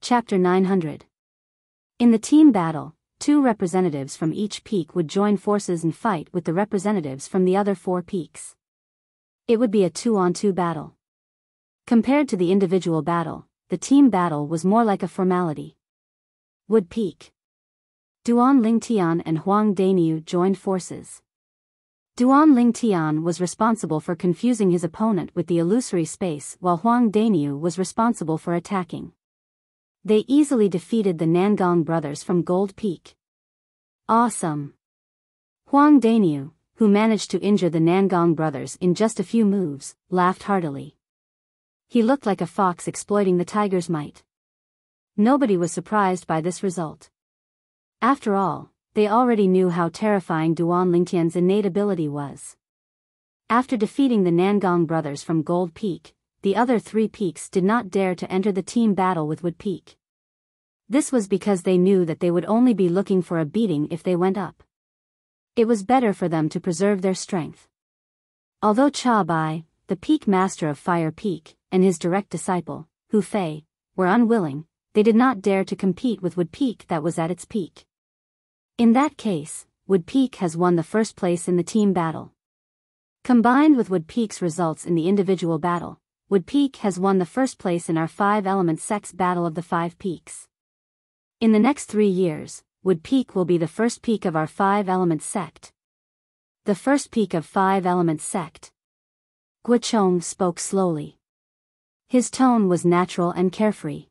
Chapter 900. In the team battle, 2 representatives from each peak would join forces and fight with the representatives from the other 4 peaks. It would be a 2-on-2 battle. Compared to the individual battle, the team battle was more like a formality. Wood Peak. Duan Lingtian and Huang Dainiu joined forces. Duan Lingtian was responsible for confusing his opponent with the illusory space, while Huang Dainiu was responsible for attacking. They easily defeated the Nangong brothers from Gold Peak. Awesome! Huang Dainiu, who managed to injure the Nangong brothers in just a few moves, laughed heartily. He looked like a fox exploiting the tiger's might. Nobody was surprised by this result. After all, they already knew how terrifying Duan Lingtian's innate ability was. After defeating the Nangong brothers from Gold Peak, the other 3 peaks did not dare to enter the team battle with Wood Peak. This was because they knew that they would only be looking for a beating if they went up. It was better for them to preserve their strength. Although Cha Bai, the peak master of Fire Peak, and his direct disciple, Hu Fei, were unwilling, they did not dare to compete with Wood Peak that was at its peak. In that case, Wood Peak has won the first place in the team battle. Combined with Wood Peak's results in the individual battle, Wood Peak has won the first place in our 5-element sect's Battle of the 5 Peaks. In the next 3 years, Wood Peak will be the first peak of our 5-element sect. The first peak of 5-element sect. Guochong spoke slowly. His tone was natural and carefree.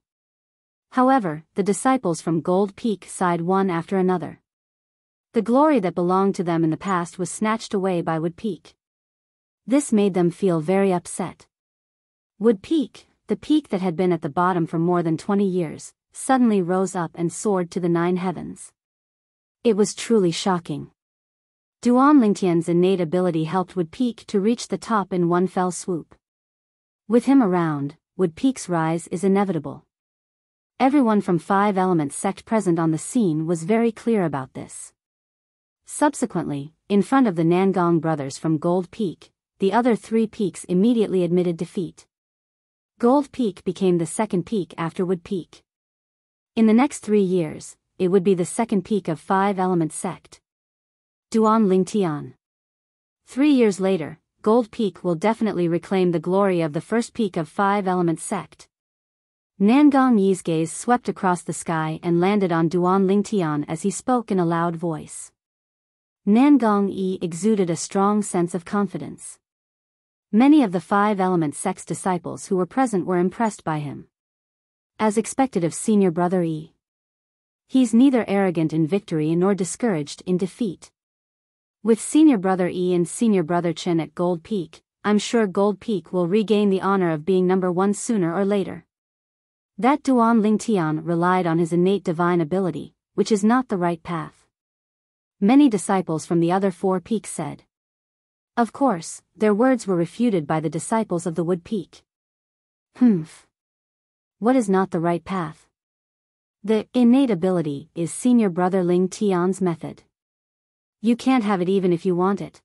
However, the disciples from Gold Peak sighed one after another. The glory that belonged to them in the past was snatched away by Wood Peak. This made them feel very upset. Wood Peak, the peak that had been at the bottom for more than 20 years, suddenly rose up and soared to the 9 heavens. It was truly shocking. Duan Lingtian's innate ability helped Wood Peak to reach the top in one fell swoop. With him around, Wood Peak's rise is inevitable. Everyone from 5-element sect present on the scene was very clear about this. Subsequently, in front of the Nangong brothers from Gold Peak, the other 3 peaks immediately admitted defeat. Gold Peak became the second peak after Wood Peak. In the next 3 years, it would be the second peak of 5-element sect. Duan Lingtian. 3 years later, Gold Peak will definitely reclaim the glory of the first peak of 5-element sect. Nangong Yi's gaze swept across the sky and landed on Duan Lingtian as he spoke in a loud voice. Nangong Yi exuded a strong sense of confidence. Many of the 5-element sect's disciples who were present were impressed by him. As expected of senior brother Yi. He's neither arrogant in victory nor discouraged in defeat. With senior brother Yi and senior brother Chen at Gold Peak, I'm sure Gold Peak will regain the honor of being number 1 sooner or later. That Duan Lingtian relied on his innate divine ability, which is not the right path. Many disciples from the other 4 peaks said. Of course, their words were refuted by the disciples of the Wood Peak. What is not the right path? The innate ability is senior brother Ling Tian's method. You can't have it even if you want it.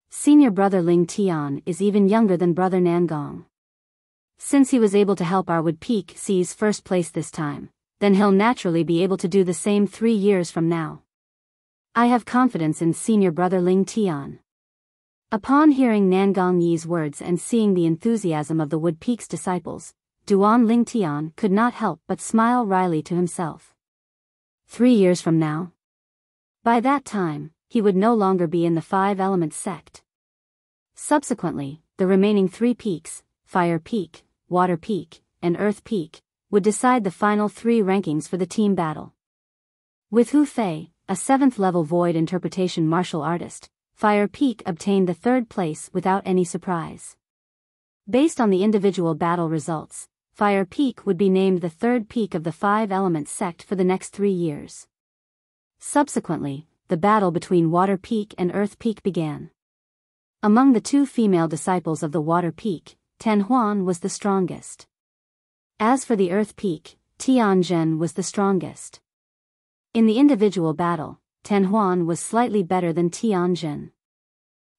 Senior brother Ling Tian is even younger than brother Nangong. Since he was able to help our Wood Peak seize first place this time, then he'll naturally be able to do the same 3 years from now. I have confidence in senior brother Ling Tian. Upon hearing Nangong Yi's words and seeing the enthusiasm of the Wood Peak's disciples, Duan Lingtian could not help but smile wryly to himself. 3 years from now? By that time, he would no longer be in the 5-element sect. Subsequently, the remaining 3 peaks, Fire Peak, Water Peak, and Earth Peak, would decide the final 3 rankings for the team battle. With Hu Fei, a 7th-level void interpretation martial artist, Fire Peak obtained the 3rd place without any surprise. Based on the individual battle results, Fire Peak would be named the 3rd peak of the 5-element sect for the next 3 years. Subsequently, the battle between Water Peak and Earth Peak began. Among the 2 female disciples of the Water Peak, Ten Huan was the strongest. As for the Earth Peak, Tian Zhen was the strongest. In the individual battle, Ten Huan was slightly better than Tian Zhen.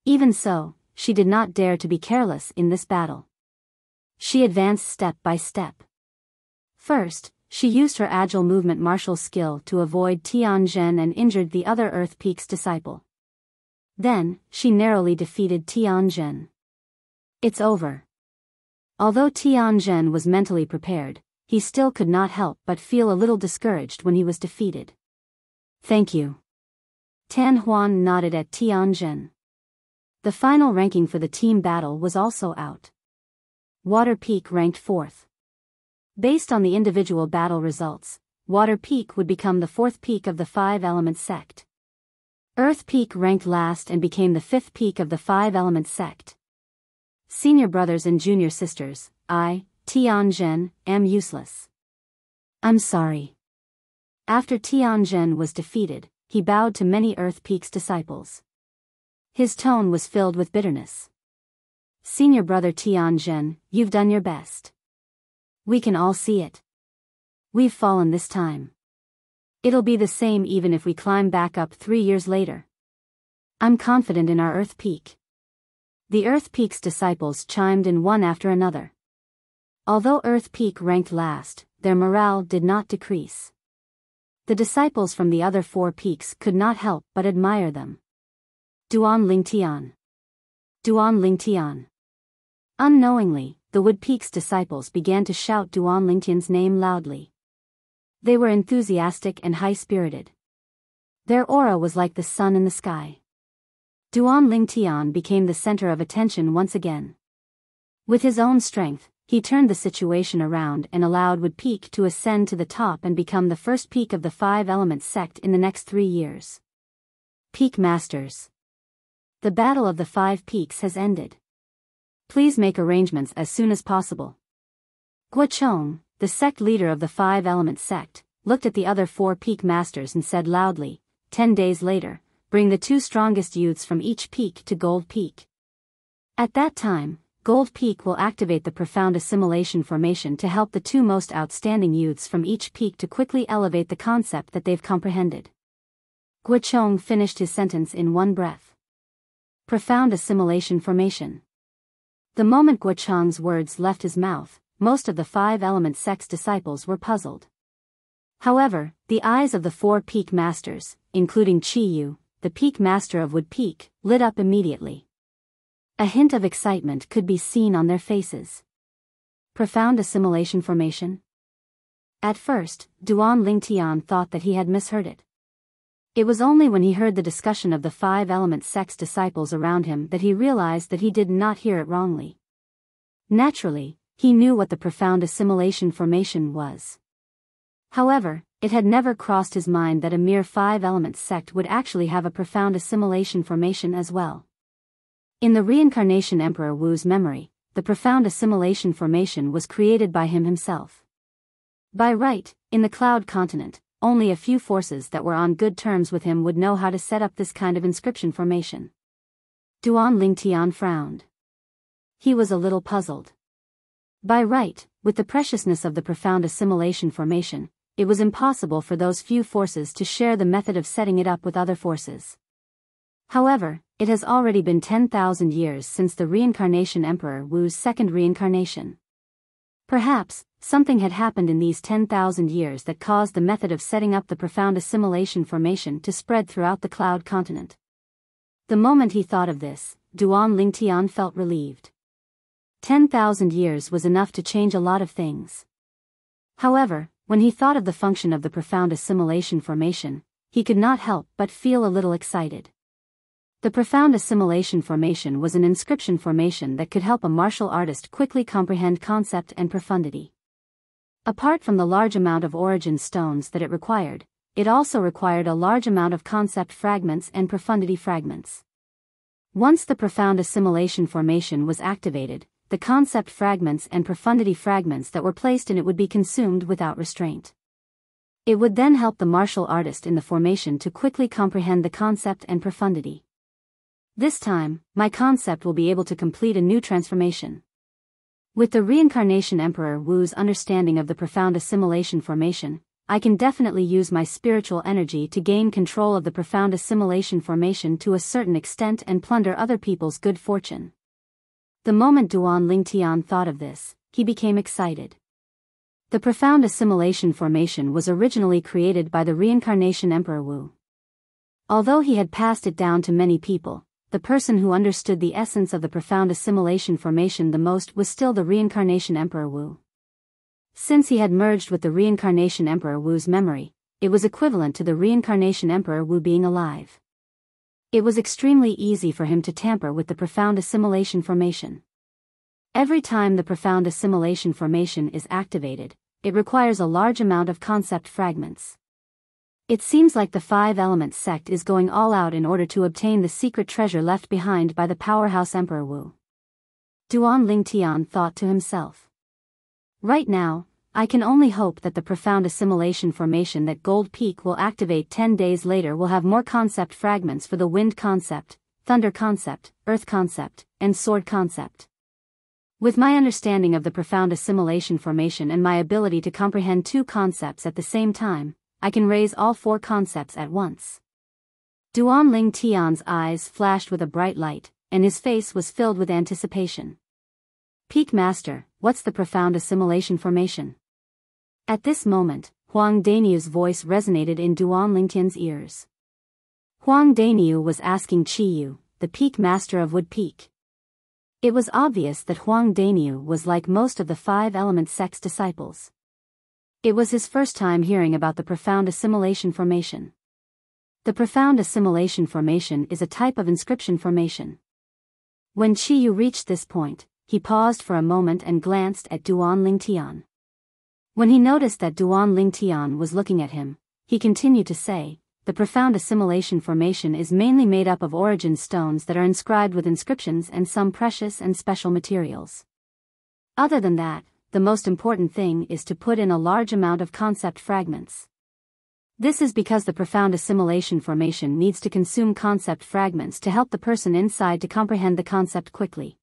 Even so, she did not dare to be careless in this battle. She advanced step by step. First, She used her agile movement martial skill to avoid Tianzhen and injured the other Earth Peak's disciple. Then, she narrowly defeated Tianzhen. It's over. Although Tianzhen was mentally prepared, he still could not help but feel a little discouraged when he was defeated. Thank you. Tan Huan nodded at Tianzhen. The final ranking for the team battle was also out. Water Peak ranked 4th. Based on the individual battle results, Water Peak would become the 4th peak of the 5-element sect. Earth Peak ranked last and became the 5th peak of the 5-element sect. Senior brothers and junior sisters, I, Tianzhen, am useless. I'm sorry. After Tianzhen was defeated, he bowed to many Earth Peak's disciples. His tone was filled with bitterness. Senior brother Tianzhen, you've done your best. We can all see it. We've fallen this time. It'll be the same even if we climb back up 3 years later. I'm confident in our Earth Peak. The Earth Peak's disciples chimed in one after another. Although Earth Peak ranked last, their morale did not decrease. The disciples from the other 4 peaks could not help but admire them. Duan Lingtian. Duan Lingtian. Unknowingly, the Wood Peak's disciples began to shout Duan Lingtian's name loudly. They were enthusiastic and high-spirited. Their aura was like the sun in the sky. Duan Lingtian became the center of attention once again. With his own strength, he turned the situation around and allowed Wood Peak to ascend to the top and become the 1st peak of the 5-element sect in the next 3 years. Peak Masters. The battle of the 5 peaks has ended. Please make arrangements as soon as possible. Guochong, the sect leader of the 5-element sect, looked at the other 4 peak masters and said loudly, 10 days later, bring the 2 strongest youths from each peak to Gold Peak. At that time, Gold Peak will activate the profound assimilation formation to help the 2 most outstanding youths from each peak to quickly elevate the concept that they've comprehended. Guochong finished his sentence in one breath. Profound assimilation formation. The moment Guochong's words left his mouth, most of the 5-element sect's disciples were puzzled. However, the eyes of the 4 peak masters, including Qiyu, the peak master of Wood Peak, lit up immediately. A hint of excitement could be seen on their faces. Profound assimilation formation? At first, Duan Lingtian thought that he had misheard it. It was only when he heard the discussion of the 5-element sect's disciples around him that he realized that he did not hear it wrongly. Naturally, he knew what the profound assimilation formation was. However, it had never crossed his mind that a mere 5-element sect would actually have a profound assimilation formation as well. In the reincarnation Emperor Wu's memory, the profound assimilation formation was created by him himself. By right, in the Cloud Continent, only a few forces that were on good terms with him would know how to set up this kind of inscription formation. Duan Lingtian frowned. He was a little puzzled. By right, with the preciousness of the profound assimilation formation, it was impossible for those few forces to share the method of setting it up with other forces. However, it has already been 10,000 years since the reincarnation Emperor Wu's second reincarnation. Perhaps, something had happened in these 10,000 years that caused the method of setting up the profound assimilation formation to spread throughout the Cloud Continent. The moment he thought of this, Duan Lingtian felt relieved. 10,000 years was enough to change a lot of things. However, when he thought of the function of the profound assimilation formation, he could not help but feel a little excited. The profound assimilation formation was an inscription formation that could help a martial artist quickly comprehend concept and profundity. Apart from the large amount of origin stones that it required, it also required a large amount of concept fragments and profundity fragments. Once the profound assimilation formation was activated, the concept fragments and profundity fragments that were placed in it would be consumed without restraint. It would then help the martial artist in the formation to quickly comprehend the concept and profundity. This time, my concept will be able to complete a new transformation. With the reincarnation Emperor Wu's understanding of the profound assimilation formation, I can definitely use my spiritual energy to gain control of the profound assimilation formation to a certain extent and plunder other people's good fortune. The moment Duan Lingtian thought of this, he became excited. The profound assimilation formation was originally created by the reincarnation Emperor Wu. Although he had passed it down to many people, the person who understood the essence of the profound assimilation formation the most was still the reincarnation Emperor Wu. Since he had merged with the reincarnation Emperor Wu's memory, it was equivalent to the reincarnation Emperor Wu being alive. It was extremely easy for him to tamper with the profound assimilation formation. Every time the profound assimilation formation is activated, it requires a large amount of concept fragments. It seems like the Five Elements sect is going all out in order to obtain the secret treasure left behind by the powerhouse Emperor Wu. Duan Lingtian thought to himself. Right now, I can only hope that the profound assimilation formation that Gold Peak will activate 10 days later will have more concept fragments for the wind concept, thunder concept, earth concept, and sword concept. With my understanding of the profound assimilation formation and my ability to comprehend two concepts at the same time, I can raise all four concepts at once. Duan Ling Tian's eyes flashed with a bright light, and his face was filled with anticipation. Peak Master, what's the profound assimilation formation? At this moment, Huang Daniu's voice resonated in Duan Lingtian's ears. Huang Daniu was asking Qiyu, the Peak Master of Wood Peak. It was obvious that Huang Daniu was like most of the Five Elements sect's disciples. It was his first time hearing about the profound assimilation formation. The profound assimilation formation is a type of inscription formation. When Qiyu reached this point, he paused for a moment and glanced at Duan Lingtian. When he noticed that Duan Lingtian was looking at him, he continued to say, the profound assimilation formation is mainly made up of origin stones that are inscribed with inscriptions and some precious and special materials. Other than that, the most important thing is to put in a large amount of concept fragments. This is because the profound assimilation formation needs to consume concept fragments to help the person inside to comprehend the concept quickly.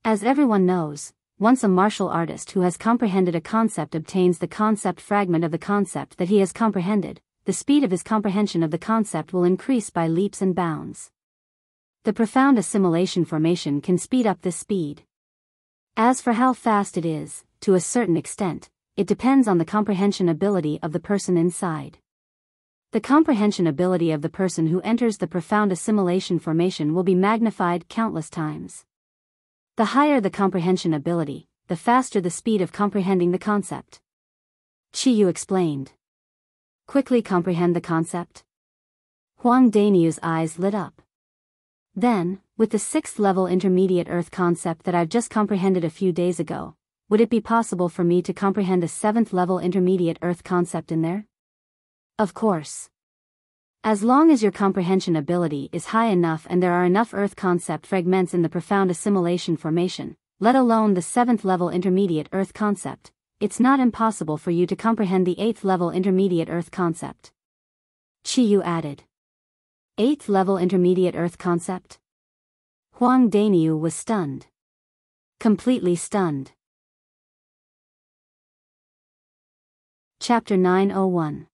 As everyone knows, once a martial artist who has comprehended a concept obtains the concept fragment of the concept that he has comprehended, the speed of his comprehension of the concept will increase by leaps and bounds. The profound assimilation formation can speed up this speed. As for how fast it is, to a certain extent, it depends on the comprehension ability of the person inside. The comprehension ability of the person who enters the profound assimilation formation will be magnified countless times. The higher the comprehension ability, the faster the speed of comprehending the concept. Qiyu explained. Quickly comprehend the concept? Huang Daniu's eyes lit up. Then, with the 6th level intermediate earth concept that I've just comprehended a few days ago, would it be possible for me to comprehend a 7th level intermediate earth concept in there? Of course. As long as your comprehension ability is high enough and there are enough earth concept fragments in the profound assimilation formation, let alone the 7th level intermediate earth concept, it's not impossible for you to comprehend the 8th level intermediate earth concept. Qiyu added. 8th level intermediate earth concept? Huang Daniu was stunned. Completely stunned. Chapter 901.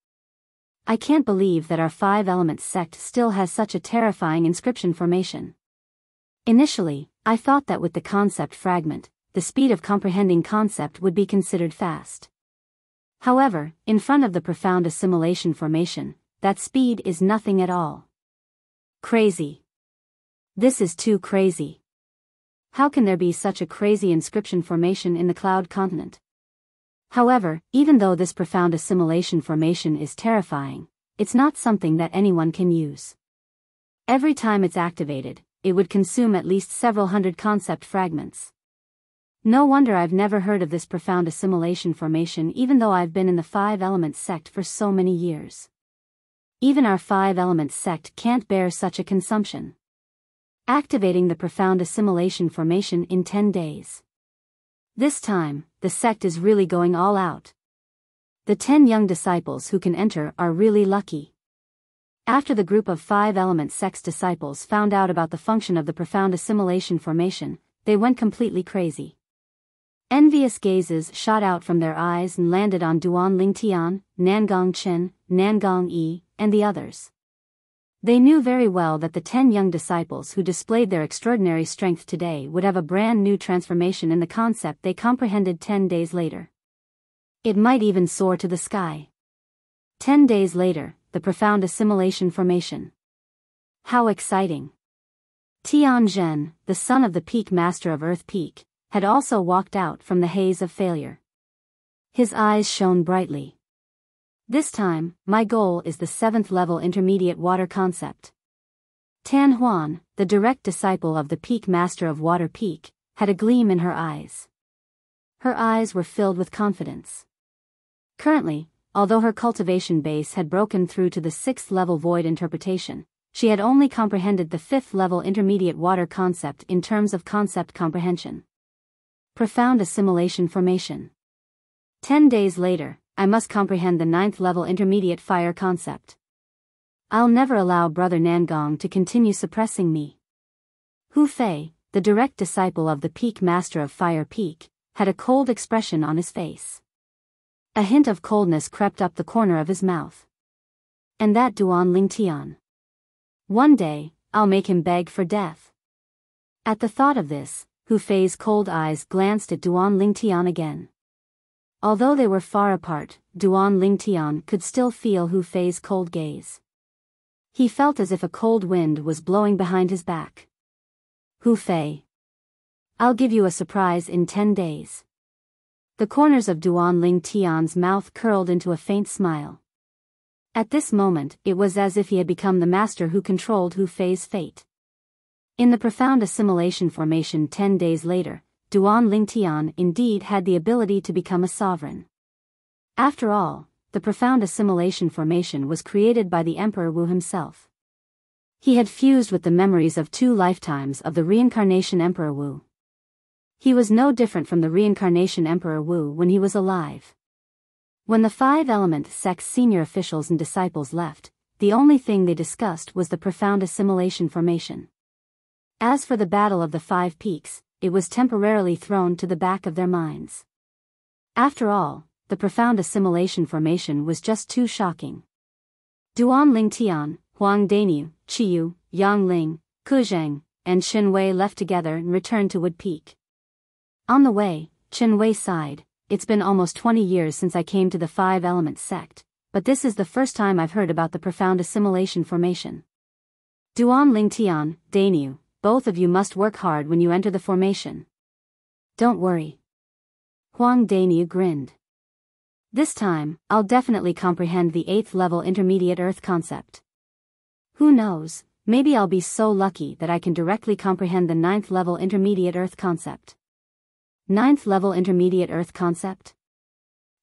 I can't believe that our Five Elements sect still has such a terrifying inscription formation. Initially, I thought that with the concept fragment, the speed of comprehending concept would be considered fast. However, in front of the profound assimilation formation, that speed is nothing at all. Crazy. This is too crazy. How can there be such a crazy inscription formation in the Cloud Continent? However, even though this profound assimilation formation is terrifying, it's not something that anyone can use. Every time it's activated, it would consume at least several hundred concept fragments. No wonder I've never heard of this profound assimilation formation even though I've been in the Five Elements sect for so many years. Even our Five Elements sect can't bear such a consumption. Activating the profound assimilation formation in 10 days. This time, the sect is really going all out. The 10 young disciples who can enter are really lucky. After the group of Five Elements sect's disciples found out about the function of the profound assimilation formation, they went completely crazy. Envious gazes shot out from their eyes and landed on Duan Lingtian, Nangong Chen, Nangong Yi, and the others. They knew very well that the 10 young disciples who displayed their extraordinary strength today would have a brand new transformation in the concept they comprehended 10 days later. It might even soar to the sky. 10 days later, the profound assimilation formation. How exciting! Tian Zhen, the son of the peak master of Earth Peak, had also walked out from the haze of failure. His eyes shone brightly. This time, my goal is the 7th level intermediate water concept. Tan Huan, the direct disciple of the peak master of Water Peak, had a gleam in her eyes. Her eyes were filled with confidence. Currently, although her cultivation base had broken through to the 6th level void interpretation, she had only comprehended the 5th level intermediate water concept in terms of concept comprehension. Profound assimilation formation. 10 days later, I must comprehend the 9th level intermediate fire concept. I'll never allow Brother Nangong to continue suppressing me. Hu Fei, the direct disciple of the peak master of Fire Peak, had a cold expression on his face. A hint of coldness crept up the corner of his mouth. And that Duan Lingtian. One day, I'll make him beg for death. At the thought of this, Hu Fei's cold eyes glanced at Duan Lingtian again. Although they were far apart, Duan Lingtian could still feel Hu Fei's cold gaze. He felt as if a cold wind was blowing behind his back. Hu Fei. I'll give you a surprise in 10 days. The corners of Duan Lingtian's mouth curled into a faint smile. At this moment, it was as if he had become the master who controlled Hu Fei's fate. In the profound assimilation formation 10 days later, Duan Lingtian indeed had the ability to become a sovereign. After all, the profound assimilation formation was created by the Emperor Wu himself. He had fused with the memories of 2 lifetimes of the reincarnation Emperor Wu. He was no different from the reincarnation Emperor Wu when he was alive. When the 5-element sect's senior officials and disciples left, the only thing they discussed was the profound assimilation formation. As for the battle of the 5 peaks, it was temporarily thrown to the back of their minds. After all, the profound assimilation formation was just too shocking. Duan Lingtian, Huang Daniu, Qiyu, Yang Ling, Kuzheng, and Qin Wei left together and returned to Wood Peak. On the way, Qin Wei sighed, "It's been almost 20 years since I came to the 5-element sect, but this is the first time I've heard about the profound assimilation formation." Duan Lingtian, Daniu, both of you must work hard when you enter the formation. Don't worry. Huang Daniu grinned. This time, I'll definitely comprehend the 8th level intermediate earth concept. Who knows, maybe I'll be so lucky that I can directly comprehend the 9th level intermediate earth concept. 9th level intermediate earth concept?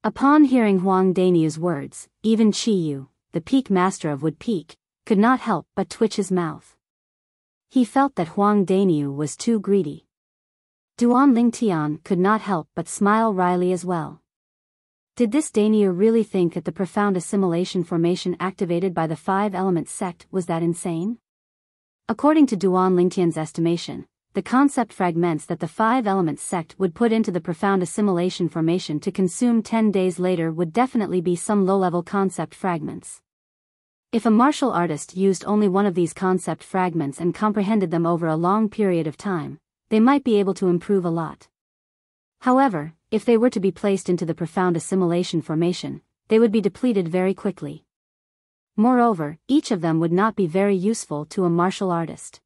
Upon hearing Huang Daniu's words, even Qiyu, the peak master of Wood Peak, could not help but twitch his mouth. He felt that Huang Daniu was too greedy. Duan Lingtian could not help but smile wryly as well. Did this Daniu really think that the profound assimilation formation activated by the 5-element sect was that insane? According to Duan Lingtian's estimation, the concept fragments that the 5-element sect would put into the profound assimilation formation to consume 10 days later would definitely be some low-level concept fragments. If a martial artist used only one of these concept fragments and comprehended them over a long period of time, they might be able to improve a lot. However, if they were to be placed into the profound assimilation formation, they would be depleted very quickly. Moreover, each of them would not be very useful to a martial artist.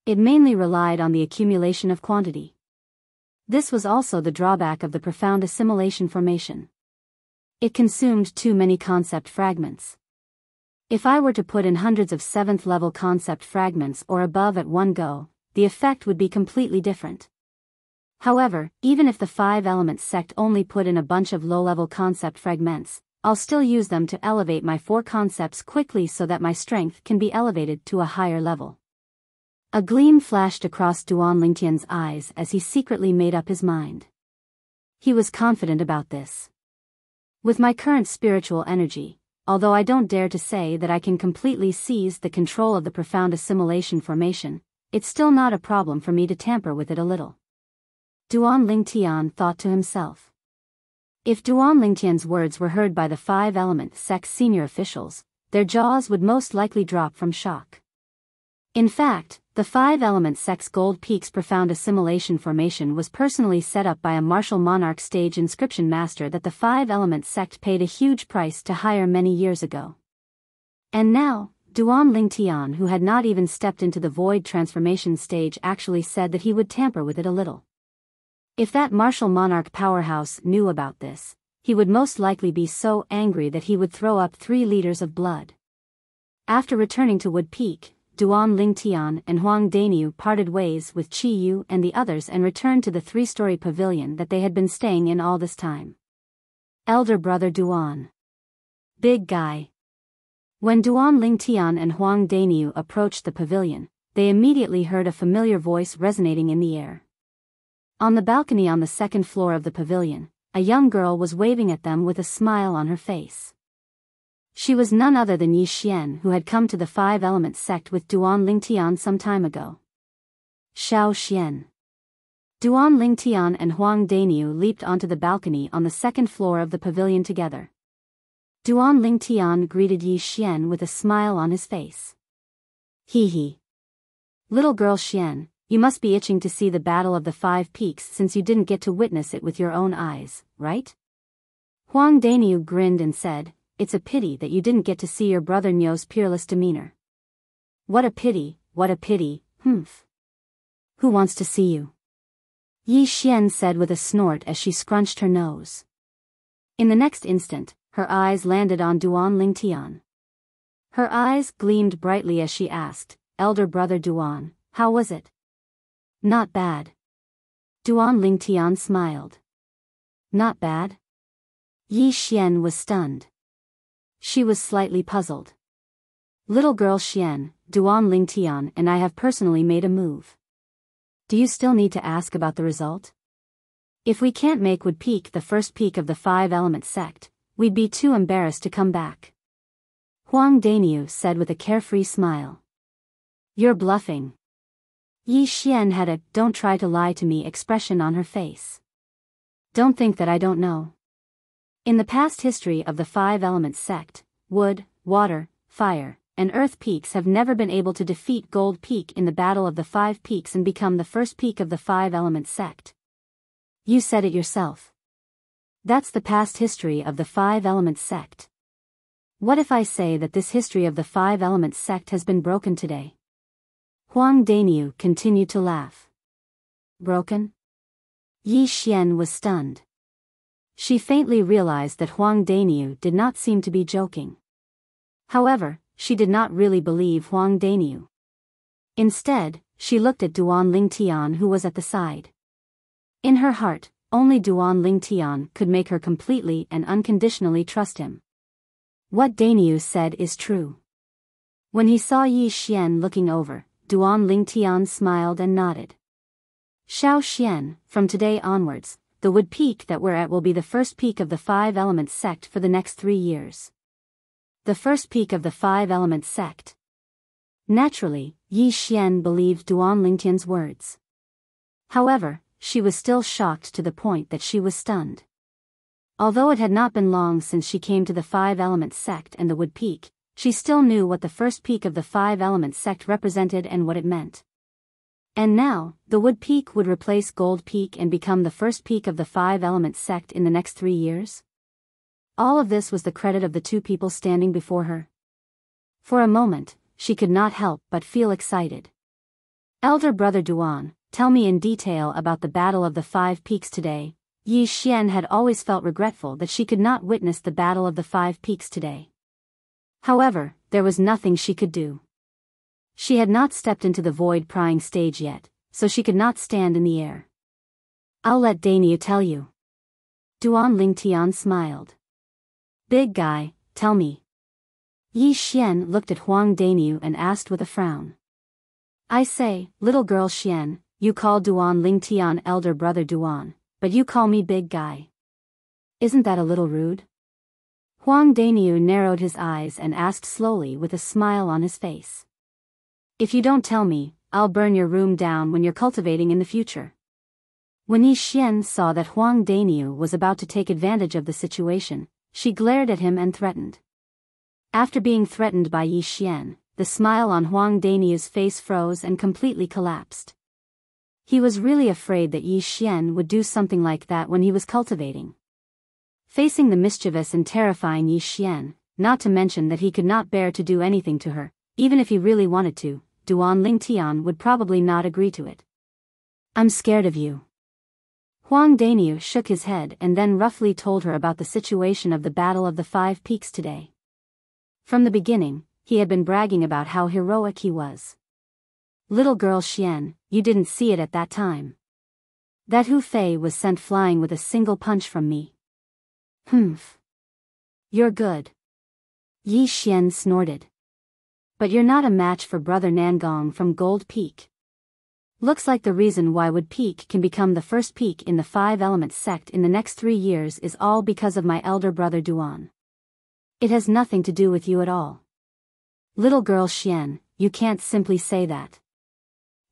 It mainly relied on the accumulation of quantity. This was also the drawback of the profound assimilation formation. It consumed too many concept fragments. If I were to put in hundreds of 7th level concept fragments or above at one go, the effect would be completely different. However, even if the 5-element sect only put in a bunch of low-level concept fragments, I'll still use them to elevate my 4 concepts quickly so that my strength can be elevated to a higher level. A gleam flashed across Duan Lingtian's eyes as he secretly made up his mind. He was confident about this. With my current spiritual energy, although I don't dare to say that I can completely seize the control of the profound assimilation formation, it's still not a problem for me to tamper with it a little. Duan Lingtian thought to himself. If Duan Lingtian's words were heard by the 5-element sect's senior officials, their jaws would most likely drop from shock. In fact, The Five Element Sect's Gold Peak's profound assimilation formation was personally set up by a martial monarch stage inscription master that the Five Element Sect paid a huge price to hire many years ago. And now, Duan Lingtian, who had not even stepped into the void transformation stage, actually said that he would tamper with it a little. If that martial monarch powerhouse knew about this, he would most likely be so angry that he would throw up 3 liters of blood. After returning to Wood Peak, Duan Lingtian and Huang Daniu parted ways with Qi Yu and the others and returned to the 3-story pavilion that they had been staying in all this time. Elder brother Duan. Big guy. When Duan Lingtian and Huang Daniu approached the pavilion, they immediately heard a familiar voice resonating in the air. On the balcony on the 2nd floor of the pavilion, a young girl was waving at them with a smile on her face. She was none other than Yi Xian, who had come to the Five Element Sect with Duan Lingtian some time ago. Xiao Xian. Duan Lingtian and Huang Daniu leaped onto the balcony on the 2nd floor of the pavilion together. Duan Lingtian greeted Yi Xian with a smile on his face. Hee hee. Little girl Xian, you must be itching to see the Battle of the Five Peaks since you didn't get to witness it with your own eyes, right? Huang Daniu grinned and said, "It's a pity that you didn't get to see your brother Nyo's peerless demeanor." What a pity, humph. Who wants to see you? Yi Xian said with a snort as she scrunched her nose. In the next instant, her eyes landed on Duan Lingtian. Her eyes gleamed brightly as she asked, "Elder brother Duan, how was it?" "Not bad." Duan Lingtian smiled. "Not bad?" Yi Xian was stunned. She was slightly puzzled. "Little girl Xian, Duan Lingtian and I have personally made a move. Do you still need to ask about the result? If we can't make Wood Peak the first peak of the Five Element Sect, we'd be too embarrassed to come back." Huang Daniu said with a carefree smile. "You're bluffing." Yi Xian had a "don't try to lie to me" expression on her face. "Don't think that I don't know. In the past history of the Five Element Sect, Wood, Water, Fire, and Earth Peaks have never been able to defeat Gold Peak in the Battle of the Five Peaks and become the first peak of the Five Element Sect. You said it yourself. That's the past history of the Five Element Sect. What if I say that this history of the Five Element Sect has been broken today?" Huang Daniu continued to laugh. "Broken?" Yi Xian was stunned. She faintly realized that Huang Daniu did not seem to be joking. However, she did not really believe Huang Daniu. Instead, she looked at Duan Lingtian, who was at the side. In her heart, only Duan Lingtian could make her completely and unconditionally trust him. What Daniu said is true. When he saw Yi Xian looking over, Duan Lingtian smiled and nodded. "Xiao Xian, from today onwards, the Wood Peak that we're at will be the first peak of the Five Element Sect for the next 3 years. The first peak of the Five Element Sect." Naturally, Yi Xian believed Duan Lingtian's words. However, she was still shocked to the point that she was stunned. Although it had not been long since she came to the Five Element Sect and the Wood Peak, she still knew what the first peak of the Five Element Sect represented and what it meant. And now, the Wood Peak would replace Gold Peak and become the first peak of the Five Element Sect in the next 3 years? All of this was the credit of the 2 people standing before her. For a moment, she could not help but feel excited. "Elder brother Duan, tell me in detail about the Battle of the Five Peaks today." Yi Xian had always felt regretful that she could not witness the Battle of the Five Peaks today. However, there was nothing she could do. She had not stepped into the void prying stage yet, so she could not stand in the air. "I'll let Daniu tell you." Duan Lingtian smiled. "Big guy, tell me." Yi Xian looked at Huang Daniu and asked with a frown. "I say, little girl Xian, you call Duan Lingtian elder brother Duan, but you call me big guy. Isn't that a little rude?" Huang Daniu narrowed his eyes and asked slowly with a smile on his face. "If you don't tell me, I'll burn your room down when you're cultivating in the future." When Yi Xian saw that Huang Daniu was about to take advantage of the situation, she glared at him and threatened. After being threatened by Yi Xian, the the smile on Huang Daniu's face froze and completely collapsed. He was really afraid that Yi Xian would do something like that when he was cultivating. Facing the mischievous and terrifying Yi Xian, not to mention that he could not bear to do anything to her, even if he really wanted to, Duan Lingtian would probably not agree to it. I'm scared of you. Huang Daniu shook his head and then roughly told her about the situation of the Battle of the Five Peaks today. From the beginning, he had been bragging about how heroic he was. Little girl Xian, you didn't see it at that time. That Hu Fei was sent flying with a single punch from me. Humph. You're good. Yi Xian snorted. But you're not a match for Brother Nangong from Gold Peak. Looks like the reason why Wood Peak can become the first peak in the Five Elements sect in the next 3 years is all because of my elder brother Duan. It has nothing to do with you at all. Little girl Xian, you can't simply say that.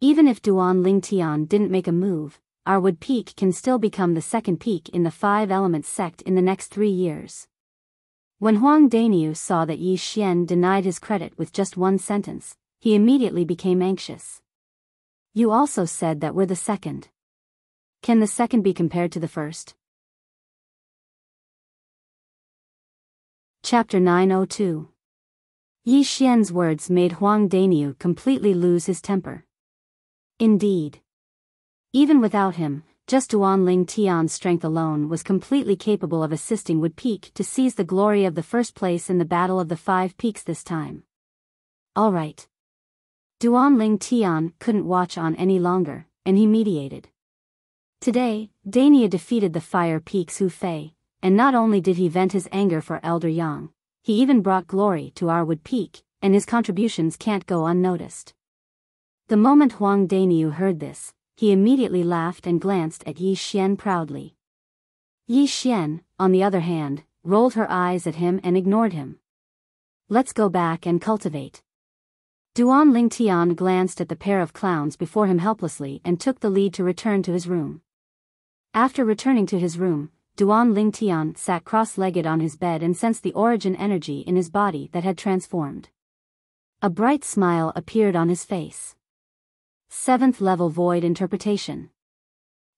Even if Duan Lingtian didn't make a move, our Wood Peak can still become the second peak in the Five Elements sect in the next 3 years. When Huang Daniu saw that Yi Xian denied his credit with just one sentence, he immediately became anxious. You also said that we're the second. Can the second be compared to the first? Chapter 902. Yi Xian's words made Huang Daniu completely lose his temper. Indeed. Even without him, just Duan Lingtian's strength alone was completely capable of assisting Wood Peak to seize the glory of the first place in the Battle of the Five Peaks this time. All right. Duan Lingtian couldn't watch on any longer, and he mediated. Today, Dania defeated the Fire Peak's Hu Fei, and not only did he vent his anger for Elder Yang, he even brought glory to our Wood Peak, and his contributions can't go unnoticed. The moment Huang Daniu heard this, he immediately laughed and glanced at Yi Xian proudly. Yi Xian, on the other hand, rolled her eyes at him and ignored him. Let's go back and cultivate. Duan Lingtian glanced at the pair of clowns before him helplessly and took the lead to return to his room. After returning to his room, Duan Lingtian sat cross-legged on his bed and sensed the origin energy in his body that had transformed. A bright smile appeared on his face. 7th level void interpretation.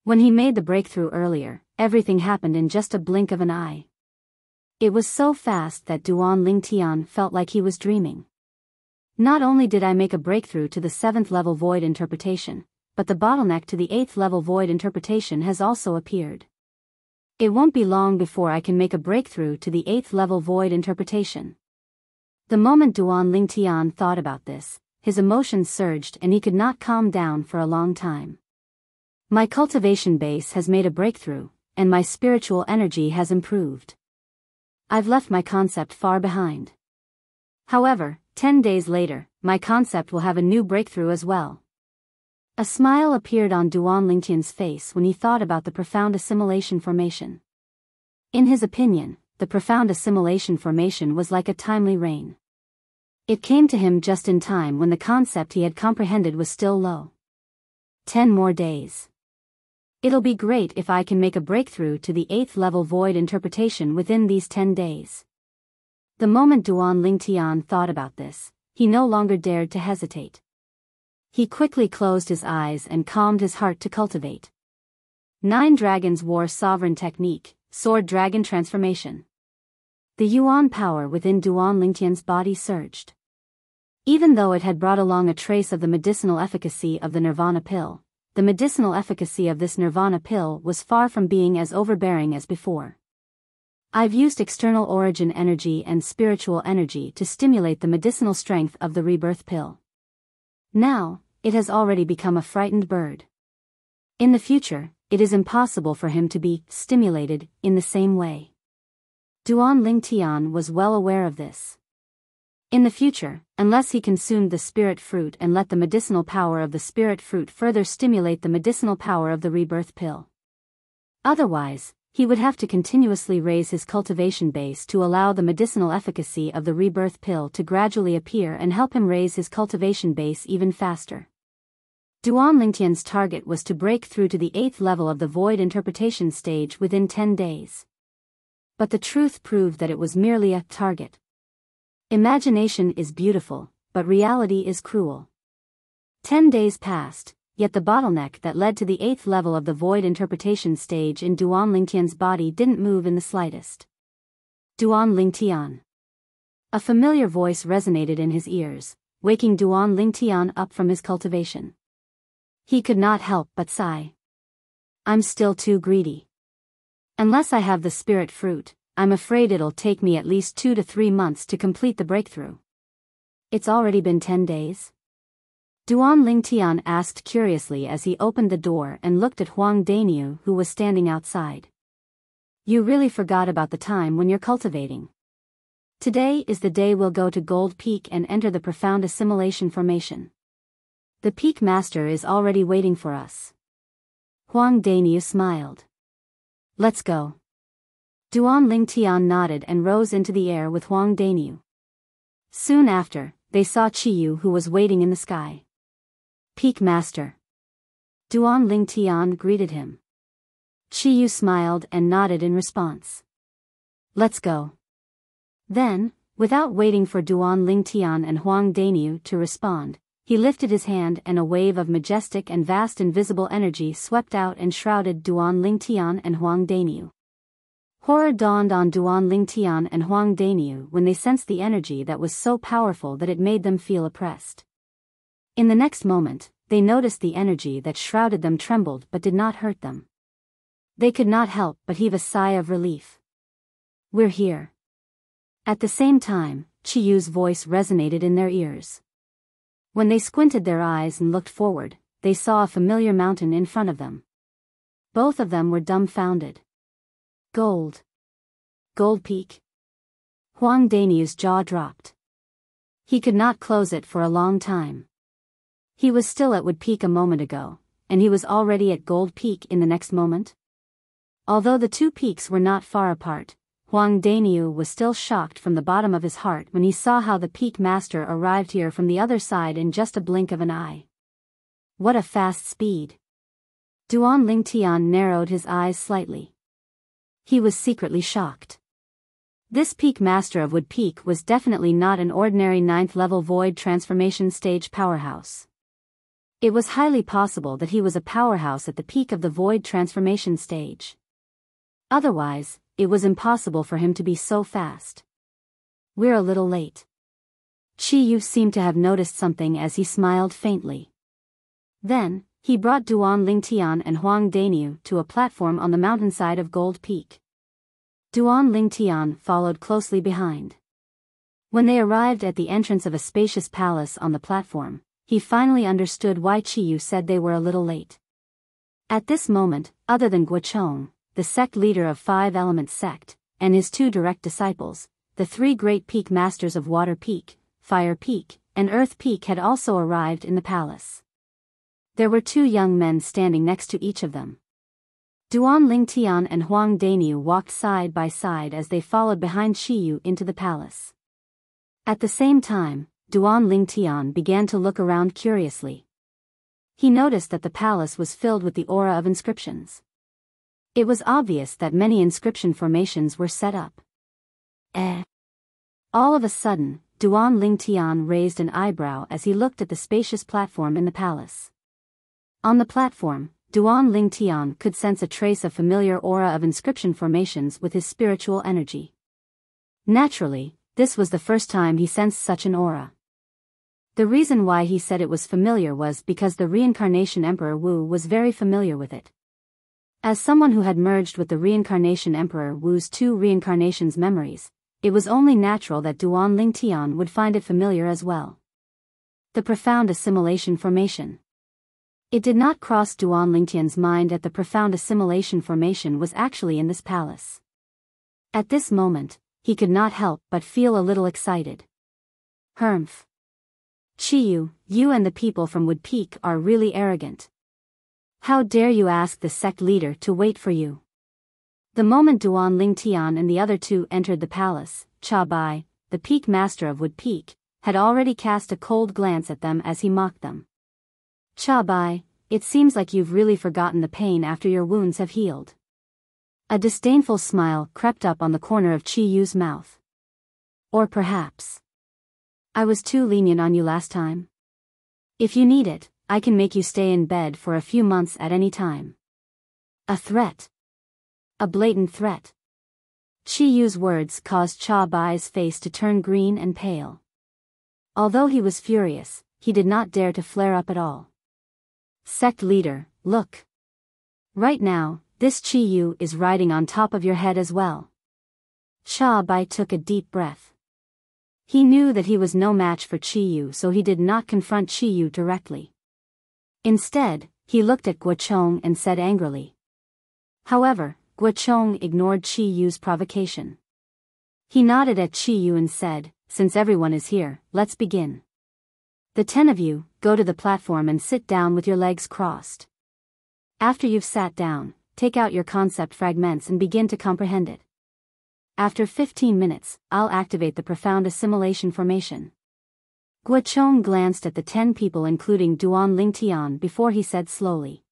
When he made the breakthrough earlier, everything happened in just a blink of an eye. It was so fast that Duan Lingtian felt like he was dreaming. Not only did I make a breakthrough to the 7th level void interpretation, but the bottleneck to the 8th level void interpretation has also appeared. It won't be long before I can make a breakthrough to the 8th level void interpretation. The moment Duan Lingtian thought about this, his emotions surged and he could not calm down for a long time. My cultivation base has made a breakthrough, and my spiritual energy has improved. I've left my concept far behind. However, 10 days later, my concept will have a new breakthrough as well. A smile appeared on Duan Lingtian's face when he thought about the profound assimilation formation. In his opinion, the profound assimilation formation was like a timely rain. It came to him just in time when the concept he had comprehended was still low. 10 more days. It'll be great if I can make a breakthrough to the 8th level void interpretation within these 10 days. The moment Duan Lingtian thought about this, he no longer dared to hesitate. He quickly closed his eyes and calmed his heart to cultivate. 9 Dragons War Sovereign Technique, Sword Dragon Transformation. The Yuan power within Duan Lingtian's body surged. Even though it had brought along a trace of the medicinal efficacy of the Nirvana pill, the medicinal efficacy of this Nirvana pill was far from being as overbearing as before. I've used external origin energy and spiritual energy to stimulate the medicinal strength of the rebirth pill. Now, it has already become a frightened bird. In the future, it is impossible for him to be stimulated in the same way. Duan Lingtian was well aware of this. In the future, unless he consumed the spirit fruit and let the medicinal power of the spirit fruit further stimulate the medicinal power of the rebirth pill. Otherwise, he would have to continuously raise his cultivation base to allow the medicinal efficacy of the rebirth pill to gradually appear and help him raise his cultivation base even faster. Duan Lingtian's target was to break through to the 8th level of the void interpretation stage within 10 days. But the truth proved that it was merely a target. Imagination is beautiful, but reality is cruel. 10 days passed, yet the bottleneck that led to the 8th level of the void interpretation stage in Duan Lingtian's body didn't move in the slightest. Duan Lingtian. A familiar voice resonated in his ears, waking Duan Lingtian up from his cultivation. He could not help but sigh. I'm still too greedy. Unless I have the spirit fruit, I'm afraid it'll take me at least 2 to 3 months to complete the breakthrough. It's already been 10 days? Duan Lingtian asked curiously as he opened the door and looked at Huang Daniu, who was standing outside. You really forgot about the time when you're cultivating. Today is the day we'll go to Gold Peak and enter the profound assimilation formation. The Peak Master is already waiting for us. Huang Daniu smiled. Let's go. Duan Lingtian nodded and rose into the air with Huang Daniu. Soon after, they saw Qiyu, who was waiting in the sky. Peak Master. Duan Lingtian greeted him. Qiyu smiled and nodded in response. Let's go. Then, without waiting for Duan Lingtian and Huang Daniu to respond, he lifted his hand and a wave of majestic and vast invisible energy swept out and shrouded Duan Lingtian and Huang Daniu. Horror dawned on Duan Lingtian and Huang Daniu when they sensed the energy that was so powerful that it made them feel oppressed. In the next moment, they noticed the energy that shrouded them trembled but did not hurt them. They could not help but heave a sigh of relief. We're here. At the same time, Chiyu's voice resonated in their ears. When they squinted their eyes and looked forward, they saw a familiar mountain in front of them. Both of them were dumbfounded. Gold. Gold Peak. Huang Daniu's jaw dropped. He could not close it for a long time. He was still at Wood Peak a moment ago, and he was already at Gold Peak in the next moment. Although the two peaks were not far apart, Huang Daniu was still shocked from the bottom of his heart when he saw how the Peak Master arrived here from the other side in just a blink of an eye. What a fast speed! Duan Lingtian narrowed his eyes slightly. He was secretly shocked. This Peak Master of Wood Peak was definitely not an ordinary 9th-level void transformation stage powerhouse. It was highly possible that he was a powerhouse at the peak of the void transformation stage. Otherwise, it was impossible for him to be so fast. We're a little late. Qiyu seemed to have noticed something as he smiled faintly. Then, he brought Duan Lingtian and Huang Daniu to a platform on the mountainside of Gold Peak. Duan Lingtian followed closely behind. When they arrived at the entrance of a spacious palace on the platform, he finally understood why Qiyu said they were a little late. At this moment, other than Guochong, the sect leader of 5 Elements sect, and his 2 direct disciples, the 3 great peak masters of Water Peak, Fire Peak, and Earth Peak had also arrived in the palace. There were 2 young men standing next to each of them. Duan Lingtian and Huang Daniu walked side by side as they followed behind Qiyu into the palace. At the same time, Duan Lingtian began to look around curiously. He noticed that the palace was filled with the aura of inscriptions. It was obvious that many inscription formations were set up. All of a sudden, Duan Lingtian raised an eyebrow as he looked at the spacious platform in the palace. On the platform, Duan Lingtian could sense a trace of familiar aura of inscription formations with his spiritual energy. Naturally, this was the first time he sensed such an aura. The reason why he said it was familiar was because the Reincarnation Emperor Wu was very familiar with it. As someone who had merged with the Reincarnation Emperor Wu's 2 reincarnations memories, it was only natural that Duan Lingtian would find it familiar as well. The profound assimilation formation. It did not cross Duan Lingtian's mind that the profound assimilation formation was actually in this palace. At this moment, he could not help but feel a little excited. Humph. Qiyu, you and the people from Wood Peak are really arrogant. How dare you ask the sect leader to wait for you? The moment Duan Lingtian and the other 2 entered the palace, Cha Bai, the Peak Master of Wood Peak, had already cast a cold glance at them as he mocked them. Cha Bai, it seems like you've really forgotten the pain after your wounds have healed. A disdainful smile crept up on the corner of Qiyu's mouth. Or perhaps I was too lenient on you last time. If you need it, I can make you stay in bed for a few months at any time. A threat. A blatant threat. Chi Yu's words caused Cha Bai's face to turn green and pale. Although he was furious, he did not dare to flare up at all. Sect leader, look. Right now, this Chi Yu is riding on top of your head as well. Cha Bai took a deep breath. He knew that he was no match for Chi Yu, so he did not confront Chi Yu directly. Instead, he looked at Guo Chong and said angrily. However, Guo Chong ignored Chi Yu's provocation. He nodded at Chi Yu and said, since everyone is here, let's begin. The 10 of you, go to the platform and sit down with your legs crossed. After you've sat down, take out your concept fragments and begin to comprehend it. After 15 minutes, I'll activate the profound assimilation formation. Guo Chong glanced at the 10 people including Duan Lingtian before he said slowly.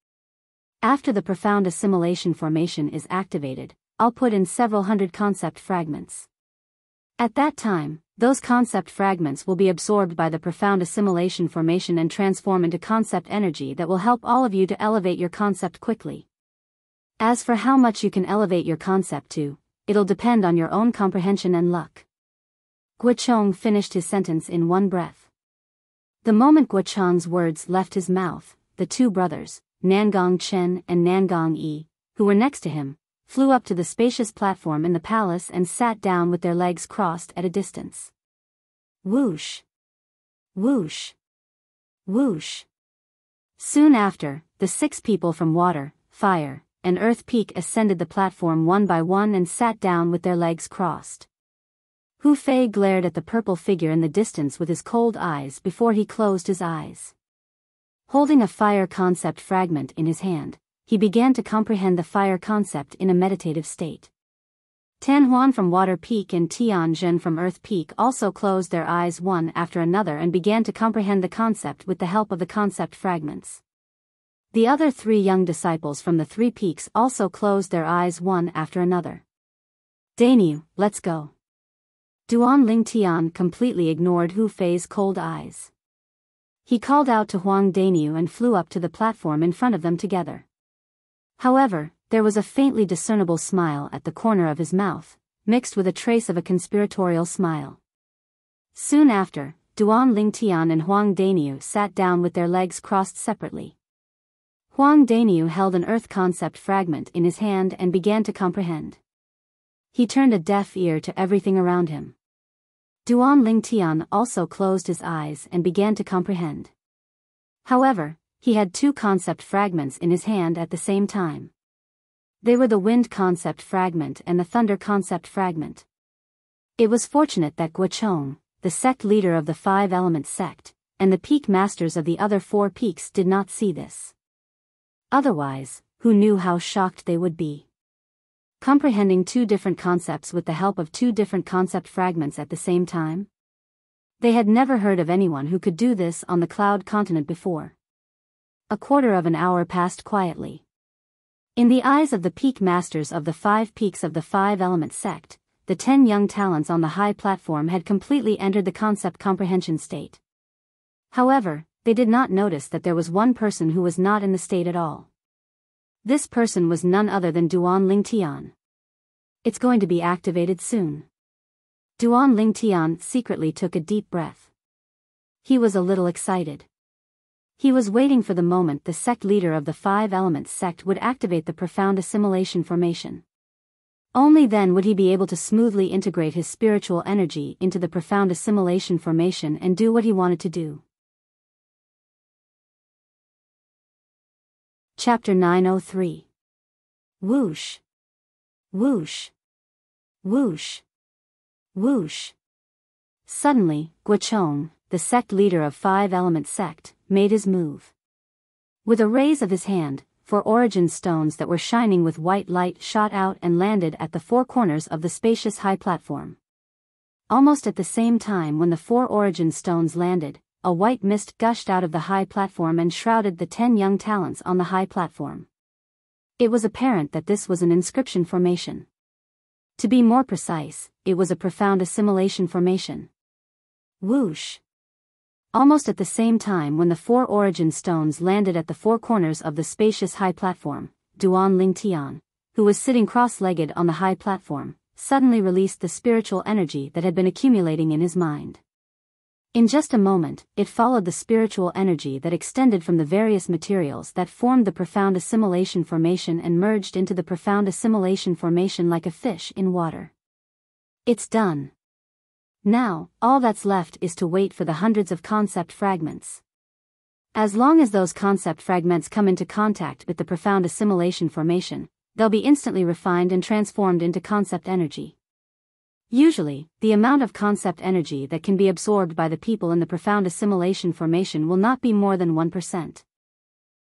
After the profound assimilation formation is activated, I'll put in several hundred concept fragments. At that time, those concept fragments will be absorbed by the profound assimilation formation and transform into concept energy that will help all of you to elevate your concept quickly. As for how much you can elevate your concept to, it'll depend on your own comprehension and luck. Guo Chong finished his sentence in one breath. The moment Guo Chong's words left his mouth, the two brothers, Nangong Chen and Nangong Yi, who were next to him, flew up to the spacious platform in the palace and sat down with their legs crossed at a distance. Whoosh! Whoosh! Whoosh! Soon after, the 6 people from Water, Fire, and Earth Peak ascended the platform one by one and sat down with their legs crossed. Hu Fei glared at the purple figure in the distance with his cold eyes before he closed his eyes. Holding a fire concept fragment in his hand, he began to comprehend the fire concept in a meditative state. Tan Huan from Water Peak and Tian Zhen from Earth Peak also closed their eyes one after another and began to comprehend the concept with the help of the concept fragments. The other 3 young disciples from the 3 peaks also closed their eyes one after another. Dainyu, let's go. Duan Lingtian completely ignored Hu Fei's cold eyes. He called out to Huang Dainyu and flew up to the platform in front of them together. However, there was a faintly discernible smile at the corner of his mouth, mixed with a trace of a conspiratorial smile. Soon after, Duan Lingtian and Huang Dainyu sat down with their legs crossed separately. Huang Dainyu held an earth concept fragment in his hand and began to comprehend. He turned a deaf ear to everything around him. Duan Lingtian also closed his eyes and began to comprehend. However, he had 2 concept fragments in his hand at the same time. They were the wind concept fragment and the thunder concept fragment. It was fortunate that Guo Chong, the sect leader of the 5-element sect, and the peak masters of the other 4 peaks did not see this. Otherwise, who knew how shocked they would be? Comprehending 2 different concepts with the help of 2 different concept fragments at the same time? They had never heard of anyone who could do this on the Cloud Continent before. A quarter of an hour passed quietly. In the eyes of the peak masters of the 5 peaks of the 5-element sect, the 10 young talents on the high platform had completely entered the concept comprehension state. However, they did not notice that there was one person who was not in the state at all. This person was none other than Duan Lingtian. It's going to be activated soon. Duan Lingtian secretly took a deep breath. He was a little excited. He was waiting for the moment the sect leader of the 5-element sect would activate the profound assimilation formation. Only then would he be able to smoothly integrate his spiritual energy into the profound assimilation formation and do what he wanted to do. Chapter 903. Whoosh. Whoosh. Whoosh. Whoosh. Suddenly, Guo Chong, the sect leader of 5-element sect, made his move. With a raise of his hand, 4 origin stones that were shining with white light shot out and landed at the 4 corners of the spacious high platform. Almost at the same time when the 4 origin stones landed, a white mist gushed out of the high platform and shrouded the 10 young talents on the high platform. It was apparent that this was an inscription formation. To be more precise, it was a profound assimilation formation. Whoosh! Almost at the same time when the 4 origin stones landed at the 4 corners of the spacious high platform, Duan Lingtian, who was sitting cross-legged on the high platform, suddenly released the spiritual energy that had been accumulating in his mind. In just a moment, it followed the spiritual energy that extended from the various materials that formed the profound assimilation formation and merged into the profound assimilation formation like a fish in water. It's done. Now, all that's left is to wait for the hundreds of concept fragments. As long as those concept fragments come into contact with the profound assimilation formation, they'll be instantly refined and transformed into concept energy. Usually, the amount of concept energy that can be absorbed by the people in the profound assimilation formation will not be more than 1%.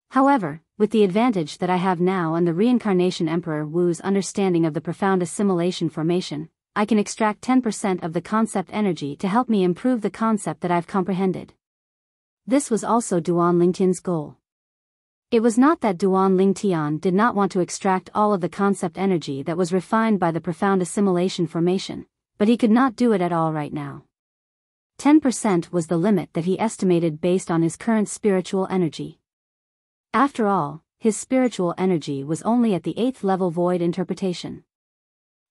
However, with the advantage that I have now and the reincarnation Emperor Wu's understanding of the profound assimilation formation, I can extract 10% of the concept energy to help me improve the concept that I've comprehended. This was also Duan Lingtian's goal. It was not that Duan Lingtian did not want to extract all of the concept energy that was refined by the profound assimilation formation, but he could not do it at all right now. 10% was the limit that he estimated based on his current spiritual energy. After all, his spiritual energy was only at the 8th level void interpretation.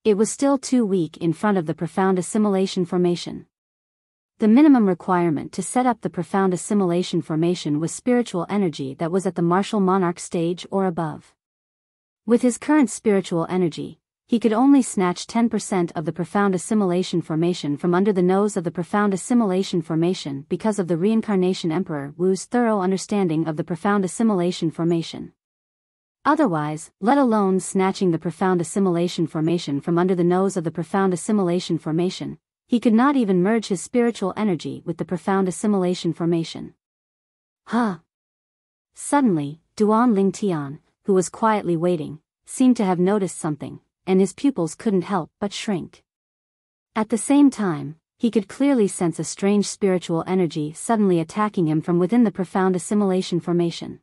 It was still too weak in front of the profound assimilation formation. The minimum requirement to set up the profound assimilation formation was spiritual energy that was at the martial monarch stage or above. With his current spiritual energy, he could only snatch 10% of the profound assimilation formation from under the nose of the profound assimilation formation because of the reincarnation Emperor Wu's thorough understanding of the profound assimilation formation. Otherwise, let alone snatching the profound assimilation formation from under the nose of the profound assimilation formation, he could not even merge his spiritual energy with the profound assimilation formation. Huh! Suddenly, Duan Lingtian, who was quietly waiting, seemed to have noticed something, and his pupils couldn't help but shrink. At the same time, he could clearly sense a strange spiritual energy suddenly attacking him from within the profound assimilation formation.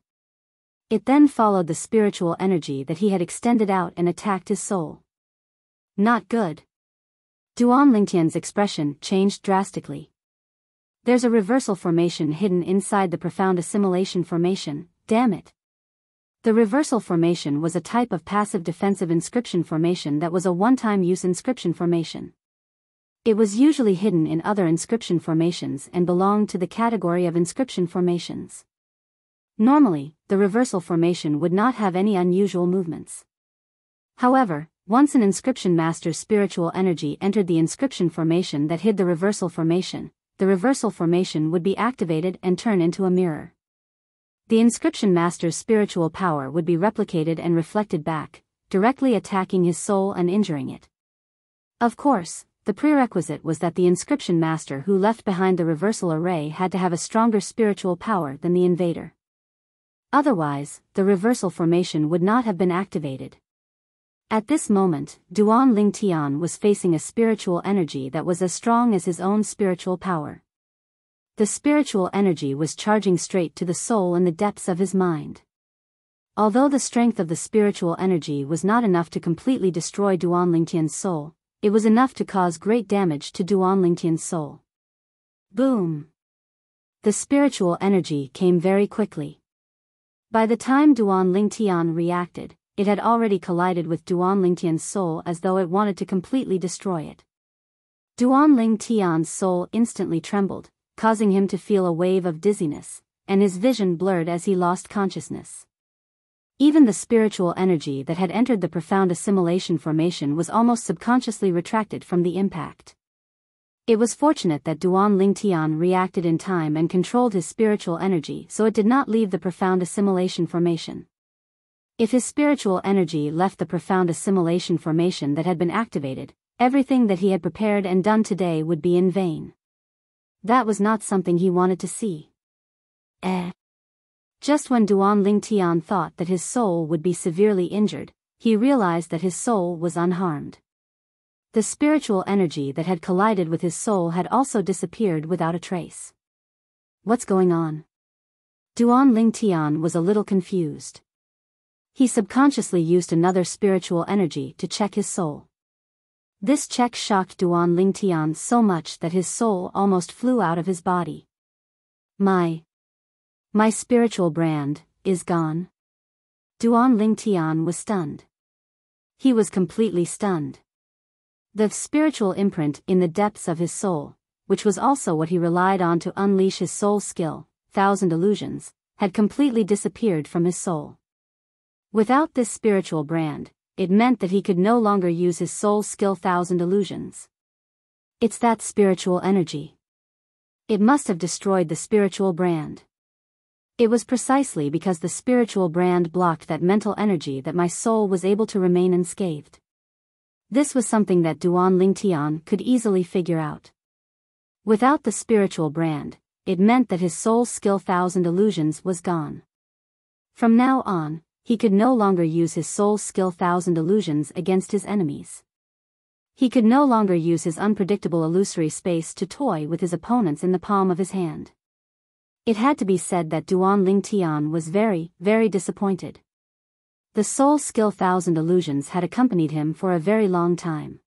It then followed the spiritual energy that he had extended out and attacked his soul. Not good. Duan Lingtian's expression changed drastically. There's a reversal formation hidden inside the profound assimilation formation, damn it. The reversal formation was a type of passive defensive inscription formation that was a one-time use inscription formation. It was usually hidden in other inscription formations and belonged to the category of inscription formations. Normally, the reversal formation would not have any unusual movements. However, once an inscription master's spiritual energy entered the inscription formation that hid the reversal formation would be activated and turn into a mirror. The inscription master's spiritual power would be replicated and reflected back, directly attacking his soul and injuring it. Of course, the prerequisite was that the inscription master who left behind the reversal array had to have a stronger spiritual power than the invader. Otherwise, the reversal formation would not have been activated. At this moment, Duan Lingtian was facing a spiritual energy that was as strong as his own spiritual power. The spiritual energy was charging straight to the soul in the depths of his mind. Although the strength of the spiritual energy was not enough to completely destroy Duan Lingtian's soul, it was enough to cause great damage to Duan Lingtian's soul. Boom! The spiritual energy came very quickly. By the time Duan Lingtian reacted, it had already collided with Duan Lingtian's soul as though it wanted to completely destroy it. Duan Lingtian's soul instantly trembled, causing him to feel a wave of dizziness, and his vision blurred as he lost consciousness. Even the spiritual energy that had entered the profound assimilation formation was almost subconsciously retracted from the impact. It was fortunate that Duan Lingtian reacted in time and controlled his spiritual energy so it did not leave the profound assimilation formation. If his spiritual energy left the profound assimilation formation that had been activated, everything that he had prepared and done today would be in vain. That was not something he wanted to see. Just when Duan Lingtian thought that his soul would be severely injured, he realized that his soul was unharmed. The spiritual energy that had collided with his soul had also disappeared without a trace. What's going on? Duan Lingtian was a little confused. He subconsciously used another spiritual energy to check his soul. This check shocked Duan Lingtian so much that his soul almost flew out of his body. My spiritual brand is gone. Duan Lingtian was stunned. He was completely stunned. The spiritual imprint in the depths of his soul, which was also what he relied on to unleash his soul skill, 1,000 illusions, had completely disappeared from his soul. Without this spiritual brand, it meant that he could no longer use his soul skill 1,000 illusions. It's that spiritual energy. It must have destroyed the spiritual brand. It was precisely because the spiritual brand blocked that mental energy that my soul was able to remain unscathed. This was something that Duan Lingtian could easily figure out. Without the spiritual brand, it meant that his soul skill 1,000 illusions was gone. From now on, he could no longer use his soul skill 1,000 illusions against his enemies. He could no longer use his unpredictable illusory space to toy with his opponents in the palm of his hand. It had to be said that Duan Lingtian was very, very disappointed. The soul skill 1,000 illusions had accompanied him for a very long time.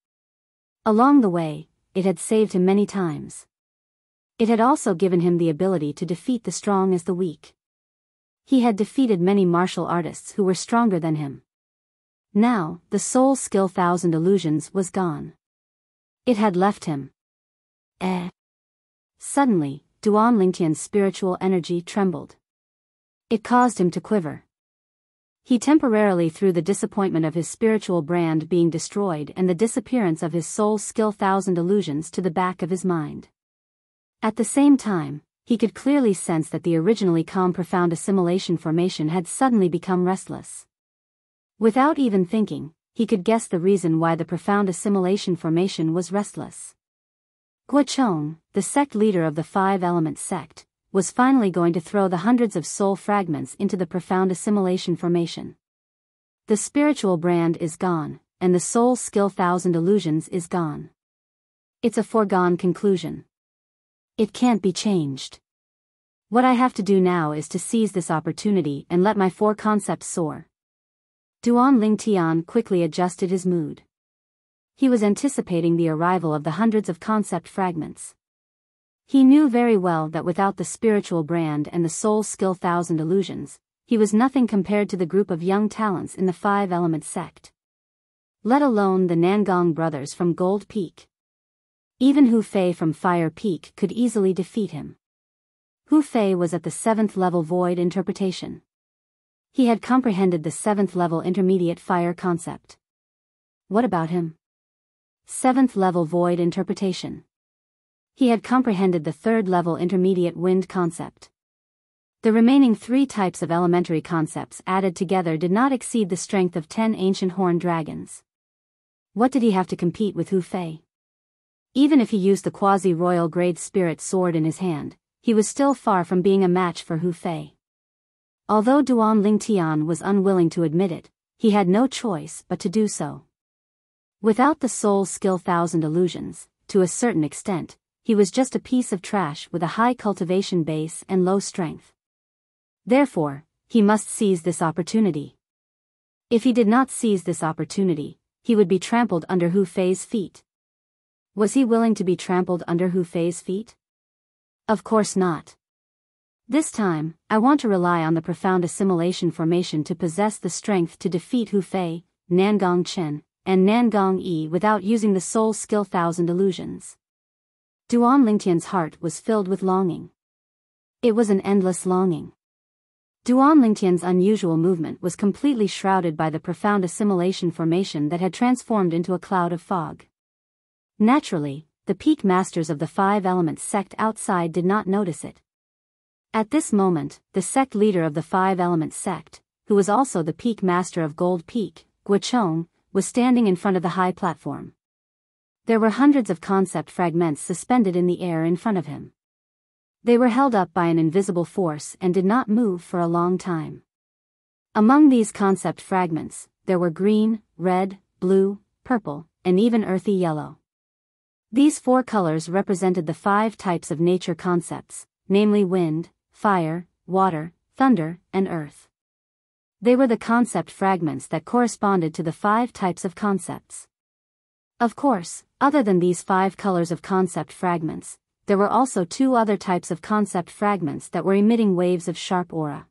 Along the way, it had saved him many times. It had also given him the ability to defeat the strong as the weak. He had defeated many martial artists who were stronger than him. Now, the soul skill 1,000 illusions was gone. It had left him. Suddenly, Duan Lingtian's spiritual energy trembled. It caused him to quiver. He temporarily threw the disappointment of his spiritual brand being destroyed and the disappearance of his soul skill 1,000 illusions to the back of his mind. At the same time, he could clearly sense that the originally calm profound assimilation formation had suddenly become restless. Without even thinking, he could guess the reason why the profound assimilation formation was restless. Guochong, the sect leader of the five-element sect, was finally going to throw the hundreds of soul fragments into the profound assimilation formation. The spiritual brand is gone, and the soul skill 1,000 illusions is gone. It's a foregone conclusion. It can't be changed. What I have to do now is to seize this opportunity and let my four concepts soar. Duan Lingtian quickly adjusted his mood. He was anticipating the arrival of the hundreds of concept fragments. He knew very well that without the spiritual brand and the soul skill 1,000 illusions, he was nothing compared to the group of young talents in the five-element sect. Let alone the Nangong brothers from Gold Peak. Even Hu Fei from Fire Peak could easily defeat him. Hu Fei was at the 7th level void interpretation. He had comprehended the 7th level intermediate fire concept. What about him? 7th level void interpretation. He had comprehended the 3rd level intermediate wind concept. The remaining 3 types of elementary concepts added together did not exceed the strength of 10 ancient horned dragons. What did he have to compete with Hu Fei? Even if he used the quasi-royal grade spirit sword in his hand, he was still far from being a match for Hu Fei. Although Duan Lingtian was unwilling to admit it, he had no choice but to do so. Without the soul skill 1,000 illusions, to a certain extent, he was just a piece of trash with a high cultivation base and low strength. Therefore, he must seize this opportunity. If he did not seize this opportunity, he would be trampled under Hu Fei's feet. Was he willing to be trampled under Hu Fei's feet? Of course not. This time, I want to rely on the profound assimilation formation to possess the strength to defeat Hu Fei, Nangong Chen, and Nangong Yi without using the soul skill 1,000 illusions. Duan Lingtian's heart was filled with longing. It was an endless longing. Duan Lingtian's unusual movement was completely shrouded by the profound assimilation formation that had transformed into a cloud of fog. Naturally, the peak masters of the five-element sect outside did not notice it. At this moment, the sect leader of the five-element sect, who was also the peak master of Gold Peak, Guochong, was standing in front of the high platform. There were hundreds of concept fragments suspended in the air in front of him. They were held up by an invisible force and did not move for a long time. Among these concept fragments, there were green, red, blue, purple, and even earthy yellow. These 4 colors represented the 5 types of nature concepts, namely wind, fire, water, thunder, and earth. They were the concept fragments that corresponded to the 5 types of concepts. Of course, other than these 5 colors of concept fragments, there were also 2 other types of concept fragments that were emitting waves of sharp aura.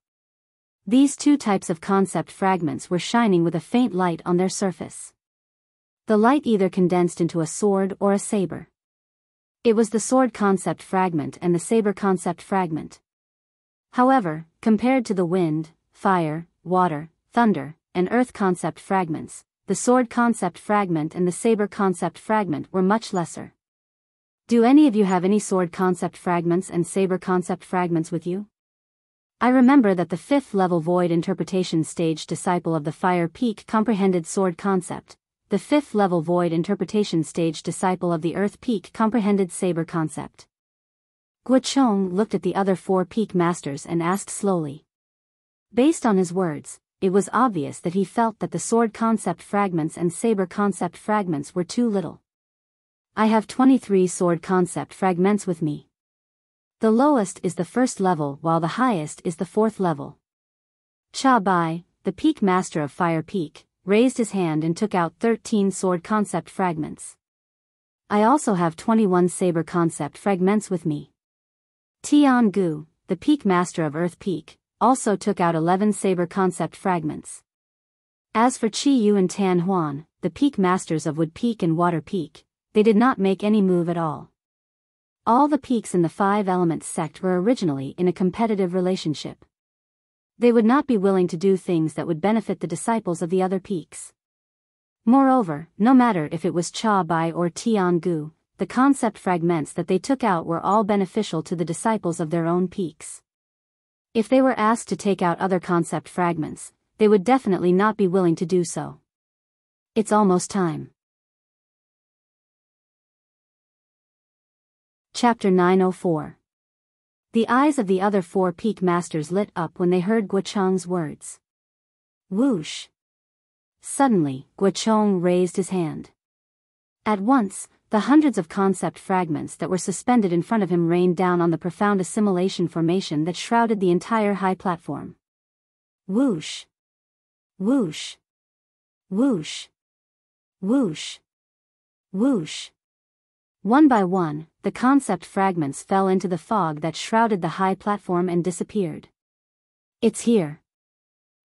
These 2 types of concept fragments were shining with a faint light on their surface. The light either condensed into a sword or a saber. It was the sword concept fragment and the saber concept fragment. However, compared to the wind, fire, water, thunder, and earth concept fragments, the sword concept fragment and the saber concept fragment were much lesser. Do any of you have any sword concept fragments and saber concept fragments with you? I remember that the 5th level void interpretation stage disciple of the fire peak comprehended sword concept. The 5th level void interpretation stage disciple of the earth peak comprehended saber concept. Guochong looked at the other 4 peak masters and asked slowly. Based on his words, it was obvious that he felt that the sword concept fragments and saber concept fragments were too little. I have 23 sword concept fragments with me. The lowest is the 1st level while the highest is the 4th level. Cha Bai, the peak master of Fire Peak, raised his hand and took out 13 sword concept fragments. I also have 21 saber concept fragments with me. Tian Gu, the peak master of Earth Peak, also took out 11 saber concept fragments. As for Qi Yu and Tan Huan, the peak masters of Wood Peak and Water Peak, they did not make any move at all. All the peaks in the 5 elements sect were originally in a competitive relationship. They would not be willing to do things that would benefit the disciples of the other peaks. Moreover, no matter if it was Cha Bai or Tian Gu, the concept fragments that they took out were all beneficial to the disciples of their own peaks. If they were asked to take out other concept fragments, they would definitely not be willing to do so. It's almost time. Chapter 904. The eyes of the other 4 peak masters lit up when they heard Guochong's words. Whoosh! Suddenly, Guochong raised his hand. At once, the hundreds of concept fragments that were suspended in front of him rained down on the profound assimilation formation that shrouded the entire high platform. Whoosh! Whoosh! Whoosh! Whoosh! Whoosh! One by one, the concept fragments fell into the fog that shrouded the high platform and disappeared. It's here.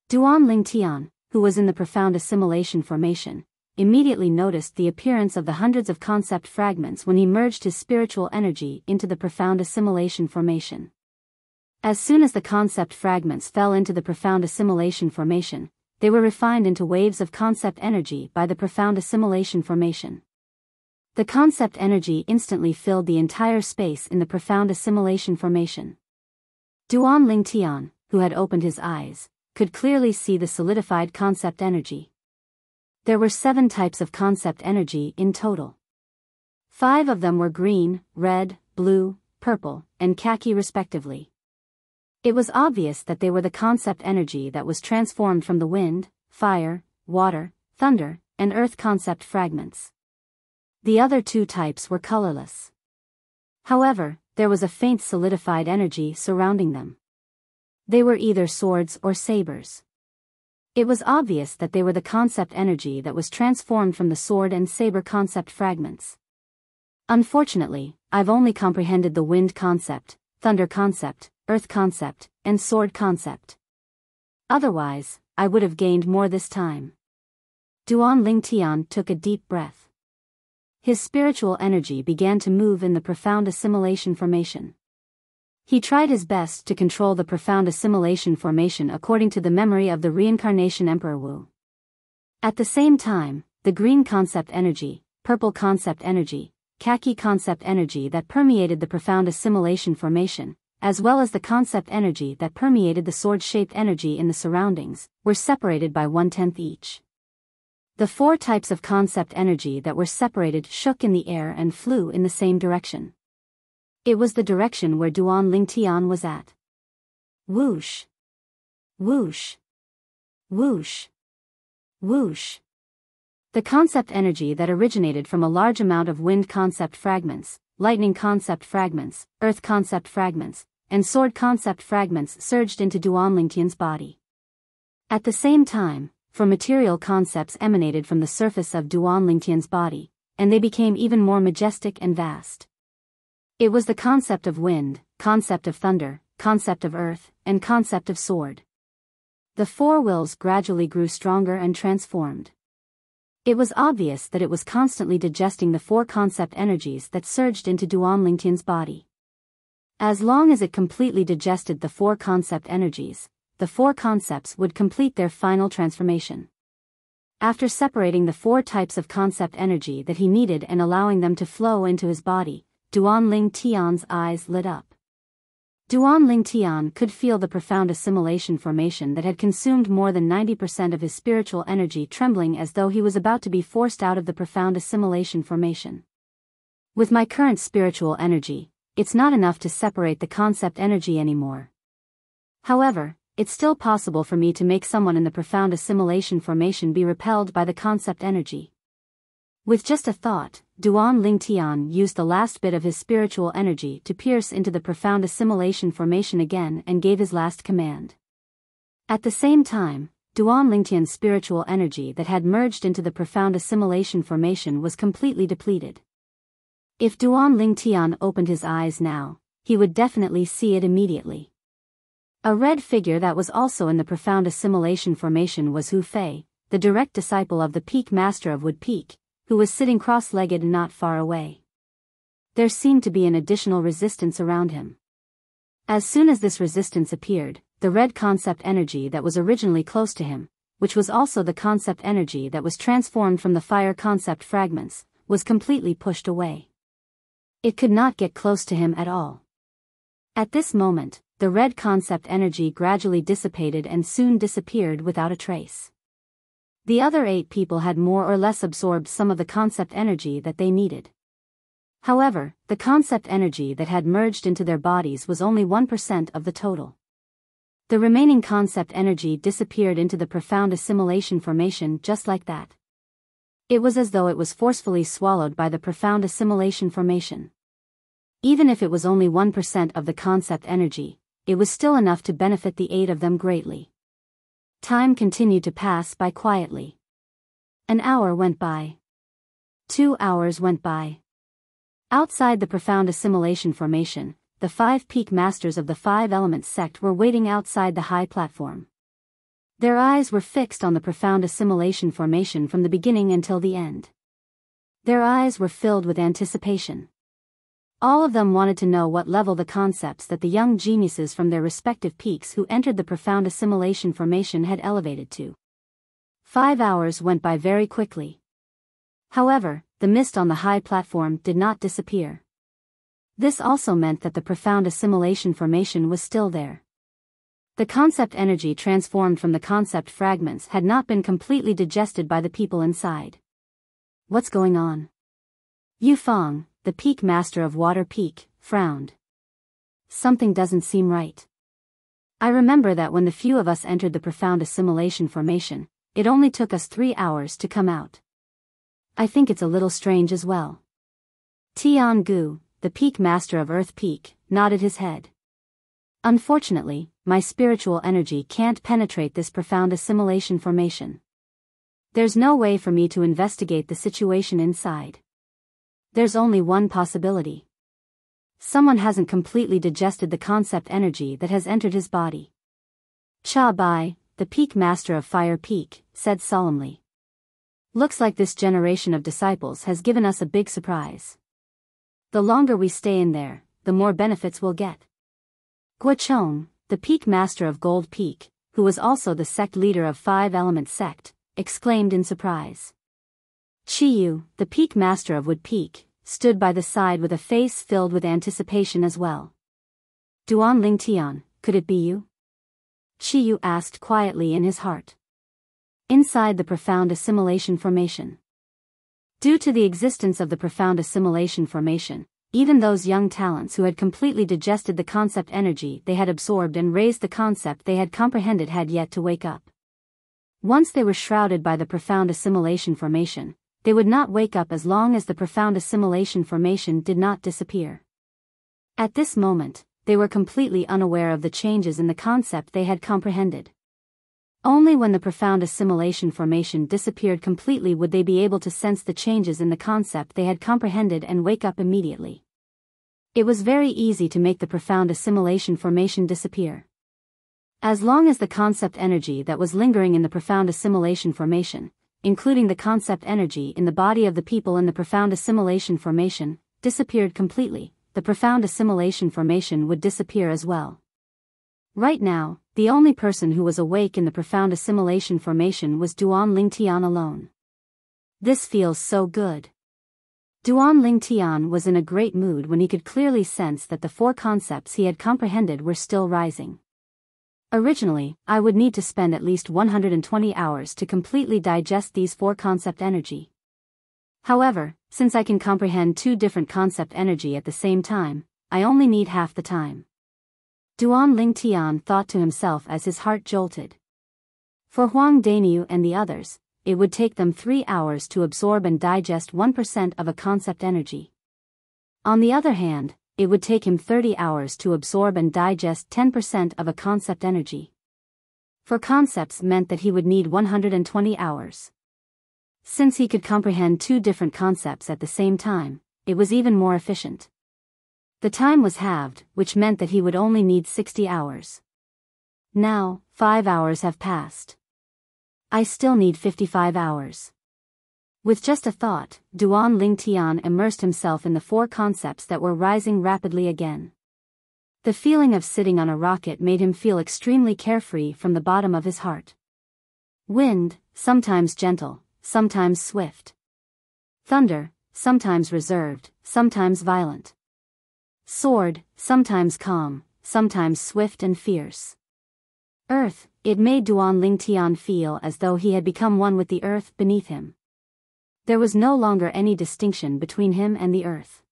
Duan Lingtian, who was in the profound assimilation formation, immediately noticed the appearance of the hundreds of concept fragments when he merged his spiritual energy into the profound assimilation formation. As soon as the concept fragments fell into the profound assimilation formation, they were refined into waves of concept energy by the profound assimilation formation. The concept energy instantly filled the entire space in the profound assimilation formation. Duan Lingtian, who had opened his eyes, could clearly see the solidified concept energy. There were 7 types of concept energy in total. 5 of them were green, red, blue, purple, and khaki respectively. It was obvious that they were the concept energy that was transformed from the wind, fire, water, thunder, and earth concept fragments. The other 2 types were colorless. However, there was a faint solidified energy surrounding them. They were either swords or sabers. It was obvious that they were the concept energy that was transformed from the sword and saber concept fragments. Unfortunately, I've only comprehended the wind concept, thunder concept, earth concept, and sword concept. Otherwise, I would have gained more this time. Duan Lingtian took a deep breath. His spiritual energy began to move in the profound assimilation formation. He tried his best to control the profound assimilation formation according to the memory of the reincarnation Emperor Wu. At the same time, the green concept energy, purple concept energy, khaki concept energy that permeated the profound assimilation formation, as well as the concept energy that permeated the sword-shaped energy in the surroundings, were separated by 1/10 each. The 4 types of concept energy that were separated shook in the air and flew in the same direction. It was the direction where Duan Lingtian was at. Whoosh! Whoosh! Whoosh! Whoosh! The concept energy that originated from a large amount of wind concept fragments, lightning concept fragments, earth concept fragments, and sword concept fragments surged into Duan Lingtian's body. At the same time, for material concepts emanated from the surface of Duan Lingtian's body, and they became even more majestic and vast. It was the concept of wind, concept of thunder, concept of earth, and concept of sword. The four wills gradually grew stronger and transformed. It was obvious that it was constantly digesting the four concept energies that surged into Duan Lingtian's body. As long as it completely digested the four concept energies, the four concepts would complete their final transformation. After separating the four types of concept energy that he needed and allowing them to flow into his body, Duan Lingtian's eyes lit up. Duan Lingtian could feel the profound assimilation formation that had consumed more than 90% of his spiritual energy trembling as though he was about to be forced out of the profound assimilation formation. With my current spiritual energy, it's not enough to separate the concept energy anymore. However, it's still possible for me to make someone in the profound assimilation formation be repelled by the concept energy. With just a thought, Duan Lingtian used the last bit of his spiritual energy to pierce into the profound assimilation formation again and gave his last command. At the same time, Duan Lingtian's spiritual energy that had merged into the profound assimilation formation was completely depleted. If Duan Lingtian opened his eyes now, he would definitely see it immediately. A red figure that was also in the profound assimilation formation was Hu Fei, the direct disciple of the Peak Master of Wood Peak, who was sitting cross-legged not far away. There seemed to be an additional resistance around him. As soon as this resistance appeared, the red concept energy that was originally close to him, which was also the concept energy that was transformed from the fire concept fragments, was completely pushed away. It could not get close to him at all. At this moment, the red concept energy gradually dissipated and soon disappeared without a trace. The other 8 people had more or less absorbed some of the concept energy that they needed. However, the concept energy that had merged into their bodies was only 1% of the total. The remaining concept energy disappeared into the profound assimilation formation just like that. It was as though it was forcefully swallowed by the profound assimilation formation. Even if it was only 1% of the concept energy, it was still enough to benefit the 8 of them greatly. Time continued to pass by quietly. An hour went by. 2 hours went by. Outside the profound assimilation formation, the 5 peak masters of the 5 elements sect were waiting outside the high platform. Their eyes were fixed on the profound assimilation formation from the beginning until the end. Their eyes were filled with anticipation. All of them wanted to know what level the concepts that the young geniuses from their respective peaks who entered the profound assimilation formation had elevated to. 5 hours went by very quickly. However, the mist on the high platform did not disappear. This also meant that the profound assimilation formation was still there. The concept energy transformed from the concept fragments had not been completely digested by the people inside. What's going on? Yu Feng, the Peak Master of Water Peak, frowned. Something doesn't seem right. I remember that when the few of us entered the profound assimilation formation, it only took us 3 hours to come out. I think it's a little strange as well. Tian Gu, the Peak Master of Earth Peak, nodded his head. Unfortunately, my spiritual energy can't penetrate this profound assimilation formation. There's no way for me to investigate the situation inside. There's only one possibility. Someone hasn't completely digested the concept energy that has entered his body. Cha Bai, the Peak Master of Fire Peak, said solemnly. Looks like this generation of disciples has given us a big surprise. The longer we stay in there, the more benefits we'll get. Guochong, the Peak Master of Gold Peak, who was also the sect leader of 5 Element Sect, exclaimed in surprise. Chiyu, the Peak Master of Wood Peak, stood by the side with a face filled with anticipation as well. Duan Lingtian, could it be you? Chiyu asked quietly in his heart. Inside the profound assimilation formation. Due to the existence of the profound assimilation formation, even those young talents who had completely digested the concept energy they had absorbed and raised the concept they had comprehended had yet to wake up. Once they were shrouded by the profound assimilation formation, they would not wake up as long as the profound assimilation formation did not disappear. At this moment, they were completely unaware of the changes in the concept they had comprehended. Only when the profound assimilation formation disappeared completely would they be able to sense the changes in the concept they had comprehended and wake up immediately. It was very easy to make the profound assimilation formation disappear. As long as the concept energy that was lingering in the profound assimilation formation, including the concept energy in the body of the people in the profound assimilation formation, disappeared completely, the profound assimilation formation would disappear as well. Right now, the only person who was awake in the profound assimilation formation was Duan Lingtian alone. This feels so good. Duan Lingtian was in a great mood when he could clearly sense that the four concepts he had comprehended were still rising. Originally, I would need to spend at least 120 hours to completely digest these four concept energy. However, since I can comprehend two different concept energy at the same time, I only need half the time. Duan Lingtian thought to himself as his heart jolted. For Huang Daniu and the others, it would take them 3 hours to absorb and digest 1% of a concept energy. On the other hand, it would take him 30 hours to absorb and digest 10% of a concept energy. For concepts meant that he would need 120 hours. Since he could comprehend two different concepts at the same time, it was even more efficient. The time was halved, which meant that he would only need 60 hours. Now, 5 hours have passed. I still need 55 hours. With just a thought, Duan Lingtian immersed himself in the four concepts that were rising rapidly again. The feeling of sitting on a rocket made him feel extremely carefree from the bottom of his heart. Wind, sometimes gentle, sometimes swift. Thunder, sometimes reserved, sometimes violent. Sword, sometimes calm, sometimes swift and fierce. Earth, it made Duan Lingtian feel as though he had become one with the earth beneath him. There was no longer any distinction between him and the earth.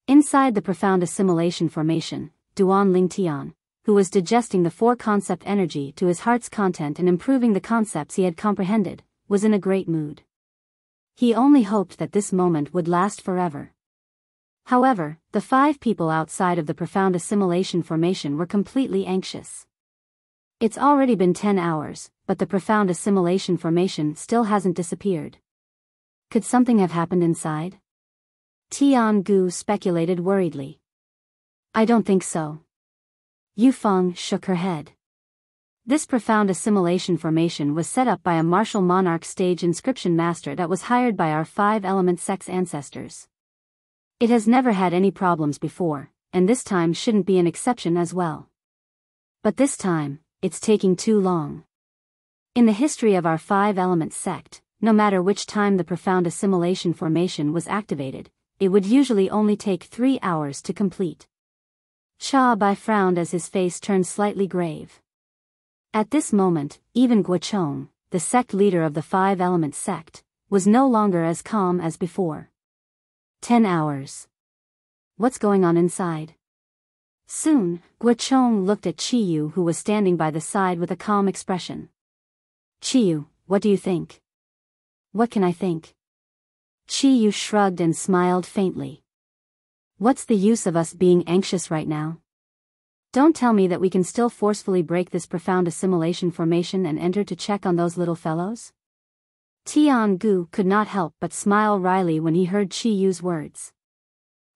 Inside the profound assimilation formation, Duan Lingtian, who was digesting the four concept energy to his heart's content and improving the concepts he had comprehended, was in a great mood. He only hoped that this moment would last forever. However, the 5 people outside of the profound assimilation formation were completely anxious. It's already been 10 hours, but the profound assimilation formation still hasn't disappeared. Could something have happened inside? Tian Gu speculated worriedly. I don't think so. Yu Feng shook her head. This profound assimilation formation was set up by a martial monarch stage inscription master that was hired by our 5-element sect's ancestors. It has never had any problems before, and this time shouldn't be an exception as well. But this time, it's taking too long. In the history of our 5-element sect, no matter which time the profound assimilation formation was activated, it would usually only take 3 hours to complete. Cha Bai frowned as his face turned slightly grave. At this moment, even Guochong, the sect leader of the 5-element sect, was no longer as calm as before. 10 hours. What's going on inside? Soon, Guochong looked at Chiyu, who was standing by the side with a calm expression. Chiyu, what do you think? What can I think? Chiyu shrugged and smiled faintly. What's the use of us being anxious right now? Don't tell me that we can still forcefully break this profound assimilation formation and enter to check on those little fellows? Tian Gu could not help but smile wryly when he heard Chiyu's words.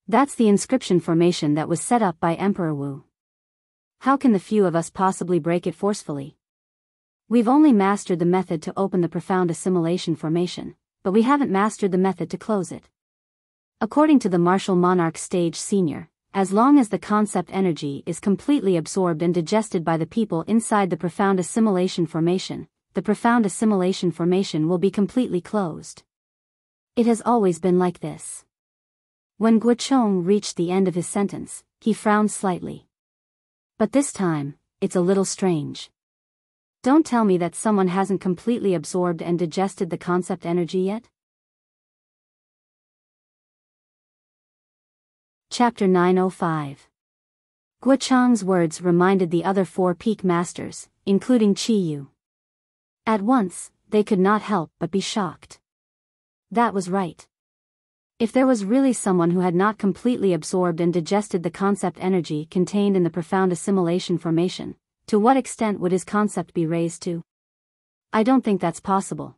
That's the inscription formation that was set up by Emperor Wu. How can the few of us possibly break it forcefully? We've only mastered the method to open the profound assimilation formation, but we haven't mastered the method to close it. According to the martial monarch stage senior, as long as the concept energy is completely absorbed and digested by the people inside the profound assimilation formation, the profound assimilation formation will be completely closed. It has always been like this. When Guochong reached the end of his sentence, he frowned slightly. But this time, it's a little strange. Don't tell me that someone hasn't completely absorbed and digested the concept energy yet? Chapter 905. Guochong's words reminded the other 4 peak masters, including Chiyu. At once, they could not help but be shocked. That was right. If there was really someone who had not completely absorbed and digested the concept energy contained in the profound assimilation formation, to what extent would his concept be raised to? I don't think that's possible.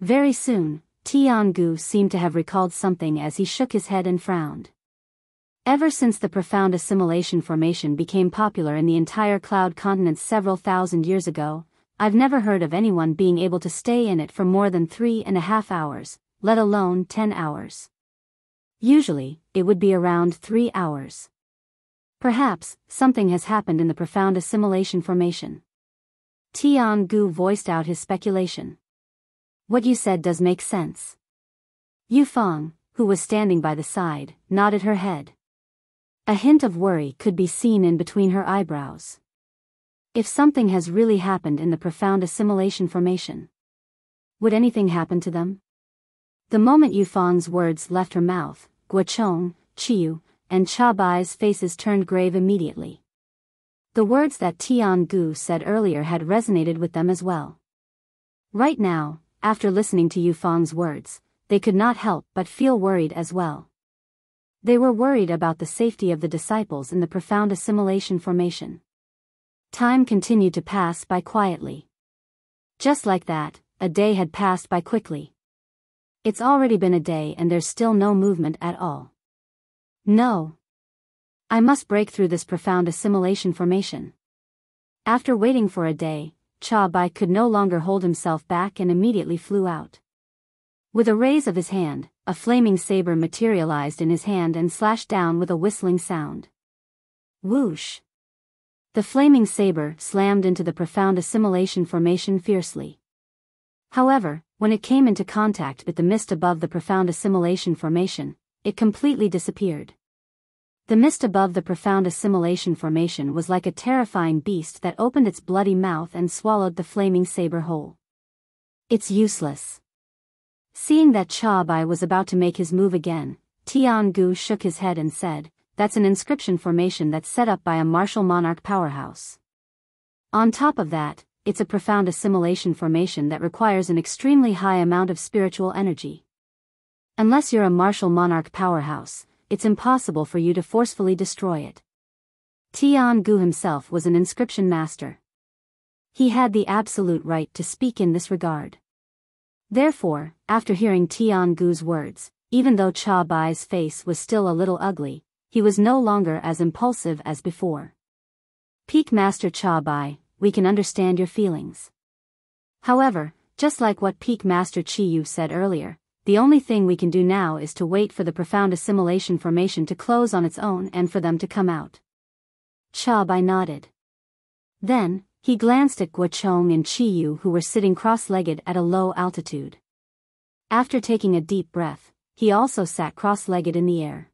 Very soon, Tiangu seemed to have recalled something as he shook his head and frowned. Ever since the profound assimilation formation became popular in the entire cloud continent several thousand years ago, I've never heard of anyone being able to stay in it for more than 3.5 hours, let alone 10 hours. Usually, it would be around 3 hours. Perhaps, something has happened in the profound assimilation formation. Tiangu voiced out his speculation. What you said does make sense. Yufeng, who was standing by the side, nodded her head. A hint of worry could be seen in between her eyebrows. If something has really happened in the profound assimilation formation, would anything happen to them? The moment Yufeng's words left her mouth, Guochong, Chiyu, and Chabai's faces turned grave immediately. The words that Tiangu said earlier had resonated with them as well. Right now, after listening to Yufeng's words, they could not help but feel worried as well. They were worried about the safety of the disciples in the profound assimilation formation. Time continued to pass by quietly. Just like that, a day had passed by quickly. It's already been a day and there's still no movement at all. No. I must break through this profound assimilation formation. After waiting for a day, Chabai could no longer hold himself back and immediately flew out. With a raise of his hand, a flaming saber materialized in his hand and slashed down with a whistling sound. Whoosh! The flaming saber slammed into the profound assimilation formation fiercely. However, when it came into contact with the mist above the profound assimilation formation, it completely disappeared. The mist above the profound assimilation formation was like a terrifying beast that opened its bloody mouth and swallowed the flaming saber whole. It's useless. Seeing that Chabai was about to make his move again, Tiangu shook his head and said, "That's an inscription formation that's set up by a martial monarch powerhouse. On top of that, it's a profound assimilation formation that requires an extremely high amount of spiritual energy. Unless you're a martial monarch powerhouse, it's impossible for you to forcefully destroy it." Tiangu himself was an inscription master. He had the absolute right to speak in this regard. Therefore, after hearing Tiangu's words, even though Chabai's face was still a little ugly, he was no longer as impulsive as before. "Peak Master Chabai, we can understand your feelings. However, just like what Peak Master Chiyu said earlier, the only thing we can do now is to wait for the profound assimilation formation to close on its own and for them to come out." Chabai nodded. Then, he glanced at Guochong and Chiyu who were sitting cross-legged at a low altitude. After taking a deep breath, he also sat cross-legged in the air.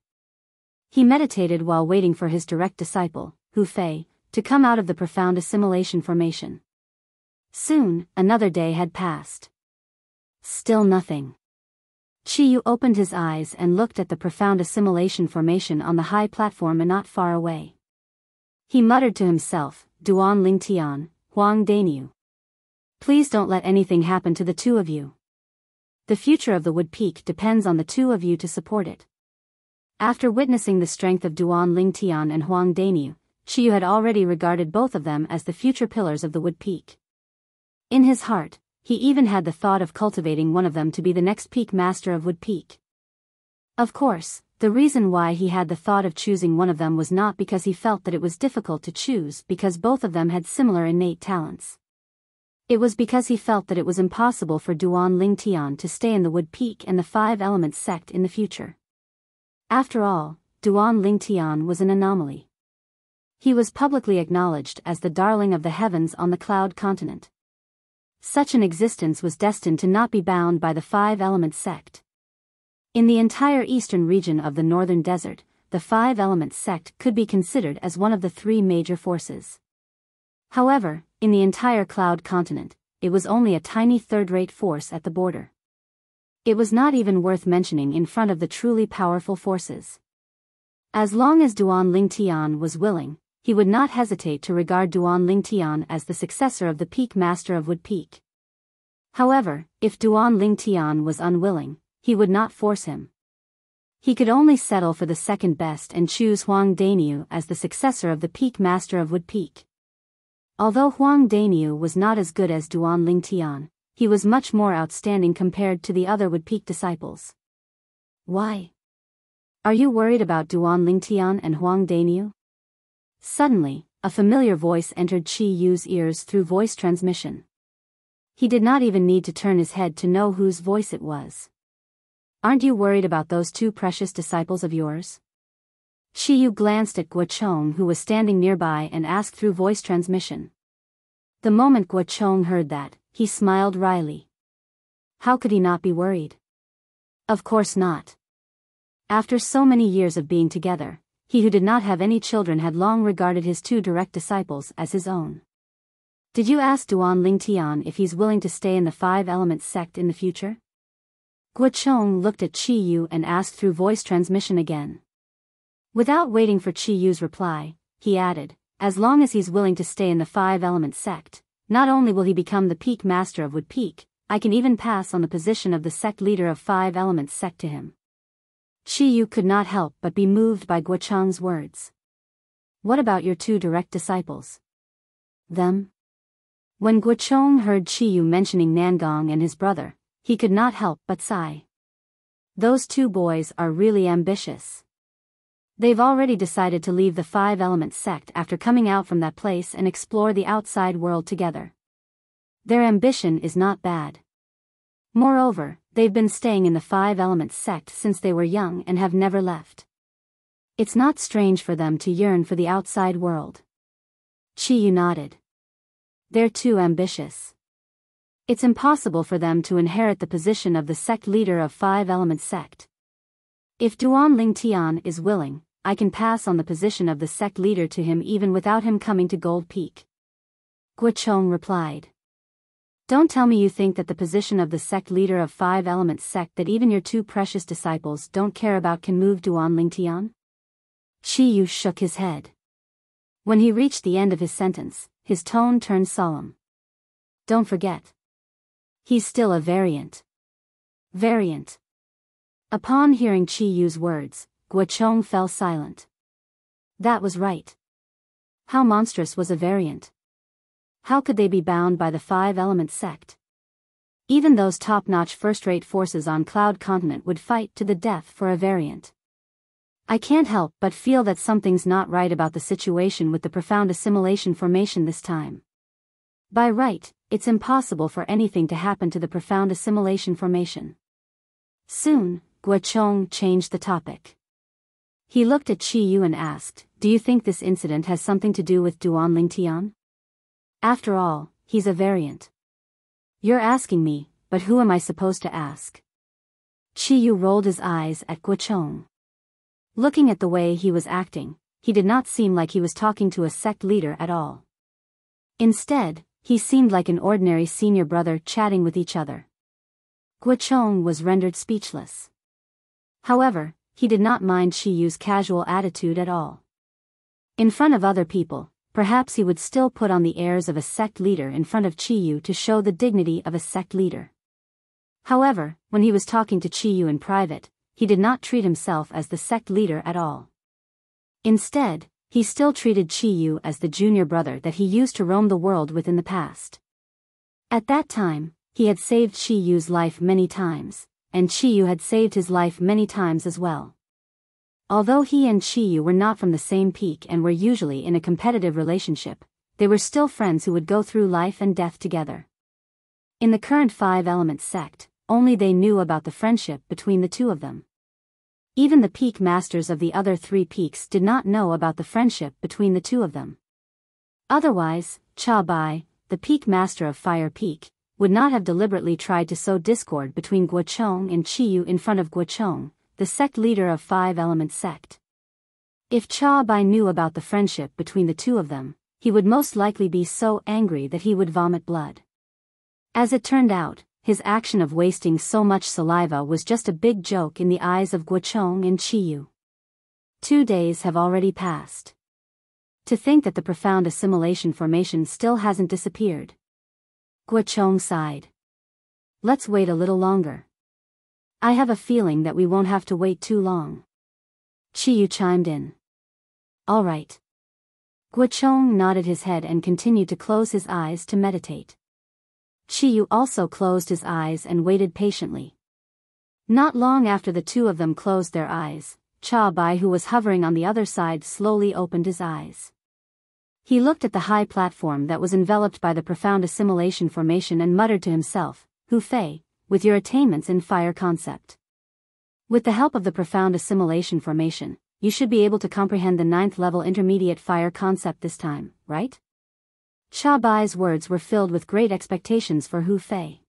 He meditated while waiting for his direct disciple, Hu Fei, to come out of the profound assimilation formation. Soon, another day had passed. Still nothing. Chiyu opened his eyes and looked at the profound assimilation formation on the high platform not far away. He muttered to himself, "Duan Lingtian, Huang Daniu. Please don't let anything happen to the two of you. The future of the Wood Peak depends on the two of you to support it." After witnessing the strength of Duan Lingtian and Huang Daniu, Chiyu had already regarded both of them as the future pillars of the Wood Peak. In his heart, he even had the thought of cultivating one of them to be the next Peak Master of Wood Peak. Of course, the reason why he had the thought of choosing one of them was not because he felt that it was difficult to choose because both of them had similar innate talents. It was because he felt that it was impossible for Duan Lingtian to stay in the Wood Peak and the Five Elements sect in the future. After all, Duan Lingtian was an anomaly. He was publicly acknowledged as the darling of the heavens on the Cloud Continent. Such an existence was destined to not be bound by the Five Elements sect. In the entire eastern region of the Northern Desert, the Five Elements sect could be considered as one of the three major forces. However, in the entire Cloud Continent, it was only a tiny third-rate force at the border. It was not even worth mentioning in front of the truly powerful forces. As long as Duan Lingtian was willing, he would not hesitate to regard Duan Lingtian as the successor of the Peak Master of Wood Peak. However, if Duan Lingtian was unwilling, he would not force him. He could only settle for the second best and choose Huang Daniu as the successor of the Peak Master of Wood Peak. Although Huang Daniu was not as good as Duan Lingtian, he was much more outstanding compared to the other Wood-Peak disciples. Why? Are you worried about Duan Lingtian and Huang Daniu? Suddenly, a familiar voice entered Qi Yu's ears through voice transmission. He did not even need to turn his head to know whose voice it was. Aren't you worried about those two precious disciples of yours? Qi Yu glanced at Guochong, who was standing nearby, and asked through voice transmission. The moment Guochong heard that, he smiled wryly. How could he not be worried? Of course not. After so many years of being together, he who did not have any children had long regarded his two direct disciples as his own. Did you ask Duan Lingtian if he's willing to stay in the Five Elements sect in the future? Guochong looked at Qi Yu and asked through voice transmission again. Without waiting for Qi Yu's reply, he added, as long as he's willing to stay in the Five Elements sect, not only will he become the Peak Master of Wood Peak, I can even pass on the position of the sect leader of Five Elements sect to him. Qi Yu could not help but be moved by Guochong's words. What about your two direct disciples? Them? When Guochong heard Qi Yu mentioning Nangong and his brother, he could not help but sigh. Those two boys are really ambitious. They've already decided to leave the Five Elements sect after coming out from that place and explore the outside world together. Their ambition is not bad. Moreover, they've been staying in the Five Elements sect since they were young and have never left. It's not strange for them to yearn for the outside world. Qi Yu nodded. They're too ambitious. It's impossible for them to inherit the position of the sect leader of Five Elements sect. If Duan Lingtian is willing, I can pass on the position of the sect leader to him even without him coming to Gold Peak. Guochong replied. Don't tell me you think that the position of the sect leader of Five Elements sect that even your two precious disciples don't care about can move Duan Lingtian? Qi Yu shook his head. When he reached the end of his sentence, his tone turned solemn. Don't forget. He's still a variant. Variant. Upon hearing Qi Yu's words, Guochong fell silent. That was right. How monstrous was a variant? How could they be bound by the Five Elements sect? Even those top-notch first-rate forces on Cloud Continent would fight to the death for a variant. I can't help but feel that something's not right about the situation with the profound assimilation formation this time. By right, it's impossible for anything to happen to the profound assimilation formation. Soon, Guochong changed the topic. He looked at Qi Yu and asked, do you think this incident has something to do with Duan Lingtian? After all, he's a variant. You're asking me, but who am I supposed to ask? Qi Yu rolled his eyes at Guochong. Looking at the way he was acting, he did not seem like he was talking to a sect leader at all. Instead, he seemed like an ordinary senior brother chatting with each other. Guochong was rendered speechless. However, he did not mind Qi Yu's casual attitude at all. In front of other people, perhaps he would still put on the airs of a sect leader in front of Qi Yu to show the dignity of a sect leader. However, when he was talking to Qi Yu in private, he did not treat himself as the sect leader at all. Instead, he still treated Qi Yu as the junior brother that he used to roam the world with in the past. At that time, he had saved Qi Yu's life many times, and Qi Yu had saved his life many times as well. Although he and Qi Yu were not from the same peak and were usually in a competitive relationship, they were still friends who would go through life and death together. In the current Five Elements sect, only they knew about the friendship between the two of them. Even the peak masters of the other three peaks did not know about the friendship between the two of them. Otherwise, Cha Bai, the peak master of Fire Peak, would not have deliberately tried to sow discord between Guochong and Qi Yu in front of Guochong, the sect leader of Five Elements sect. If Cha Bai knew about the friendship between the two of them, he would most likely be so angry that he would vomit blood. As it turned out, his action of wasting so much saliva was just a big joke in the eyes of Guochong and Qi Yu. 2 days have already passed. To think that the profound assimilation formation still hasn't disappeared. Guochong sighed. Let's wait a little longer. I have a feeling that we won't have to wait too long. Qi Yu chimed in. All right. Guochong nodded his head and continued to close his eyes to meditate. Chiyu also closed his eyes and waited patiently. Not long after the two of them closed their eyes, Cha Bai, who was hovering on the other side, slowly opened his eyes. He looked at the high platform that was enveloped by the profound assimilation formation and muttered to himself, "Hu Fei, with your attainments in fire concept. With the help of the profound assimilation formation, you should be able to comprehend the 9th level intermediate fire concept this time, right?" Cha Bai's words were filled with great expectations for Hu Fei.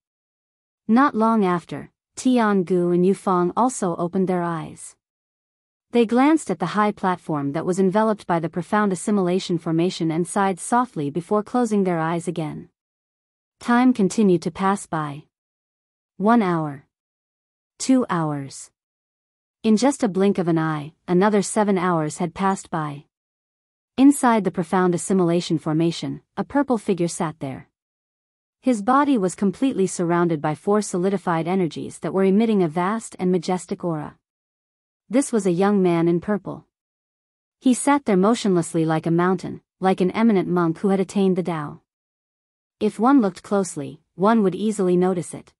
Not long after, Tian Gu and Yu Feng also opened their eyes. They glanced at the high platform that was enveloped by the profound assimilation formation and sighed softly before closing their eyes again. Time continued to pass by. 1 hour. 2 hours. In just a blink of an eye, another 7 hours had passed by. Inside the profound assimilation formation, a purple figure sat there. His body was completely surrounded by 4 solidified energies that were emitting a vast and majestic aura. This was a young man in purple. He sat there motionlessly like a mountain, like an eminent monk who had attained the Tao. If one looked closely, one would easily notice it.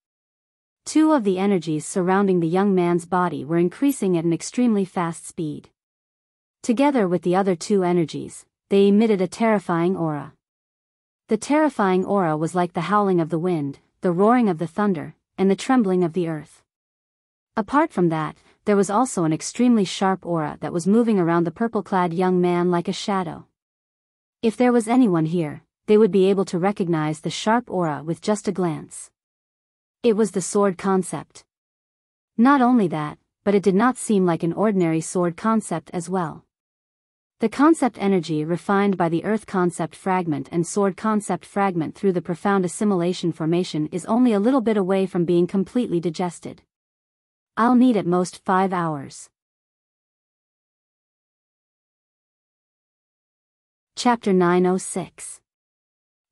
2 of the energies surrounding the young man's body were increasing at an extremely fast speed. Together with the other 2 energies, they emitted a terrifying aura. The terrifying aura was like the howling of the wind, the roaring of the thunder, and the trembling of the earth. Apart from that, there was also an extremely sharp aura that was moving around the purple-clad young man like a shadow. If there was anyone here, they would be able to recognize the sharp aura with just a glance. It was the sword concept. Not only that, but it did not seem like an ordinary sword concept as well. The concept energy refined by the earth concept fragment and sword concept fragment through the profound assimilation formation is only a little bit away from being completely digested. I'll need at most 5 hours. Chapter 906.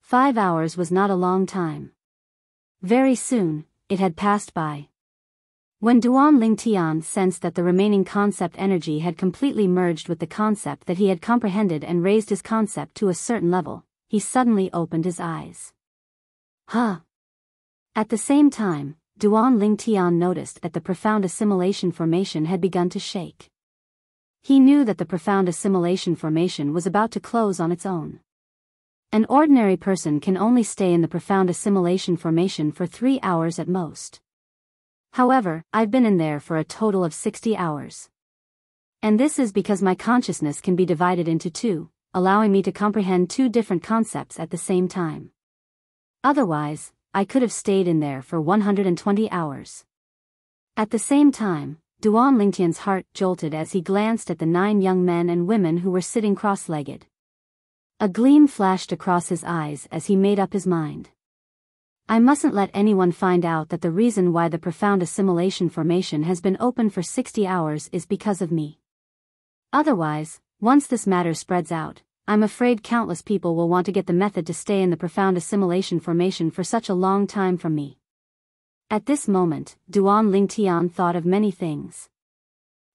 5 hours was not a long time. Very soon, it had passed by. When Duan Lingtian sensed that the remaining concept energy had completely merged with the concept that he had comprehended and raised his concept to a certain level, he suddenly opened his eyes. Huh! At the same time, Duan Lingtian noticed that the profound assimilation formation had begun to shake. He knew that the profound assimilation formation was about to close on its own. An ordinary person can only stay in the profound assimilation formation for 3 hours at most. However, I've been in there for a total of 60 hours. And this is because my consciousness can be divided into 2, allowing me to comprehend 2 different concepts at the same time. Otherwise, I could have stayed in there for 120 hours. At the same time, Duan Lingtian's heart jolted as he glanced at the 9 young men and women who were sitting cross-legged. A gleam flashed across his eyes as he made up his mind. I mustn't let anyone find out that the reason why the profound assimilation formation has been open for 60 hours is because of me. Otherwise, once this matter spreads out, I'm afraid countless people will want to get the method to stay in the profound assimilation formation for such a long time from me. At this moment, Duan Lingtian thought of many things.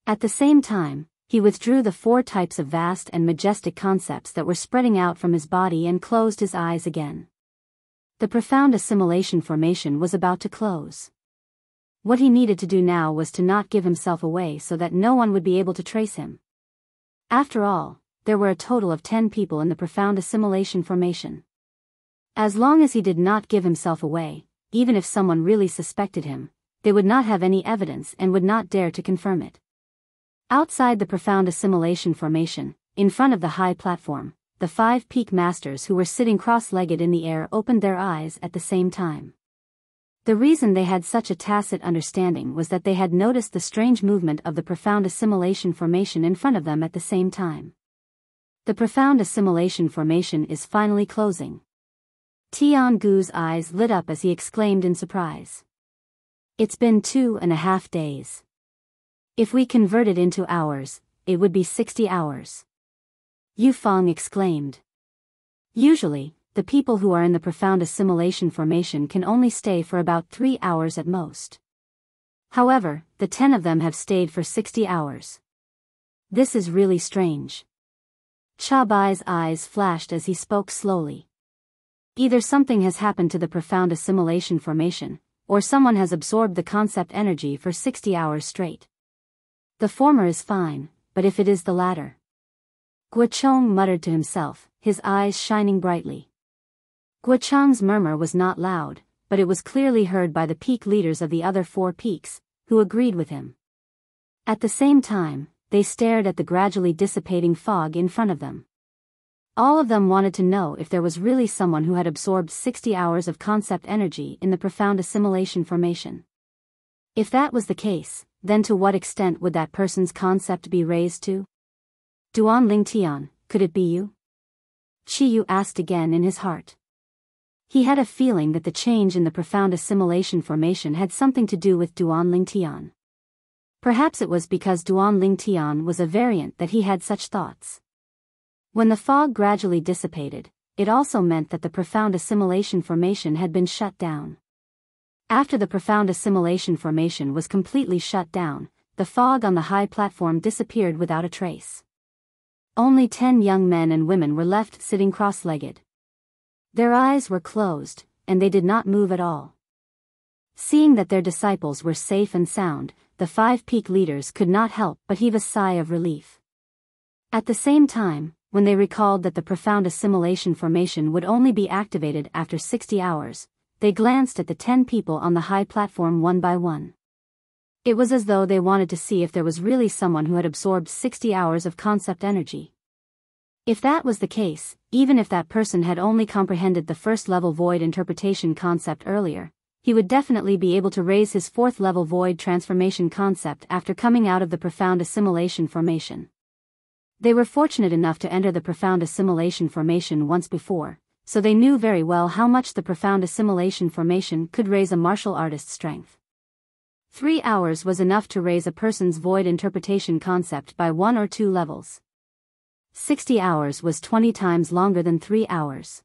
At the same time, he withdrew the 4 types of vast and majestic concepts that were spreading out from his body and closed his eyes again. The profound assimilation formation was about to close. What he needed to do now was to not give himself away so that no one would be able to trace him. After all, there were a total of 10 people in the profound assimilation formation. As long as he did not give himself away, even if someone really suspected him, they would not have any evidence and would not dare to confirm it. Outside the profound assimilation formation, in front of the high platform, the 5 peak masters who were sitting cross-legged in the air opened their eyes at the same time. The reason they had such a tacit understanding was that they had noticed the strange movement of the profound assimilation formation in front of them at the same time. The profound assimilation formation is finally closing. Tian Gu's eyes lit up as he exclaimed in surprise. It's been 2.5 days. If we convert it into hours, it would be 60 hours. Yu Feng exclaimed. Usually, the people who are in the profound assimilation formation can only stay for about 3 hours at most. However, the 10 of them have stayed for 60 hours. This is really strange. Cha Bai's eyes flashed as he spoke slowly. Either something has happened to the profound assimilation formation, or someone has absorbed the concept energy for 60 hours straight. The former is fine, but if it is the latter... Guocheng muttered to himself, his eyes shining brightly. Guocheng's murmur was not loud, but it was clearly heard by the peak leaders of the other 4 peaks, who agreed with him. At the same time, they stared at the gradually dissipating fog in front of them. All of them wanted to know if there was really someone who had absorbed 60 hours of concept energy in the profound assimilation formation. If that was the case, then to what extent would that person's concept be raised to? Duan Lingtian, could it be you? Qi Yu asked again in his heart. He had a feeling that the change in the profound assimilation formation had something to do with Duan Lingtian. Perhaps it was because Duan Lingtian was a variant that he had such thoughts. When the fog gradually dissipated, it also meant that the profound assimilation formation had been shut down. After the profound assimilation formation was completely shut down, the fog on the high platform disappeared without a trace. Only 10 young men and women were left sitting cross-legged. Their eyes were closed, and they did not move at all. Seeing that their disciples were safe and sound, the 5 peak leaders could not help but heave a sigh of relief. At the same time, when they recalled that the profound assimilation formation would only be activated after 60 hours, they glanced at the 10 people on the high platform one by one. It was as though they wanted to see if there was really someone who had absorbed 60 hours of concept energy. If that was the case, even if that person had only comprehended the first-level void interpretation concept earlier, he would definitely be able to raise his 4th-level void transformation concept after coming out of the profound assimilation formation. They were fortunate enough to enter the profound assimilation formation once before, so they knew very well how much the profound assimilation formation could raise a martial artist's strength. 3 hours was enough to raise a person's void interpretation concept by 1 or 2 levels. 60 hours was 20 times longer than 3 hours.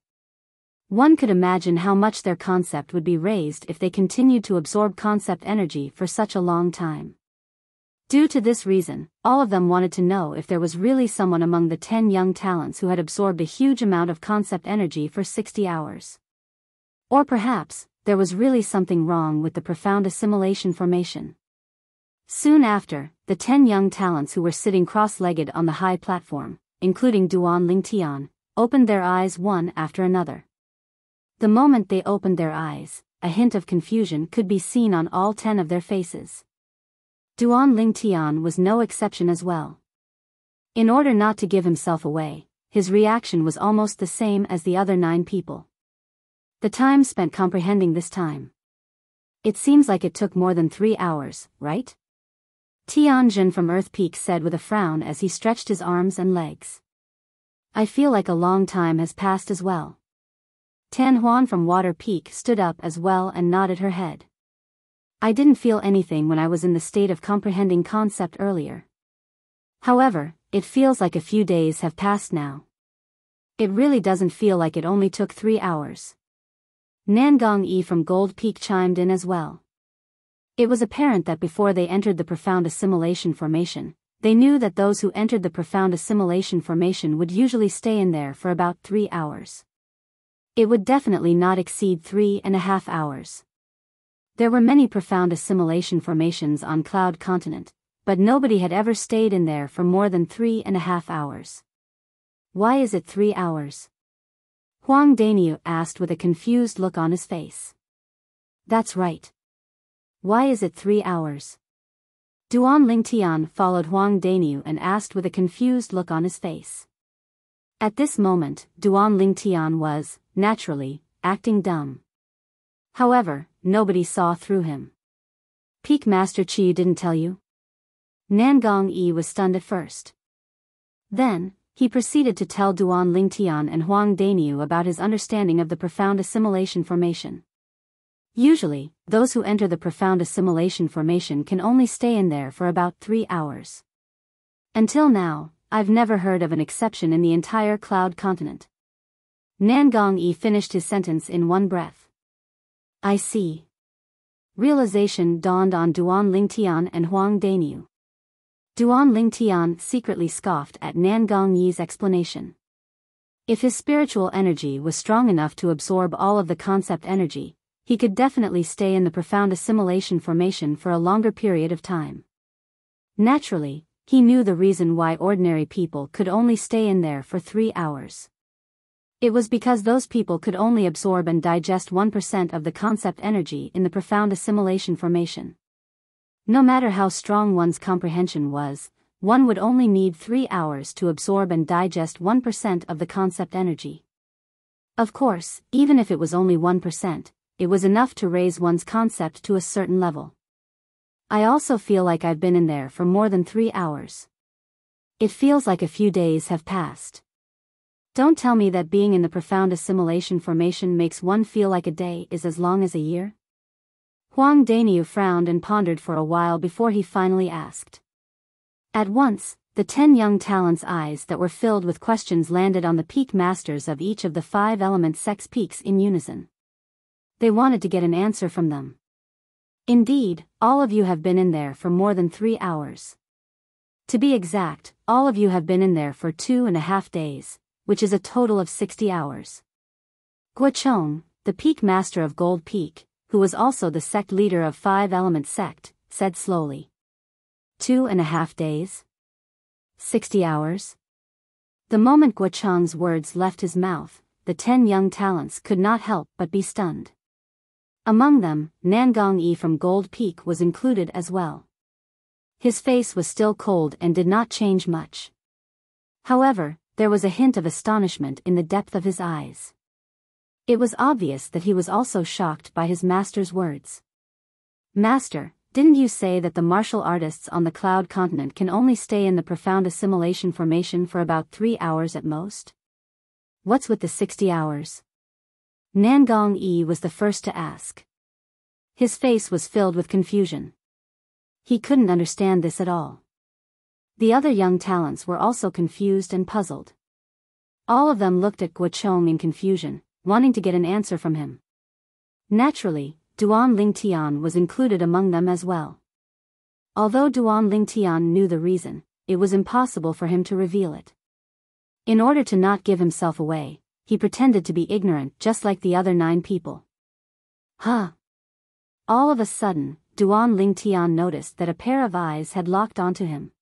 One could imagine how much their concept would be raised if they continued to absorb concept energy for such a long time. Due to this reason, all of them wanted to know if there was really someone among the 10 young talents who had absorbed a huge amount of concept energy for 60 hours. Or perhaps, there was really something wrong with the profound assimilation formation. Soon after, the 10 young talents who were sitting cross-legged on the high platform, including Duan Lingtian, opened their eyes one after another. The moment they opened their eyes, a hint of confusion could be seen on all 10 of their faces. Duan Lingtian was no exception as well. In order not to give himself away, his reaction was almost the same as the other 9 people. The time spent comprehending this time. It seems like it took more than 3 hours, right? Tianjin from Earth Peak said with a frown as he stretched his arms and legs. I feel like a long time has passed as well. Tan Huan from Water Peak stood up as well and nodded her head. I didn't feel anything when I was in the state of comprehending concept earlier. However, it feels like a few days have passed now. It really doesn't feel like it only took 3 hours. Nangong Yi from Gold Peak chimed in as well. It was apparent that before they entered the profound assimilation formation, they knew that those who entered the profound assimilation formation would usually stay in there for about 3 hours. It would definitely not exceed 3.5 hours. There were many profound assimilation formations on Cloud Continent, but nobody had ever stayed in there for more than 3.5 hours. Why is it 3 hours? Huang Daniu asked with a confused look on his face. That's right. Why is it 3 hours? Duan Lingtian followed Huang Daniu and asked with a confused look on his face. At this moment, Duan Lingtian was, naturally, acting dumb. However, nobody saw through him. Peak Master Qi didn't tell you? Nangong Yi was stunned at first. Then, he proceeded to tell Duan Lingtian and Huang Daniu about his understanding of the profound assimilation formation. Usually, those who enter the profound assimilation formation can only stay in there for about 3 hours. Until now, I've never heard of an exception in the entire Cloud Continent. Nangong Yi finished his sentence in one breath. I see. Realization dawned on Duan Lingtian and Huang Daniu. Duan Lingtian secretly scoffed at Nangong Yi's explanation. If his spiritual energy was strong enough to absorb all of the concept energy, he could definitely stay in the profound assimilation formation for a longer period of time. Naturally, he knew the reason why ordinary people could only stay in there for 3 hours. It was because those people could only absorb and digest 1% of the concept energy in the profound assimilation formation. No matter how strong one's comprehension was, one would only need 3 hours to absorb and digest 1% of the concept energy. Of course, even if it was only 1%, it was enough to raise one's concept to a certain level. I also feel like I've been in there for more than 3 hours. It feels like a few days have passed. Don't tell me that being in the profound assimilation formation makes one feel like a day is as long as a year? Huang Daniu frowned and pondered for a while before he finally asked. At once, the 10 young talents' eyes that were filled with questions landed on the peak masters of each of the 5 element sex peaks in unison. They wanted to get an answer from them. Indeed, all of you have been in there for more than 3 hours. To be exact, all of you have been in there for 2.5 days, which is a total of 60 hours. Guochong, the peak master of Gold Peak, who was also the sect leader of 5 element sect, said slowly. 2.5 days? 60 hours? The moment Guochong's words left his mouth, the 10 young talents could not help but be stunned. Among them, Nangong Yi from Gold Peak was included as well. His face was still cold and did not change much. However, there was a hint of astonishment in the depth of his eyes. It was obvious that he was also shocked by his master's words. Master, didn't you say that the martial artists on the Cloud Continent can only stay in the profound assimilation formation for about 3 hours at most? What's with the 60 hours? Nangong Yi was the first to ask. His face was filled with confusion. He couldn't understand this at all. The other young talents were also confused and puzzled. All of them looked at Guochong in confusion, wanting to get an answer from him. Naturally, Duan Lingtian was included among them as well. Although Duan Lingtian knew the reason, it was impossible for him to reveal it. In order to not give himself away, he pretended to be ignorant just like the other 9 people. Huh! All of a sudden, Duan Lingtian noticed that a pair of eyes had locked onto him.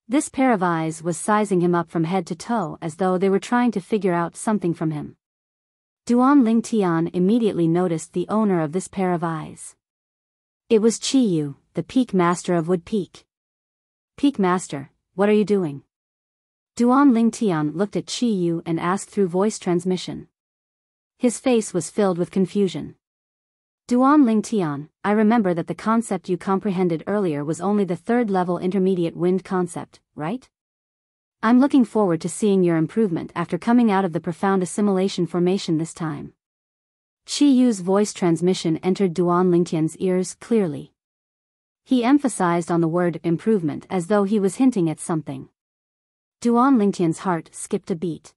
This pair of eyes was sizing him up from head to toe as though they were trying to figure out something from him. Duan Lingtian immediately noticed the owner of this pair of eyes. It was Qiyu, the Peak Master of Wood Peak. Peak Master, what are you doing? Duan Lingtian looked at Qiyu and asked through voice transmission. His face was filled with confusion. Duan Lingtian, I remember that the concept you comprehended earlier was only the 3rd level intermediate wind concept, right? I'm looking forward to seeing your improvement after coming out of the profound assimilation formation this time. Qiyu's voice transmission entered Duan Lingtian's ears clearly. He emphasized on the word improvement as though he was hinting at something. Duan Lingtian's heart skipped a beat.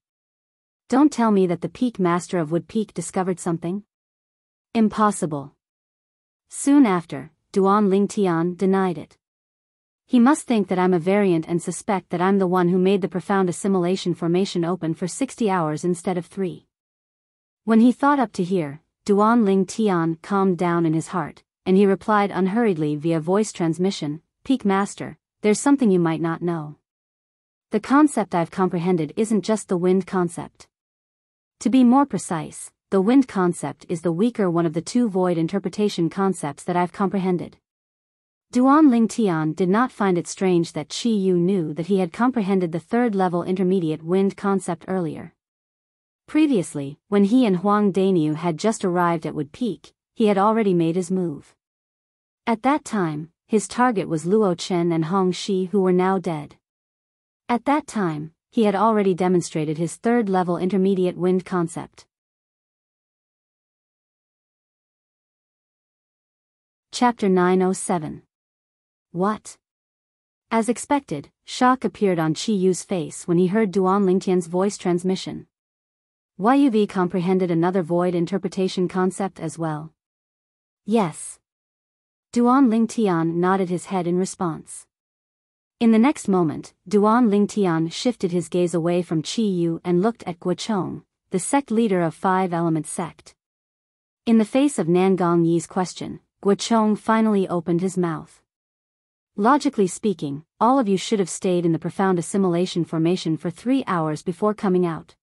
Don't tell me that the Peak Master of Wood Peak discovered something? Impossible. Soon after, Duan Lingtian denied it. He must think that I'm a variant and suspect that I'm the one who made the profound assimilation formation open for 60 hours instead of 3. When he thought up to here, Duan Lingtian calmed down in his heart, and he replied unhurriedly via voice transmission, Peak Master, there's something you might not know. The concept I've comprehended isn't just the wind concept. To be more precise, the wind concept is the weaker one of the 2 void interpretation concepts that I've comprehended. Duan Lingtian did not find it strange that Qiyu knew that he had comprehended the 3rd level intermediate wind concept earlier. Previously, when he and Huang Daniu had just arrived at Wood Peak, he had already made his move. At that time, his target was Luo Chen and Hong Shi, who were now dead. At that time, he had already demonstrated his 3rd level intermediate wind concept. Chapter 907. What? As expected, shock appeared on Qiyu's face when he heard Duan Lingtian's voice transmission. YUV comprehended another void interpretation concept as well. Yes. Duan Lingtian nodded his head in response. In the next moment, Duan Lingtian shifted his gaze away from Qi Yu and looked at Guochong, the sect leader of Five Element sect. In the face of Nangong Yi's question, Guochong finally opened his mouth. Logically speaking, all of you should have stayed in the profound assimilation formation for 3 hours before coming out.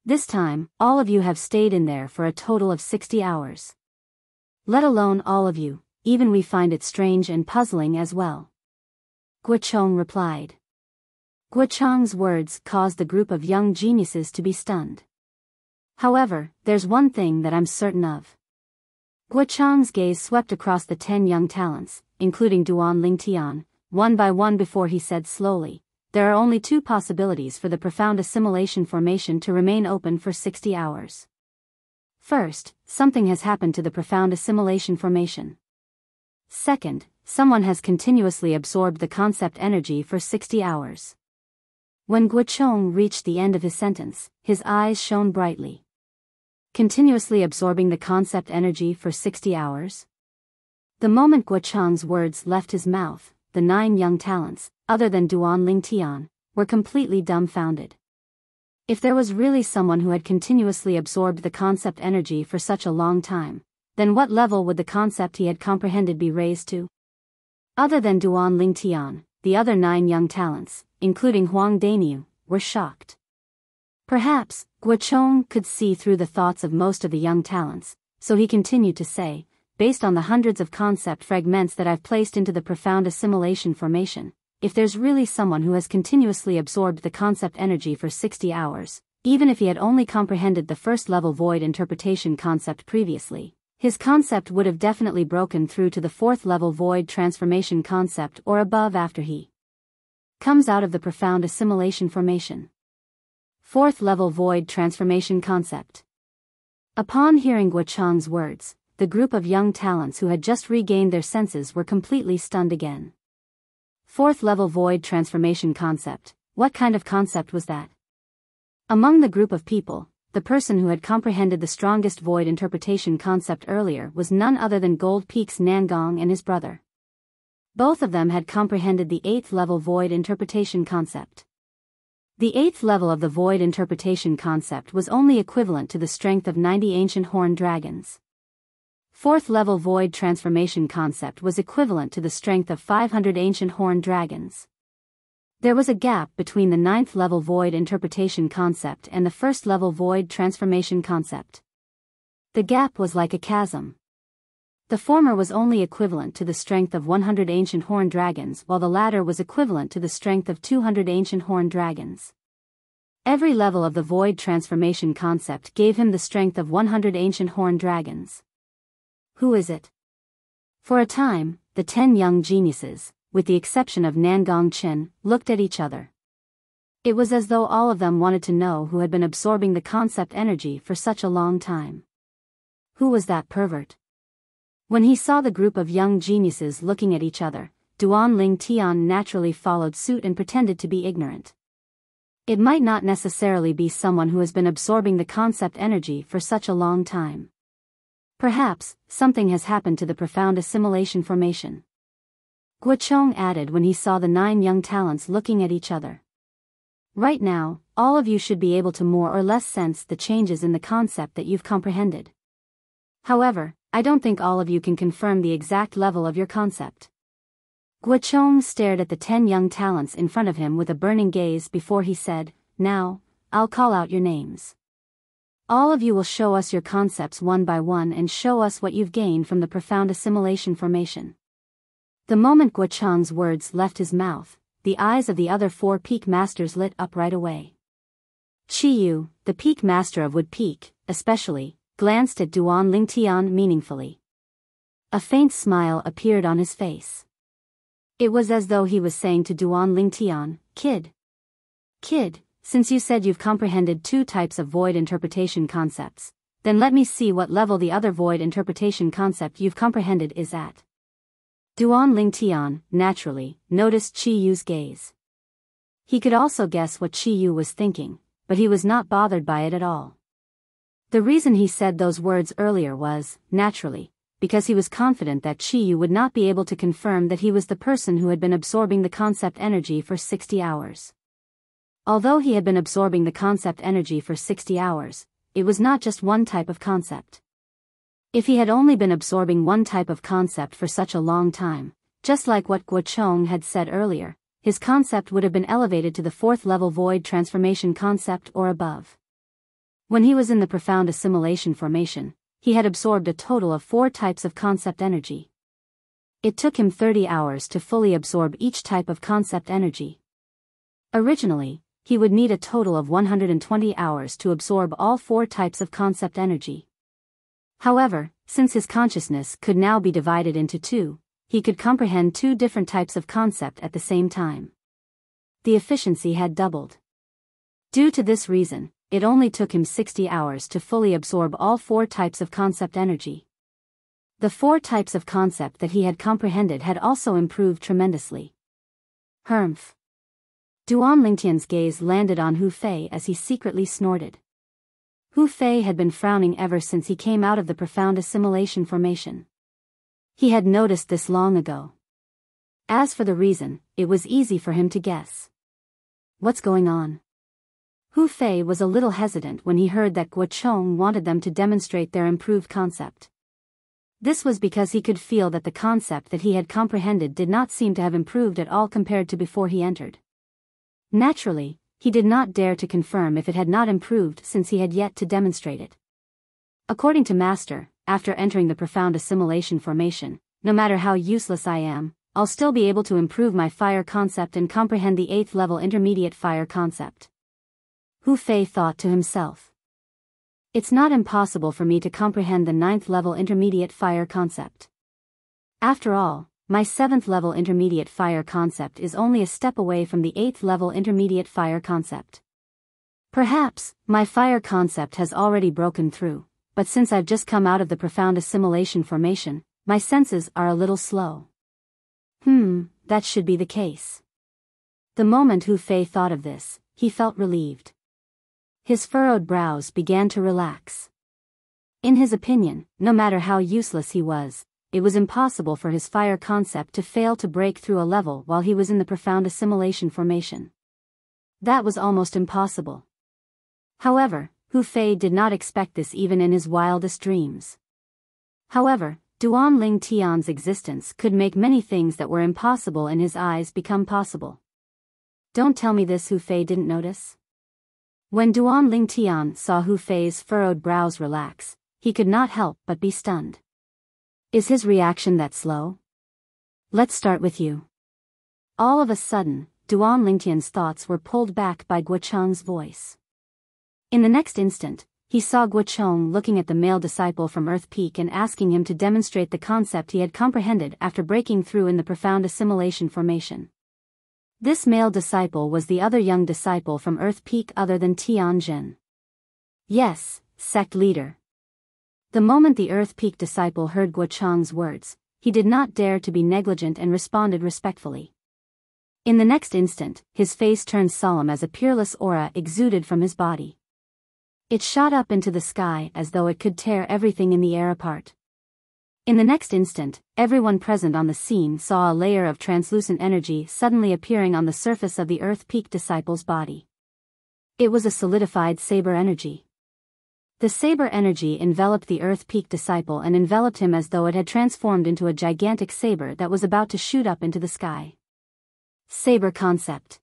This time, all of you have stayed in there for a total of 60 hours. Let alone all of you, even we find it strange and puzzling as well. Guochong replied. Guochong's words caused the group of young geniuses to be stunned. However, there's one thing that I'm certain of. Guochong's gaze swept across the 10 young talents, including Duan Lingtian, one by one before he said slowly, there are only 2 possibilities for the profound assimilation formation to remain open for 60 hours. First, something has happened to the profound assimilation formation. Second, someone has continuously absorbed the concept energy for 60 hours. When Guochong reached the end of his sentence, his eyes shone brightly. Continuously absorbing the concept energy for 60 hours? The moment Guochong's words left his mouth, the 9 young talents, other than Duan Lingtian, were completely dumbfounded. If there was really someone who had continuously absorbed the concept energy for such a long time, then what level would the concept he had comprehended be raised to? Other than Duan Lingtian, the other 9 young talents, including Huang Daniu, were shocked. Perhaps, Guochong could see through the thoughts of most of the young talents, so he continued to say, based on the hundreds of concept fragments that I've placed into the profound assimilation formation, if there's really someone who has continuously absorbed the concept energy for 60 hours, even if he had only comprehended the first level void interpretation concept previously, his concept would have definitely broken through to the 4th level void transformation concept or above after he comes out of the profound assimilation formation. 4th level void transformation concept. Upon hearing Guochong's words, the group of young talents who had just regained their senses were completely stunned again. 4th level void transformation concept, what kind of concept was that? Among the group of people, the person who had comprehended the strongest void interpretation concept earlier was none other than Gold Peak's Nangong and his brother. Both of them had comprehended the 8th level void interpretation concept. The 8th level of the void interpretation concept was only equivalent to the strength of 90 ancient horned dragons. 4th level void transformation concept was equivalent to the strength of 500 ancient horned dragons. There was a gap between the 9th level void interpretation concept and the 1st level void transformation concept. The gap was like a chasm. The former was only equivalent to the strength of 100 ancient horned dragons, while the latter was equivalent to the strength of 200 ancient horned dragons. Every level of the void transformation concept gave him the strength of 100 ancient horned dragons. Who is it? For a time, the 10 young geniuses, with the exception of Nangong Chen, looked at each other. It was as though all of them wanted to know who had been absorbing the concept energy for such a long time. Who was that pervert? When he saw the group of young geniuses looking at each other, Duan Lingtian naturally followed suit and pretended to be ignorant. It might not necessarily be someone who has been absorbing the concept energy for such a long time. Perhaps, something has happened to the profound assimilation formation. Guochong added when he saw the 9 young talents looking at each other. Right now, all of you should be able to more or less sense the changes in the concept that you've comprehended. However, I don't think all of you can confirm the exact level of your concept. Guochong stared at the 10 young talents in front of him with a burning gaze before he said, "Now, I'll call out your names. All of you will show us your concepts one by one and show us what you've gained from the profound assimilation formation." The moment Guochong's words left his mouth, the eyes of the other 4 peak masters lit up right away. Qi Yu, the peak master of Wood Peak, especially, glanced at Duan Lingtian meaningfully. A faint smile appeared on his face. It was as though he was saying to Duan Lingtian, Kid, since you said you've comprehended 2 types of void interpretation concepts, then let me see what level the other void interpretation concept you've comprehended is at." Duan Lingtian, naturally, noticed Qi Yu's gaze. He could also guess what Qi Yu was thinking, but he was not bothered by it at all. The reason he said those words earlier was, naturally, because he was confident that Chiyu would not be able to confirm that he was the person who had been absorbing the concept energy for 60 hours. Although he had been absorbing the concept energy for 60 hours, it was not just one type of concept. If he had only been absorbing one type of concept for such a long time, just like what Guo Chong had said earlier, his concept would have been elevated to the 4th level void transformation concept or above. When he was in the profound assimilation formation, he had absorbed a total of 4 types of concept energy. It took him 30 hours to fully absorb each type of concept energy. Originally, he would need a total of 120 hours to absorb all 4 types of concept energy. However, since his consciousness could now be divided into 2, he could comprehend 2 different types of concept at the same time. The efficiency had doubled. Due to this reason, it only took him 60 hours to fully absorb all 4 types of concept energy. The 4 types of concept that he had comprehended had also improved tremendously. Humph. Duan Lingtian's gaze landed on Hu Fei as he secretly snorted. Hu Fei had been frowning ever since he came out of the profound assimilation formation. He had noticed this long ago. As for the reason, it was easy for him to guess. What's going on? Hu Fei was a little hesitant when he heard that Guo Chong wanted them to demonstrate their improved concept. This was because he could feel that the concept that he had comprehended did not seem to have improved at all compared to before he entered. Naturally, he did not dare to confirm if it had not improved since he had yet to demonstrate it. According to Master, after entering the profound assimilation formation, no matter how useless I am, I'll still be able to improve my fire concept and comprehend the 8th level intermediate fire concept. Hu Fei thought to himself. It's not impossible for me to comprehend the 9th level intermediate fire concept. After all, my 7th level intermediate fire concept is only a step away from the 8th level intermediate fire concept. Perhaps, my fire concept has already broken through, but since I've just come out of the profound assimilation formation, my senses are a little slow. That should be the case. The moment Hu Fei thought of this, he felt relieved. His furrowed brows began to relax. In his opinion, no matter how useless he was, it was impossible for his fire concept to fail to break through a level while he was in the profound assimilation formation. That was almost impossible. However, Hu Fei did not expect this even in his wildest dreams. However, Duan Ling Tian's existence could make many things that were impossible in his eyes become possible. Don't tell me this Hu Fei didn't notice? When Duan Ling Tian saw Hu Fei's furrowed brows relax, he could not help but be stunned. Is his reaction that slow? Let's start with you. All of a sudden, Duan Lingtian's thoughts were pulled back by Guo Cheng's voice. In the next instant, he saw Guo Cheng looking at the male disciple from Earth Peak and asking him to demonstrate the concept he had comprehended after breaking through in the profound assimilation formation. This male disciple was the other young disciple from Earth Peak other than Tianjin. Yes, sect leader. The moment the Earth Peak disciple heard Guo Cheng's words, he did not dare to be negligent and responded respectfully. In the next instant, his face turned solemn as a peerless aura exuded from his body. It shot up into the sky as though it could tear everything in the air apart. In the next instant, everyone present on the scene saw a layer of translucent energy suddenly appearing on the surface of the Earth Peak disciple's body. It was a solidified saber energy. The saber energy enveloped the Earth Peak disciple and enveloped him as though it had transformed into a gigantic saber that was about to shoot up into the sky. Saber concept.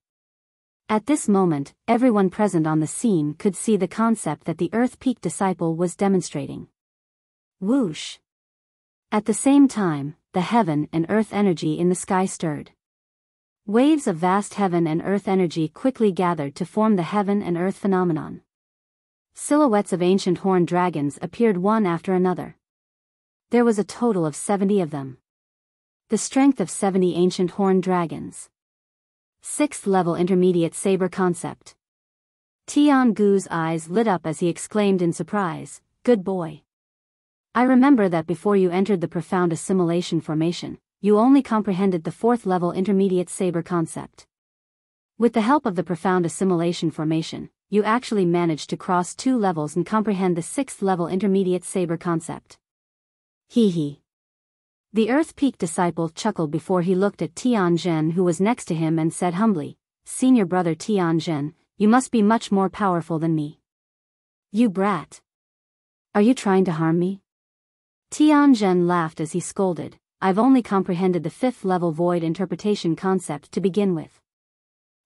At this moment, everyone present on the scene could see the concept that the Earth Peak disciple was demonstrating. Whoosh! At the same time, the heaven and earth energy in the sky stirred. Waves of vast heaven and earth energy quickly gathered to form the heaven and earth phenomenon. Silhouettes of ancient horned dragons appeared one after another. There was a total of 70 of them. The strength of 70 ancient horned dragons. 6th level intermediate saber concept. Tian Gu's eyes lit up as he exclaimed in surprise, "Good boy. I remember that before you entered the profound assimilation formation, you only comprehended the 4th level intermediate saber concept. With the help of the profound assimilation formation, you actually managed to cross 2 levels and comprehend the 6th level intermediate saber concept." Hee hee, The Earth Peak disciple chuckled before he looked at Tianzhen, who was next to him, and said humbly, "Senior brother Tianzhen, you must be much more powerful than me." "You brat. Are you trying to harm me?" Tianzhen laughed as he scolded, "I've only comprehended the 5th level void interpretation concept to begin with.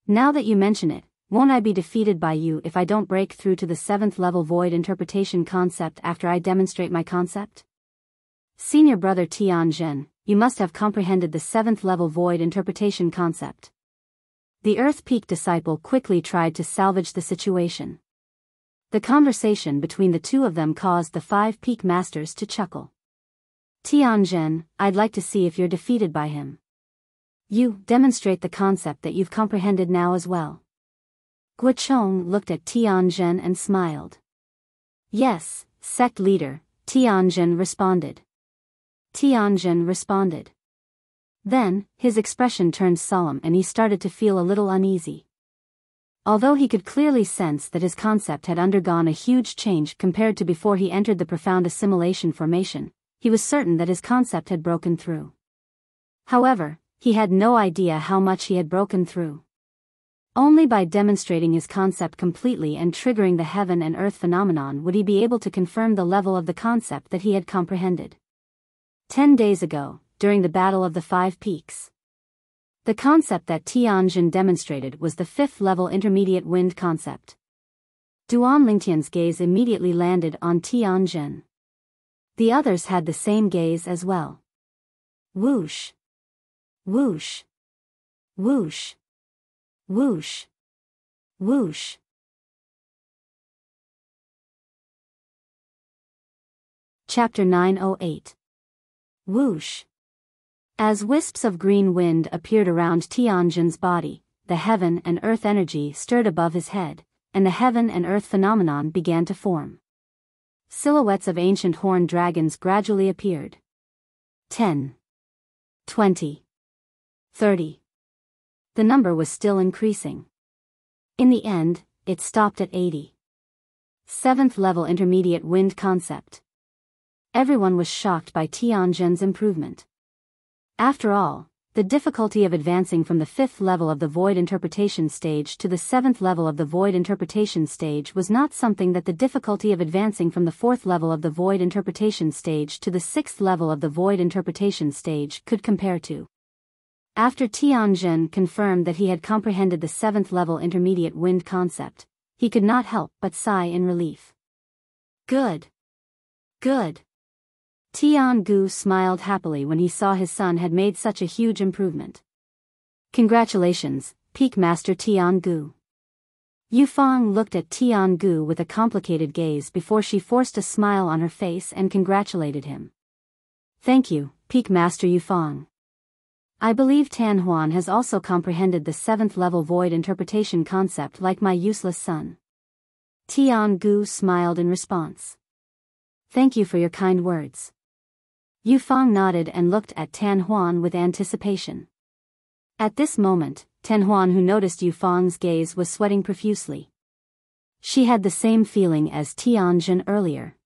Now that you mention it, won't I be defeated by you if I don't break through to the 7th level void interpretation concept after I demonstrate my concept? Senior brother Tianzhen, you must have comprehended the 7th level void interpretation concept." The Earth Peak disciple quickly tried to salvage the situation. The conversation between the two of them caused the 5 peak masters to chuckle. "Tianzhen, I'd like to see if you're defeated by him. You demonstrate the concept that you've comprehended now as well." Guochong looked at Tianzhen and smiled. "Yes, sect leader," Tianzhen responded. Then, his expression turned solemn and he started to feel a little uneasy. Although he could clearly sense that his concept had undergone a huge change compared to before he entered the profound assimilation formation, he was certain that his concept had broken through. However, he had no idea how much he had broken through. Only by demonstrating his concept completely and triggering the heaven and earth phenomenon would he be able to confirm the level of the concept that he had comprehended. 10 days ago, during the Battle of the 5 Peaks. The concept that Tianzhen demonstrated was the 5th level intermediate wind concept. Duan Lingtian's gaze immediately landed on Tianzhen. The others had the same gaze as well. Whoosh. Whoosh. Whoosh. Whoosh. Whoosh. Chapter 908. Whoosh. As wisps of green wind appeared around Tianzhen's body, the heaven and earth energy stirred above his head, and the heaven and earth phenomenon began to form. Silhouettes of ancient horned dragons gradually appeared. 10. 20. 30. The number was still increasing. In the end, it stopped at 80. 7th level intermediate wind concept. Everyone was shocked by Tianzhen's improvement. After all, the difficulty of advancing from the 5th level of the void interpretation stage to the 7th level of the void interpretation stage was not something that the difficulty of advancing from the 4th level of the void interpretation stage to the 6th level of the void interpretation stage could compare to. After Tianzhen confirmed that he had comprehended the 7th level intermediate wind concept, he could not help but sigh in relief. Good. Good. Tiangu smiled happily when he saw his son had made such a huge improvement. Congratulations, Peak Master Tiangu. Yufang looked at Tiangu with a complicated gaze before she forced a smile on her face and congratulated him. Thank you, Peak Master Yufang. I believe Tan Huan has also comprehended the 7th level void interpretation concept like my useless son. Tiangu smiled in response. Thank you for your kind words. Yufang nodded and looked at Tan Huan with anticipation. At this moment, Tan Huan, who noticed Yufang's gaze, was sweating profusely. She had the same feeling as Tianzhen earlier.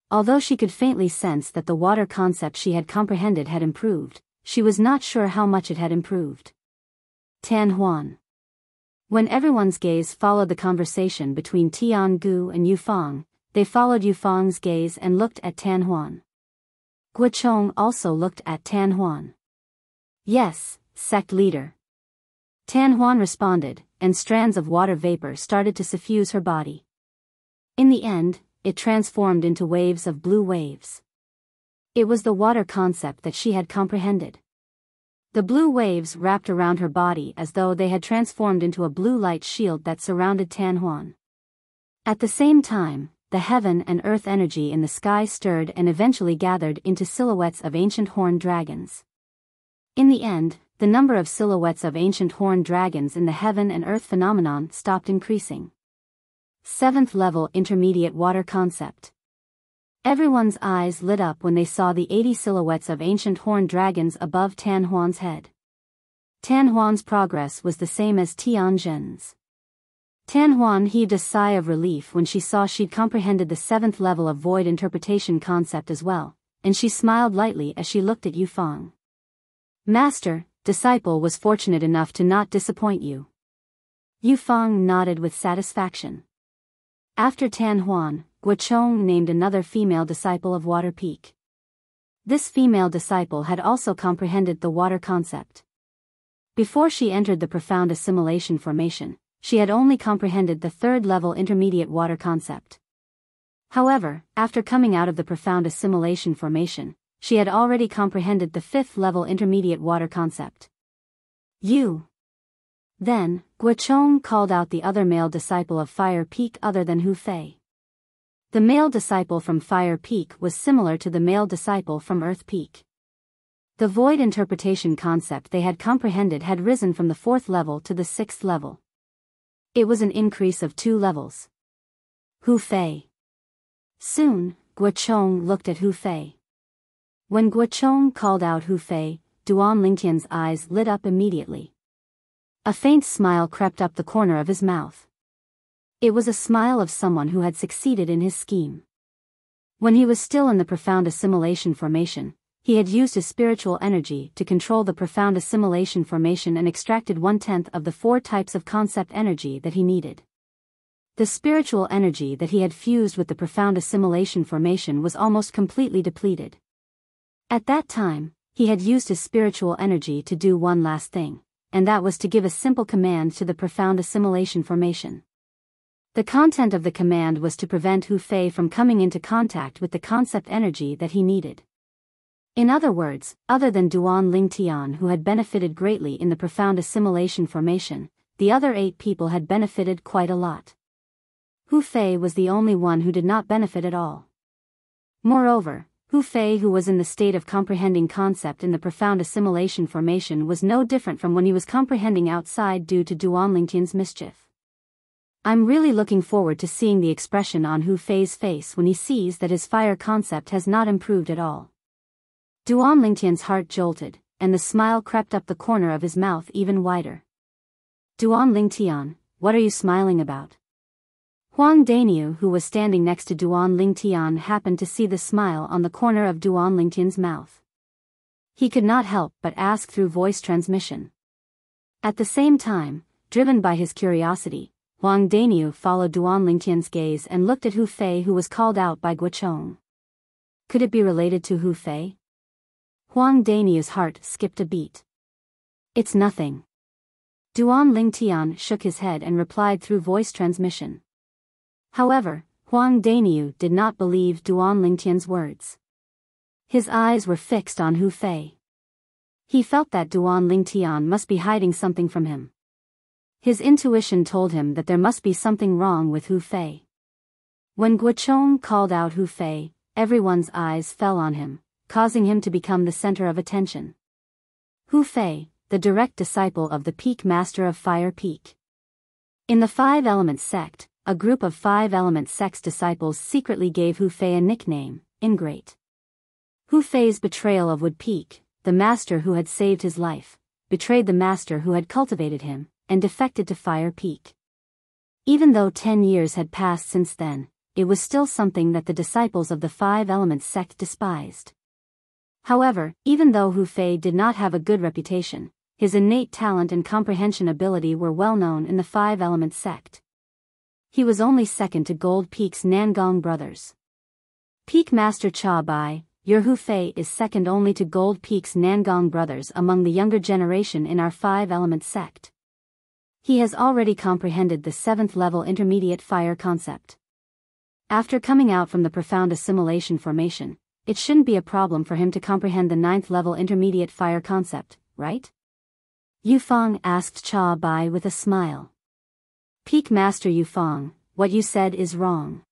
Although she could faintly sense that the water concept she had comprehended had improved, she was not sure how much it had improved. Tan Huan. When everyone's gaze followed the conversation between Tiangu and Yufang, they followed Yufang's gaze and looked at Tan Huan. Guochong also looked at Tan Huan. Yes, sect leader. Tan Huan responded, and strands of water vapor started to suffuse her body. In the end, it transformed into waves of blue waves. It was the water concept that she had comprehended. The blue waves wrapped around her body as though they had transformed into a blue light shield that surrounded Tan Huan. At the same time, the heaven and earth energy in the sky stirred and eventually gathered into silhouettes of ancient horned dragons. In the end, the number of silhouettes of ancient horned dragons in the heaven and earth phenomenon stopped increasing. 7th level intermediate water concept. Everyone's eyes lit up when they saw the 80 silhouettes of ancient horned dragons above Tan Huan's head. Tan Huan's progress was the same as Tianzhen's. Tan Huan heaved a sigh of relief when she saw she'd comprehended the 7th level of void interpretation concept as well, and she smiled lightly as she looked at Yufang. Master, disciple was fortunate enough to not disappoint you. Yufang nodded with satisfaction. After Tan Huan, Guochong named another female disciple of Water Peak. This female disciple had also comprehended the water concept. Before she entered the profound assimilation formation, she had only comprehended the third-level intermediate water concept. However, after coming out of the profound assimilation formation, she had already comprehended the fifth-level intermediate water concept. You. Then, Guochong called out the other male disciple of Fire Peak other than Hu Fei. The male disciple from Fire Peak was similar to the male disciple from Earth Peak. The void interpretation concept they had comprehended had risen from the fourth level to the sixth level. It was an increase of 2 levels. Hu Fei. Soon, Guochong looked at Hu Fei. When Guochong called out Hu Fei, Duan Lingtian's eyes lit up immediately. A faint smile crept up the corner of his mouth. It was a smile of someone who had succeeded in his scheme. When he was still in the profound assimilation formation, he had used his spiritual energy to control the profound assimilation formation and extracted 1/10 of the 4 types of concept energy that he needed. The spiritual energy that he had fused with the profound assimilation formation was almost completely depleted. At that time, he had used his spiritual energy to do one last thing, and that was to give a simple command to the profound assimilation formation. The content of the command was to prevent Hu Fei from coming into contact with the concept energy that he needed. In other words, other than Duan Lingtian, who had benefited greatly in the profound assimilation formation, the other 8 people had benefited quite a lot. Hu Fei was the only one who did not benefit at all. Moreover, Hu Fei, who was in the state of comprehending concept in the profound assimilation formation, was no different from when he was comprehending outside due to Duan Lingtian's mischief. I'm really looking forward to seeing the expression on Hu Fei's face when he sees that his fire concept has not improved at all. Duan Lingtian's heart jolted, and the smile crept up the corner of his mouth even wider. Duan Lingtian, what are you smiling about? Huang Daniu, who was standing next to Duan Lingtian, happened to see the smile on the corner of Duan Lingtian's mouth. He could not help but ask through voice transmission. At the same time, driven by his curiosity, Huang Daniu followed Duan Lingtian's gaze and looked at Hu Fei, who was called out by Guochong. Could it be related to Hu Fei? Huang Daniu's heart skipped a beat. It's nothing. Duan Lingtian shook his head and replied through voice transmission. However, Huang Daniu did not believe Duan Lingtian's words. His eyes were fixed on Hu Fei. He felt that Duan Lingtian must be hiding something from him. His intuition told him that there must be something wrong with Hu Fei. When Guochong called out Hu Fei, everyone's eyes fell on him, causing him to become the center of attention. Hu Fei, the direct disciple of the Peak Master of Fire Peak. In the 5-element sect, a group of 5-element sect's disciples secretly gave Hu Fei a nickname, Ingrate. Hu Fei's betrayal of Wood Peak, the master who had saved his life, betrayed the master who had cultivated him, and defected to Fire Peak. Even though 10 years had passed since then, it was still something that the disciples of the 5-element sect despised. However, even though Hu Fei did not have a good reputation, his innate talent and comprehension ability were well known in the 5-element sect. He was only second to Gold Peak's Nangong brothers. Peak Master Cha Bai, your Hu Fei is second only to Gold Peak's Nangong brothers among the younger generation in our 5-element sect. He has already comprehended the 7th-level intermediate fire concept. After coming out from the profound assimilation formation, it shouldn't be a problem for him to comprehend the 9th-level intermediate fire concept, right? Yufang asked Cha Bai with a smile. Peak Master Yufang, what you said is wrong.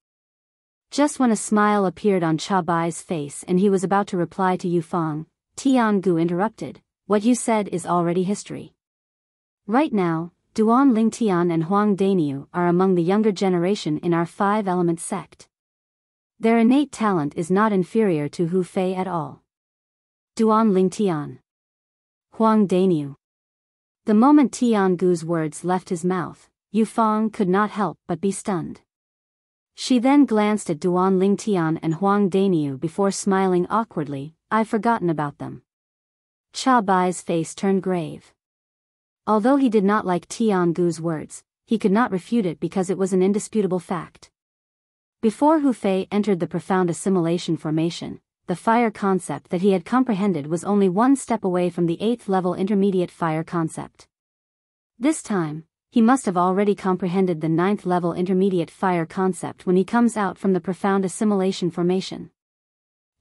Just when a smile appeared on Cha Bai's face and he was about to reply to Yufang, Tiangu interrupted, what you said is already history. Right now, Duan Lingtian and Huang Daniu are among the younger generation in our 5-element sect. Their innate talent is not inferior to Hu Fei at all. Duan Lingtian. Huang Daniu. The moment Tiangu's words left his mouth, Yufang could not help but be stunned. She then glanced at Duan Lingtian and Huang Daniu before smiling awkwardly. I've forgotten about them. Cha Bai's face turned grave. Although he did not like Tiangu's words, he could not refute it because it was an indisputable fact. Before Hu Fei entered the profound assimilation formation, the fire concept that he had comprehended was only one step away from the 8th level intermediate fire concept. This time, he must have already comprehended the 9th level intermediate fire concept when he comes out from the profound assimilation formation.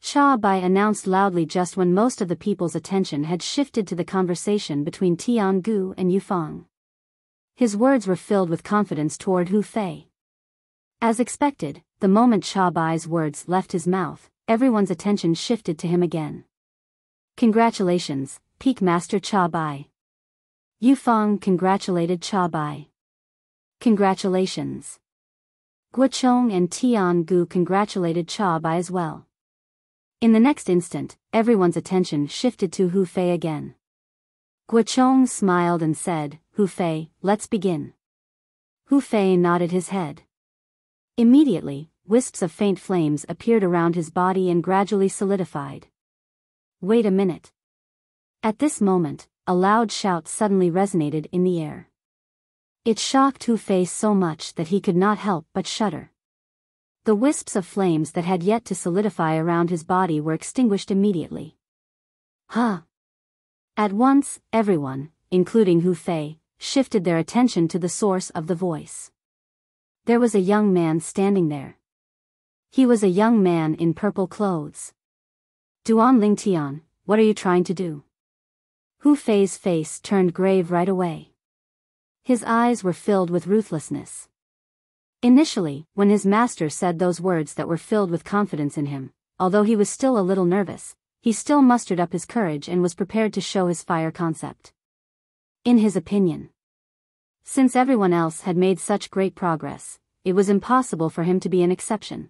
Cha Bai announced loudly just when most of the people's attention had shifted to the conversation between Tiangu and Yufang. His words were filled with confidence toward Hu Fei. As expected, the moment Cha Bai's words left his mouth, everyone's attention shifted to him again. Congratulations, Peak Master Cha Bai. Yufang congratulated Cha Bai. Congratulations. Guochong and Tiangu congratulated Cha Bai as well. In the next instant, everyone's attention shifted to Hu Fei again. Guochong smiled and said, Hu Fei, let's begin. Hu Fei nodded his head. Immediately, wisps of faint flames appeared around his body and gradually solidified. Wait a minute. At this moment, a loud shout suddenly resonated in the air. It shocked Hu Fei so much that he could not help but shudder. The wisps of flames that had yet to solidify around his body were extinguished immediately. Huh! At once, everyone, including Hu Fei, shifted their attention to the source of the voice. There was a young man standing there. He was a young man in purple clothes. Duan Lingtian, what are you trying to do? Hu Fei's face turned grave right away. His eyes were filled with ruthlessness. Initially, when his master said those words that were filled with confidence in him, although he was still a little nervous, he still mustered up his courage and was prepared to show his fire concept. In his opinion, since everyone else had made such great progress, it was impossible for him to be an exception.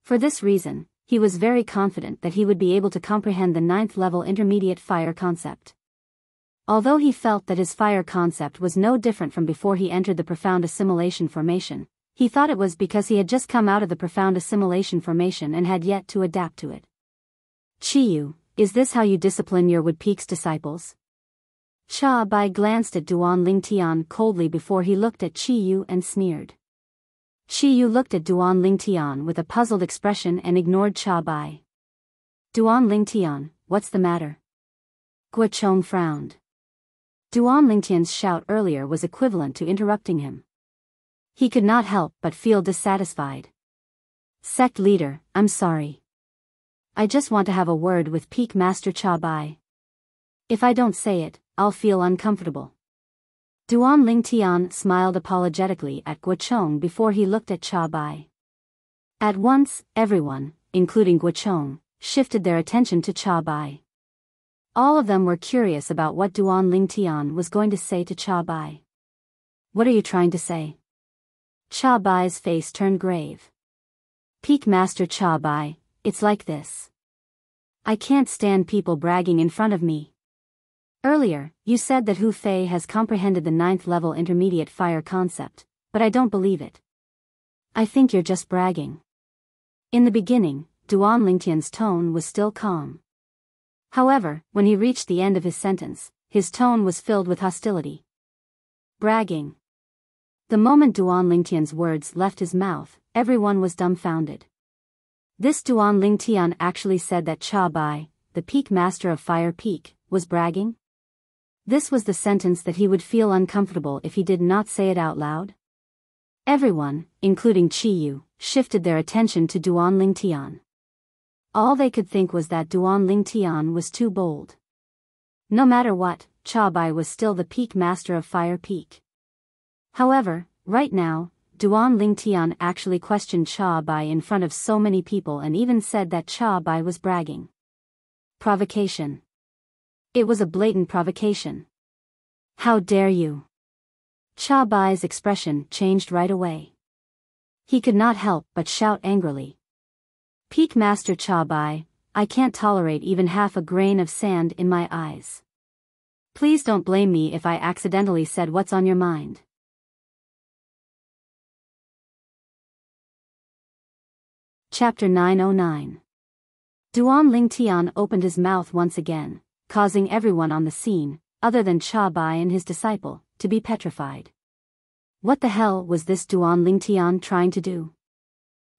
For this reason, he was very confident that he would be able to comprehend the 9th level intermediate fire concept. Although he felt that his fire concept was no different from before he entered the profound assimilation formation, he thought it was because he had just come out of the profound assimilation formation and had yet to adapt to it. Chiyu, is this how you discipline your Wood Peak's disciples? Cha Bai glanced at Duan Lingtian coldly before he looked at Chiyu and sneered. Chiyu looked at Duan Lingtian with a puzzled expression and ignored Cha Bai. Duan Lingtian, what's the matter? Guochong frowned. Duan Lingtian's shout earlier was equivalent to interrupting him. He could not help but feel dissatisfied. Sect leader, I'm sorry. I just want to have a word with Peak Master Cha Bai. If I don't say it, I'll feel uncomfortable. Duan Lingtian smiled apologetically at Guochong before he looked at Cha Bai. At once, everyone, including Guochong, shifted their attention to Cha Bai. All of them were curious about what Duan Lingtian was going to say to Cha Bai. What are you trying to say? Cha Bai's face turned grave. Peak Master Cha Bai, it's like this. I can't stand people bragging in front of me. Earlier, you said that Hu Fei has comprehended the 9th level intermediate fire concept, but I don't believe it. I think you're just bragging. In the beginning, Duan Lingtian's tone was still calm. However, when he reached the end of his sentence, his tone was filled with hostility. Bragging. The moment Duan Lingtian's words left his mouth, everyone was dumbfounded. This Duan Lingtian actually said that Cha Bai, the Peak Master of Fire Peak, was bragging? This was the sentence that he would feel uncomfortable if he did not say it out loud? Everyone, including Chiyu, shifted their attention to Duan Lingtian. All they could think was that Duan Lingtian was too bold. No matter what, Cha Bai was still the Peak Master of Fire Peak. However, right now, Duan Lingtian actually questioned Cha Bai in front of so many people and even said that Cha Bai was bragging. Provocation. It was a blatant provocation. How dare you? Cha Bai's expression changed right away. He could not help but shout angrily. Peak Master Cha Bai, I can't tolerate even half a grain of sand in my eyes. Please don't blame me if I accidentally said what's on your mind. Chapter 909. Duan Lingtian opened his mouth once again, causing everyone on the scene, other than Cha Bai and his disciple, to be petrified. What the hell was this Duan Lingtian trying to do?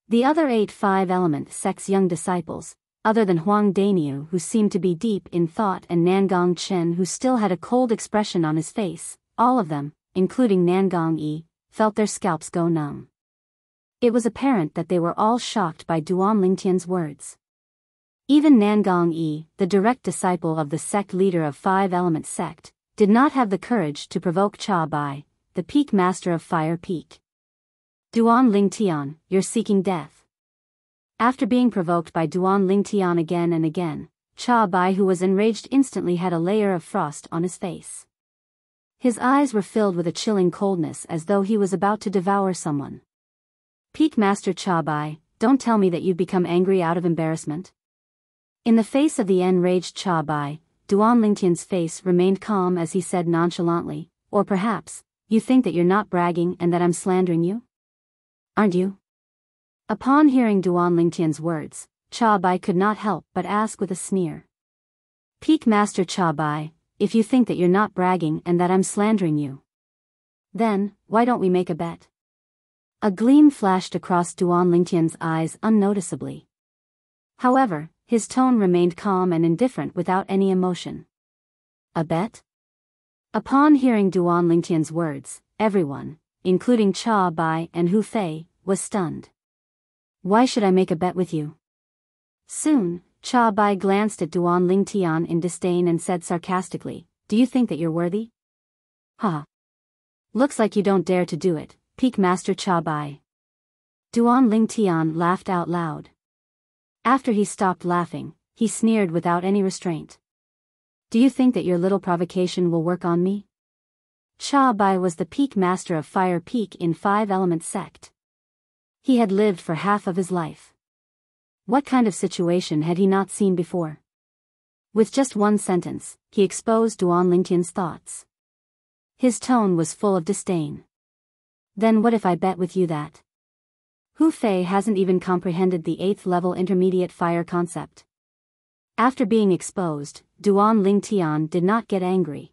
The other 8 five-element sect's young disciples, other than Huang Daniu, who seemed to be deep in thought, and Nangong Chen, who still had a cold expression on his face, all of them, including Nangong Yi, felt their scalps go numb. It was apparent that they were all shocked by Duan Lingtian's words. Even Nangong Yi, the direct disciple of the sect leader of Five-Element sect, did not have the courage to provoke Cha Bai, the peak master of Fire Peak. Duan Lingtian, you're seeking death. After being provoked by Duan Lingtian again and again, Cha Bai, who was enraged, instantly had a layer of frost on his face. His eyes were filled with a chilling coldness, as though he was about to devour someone. Peak Master Cha Bai, don't tell me that you've become angry out of embarrassment. In the face of the enraged Cha Bai, Duan Lingtian's face remained calm as he said nonchalantly, or perhaps, you think that you're not bragging and that I'm slandering you? Aren't you? Upon hearing Duan Lingtian's words, Cha Bai could not help but ask with a sneer. Peak Master Cha Bai, if you think that you're not bragging and that I'm slandering you, then, why don't we make a bet? A gleam flashed across Duan Lingtian's eyes unnoticeably. However, his tone remained calm and indifferent without any emotion. A bet? Upon hearing Duan Lingtian's words, everyone, including Cha Bai and Hu Fei, was stunned. Why should I make a bet with you? Soon, Cha Bai glanced at Duan Lingtian in disdain and said sarcastically, do you think that you're worthy? Ha! Looks like you don't dare to do it, Peak Master Cha Bai. Duan Lingtian laughed out loud. After he stopped laughing, he sneered without any restraint. Do you think that your little provocation will work on me? Cha Bai was the peak master of Fire Peak in Five-Element sect. He had lived for half of his life. What kind of situation had he not seen before? With just one sentence, he exposed Duan Lingtian's thoughts. His tone was full of disdain. Then what if I bet with you that Hu Fei hasn't even comprehended the 8th level intermediate fire concept? After being exposed, Duan Lingtian did not get angry.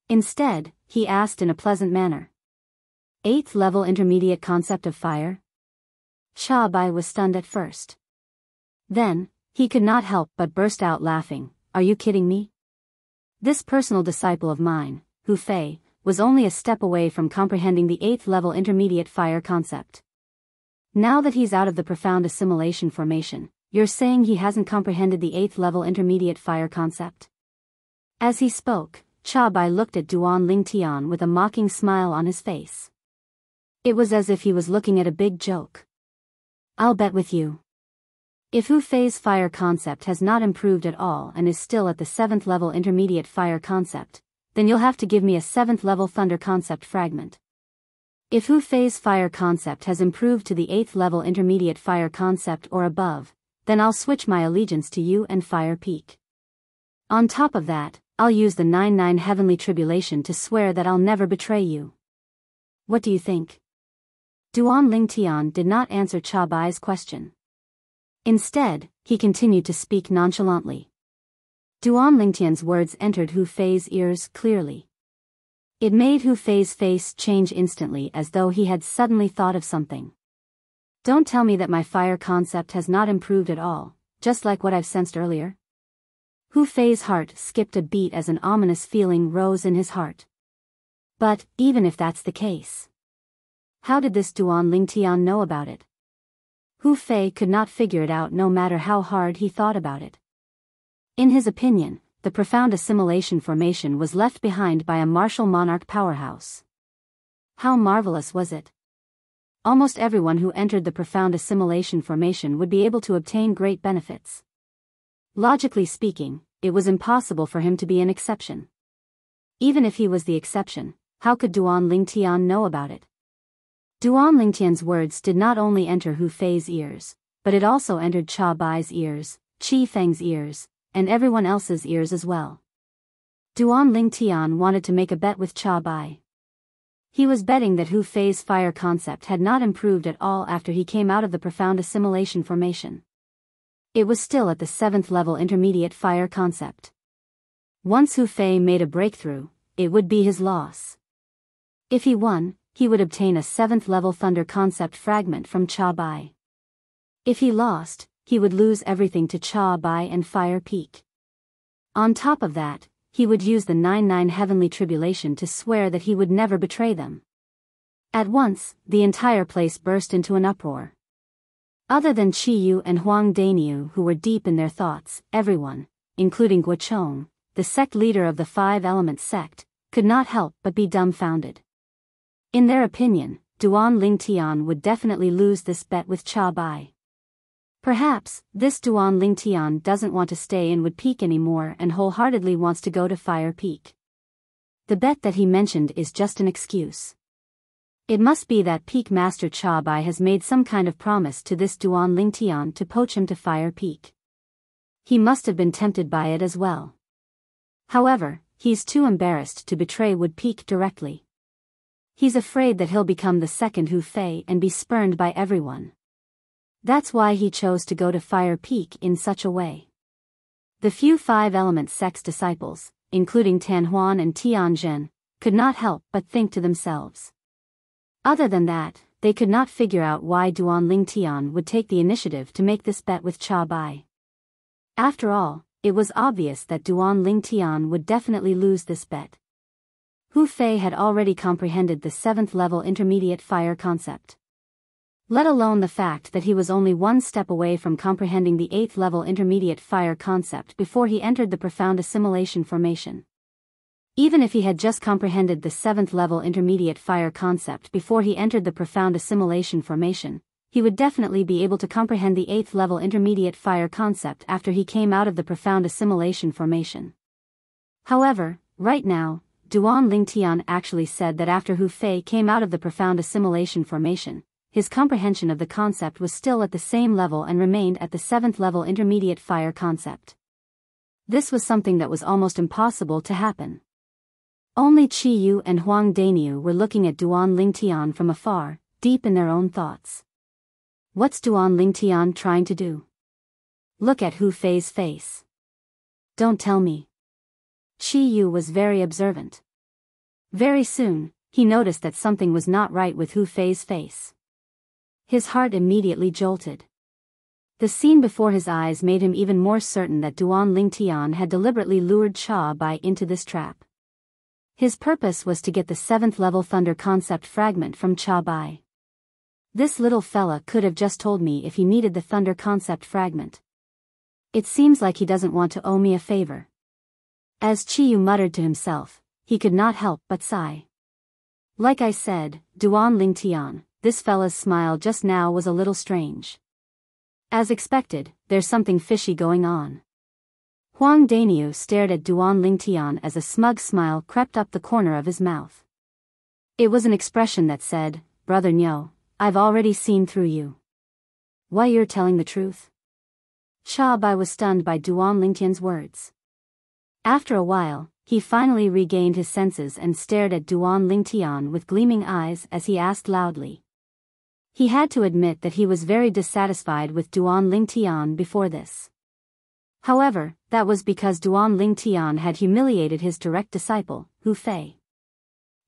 Instead, he asked in a pleasant manner. 8th level intermediate concept of fire? Cha Bai was stunned at first. Then, he could not help but burst out laughing. Are you kidding me? This personal disciple of mine, Hu Fei, was only a step away from comprehending the 8th level intermediate fire concept. Now that he's out of the profound assimilation formation, you're saying he hasn't comprehended the 8th level intermediate fire concept? As he spoke, Cha Bai looked at Duan Lingtian with a mocking smile on his face. It was as if he was looking at a big joke. I'll bet with you. If Hu Fei's fire concept has not improved at all and is still at the 7th level intermediate fire concept, then you'll have to give me a 7th level thunder concept fragment. If Hu Fei's fire concept has improved to the 8th level intermediate fire concept or above, then I'll switch my allegiance to you and Fire Peak. On top of that, I'll use the 9-9 heavenly tribulation to swear that I'll never betray you. What do you think? Duan Lingtian did not answer Cha Bai's question. Instead, he continued to speak nonchalantly. Duan Lingtian's words entered Hu Fei's ears clearly. It made Hu Fei's face change instantly, as though he had suddenly thought of something. Don't tell me that my fire concept has not improved at all, just like what I've sensed earlier. Hu Fei's heart skipped a beat as an ominous feeling rose in his heart. But, even if that's the case, how did this Duan Lingtian know about it? Hu Fei could not figure it out no matter how hard he thought about it. In his opinion, the profound assimilation formation was left behind by a martial monarch powerhouse. How marvelous was it? Almost everyone who entered the profound assimilation formation would be able to obtain great benefits. Logically speaking, it was impossible for him to be an exception. Even if he was the exception, how could Duan Lingtian know about it? Duan Lingtian's words did not only enter Hu Fei's ears, but it also entered Cha Bai's ears, Qi Feng's ears, and everyone else's ears as well. Duan Lingtian wanted to make a bet with Cha Bai. He was betting that Hu Fei's fire concept had not improved at all after he came out of the profound assimilation formation. It was still at the 7th level intermediate fire concept. Once Hu Fei made a breakthrough, it would be his loss. If he won, he would obtain a 7th level thunder concept fragment from Cha Bai. If he lost, he would lose everything to Cha Bai and Fire Peak. On top of that, he would use the 99 heavenly tribulation to swear that he would never betray them. At once, the entire place burst into an uproar. Other than Qi Yu and Huang Daniu, who were deep in their thoughts, everyone, including Guo Chong, the sect leader of the 5-element sect, could not help but be dumbfounded. In their opinion, Duan Ling Tian would definitely lose this bet with Cha Bai. Perhaps, this Duan Ling Tian doesn't want to stay in Wood Peak anymore and wholeheartedly wants to go to Fire Peak. The bet that he mentioned is just an excuse. It must be that Peak Master Cha Bai has made some kind of promise to this Duan Ling Tian to poach him to Fire Peak. He must have been tempted by it as well. However, he's too embarrassed to betray Wood Peak directly. He's afraid that he'll become the second Hu Fei and be spurned by everyone. That's why he chose to go to Fire Peak in such a way. The few 5-element sect's disciples, including Tan Huan and Tian Zhen, could not help but think to themselves. Other than that, they could not figure out why Duan Ling Tian would take the initiative to make this bet with Cha Bai. After all, it was obvious that Duan Ling Tian would definitely lose this bet. Hu Fei had already comprehended the 7th level intermediate fire concept. Let alone the fact that he was only one step away from comprehending the 8th level intermediate fire concept before he entered the profound assimilation formation. Even if he had just comprehended the 7th level intermediate fire concept before he entered the profound assimilation formation, he would definitely be able to comprehend the 8th level intermediate fire concept after he came out of the profound assimilation formation. However, right now, Duan Ling Tian actually said that after Hu Fei came out of the profound assimilation formation, his comprehension of the concept was still at the same level and remained at the 7th level intermediate fire concept. This was something that was almost impossible to happen. Only Qi Yu and Huang Daniu were looking at Duan Ling Tian from afar, deep in their own thoughts. What's Duan Ling Tian trying to do? Look at Hu Fei's face. Don't tell me. Qi Yu was very observant. Very soon, he noticed that something was not right with Hu Fei's face. His heart immediately jolted. The scene before his eyes made him even more certain that Duan Ling Tian had deliberately lured Cha Bai into this trap. His purpose was to get the 7th level thunder concept fragment from Cha Bai. This little fella could have just told me if he needed the thunder concept fragment. It seems like he doesn't want to owe me a favor. As Qi Yu muttered to himself, he could not help but sigh. Like I said, Duan Ling Tian, this fella's smile just now was a little strange. As expected, there's something fishy going on. Huang Daniu stared at Duan Ling Tian as a smug smile crept up the corner of his mouth. It was an expression that said, "Brother Nyo, I've already seen through you. Why, you're telling the truth?" Cha Bai was stunned by Duan Ling Tian's words. After a while, he finally regained his senses and stared at Duan Ling Tian with gleaming eyes as he asked loudly. He had to admit that he was very dissatisfied with Duan Ling Tian before this. However, that was because Duan Ling Tian had humiliated his direct disciple, Hu Fei.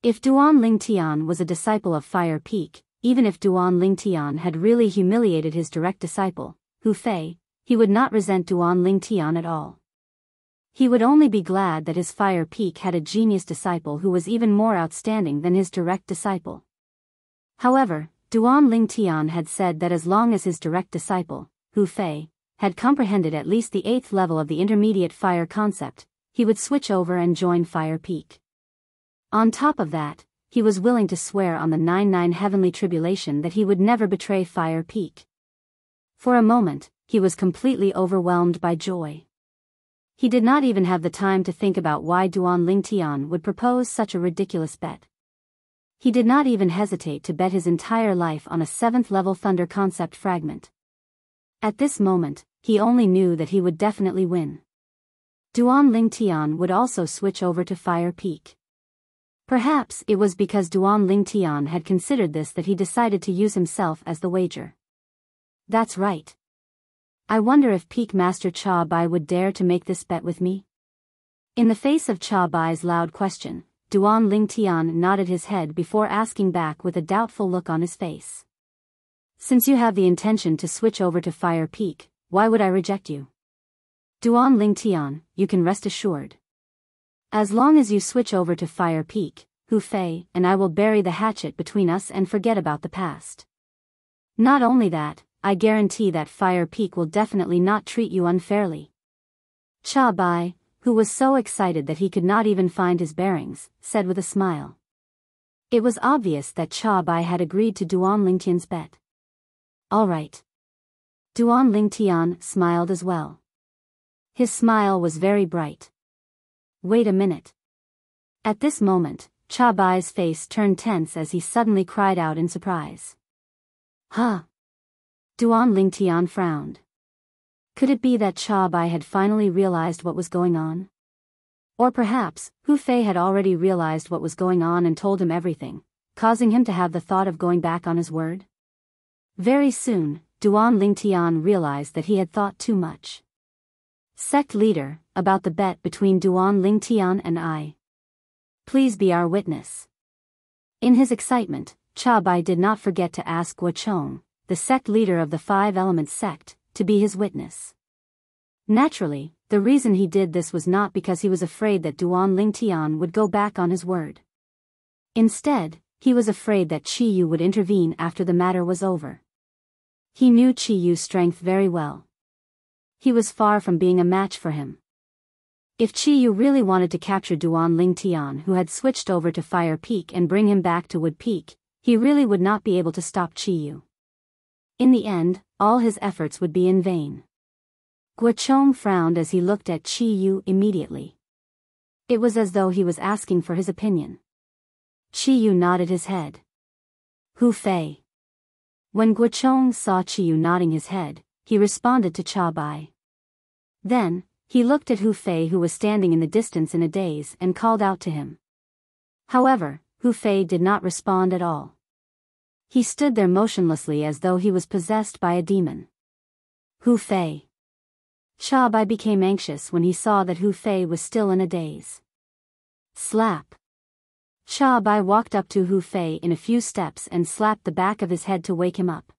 If Duan Ling Tian was a disciple of Fire Peak, even if Duan Ling Tian had really humiliated his direct disciple, Hu Fei, he would not resent Duan Ling Tian at all. He would only be glad that his Fire Peak had a genius disciple who was even more outstanding than his direct disciple. However, Duan Ling Tian had said that as long as his direct disciple, Hu Fei, had comprehended at least the 8th level of the intermediate fire concept, he would switch over and join Fire Peak. On top of that, he was willing to swear on the 99 heavenly tribulation that he would never betray Fire Peak. For a moment, he was completely overwhelmed by joy. He did not even have the time to think about why Duan Ling Tian would propose such a ridiculous bet. He did not even hesitate to bet his entire life on a 7th level thunder concept fragment. At this moment, he only knew that he would definitely win. Duan Ling Tian would also switch over to Fire Peak. Perhaps it was because Duan Lingtian had considered this that he decided to use himself as the wager. That's right. I wonder if Peak Master Cha Bai would dare to make this bet with me? In the face of Cha Bai's loud question, Duan Lingtian nodded his head before asking back with a doubtful look on his face. Since you have the intention to switch over to Fire Peak, why would I reject you? Duan Lingtian, you can rest assured. As long as you switch over to Fire Peak, Hu Fei and I will bury the hatchet between us and forget about the past. Not only that, I guarantee that Fire Peak will definitely not treat you unfairly. Cha Bai, who was so excited that he could not even find his bearings, said with a smile. It was obvious that Cha Bai had agreed to Duan Lingtian's bet. All right. Duan Lingtian smiled as well. His smile was very bright. Wait a minute. At this moment, Cha Bai's face turned tense as he suddenly cried out in surprise. Huh? Duan Lingtian frowned. Could it be that Cha Bai had finally realized what was going on? Or perhaps, Hu Fei had already realized what was going on and told him everything, causing him to have the thought of going back on his word? Very soon, Duan Lingtian realized that he had thought too much. Sect leader, about the bet between Duan Lingtian and I. Please be our witness. In his excitement, Cha Bai did not forget to ask Guochong, the sect leader of the Five Elements sect, to be his witness. Naturally, the reason he did this was not because he was afraid that Duan Lingtian would go back on his word. Instead, he was afraid that Chi Yu would intervene after the matter was over. He knew Chi Yu's strength very well. He was far from being a match for him. If Chi Yu really wanted to capture Duan Lingtian, who had switched over to Fire Peak, and bring him back to Wood Peak, he really would not be able to stop Chi Yu. In the end, all his efforts would be in vain. Guochong frowned as he looked at Chi Yu immediately. It was as though he was asking for his opinion. Chi Yu nodded his head. Hu Fei. When Guochong saw Chi Yu nodding his head, he responded to Cha Bai. Then, he looked at Hu Fei, who was standing in the distance in a daze, and called out to him. However, Hu Fei did not respond at all. He stood there motionlessly as though he was possessed by a demon. Hu Fei. Cha Bai became anxious when he saw that Hu Fei was still in a daze. Slap. Cha Bai walked up to Hu Fei in a few steps and slapped the back of his head to wake him up.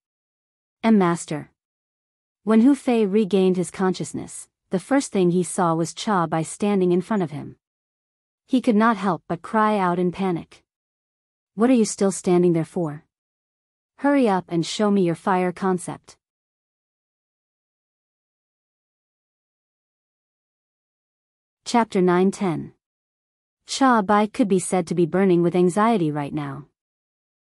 Master. When Hu Fei regained his consciousness, the first thing he saw was Cha Bai standing in front of him. He could not help but cry out in panic. What are you still standing there for? Hurry up and show me your fire concept. Chapter 9-10. Cha Bai could be said to be burning with anxiety right now.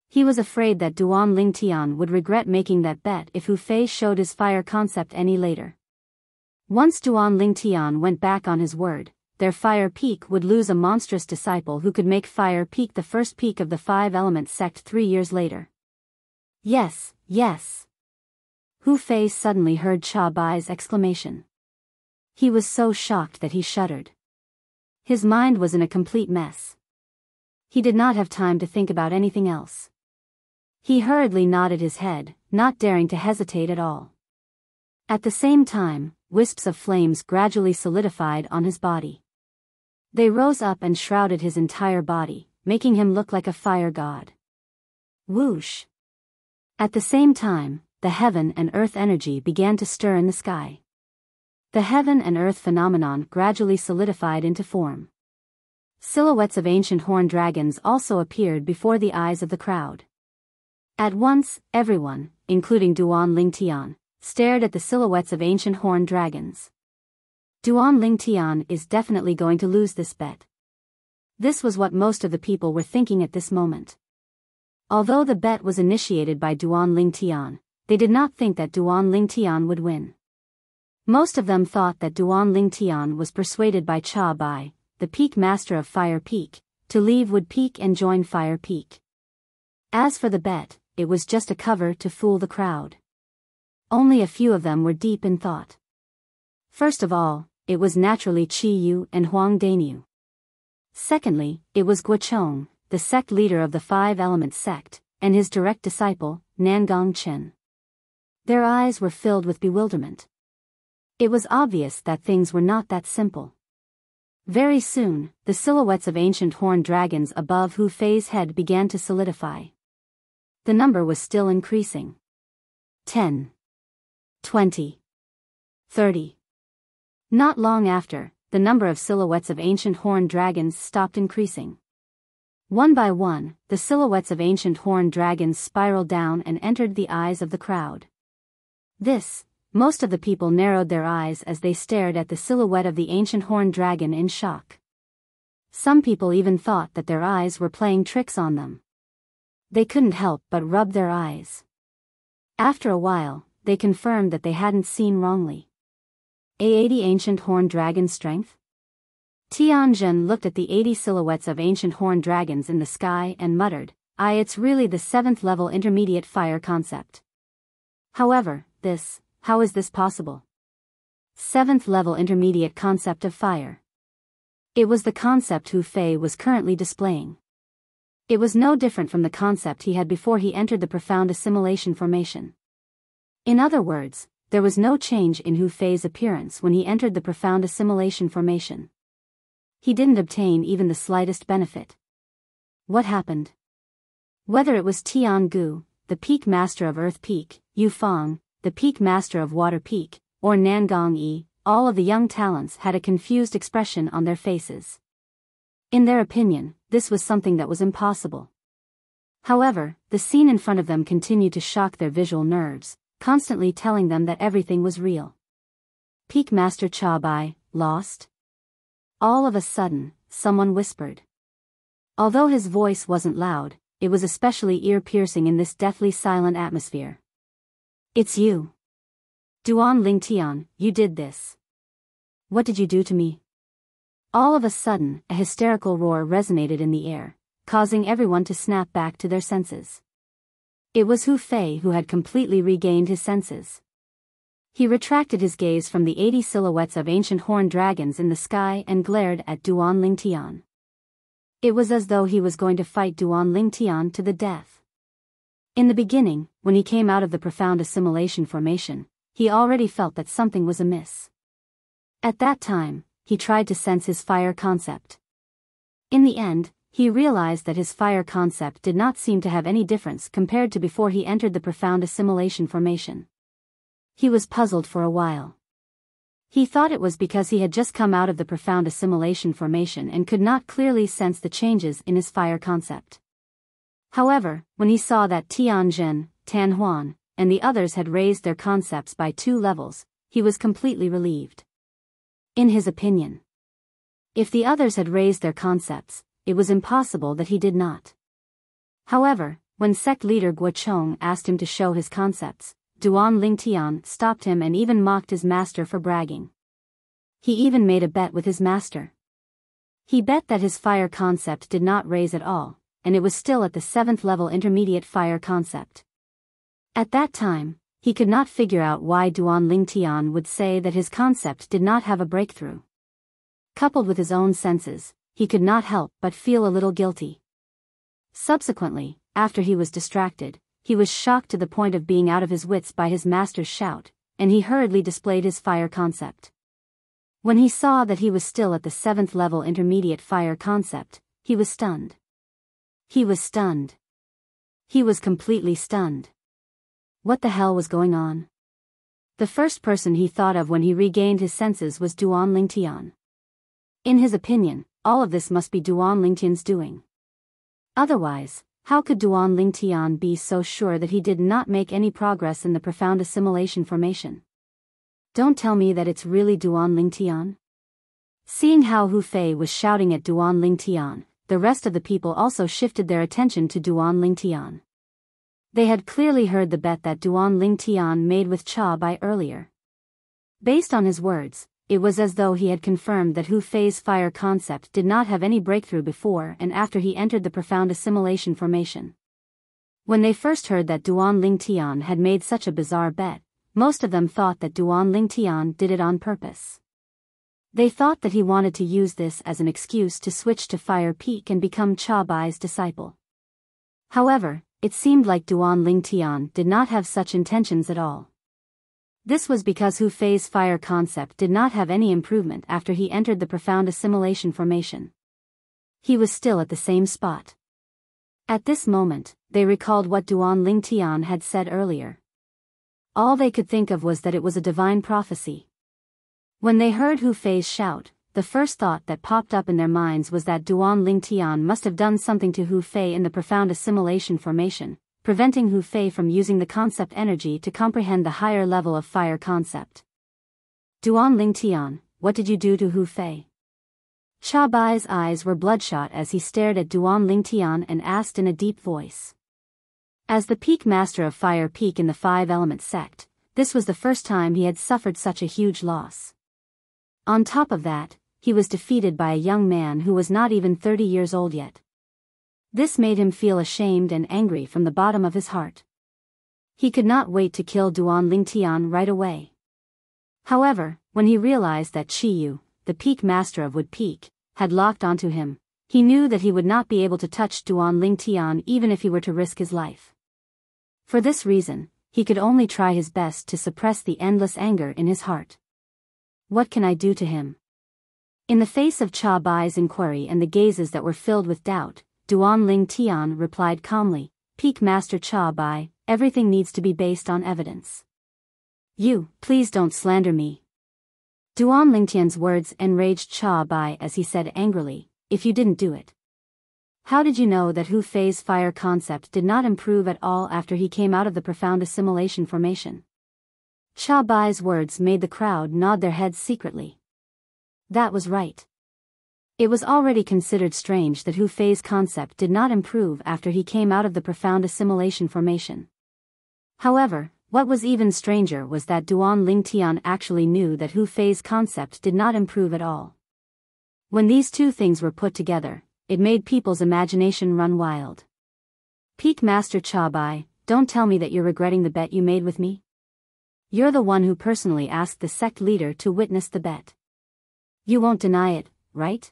He was afraid that Duan Lingtian would regret making that bet if Hu Fei showed his fire concept any later. Once Duan Lingtian went back on his word, their Fire Peak would lose a monstrous disciple who could make Fire Peak the first peak of the Five Elements sect 3 years later. Yes, yes. Hu Fei suddenly heard Cha Bai's exclamation. He was so shocked that he shuddered. His mind was in a complete mess. He did not have time to think about anything else. He hurriedly nodded his head, not daring to hesitate at all. At the same time, wisps of flames gradually solidified on his body. They rose up and shrouded his entire body, making him look like a fire god. Whoosh! At the same time, the heaven and earth energy began to stir in the sky. The heaven and earth phenomenon gradually solidified into form. Silhouettes of ancient horned dragons also appeared before the eyes of the crowd. At once, everyone, including Duan Lingtian, stared at the silhouettes of ancient horned dragons. Duan Lingtian is definitely going to lose this bet. This was what most of the people were thinking at this moment. Although the bet was initiated by Duan Lingtian, they did not think that Duan Lingtian would win. Most of them thought that Duan Lingtian was persuaded by Cha Bai, the Peak Master of Fire Peak, to leave Wood Peak and join Fire Peak. As for the bet, it was just a cover to fool the crowd. Only a few of them were deep in thought. First of all, it was naturally Chi Yu and Huang Danyu. Secondly, it was Guochong, the sect leader of the Five Elements sect, and his direct disciple, Nangong Chen. Their eyes were filled with bewilderment. It was obvious that things were not that simple. Very soon, the silhouettes of ancient horned dragons above Hu Fei's head began to solidify. The number was still increasing. 10. 20. 30. Not long after, the number of silhouettes of ancient horned dragons stopped increasing. One by one, the silhouettes of ancient horned dragons spiraled down and entered the eyes of the crowd. Most of the people narrowed their eyes as they stared at the silhouette of the ancient horned dragon in shock. Some people even thought that their eyes were playing tricks on them. They couldn't help but rub their eyes. After a while, they confirmed that they hadn't seen wrongly. 80 ancient horned dragon strength? Tianjin looked at the 80 silhouettes of ancient horned dragons in the sky and muttered, it's really the 7th level intermediate fire concept. However, how is this possible? 7th level intermediate concept of fire. It was the concept Hu Fei was currently displaying. It was no different from the concept he had before he entered the profound assimilation formation. In other words, there was no change in Hu Fei's appearance when he entered the profound assimilation formation. He didn't obtain even the slightest benefit. What happened? Whether it was Tian Gu, the peak master of Earth Peak, Yu Fang, the peak master of Water Peak, or Nangong Yi, all of the young talents had a confused expression on their faces. In their opinion, this was something that was impossible. However, the scene in front of them continued to shock their visual nerves, constantly telling them that everything was real. Peak Master Cha Bai, lost? All of a sudden, someone whispered. Although his voice wasn't loud, it was especially ear-piercing in this deathly silent atmosphere. It's you. Duan Lingtian, you did this. What did you do to me? All of a sudden, a hysterical roar resonated in the air, causing everyone to snap back to their senses. It was Hu Fei who had completely regained his senses. He retracted his gaze from the 80 silhouettes of ancient horned dragons in the sky and glared at Duan Lingtian. It was as though he was going to fight Duan Lingtian to the death. In the beginning, when he came out of the profound assimilation formation, he already felt that something was amiss. At that time, he tried to sense his fire concept. In the end, he realized that his fire concept did not seem to have any difference compared to before he entered the profound assimilation formation. He was puzzled for a while. He thought it was because he had just come out of the profound assimilation formation and could not clearly sense the changes in his fire concept. However, when he saw that Tianjin, Tan Huan, and the others had raised their concepts by 2 levels, he was completely relieved. In his opinion, if the others had raised their concepts, it was impossible that he did not. However, when sect leader Guochong asked him to show his concepts, Duan Lingtian stopped him and even mocked his master for bragging. He even made a bet with his master. He bet that his fire concept did not raise at all, and it was still at the 7th level intermediate fire concept. At that time, he could not figure out why Duan Lingtian would say that his concept did not have a breakthrough. Coupled with his own senses, he could not help but feel a little guilty. Subsequently, after he was distracted, he was shocked to the point of being out of his wits by his master's shout, and he hurriedly displayed his fire concept. When he saw that he was still at the 7th level intermediate fire concept, he was stunned. He was stunned. He was completely stunned. What the hell was going on? The first person he thought of when he regained his senses was Duan Lingtian. In his opinion, all of this must be Duan Lingtian's doing. Otherwise, how could Duan Lingtian be so sure that he did not make any progress in the profound assimilation formation? Don't tell me that it's really Duan Lingtian? Seeing how Hu Fei was shouting at Duan Lingtian, the rest of the people also shifted their attention to Duan Lingtian. They had clearly heard the bet that Duan Lingtian made with Cha Bai earlier. Based on his words, it was as though he had confirmed that Hu Fei's fire concept did not have any breakthrough before and after he entered the profound assimilation formation. When they first heard that Duan Lingtian had made such a bizarre bet, most of them thought that Duan Lingtian did it on purpose. They thought that he wanted to use this as an excuse to switch to Fire Peak and become Cha Bai's disciple. However, it seemed like Duan Lingtian did not have such intentions at all. This was because Hu Fei's fire concept did not have any improvement after he entered the profound assimilation formation. He was still at the same spot. At this moment, they recalled what Duan Lingtian had said earlier. All they could think of was that it was a divine prophecy. When they heard Hu Fei's shout, the first thought that popped up in their minds was that Duan Lingtian must have done something to Hu Fei in the profound assimilation formation, preventing Hu Fei from using the concept energy to comprehend the higher level of fire concept. Duan Lingtian, what did you do to Hu Fei? Cha Bai's eyes were bloodshot as he stared at Duan Lingtian and asked in a deep voice. As the peak master of Fire Peak in the Five-Element sect, this was the first time he had suffered such a huge loss. On top of that, he was defeated by a young man who was not even 30 years old yet. This made him feel ashamed and angry from the bottom of his heart. He could not wait to kill Duan Lingtian right away. However, when he realized that Chiyu, the peak master of Wood Peak, had locked onto him, he knew that he would not be able to touch Duan Lingtian even if he were to risk his life. For this reason, he could only try his best to suppress the endless anger in his heart. What can I do to him? In the face of Cha Bai's inquiry and the gazes that were filled with doubt, Duan Lingtian replied calmly, Peak Master Cha Bai, everything needs to be based on evidence. You, please don't slander me. Duan Lingtian's words enraged Cha Bai as he said angrily, if you didn't do it. How did you know that Hu Fei's fire concept did not improve at all after he came out of the profound assimilation formation? Cha Bai's words made the crowd nod their heads secretly. That was right. It was already considered strange that Hu Fei's concept did not improve after he came out of the profound assimilation formation. However, what was even stranger was that Duan Lingtian actually knew that Hu Fei's concept did not improve at all. When these two things were put together, it made people's imagination run wild. Peak Master Cha Bai, don't tell me that you're regretting the bet you made with me? You're the one who personally asked the sect leader to witness the bet. You won't deny it, right?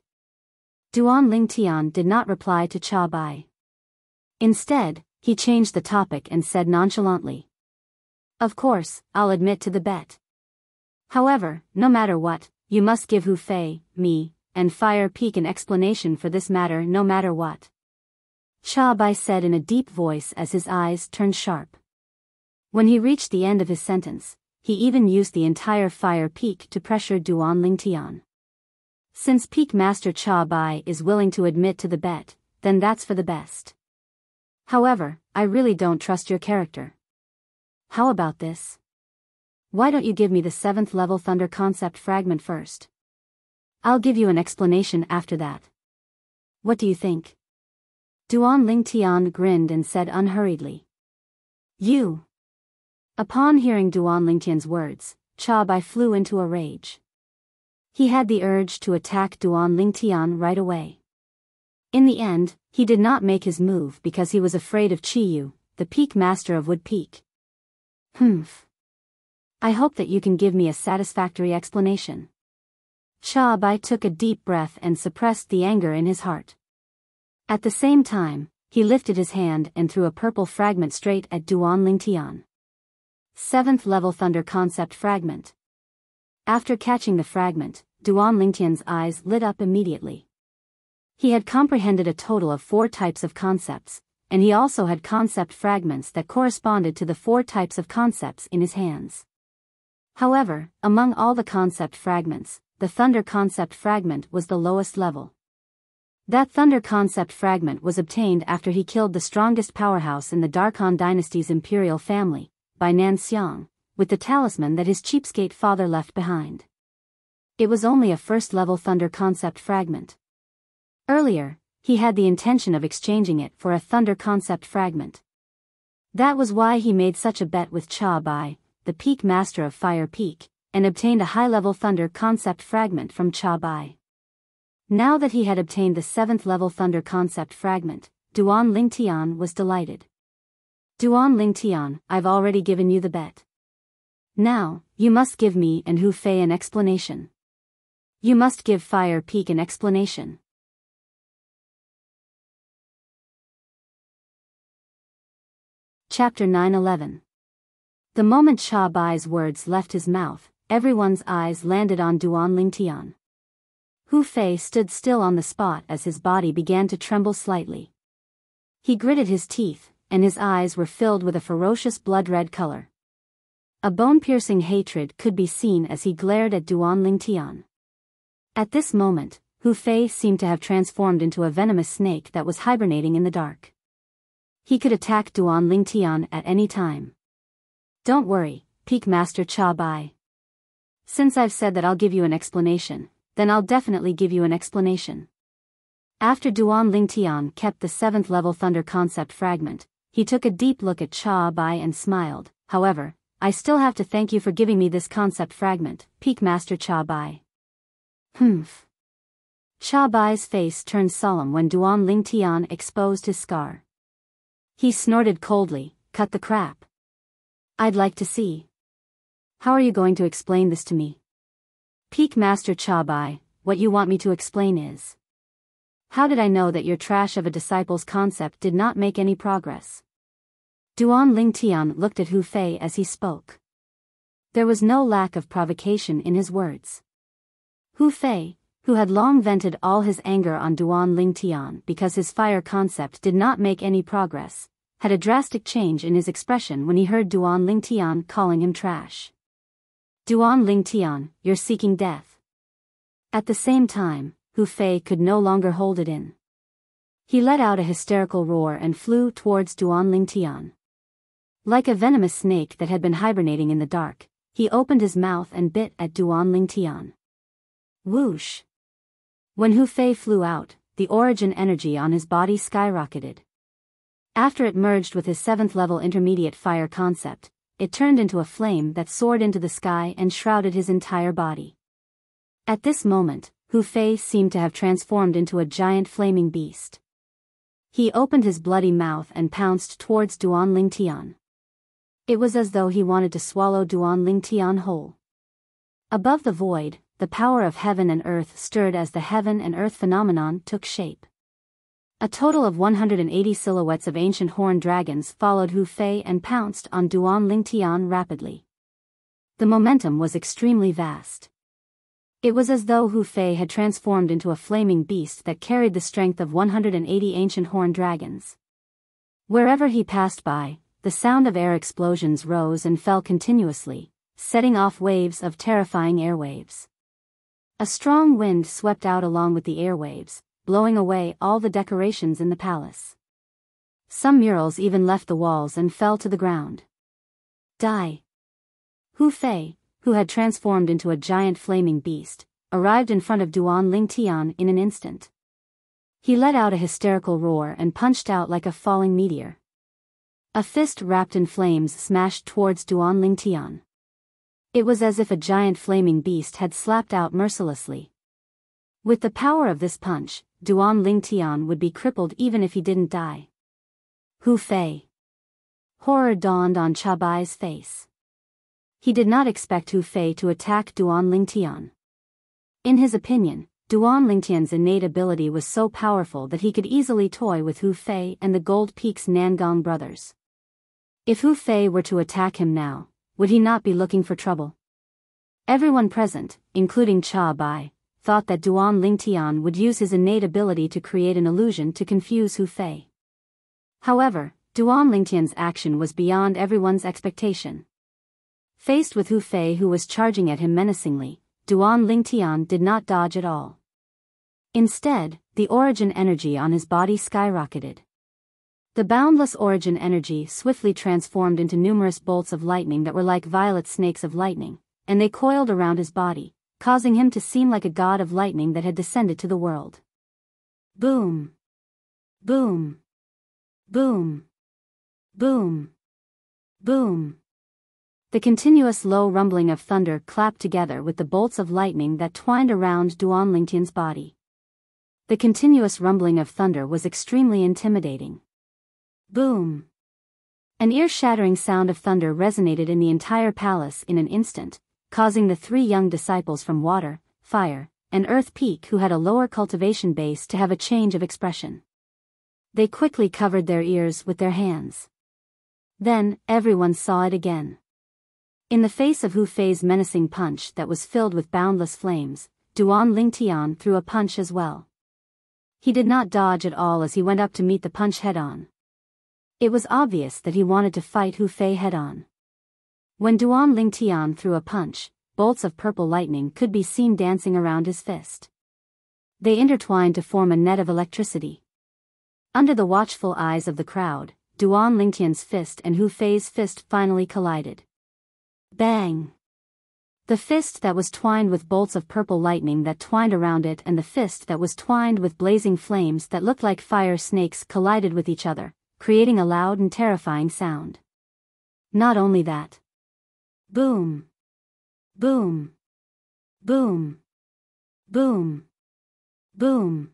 Duan Lingtian did not reply to Cha Bai. Instead, he changed the topic and said nonchalantly. Of course, I'll admit to the bet. However, no matter what, you must give Hu Fei, me, and Fire Peak an explanation for this matter no matter what. Cha Bai said in a deep voice as his eyes turned sharp. When he reached the end of his sentence, he even used the entire Fire Peak to pressure Duan Lingtian. Since Peak Master Cha Bai is willing to admit to the bet, then that's for the best. However, I really don't trust your character. How about this? Why don't you give me the 7th level Thunder concept fragment first? I'll give you an explanation after that. What do you think? Duan Lingtian grinned and said unhurriedly. You. Upon hearing Duan Lingtian's words, Cha Bai flew into a rage. He had the urge to attack Duan Lingtian right away. In the end, he did not make his move because he was afraid of Chiyu, the peak master of Wood Peak. I hope that you can give me a satisfactory explanation. Cha Bai took a deep breath and suppressed the anger in his heart. At the same time, he lifted his hand and threw a purple fragment straight at Duan Lingtian. 7th level Thunder concept fragment. After catching the fragment, Duan Lingtian's eyes lit up immediately. He had comprehended a total of 4 types of concepts, and he also had concept fragments that corresponded to the 4 types of concepts in his hands. However, among all the concept fragments, the Thunder concept fragment was the lowest level. That Thunder concept fragment was obtained after he killed the strongest powerhouse in the Darkhan dynasty's imperial family, by Nanxiang, with the talisman that his cheapskate father left behind. It was only a 1st level Thunder concept fragment. Earlier, he had the intention of exchanging it for a Thunder concept fragment. That was why he made such a bet with Cha Bai, the peak master of Fire Peak, and obtained a high-level Thunder concept fragment from Cha Bai. Now that he had obtained the 7th level Thunder concept fragment, Duan Lingtian was delighted. Duan Lingtian, I've already given you the bet. Now, you must give me and Hu Fei an explanation. You must give Fire Peak an explanation. Chapter 9-11. The moment Cha Bai's words left his mouth, everyone's eyes landed on Duan Lingtian. Hu Fei stood still on the spot as his body began to tremble slightly. He gritted his teeth, and his eyes were filled with a ferocious blood-red color. A bone-piercing hatred could be seen as he glared at Duan Lingtian. At this moment, Hu Fei seemed to have transformed into a venomous snake that was hibernating in the dark. He could attack Duan Lingtian at any time. Don't worry, Peak Master Cha Bai. Since I've said that I'll give you an explanation, then I'll definitely give you an explanation. After Duan Lingtian kept the 7th level Thunder concept fragment, he took a deep look at Cha Bai and smiled. However, I still have to thank you for giving me this concept fragment, Peak Master Cha Bai. Humph. Cha Bai's face turned solemn when Duan Lingtian exposed his scar. He snorted coldly, cut the crap. I'd like to see. How are you going to explain this to me? Peak Master Cha Bai, what you want me to explain is. How did I know that your trash of a disciple's concept did not make any progress? Duan Lingtian looked at Hu Fei as he spoke. There was no lack of provocation in his words. Hu Fei, who had long vented all his anger on Duan Lingtian because his fire concept did not make any progress, had a drastic change in his expression when he heard Duan Lingtian calling him trash. Duan Lingtian, you're seeking death. At the same time, Hu Fei could no longer hold it in. He let out a hysterical roar and flew towards Duan Lingtian. Like a venomous snake that had been hibernating in the dark, he opened his mouth and bit at Duan Lingtian. Whoosh! When Hu Fei flew out, the origin energy on his body skyrocketed. After it merged with his 7th level intermediate fire concept, it turned into a flame that soared into the sky and shrouded his entire body. At this moment, Hu Fei seemed to have transformed into a giant flaming beast. He opened his bloody mouth and pounced towards Duan Lingtian. It was as though he wanted to swallow Duan Lingtian whole. Above the void, the power of heaven and earth stirred as the heaven and earth phenomenon took shape. A total of 180 silhouettes of ancient horned dragons followed Hu Fei and pounced on Duan Lingtian rapidly. The momentum was extremely vast. It was as though Hu Fei had transformed into a flaming beast that carried the strength of 180 ancient horned dragons. Wherever he passed by, the sound of air explosions rose and fell continuously, setting off waves of terrifying airwaves. A strong wind swept out along with the airwaves, blowing away all the decorations in the palace. Some murals even left the walls and fell to the ground. Die! Hu Fei, who had transformed into a giant flaming beast, arrived in front of Duan Lingtian in an instant. He let out a hysterical roar and punched out like a falling meteor. A fist wrapped in flames smashed towards Duan Lingtian. It was as if a giant flaming beast had slapped out mercilessly. With the power of this punch, Duan Lingtian would be crippled even if he didn't die. Hu Fei. Horror dawned on Cha Bai's face. He did not expect Hu Fei to attack Duan Lingtian. In his opinion, Duan Lingtian's innate ability was so powerful that he could easily toy with Hu Fei and the Gold Peak's Nangong brothers. If Hu Fei were to attack him now, would he not be looking for trouble? Everyone present, including Cha Bai, thought that Duan Lingtian would use his innate ability to create an illusion to confuse Hu Fei. However, Duan Lingtian's action was beyond everyone's expectation. Faced with Hu Fei who was charging at him menacingly, Duan Lingtian did not dodge at all. Instead, the origin energy on his body skyrocketed. The boundless origin energy swiftly transformed into numerous bolts of lightning that were like violet snakes of lightning, and they coiled around his body, causing him to seem like a god of lightning that had descended to the world. Boom! Boom! Boom! Boom! Boom! The continuous low rumbling of thunder clapped together with the bolts of lightning that twined around Duan Lingtian's body. The continuous rumbling of thunder was extremely intimidating. Boom! An ear-shattering sound of thunder resonated in the entire palace in an instant, causing the 3 young disciples from water, fire, an earth peak who had a lower cultivation base, to have a change of expression. They quickly covered their ears with their hands. Then, everyone saw it again. In the face of Hu Fei's menacing punch that was filled with boundless flames, Duan Lingtian threw a punch as well. He did not dodge at all as he went up to meet the punch head-on. It was obvious that he wanted to fight Hu Fei head-on. When Duan Lingtian threw a punch, bolts of purple lightning could be seen dancing around his fist. They intertwined to form a net of electricity. Under the watchful eyes of the crowd, Duan Lingtian's fist and Hu Fei's fist finally collided. Bang! The fist that was twined with bolts of purple lightning that twined around it and the fist that was twined with blazing flames that looked like fire snakes collided with each other, creating a loud and terrifying sound. Not only that. Boom! Boom! Boom! Boom! Boom!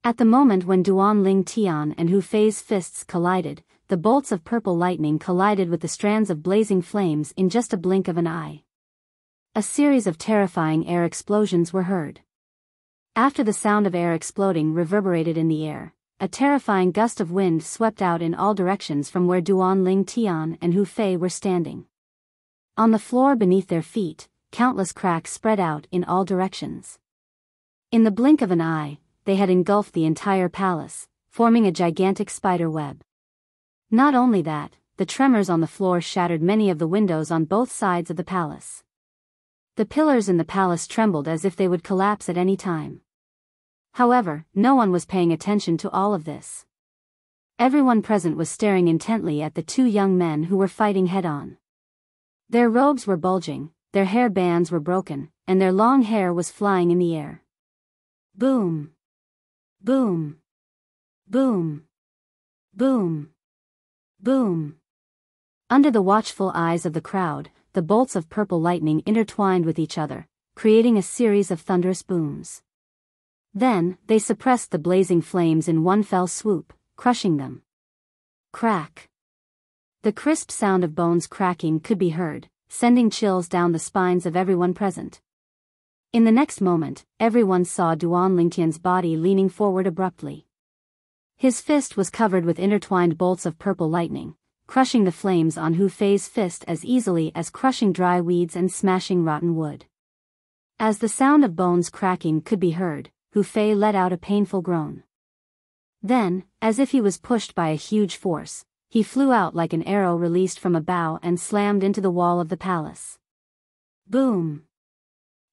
At the moment when Duan Lingtian and Hu Fei's fists collided, the bolts of purple lightning collided with the strands of blazing flames in just a blink of an eye. A series of terrifying air explosions were heard. After the sound of air exploding reverberated in the air, a terrifying gust of wind swept out in all directions from where Duan Lingtian and Hu Fei were standing. On the floor beneath their feet, countless cracks spread out in all directions. In the blink of an eye, they had engulfed the entire palace, forming a gigantic spider web. Not only that, the tremors on the floor shattered many of the windows on both sides of the palace. The pillars in the palace trembled as if they would collapse at any time. However, no one was paying attention to all of this. Everyone present was staring intently at the two young men who were fighting head-on. Their robes were bulging, their hair bands were broken, and their long hair was flying in the air. Boom! Boom! Boom! Boom! Boom! Under the watchful eyes of the crowd, the bolts of purple lightning intertwined with each other, creating a series of thunderous booms. Then, they suppressed the blazing flames in one fell swoop, crushing them. Crack! The crisp sound of bones cracking could be heard, sending chills down the spines of everyone present. In the next moment, everyone saw Duan Lingtian's body leaning forward abruptly. His fist was covered with intertwined bolts of purple lightning, crushing the flames on Hu Fei's fist as easily as crushing dry weeds and smashing rotten wood. As the sound of bones cracking could be heard, Hu Fei let out a painful groan. Then, as if he was pushed by a huge force, he flew out like an arrow released from a bow and slammed into the wall of the palace. Boom!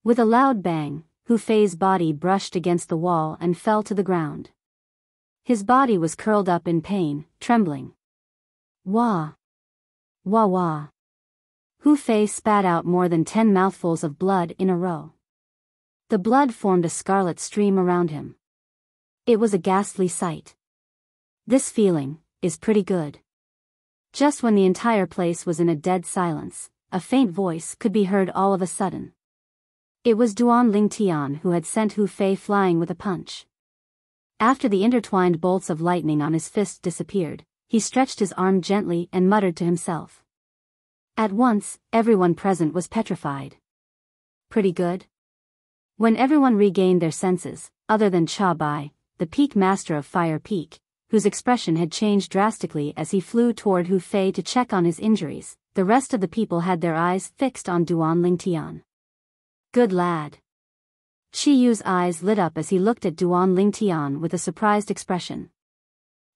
With a loud bang, Hu Fei's body brushed against the wall and fell to the ground. His body was curled up in pain, trembling. Wah! Wah wah! Hu Fei spat out more than 10 mouthfuls of blood in a row. The blood formed a scarlet stream around him. It was a ghastly sight. This feeling is pretty good. Just when the entire place was in a dead silence, a faint voice could be heard all of a sudden. It was Duan Lingtian who had sent Hu Fei flying with a punch. After the intertwined bolts of lightning on his fist disappeared, he stretched his arm gently and muttered to himself. At once, everyone present was petrified. Pretty good? When everyone regained their senses, other than Cha Bai, the peak master of Fire Peak, whose expression had changed drastically as he flew toward Hu Fei to check on his injuries, the rest of the people had their eyes fixed on Duan Lingtian. Good lad. Chi Yu's eyes lit up as he looked at Duan Lingtian with a surprised expression.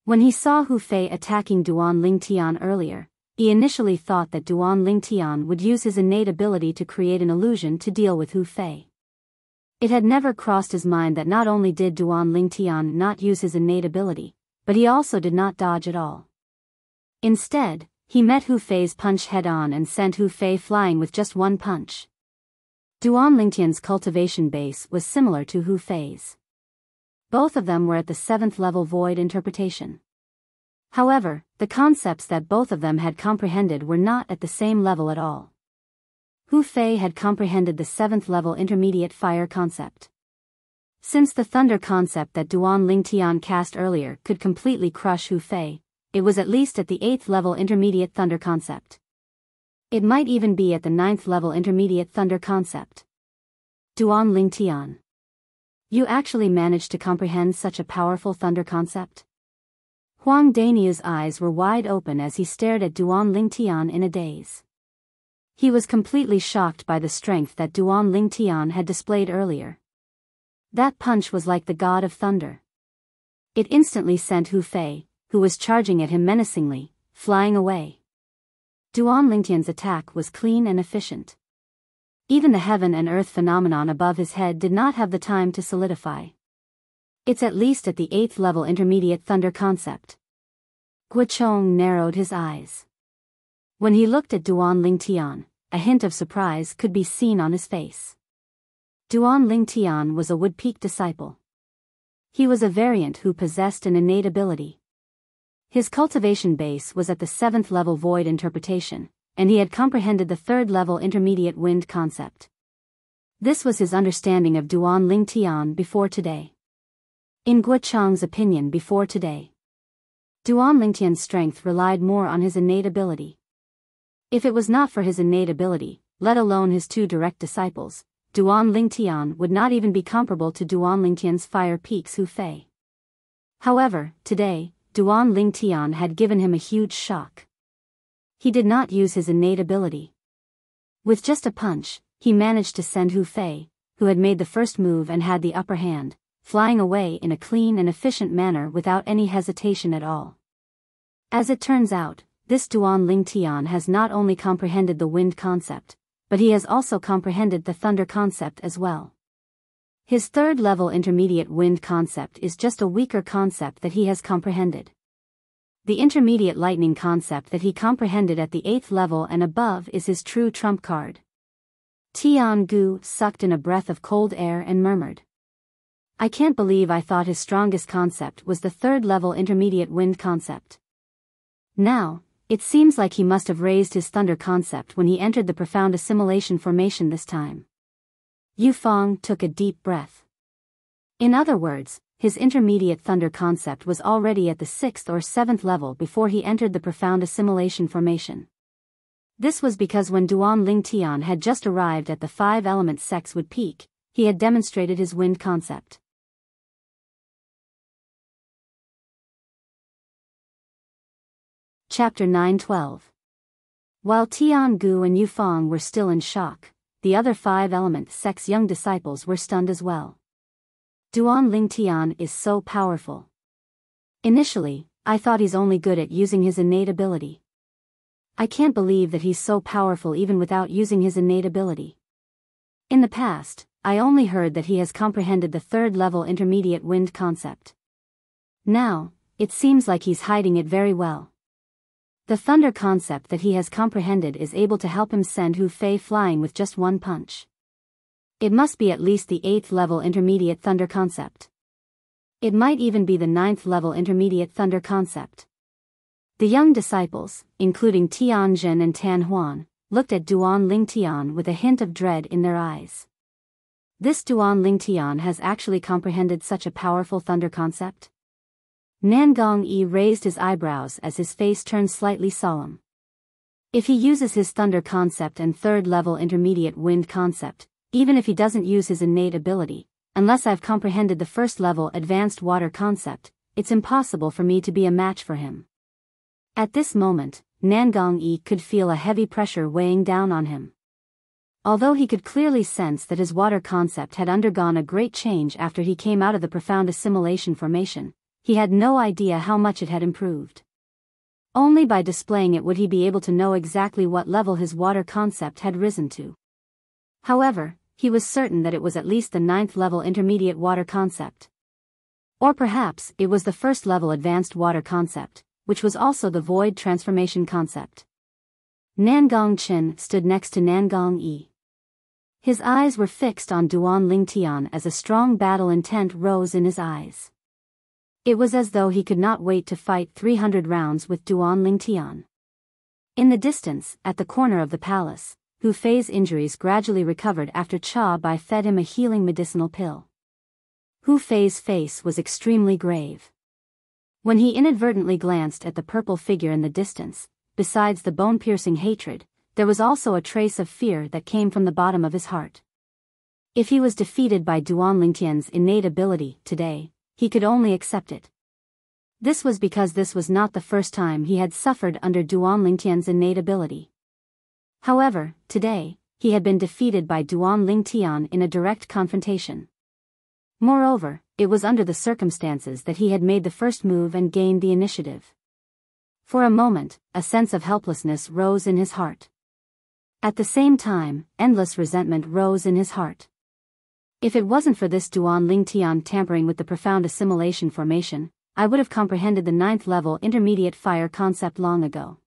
When he saw Hu Fei attacking Duan Lingtian earlier, he initially thought that Duan Lingtian would use his innate ability to create an illusion to deal with Hu Fei. It had never crossed his mind that not only did Duan Lingtian not use his innate ability, but he also did not dodge at all. Instead, he met Hu Fei's punch head-on and sent Hu Fei flying with just one punch. Duan Lingtian's cultivation base was similar to Hu Fei's. Both of them were at the 7th level void interpretation. However, the concepts that both of them had comprehended were not at the same level at all. Hu Fei had comprehended the 7th level intermediate fire concept. Since the thunder concept that Duan Lingtian cast earlier could completely crush Hu Fei, it was at least at the 8th level intermediate thunder concept. It might even be at the 9th level intermediate thunder concept. Duan Lingtian. You actually managed to comprehend such a powerful thunder concept? Huang Dania's eyes were wide open as he stared at Duan Lingtian in a daze. He was completely shocked by the strength that Duan Lingtian had displayed earlier. That punch was like the god of thunder. It instantly sent Hu Fei, who was charging at him menacingly, flying away. Duan Lingtian's attack was clean and efficient. Even the heaven and earth phenomenon above his head did not have the time to solidify. It's at least at the 8th level intermediate thunder concept. Guochong narrowed his eyes. When he looked at Duan Lingtian, a hint of surprise could be seen on his face. Duan Lingtian was a Wood Peak disciple. He was a variant who possessed an innate ability. His cultivation base was at the 7th level void interpretation, and he had comprehended the 3rd level intermediate wind concept. This was his understanding of Duan Lingtian before today. In Guochong's opinion before today, Duan Lingtian's strength relied more on his innate ability. If it was not for his innate ability, let alone his 2 direct disciples, Duan Lingtian would not even be comparable to Duan Lingtian's Fire Peak's Hu Fei. However, today, Duan Lingtian had given him a huge shock. He did not use his innate ability. With just a punch, he managed to send Hu Fei, who had made the first move and had the upper hand, flying away in a clean and efficient manner without any hesitation at all. As it turns out, this Duan Lingtian has not only comprehended the wind concept, but he has also comprehended the thunder concept as well. His 3rd level intermediate wind concept is just a weaker concept that he has comprehended. The intermediate lightning concept that he comprehended at the 8th level and above is his true trump card. Tian Gu sucked in a breath of cold air and murmured. I can't believe I thought his strongest concept was the 3rd level intermediate wind concept. Now, it seems like he must have raised his thunder concept when he entered the profound assimilation formation this time. Yu Fang took a deep breath. In other words, his intermediate thunder concept was already at the 6th or 7th level before he entered the profound assimilation formation. This was because when Duan Lingtian had just arrived at the 5-element Sex Wood Peak, he had demonstrated his wind concept. Chapter 9:12. While Tian Gu and Yu Fang were still in shock, the other 5-element Sex young disciples were stunned as well. Duan Lingtian is so powerful. Initially, I thought he's only good at using his innate ability. I can't believe that he's so powerful even without using his innate ability. In the past, I only heard that he has comprehended the 3rd level intermediate wind concept. Now, it seems like he's hiding it very well. The thunder concept that he has comprehended is able to help him send Hu Fei flying with just one punch. It must be at least the 8th level intermediate thunder concept. It might even be the 9th level intermediate thunder concept. The young disciples, including Tianjin and Tan Huan, looked at Duan Lingtian with a hint of dread in their eyes. This Duan Lingtian has actually comprehended such a powerful thunder concept? Nangong Yi raised his eyebrows as his face turned slightly solemn. If he uses his thunder concept and 3rd level intermediate wind concept, even if he doesn't use his innate ability, unless I've comprehended the 1st level advanced water concept, it's impossible for me to be a match for him. At this moment, Nangong Yi could feel a heavy pressure weighing down on him. Although he could clearly sense that his water concept had undergone a great change after he came out of the profound assimilation formation, he had no idea how much it had improved. Only by displaying it would he be able to know exactly what level his water concept had risen to. However, he was certain that it was at least the 9th level intermediate water concept. Or perhaps it was the 1st level advanced water concept, which was also the void transformation concept. Nangong Chen stood next to Nangong Yi. His eyes were fixed on Duan Lingtian as a strong battle intent rose in his eyes. It was as though he could not wait to fight 300 rounds with Duan Lingtian. In the distance, at the corner of the palace, Hu Fei's injuries gradually recovered after Cha Bai fed him a healing medicinal pill. Hu Fei's face was extremely grave. When he inadvertently glanced at the purple figure in the distance, besides the bone-piercing hatred, there was also a trace of fear that came from the bottom of his heart. If he was defeated by Duan Lingtian's innate ability today, he could only accept it. This was because this was not the first time he had suffered under Duan Lingtian's innate ability. However, today, he had been defeated by Duan Lingtian in a direct confrontation. Moreover, it was under the circumstances that he had made the first move and gained the initiative. For a moment, a sense of helplessness rose in his heart. At the same time, endless resentment rose in his heart. If it wasn't for this Duan Lingtian tampering with the profound assimilation formation, I would have comprehended the 9th level intermediate fire concept long ago.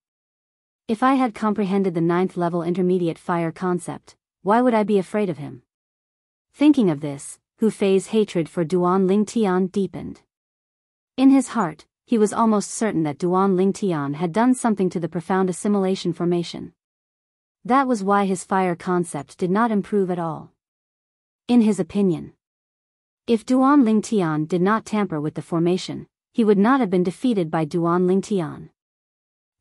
If I had comprehended the 9th level intermediate fire concept, why would I be afraid of him? Thinking of this, Hu Fei's hatred for Duan Lingtian deepened. In his heart, he was almost certain that Duan Lingtian had done something to the profound assimilation formation. That was why his fire concept did not improve at all. In his opinion, if Duan Lingtian did not tamper with the formation, he would not have been defeated by Duan Lingtian.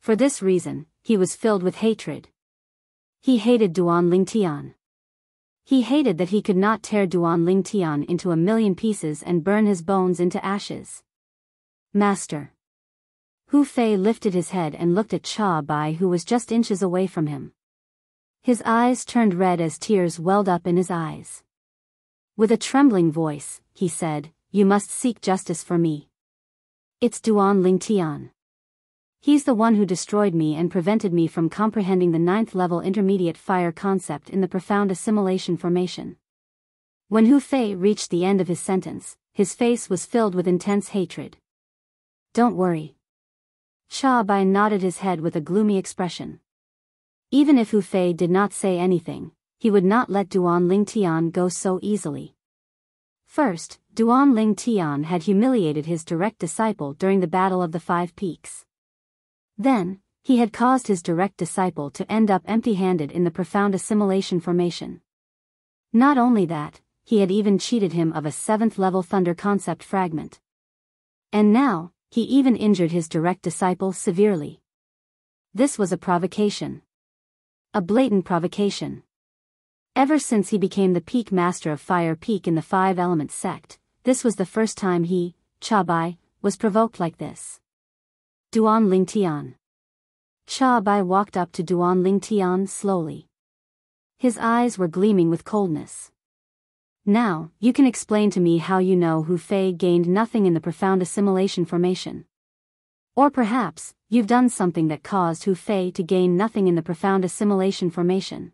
For this reason, he was filled with hatred. He hated Duan Lingtian. He hated that he could not tear Duan Lingtian into 1,000,000 pieces and burn his bones into ashes. Master. Hu Fei lifted his head and looked at Cha Bai, who was just inches away from him. His eyes turned red as tears welled up in his eyes. With a trembling voice, he said, "You must seek justice for me. It's Duan Lingtian. He's the one who destroyed me and prevented me from comprehending the 9th level intermediate fire concept in the profound assimilation formation." When Hu Fei reached the end of his sentence, his face was filled with intense hatred. "Don't worry." Cha Bai nodded his head with a gloomy expression. Even if Hu Fei did not say anything, he would not let Duan Lingtian go so easily. First, Duan Lingtian had humiliated his direct disciple during the Battle of the 5 Peaks. Then, he had caused his direct disciple to end up empty-handed in the profound assimilation formation. Not only that, he had even cheated him of a 7th level thunder concept fragment. And now, he even injured his direct disciple severely. This was a provocation. A blatant provocation. Ever since he became the peak master of Fire Peak in the 5-element sect, this was the first time he, Cha Bai, was provoked like this. Duan Lingtian. Cha Bai walked up to Duan Lingtian slowly. His eyes were gleaming with coldness. "Now, you can explain to me how you know Hu Fei gained nothing in the profound assimilation formation. Or perhaps, you've done something that caused Hu Fei to gain nothing in the profound assimilation formation."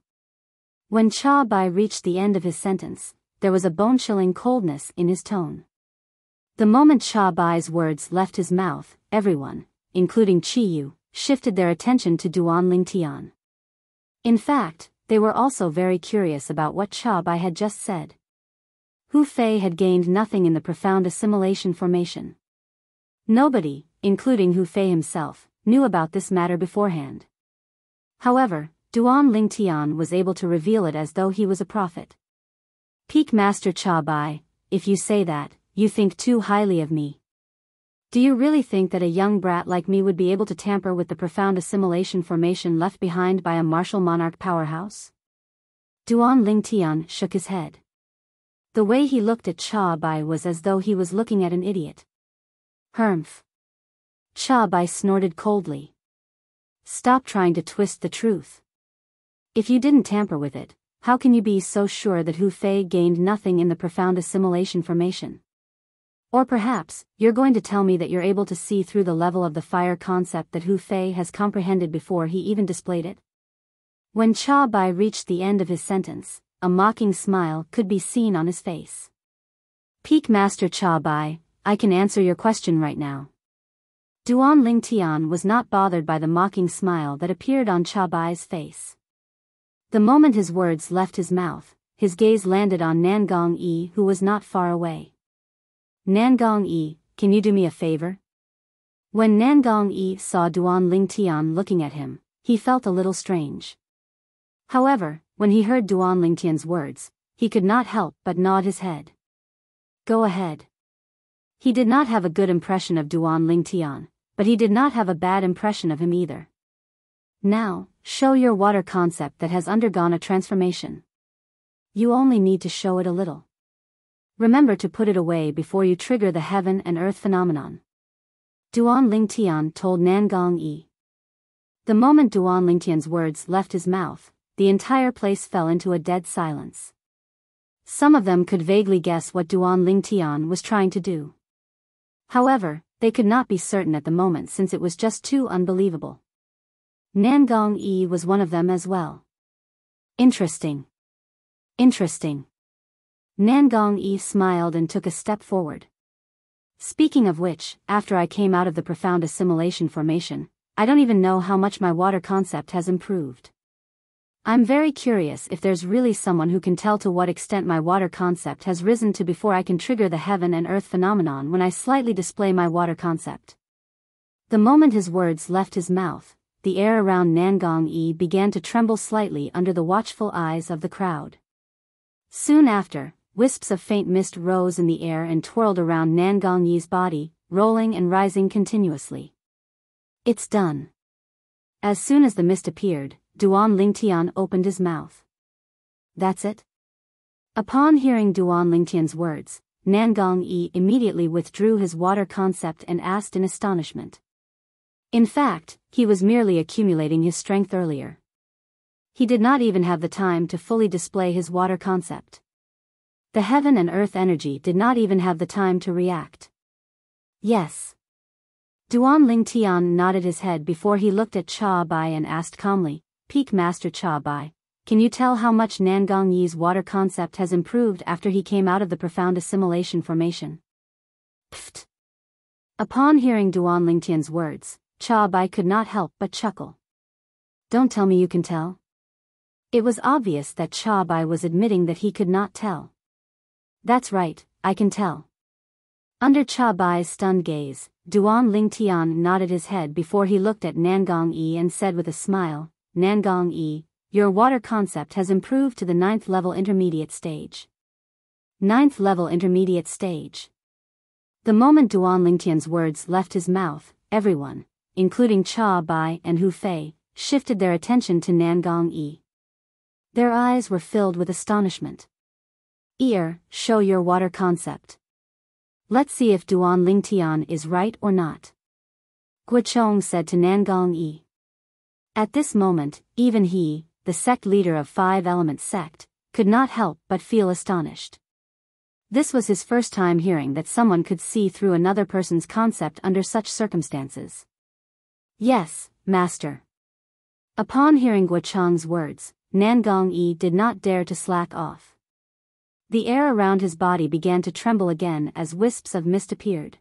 When Cha Bai reached the end of his sentence, there was a bone-chilling coldness in his tone. The moment Cha Bai's words left his mouth, everyone, including Chi Yu, shifted their attention to Duan Lingtian. In fact, they were also very curious about what Cha Bai had just said. Hu Fei had gained nothing in the profound assimilation formation. Nobody, including Hu Fei himself, knew about this matter beforehand. However, Duan Lingtian was able to reveal it as though he was a prophet. "Peak Master Cha Bai, if you say that, you think too highly of me. Do you really think that a young brat like me would be able to tamper with the profound assimilation formation left behind by a martial monarch powerhouse?" Duan Lingtian shook his head. The way he looked at Cha Bai was as though he was looking at an idiot. "Humph." Cha Bai snorted coldly. "Stop trying to twist the truth. If you didn't tamper with it, how can you be so sure that Hu Fei gained nothing in the profound assimilation formation? Or perhaps, you're going to tell me that you're able to see through the level of the fire concept that Hu Fei has comprehended before he even displayed it?" When Cha Bai reached the end of his sentence, a mocking smile could be seen on his face. "Peak Master Cha Bai, I can answer your question right now." Duan Lingtian was not bothered by the mocking smile that appeared on Cha Bai's face. The moment his words left his mouth, his gaze landed on Nangong Yi, who was not far away. "Nangong Yi, can you do me a favor?" When Nangong Yi saw Duan Lingtian looking at him, he felt a little strange. However, when he heard Duan Lingtian's words, he could not help but nod his head. "Go ahead." He did not have a good impression of Duan Lingtian, but he did not have a bad impression of him either. "Now, show your water concept that has undergone a transformation." You only need to show it a little. Remember to put it away before you trigger the heaven and earth phenomenon. Duan Lingtian told Nangong Yi. The moment Duan Lingtian's words left his mouth, the entire place fell into a dead silence. Some of them could vaguely guess what Duan Lingtian was trying to do. However, they could not be certain at the moment since it was just too unbelievable. Nangong Yi was one of them as well. Interesting. Interesting. Nangong Yi smiled and took a step forward. Speaking of which, after I came out of the profound assimilation formation, I don't even know how much my water concept has improved. I'm very curious if there's really someone who can tell to what extent my water concept has risen to before I can trigger the heaven and earth phenomenon when I slightly display my water concept. The moment his words left his mouth, the air around Nangong Yi began to tremble slightly under the watchful eyes of the crowd. Soon after, wisps of faint mist rose in the air and twirled around Nangong Yi's body, rolling and rising continuously. It's done. As soon as the mist appeared, Duan Lingtian opened his mouth. That's it? Upon hearing Duan Lingtian's words, Nangong Yi immediately withdrew his water concept and asked in astonishment. In fact, he was merely accumulating his strength earlier. He did not even have the time to fully display his water concept. The heaven and earth energy did not even have the time to react. Yes. Duan Lingtian nodded his head before he looked at Cha Bai and asked calmly, Peak Master Cha Bai, can you tell how much Nangong Yi's water concept has improved after he came out of the profound assimilation formation? Pfft. Upon hearing Duan Lingtian's words, Cha Bai could not help but chuckle. Don't tell me you can tell. It was obvious that Cha Bai was admitting that he could not tell. That's right, I can tell. Under Cha Bai's stunned gaze, Duan Lingtian nodded his head before he looked at Nangong Yi and said with a smile, Nangong Yi, your water concept has improved to the 9th level intermediate stage. 9th level intermediate stage. The moment Duan Lingtian's words left his mouth, everyone, including Cha Bai and Hu Fei, shifted their attention to Nangong Yi. Their eyes were filled with astonishment. Show your water concept. Let's see if Duan Lingtian is right or not. Guochong said to Nangong Yi. At this moment, even he, the sect leader of Five Elements sect, could not help but feel astonished. This was his first time hearing that someone could see through another person's concept under such circumstances. Yes, master. Upon hearing Guochong's words, Nangong Yi did not dare to slack off. The air around his body began to tremble again as wisps of mist appeared.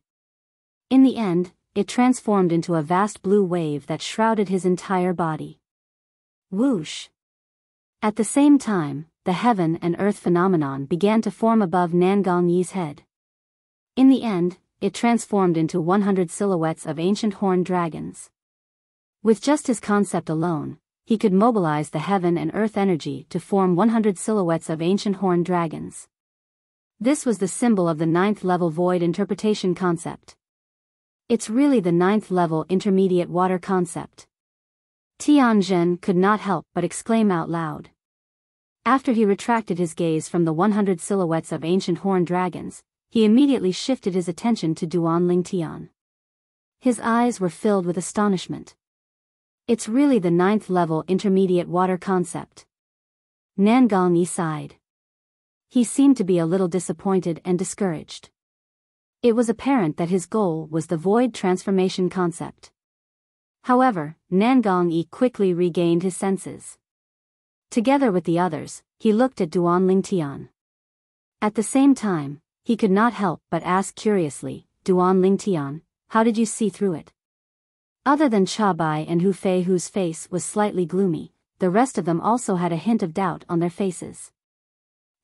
In the end, it transformed into a vast blue wave that shrouded his entire body. Whoosh! At the same time, the heaven and earth phenomenon began to form above Nangong Yi's head. In the end, it transformed into 100 silhouettes of ancient horned dragons. With just his concept alone, he could mobilize the heaven and earth energy to form 100 silhouettes of ancient horned dragons. This was the symbol of the 9th level void interpretation concept. It's really the 9th level intermediate water concept. Tianzhen could not help but exclaim out loud. After he retracted his gaze from the 100 silhouettes of ancient horned dragons, he immediately shifted his attention to Duan Lingtian. His eyes were filled with astonishment. It's really the 9th level intermediate water concept. Nangong Yi sighed. He seemed to be a little disappointed and discouraged. It was apparent that his goal was the void transformation concept. However, Nangong Yi quickly regained his senses. Together with the others, he looked at Duan Lingtian. At the same time, he could not help but ask curiously, Duan Lingtian, how did you see through it? Other than Cha Bai and Hu Fei, whose face was slightly gloomy, the rest of them also had a hint of doubt on their faces.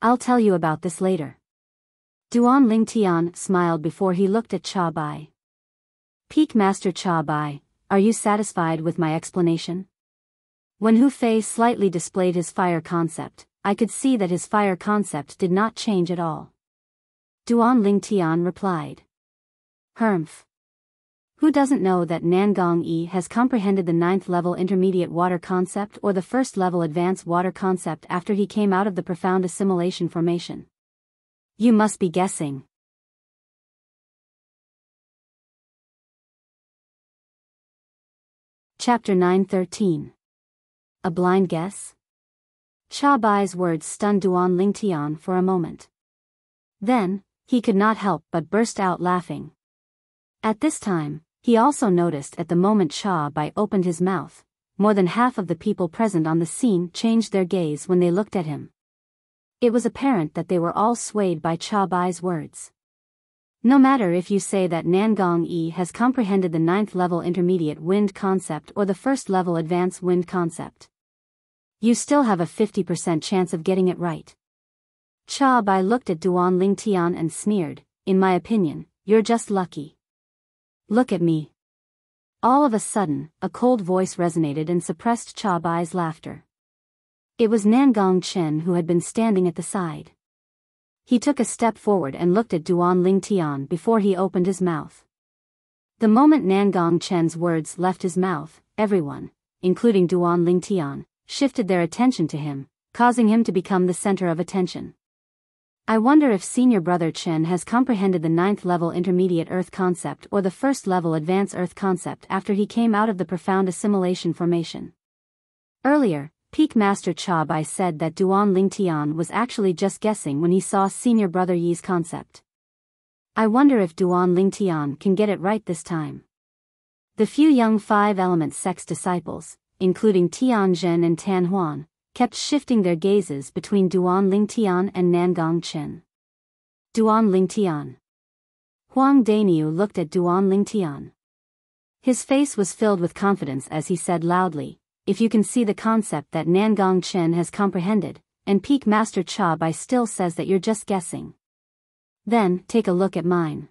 I'll tell you about this later. Duan Lingtian smiled before he looked at Cha Bai. Peak Master Cha Bai, are you satisfied with my explanation? When Hu Fei slightly displayed his fire concept, I could see that his fire concept did not change at all. Duan Lingtian replied. Humph. Who doesn't know that Nangong Yi has comprehended the 9th level intermediate water concept or the 1st level advanced water concept after he came out of the profound assimilation formation? You must be guessing. Chapter 9:13. A blind guess? Cha Bai's words stunned Duan Lingtian for a moment. Then, he could not help but burst out laughing. At this time, he also noticed at the moment Cha Bai opened his mouth, more than half of the people present on the scene changed their gaze when they looked at him. It was apparent that they were all swayed by Cha Bai's words. No matter if you say that Nangong Yi has comprehended the 9th level intermediate wind concept or the 1st level advanced wind concept, you still have a 50% chance of getting it right. Cha Bai looked at Duan Lingtian and sneered, "In my opinion, you're just lucky. Look at me." All of a sudden, a cold voice resonated and suppressed Cha Bai's laughter. It was Nangong Chen who had been standing at the side. He took a step forward and looked at Duan Lingtian before he opened his mouth. The moment Nangong Chen's words left his mouth, everyone, including Duan Lingtian, shifted their attention to him, causing him to become the center of attention. I wonder if senior brother Chen has comprehended the 9th level intermediate earth concept or the 1st level advanced earth concept after he came out of the profound assimilation formation. Earlier, Peak Master Cha Bai said that Duan Lingtian was actually just guessing when he saw senior brother Yi's concept. I wonder if Duan Lingtian can get it right this time. The few young 5-element sex disciples, including Tianzhen and Tan Huan, kept shifting their gazes between Duan Lingtian and Nangong Chen. Duan Lingtian. Huang Daniu looked at Duan Lingtian. His face was filled with confidence as he said loudly, "If you can see the concept that Nangong Chen has comprehended, and Peak Master Cha Bai still says that you're just guessing, then take a look at mine."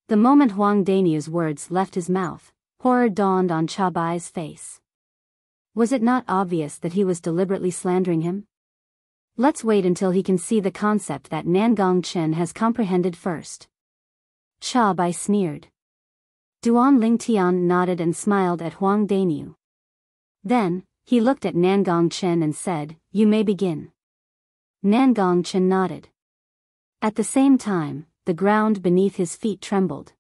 The moment Huang Daniu's words left his mouth, horror dawned on Cha Bai's face. Was it not obvious that he was deliberately slandering him? Let's wait until he can see the concept that Nangong Chen has comprehended first. Cha Bai sneered. Duan Lingtian nodded and smiled at Huang Daniu. Then, he looked at Nangong Chen and said, "You may begin." Nangong Chen nodded. At the same time, the ground beneath his feet trembled.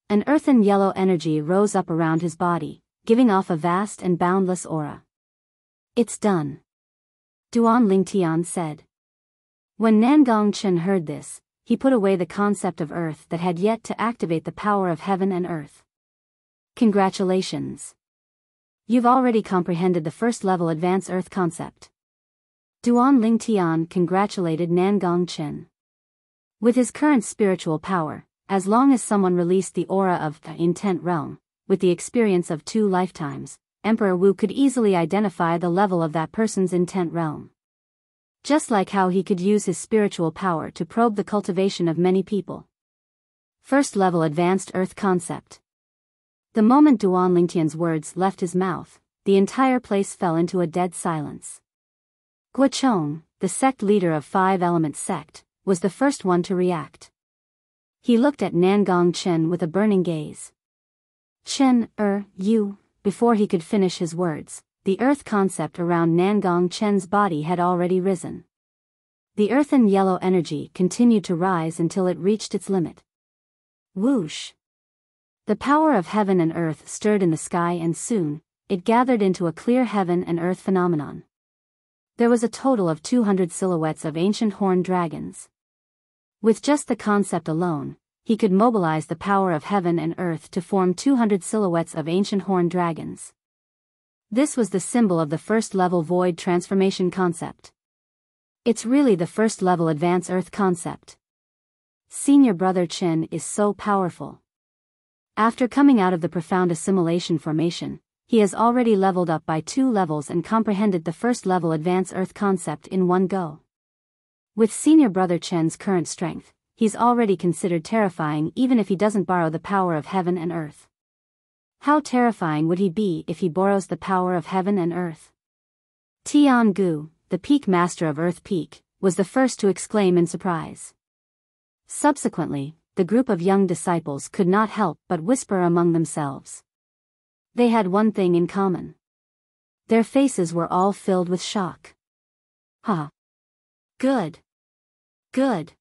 An earthen yellow energy rose up around his body, giving off a vast and boundless aura. "It's done," Duan Lingtian said. When Nangong Chen heard this, he put away the concept of earth that had yet to activate the power of heaven and earth. "Congratulations. You've already comprehended the 1st level advanced earth concept." Duan Lingtian congratulated Nangong Chen. With his current spiritual power, as long as someone released the aura of the intent realm, with the experience of 2 lifetimes, Emperor Wu could easily identify the level of that person's intent realm. Just like how he could use his spiritual power to probe the cultivation of many people. 1st level advanced earth concept. The moment Duan Lingtian's words left his mouth, the entire place fell into a dead silence. Guochong, the sect leader of 5-element sect, was the first one to react. He looked at Nangong Chen with a burning gaze. "Chen, you," before he could finish his words, the earth concept around Nangong Chen's body had already risen. The earthen yellow energy continued to rise until it reached its limit. Whoosh! The power of heaven and earth stirred in the sky and soon, it gathered into a clear heaven and earth phenomenon. There was a total of 200 silhouettes of ancient horned dragons. With just the concept alone, he could mobilize the power of heaven and earth to form 200 silhouettes of ancient horned dragons. This was the symbol of the 1st level void transformation concept. It's really the 1st level advanced earth concept. Senior brother Chen is so powerful. After coming out of the profound assimilation formation, he has already leveled up by 2 levels and comprehended the 1st level advanced earth concept in one go. With senior brother Chen's current strength, he's already considered terrifying even if he doesn't borrow the power of heaven and earth. How terrifying would he be if he borrows the power of heaven and earth? Tian Gu, the Peak Master of Earth Peak, was the first to exclaim in surprise. Subsequently, the group of young disciples could not help but whisper among themselves. They had one thing in common. Their faces were all filled with shock. Ha! Good! Good!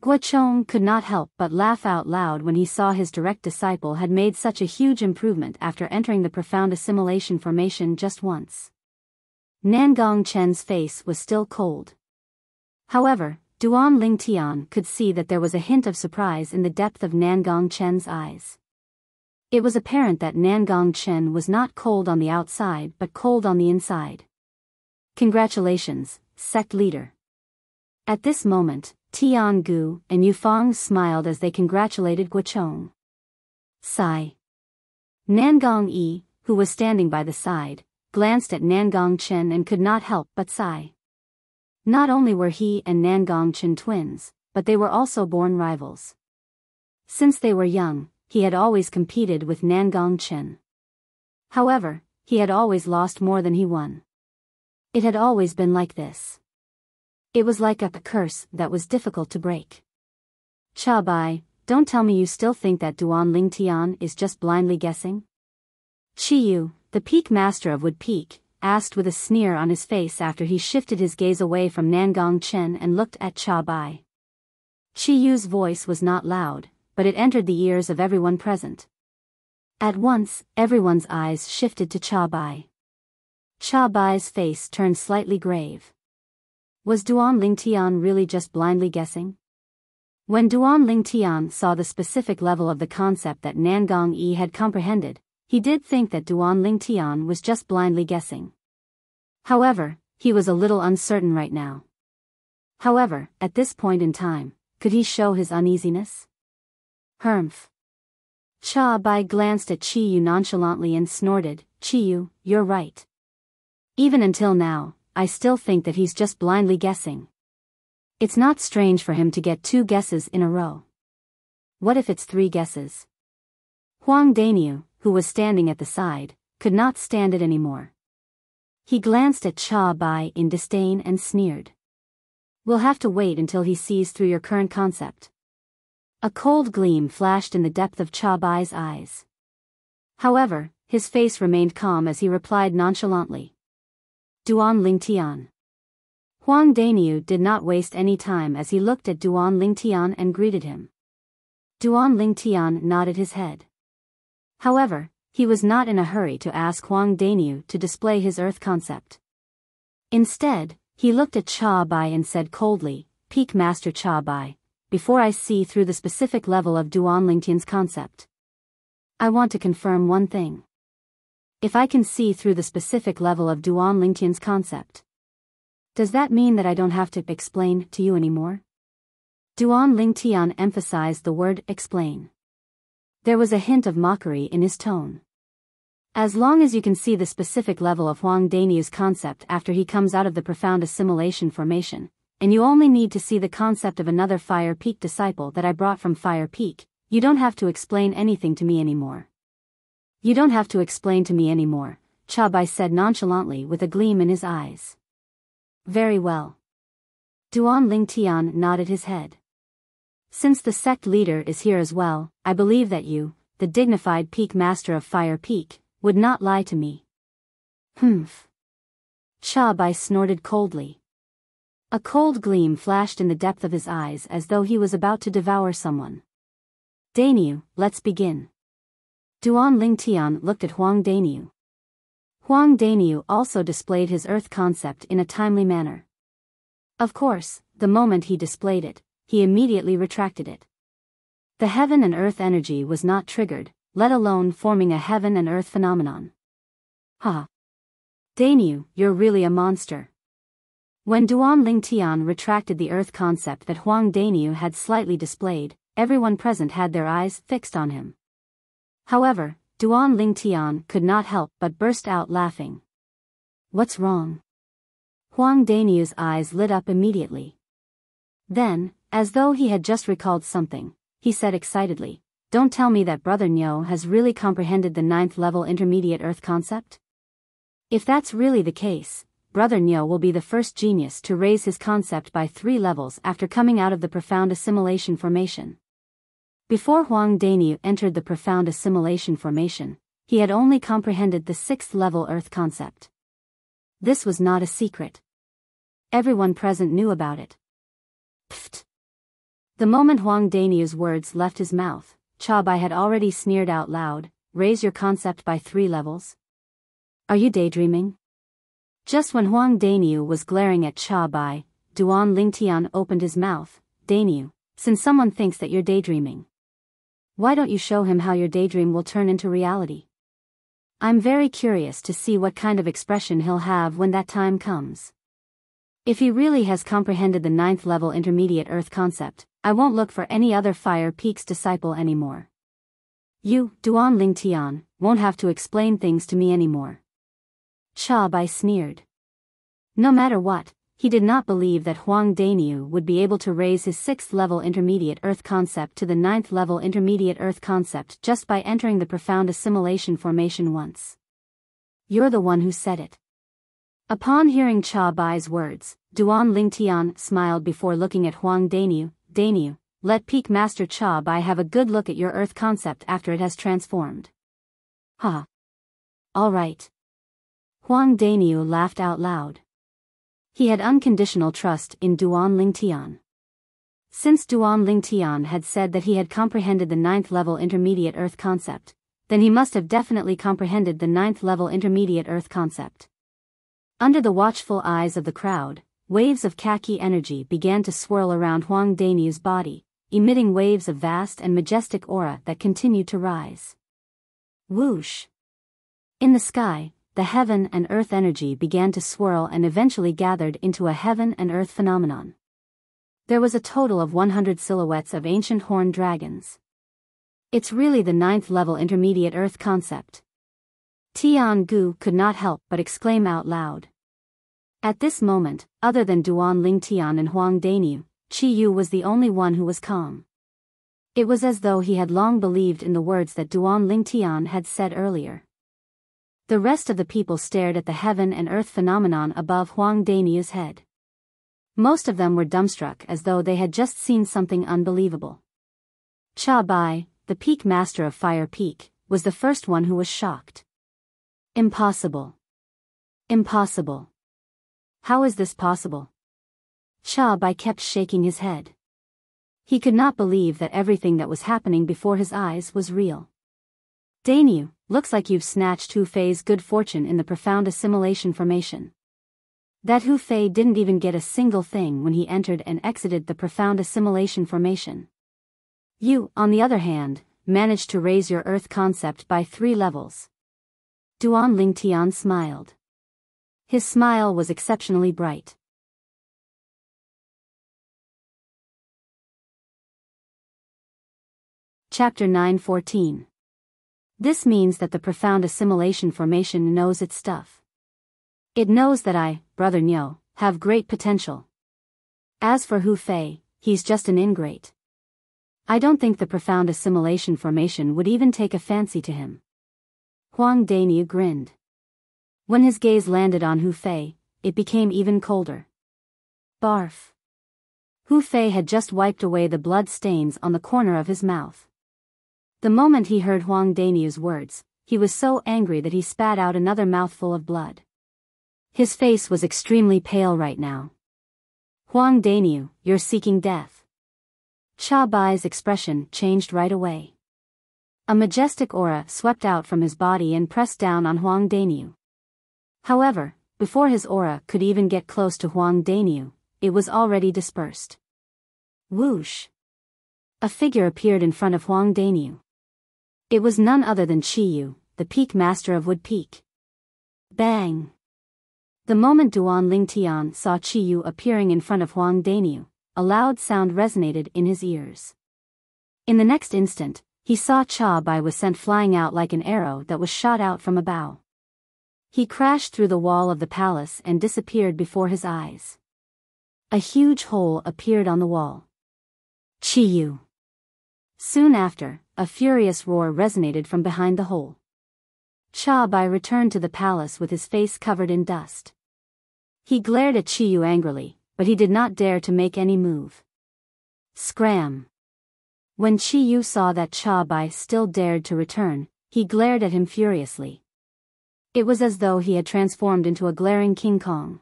Guochong could not help but laugh out loud when he saw his direct disciple had made such a huge improvement after entering the profound assimilation formation just once. Nangong Chen's face was still cold. However, Duan Lingtian could see that there was a hint of surprise in the depth of Nangong Chen's eyes. It was apparent that Nangong Chen was not cold on the outside but cold on the inside. Congratulations, sect leader. At this moment, Tian Gu and Yufang smiled as they congratulated Guochong. Sigh. Nangong Yi, who was standing by the side, glanced at Nangong Chen and could not help but sigh. Not only were he and Nangong Chen twins, but they were also born rivals. Since they were young, he had always competed with Nangong Chen. However, he had always lost more than he won. It had always been like this. It was like a curse that was difficult to break. Cha Bai, don't tell me you still think that Duan Lingtian is just blindly guessing? Chi Yu, the peak master of Wood Peak, asked with a sneer on his face after he shifted his gaze away from Nangong Chen and looked at Cha Bai. Chi Yu's voice was not loud, but it entered the ears of everyone present. At once, everyone's eyes shifted to Cha Bai. Cha Bai's face turned slightly grave. Was Duan Lingtian really just blindly guessing? When Duan Lingtian saw the specific level of the concept that Nangong Yi had comprehended, he did think that Duan Lingtian was just blindly guessing. However, he was a little uncertain right now. However, at this point in time, could he show his uneasiness? Humph. Cha Bai glanced at Chi Yu nonchalantly and snorted, Chi Yu, you're right. Even until now, I still think that he's just blindly guessing. It's not strange for him to get 2 guesses in a row. What if it's 3 guesses? Huang Daniu, who was standing at the side, could not stand it anymore. He glanced at Cha Bai in disdain and sneered. We'll have to wait until he sees through your current concept. A cold gleam flashed in the depth of Cha Bai's eyes. However, his face remained calm as he replied nonchalantly. Duan Lingtian. Huang Daniu did not waste any time as he looked at Duan Lingtian and greeted him. Duan Lingtian nodded his head. However, he was not in a hurry to ask Huang Daniu to display his earth concept. Instead, he looked at Cha Bai and said coldly, Peak Master Cha Bai, before I see through the specific level of Duan Lingtian's concept, I want to confirm one thing. If I can see through the specific level of Duan Lingtian's concept, does that mean that I don't have to explain to you anymore? Duan Lingtian emphasized the word explain. There was a hint of mockery in his tone. As long as you can see the specific level of Huang Daniu's concept after he comes out of the profound assimilation formation, and you only need to see the concept of another Fire Peak disciple that I brought from Fire Peak, you don't have to explain anything to me anymore. You don't have to explain to me anymore, Cha Bai said nonchalantly with a gleam in his eyes. Very well. Duan Lingtian nodded his head. Since the sect leader is here as well, I believe that you, the dignified Peak Master of Fire Peak, would not lie to me. Humph. Cha Bai snorted coldly. A cold gleam flashed in the depth of his eyes as though he was about to devour someone. Daniu, let's begin. Duan Lingtian looked at Huang Daniu. Huang Daniu also displayed his earth concept in a timely manner. Of course, the moment he displayed it, he immediately retracted it. The heaven and earth energy was not triggered, let alone forming a heaven and earth phenomenon. Ha! Daniu, you're really a monster. When Duan Lingtian retracted the earth concept that Huang Daniu had slightly displayed, everyone present had their eyes fixed on him. However, Duan Lingtian could not help but burst out laughing. What's wrong? Huang Daniu's eyes lit up immediately. Then, as though he had just recalled something, he said excitedly, Don't tell me that Brother Nyo has really comprehended the 9th level intermediate earth concept? If that's really the case, Brother Nyo will be the first genius to raise his concept by 3 levels after coming out of the profound assimilation formation. Before Huang Daniu entered the profound assimilation formation, he had only comprehended the 6th-level earth concept. This was not a secret. Everyone present knew about it. Pfft. The moment Huang Daniu's words left his mouth, Cha Bai had already sneered out loud, "Raise your concept by 3 levels? Are you daydreaming?" Just when Huang Daniu was glaring at Cha Bai, Duan Lingtian opened his mouth. "Daniu, since someone thinks that you're daydreaming, why don't you show him how your daydream will turn into reality? I'm very curious to see what kind of expression he'll have when that time comes. If he really has comprehended the 9th-level intermediate earth concept, I won't look for any other Fire Peak's disciple anymore. You, Duan Lingtian, won't have to explain things to me anymore." Cha Bai sneered. No matter what, he did not believe that Huang Daniu would be able to raise his 6th-level intermediate earth concept to the 9th-level intermediate earth concept just by entering the profound assimilation formation once. "You're the one who said it." Upon hearing Cha Bai's words, Duan Lingtian smiled before looking at Huang Daniu. "Daniu, let Peak Master Cha Bai have a good look at your earth concept after it has transformed." "Ha. All right." Huang Daniu laughed out loud. He had unconditional trust in Duan Lingtian. Since Duan Lingtian had said that he had comprehended the 9th-level intermediate earth concept, then he must have definitely comprehended the 9th-level intermediate earth concept. Under the watchful eyes of the crowd, waves of khaki energy began to swirl around Huang Daniu's body, emitting waves of vast and majestic aura that continued to rise. Whoosh! In the sky, the heaven and earth energy began to swirl and eventually gathered into a heaven and earth phenomenon. There was a total of 100 silhouettes of ancient horned dragons. It's really the 9th-level intermediate earth concept. Tian Gu could not help but exclaim out loud. At this moment, other than Duan Lingtian and Huang Daniu, Qi Yu was the only one who was calm. It was as though he had long believed in the words that Duan Lingtian had said earlier. The rest of the people stared at the heaven and earth phenomenon above Huang Daniu's head. Most of them were dumbstruck as though they had just seen something unbelievable. Cha Bai, the Peak Master of Fire Peak, was the first one who was shocked. "Impossible. Impossible. How is this possible?" Cha Bai kept shaking his head. He could not believe that everything that was happening before his eyes was real. "Daniu, looks like you've snatched Hu Fei's good fortune in the profound assimilation formation. That Hu Fei didn't even get a single thing when he entered and exited the profound assimilation formation. You, on the other hand, managed to raise your earth concept by 3 levels. Duan Lingtian smiled. His smile was exceptionally bright. Chapter 9:14. This means that the profound assimilation formation knows its stuff. It knows that I, Brother Nyo, have great potential. As for Hu Fei, he's just an ingrate. I don't think the profound assimilation formation would even take a fancy to him." Huang Daniu grinned. When his gaze landed on Hu Fei, it became even colder. Barf. Hu Fei had just wiped away the blood stains on the corner of his mouth. The moment he heard Huang Daniu's words, he was so angry that he spat out another mouthful of blood. His face was extremely pale right now. "Huang Daniu, you're seeking death." Cha Bai's expression changed right away. A majestic aura swept out from his body and pressed down on Huang Daniu. However, before his aura could even get close to Huang Daniu, it was already dispersed. Whoosh! A figure appeared in front of Huang Daniu. It was none other than Qi Yu, the Peak Master of Wood Peak. Bang! The moment Duan Lingtian saw Qi Yu appearing in front of Huang Daniu, a loud sound resonated in his ears. In the next instant, he saw Cha Bai was sent flying out like an arrow that was shot out from a bow. He crashed through the wall of the palace and disappeared before his eyes. A huge hole appeared on the wall. Qi Yu. Soon after, a furious roar resonated from behind the hole. Cha Bai returned to the palace with his face covered in dust. He glared at Qi Yu angrily, but he did not dare to make any move. Scram! When Chi Yu saw that Cha Bai still dared to return, he glared at him furiously. It was as though he had transformed into a glaring King Kong.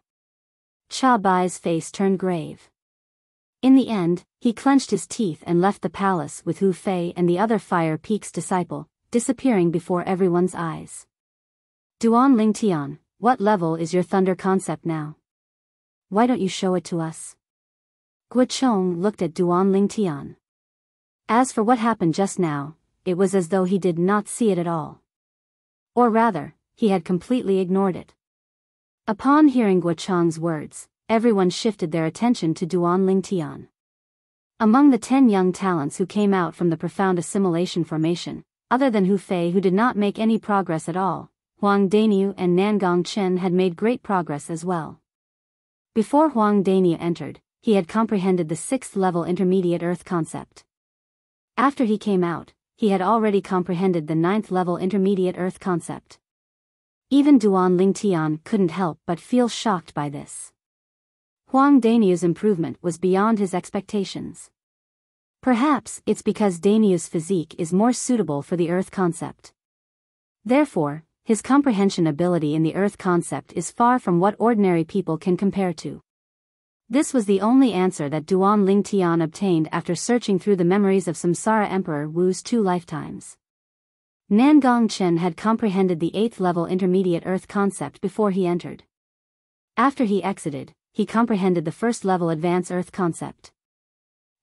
Cha Bai's face turned grave. In the end, he clenched his teeth and left the palace with Hu Fei and the other Fire Peak's disciple, disappearing before everyone's eyes. Duan Lingtian, what level is your thunder concept now? Why don't you show it to us? Guochong looked at Duan Lingtian. As for what happened just now, it was as though he did not see it at all. Or rather, he had completely ignored it. Upon hearing Guochong's words, everyone shifted their attention to Duan Lingtian. Among the 10 young talents who came out from the profound assimilation formation, other than Hu Fei who did not make any progress at all, Huang Daniu and Nangong Chen had made great progress as well. Before Huang Daniu entered, he had comprehended the 6th level intermediate earth concept. After he came out, he had already comprehended the 9th level intermediate earth concept. Even Duan Lingtian couldn't help but feel shocked by this. Huang Daniu's improvement was beyond his expectations. Perhaps it's because Daniu's physique is more suitable for the earth concept. Therefore, his comprehension ability in the earth concept is far from what ordinary people can compare to. This was the only answer that Duan Lingtian obtained after searching through the memories of Samsara Emperor Wu's 2 lifetimes. Nangong Chen had comprehended the 8th level intermediate earth concept before he entered. After he exited, he comprehended the 1st level advanced earth concept.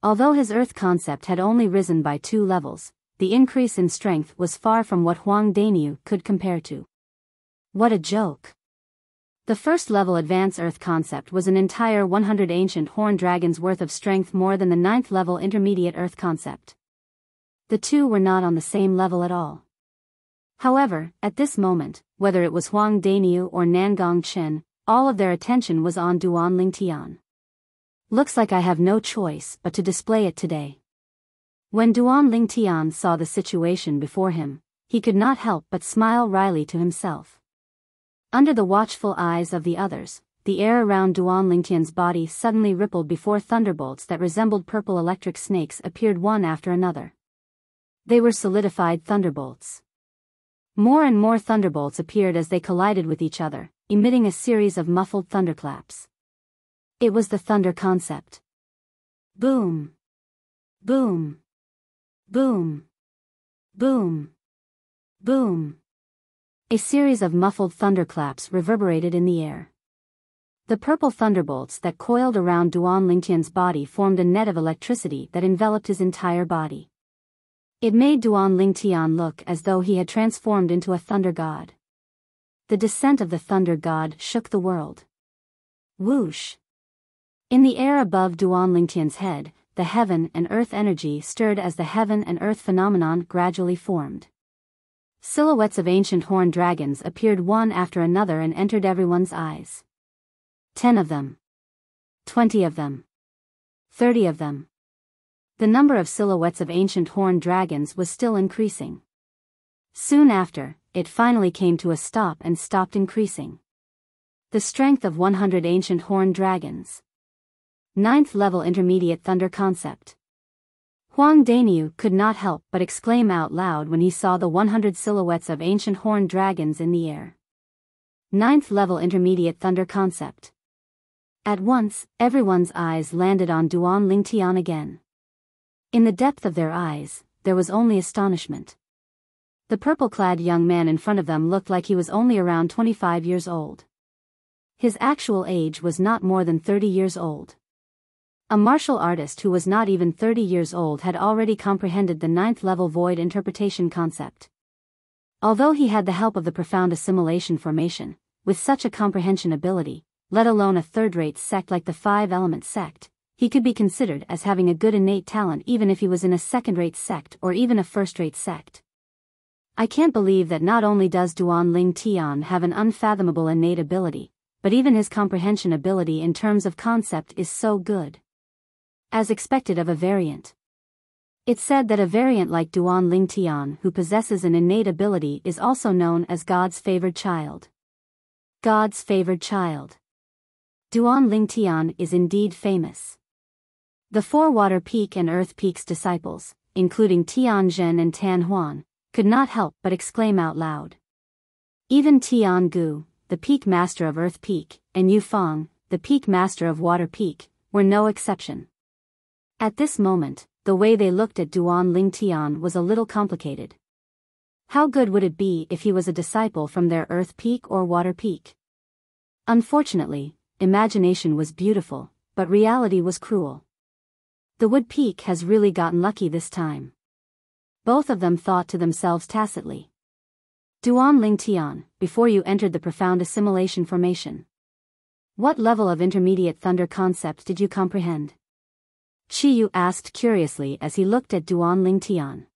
Although his earth concept had only risen by 2 levels, the increase in strength was far from what Huang Daniu could compare to. What a joke! The 1st level advanced earth concept was an entire 100 ancient horned dragons worth of strength more than the 9th level intermediate earth concept. The two were not on the same level at all. However, at this moment, whether it was Huang Daniu or Nangong Chen, all of their attention was on Duan Lingtian. Looks like I have no choice but to display it today. When Duan Lingtian saw the situation before him, he could not help but smile wryly to himself. Under the watchful eyes of the others, the air around Duan Lingtian's body suddenly rippled before thunderbolts that resembled purple electric snakes appeared one after another. They were solidified thunderbolts. More and more thunderbolts appeared as they collided with each other, emitting a series of muffled thunderclaps. It was the thunder concept. Boom! Boom! Boom! Boom! Boom! A series of muffled thunderclaps reverberated in the air. The purple thunderbolts that coiled around Duan Lingtian's body formed a net of electricity that enveloped his entire body. It made Duan Lingtian look as though he had transformed into a thunder god. The descent of the thunder god shook the world. Whoosh! In the air above Duan Lingtian's head, the heaven and earth energy stirred as the heaven and earth phenomenon gradually formed. Silhouettes of ancient horned dragons appeared one after another and entered everyone's eyes. 10 of them. 20 of them. 30 of them. The number of silhouettes of ancient horned dragons was still increasing. Soon after, it finally came to a stop and stopped increasing. The strength of 100 ancient horned dragons. 9th level intermediate thunder concept. Huang Daniu could not help but exclaim out loud when he saw the 100 silhouettes of ancient horned dragons in the air. 9th level intermediate thunder concept. At once, everyone's eyes landed on Duan Lingtian again. In the depth of their eyes, there was only astonishment. The purple-clad young man in front of them looked like he was only around 25 years old. His actual age was not more than 30 years old. A martial artist who was not even 30 years old had already comprehended the 9th level void interpretation concept. Although he had the help of the profound assimilation formation, with such a comprehension ability, let alone a third-rate sect like the 5-element sect, he could be considered as having a good innate talent even if he was in a second-rate sect or even a first-rate sect. I can't believe that not only does Duan Lingtian have an unfathomable innate ability, but even his comprehension ability in terms of concept is so good. As expected of a variant. It's said that a variant like Duan Lingtian who possesses an innate ability is also known as God's favored child. God's favored child. Duan Lingtian is indeed famous. The 4 Water Peak and Earth Peak's disciples, including Tianzhen and Tan Huan, could not help but exclaim out loud. Even Tian Gu, the peak master of Earth Peak, and Yu Fang, the peak master of Water Peak, were no exception. At this moment, the way they looked at Duan Ling Tian was a little complicated. How good would it be if he was a disciple from their Earth Peak or Water Peak? Unfortunately, imagination was beautiful, but reality was cruel. The Wood Peak has really gotten lucky this time. Both of them thought to themselves tacitly. Duan Ling Tian, before you entered the profound assimilation formation, what level of intermediate thunder concept did you comprehend? Chi Yu asked curiously as he looked at Duan Ling Tian.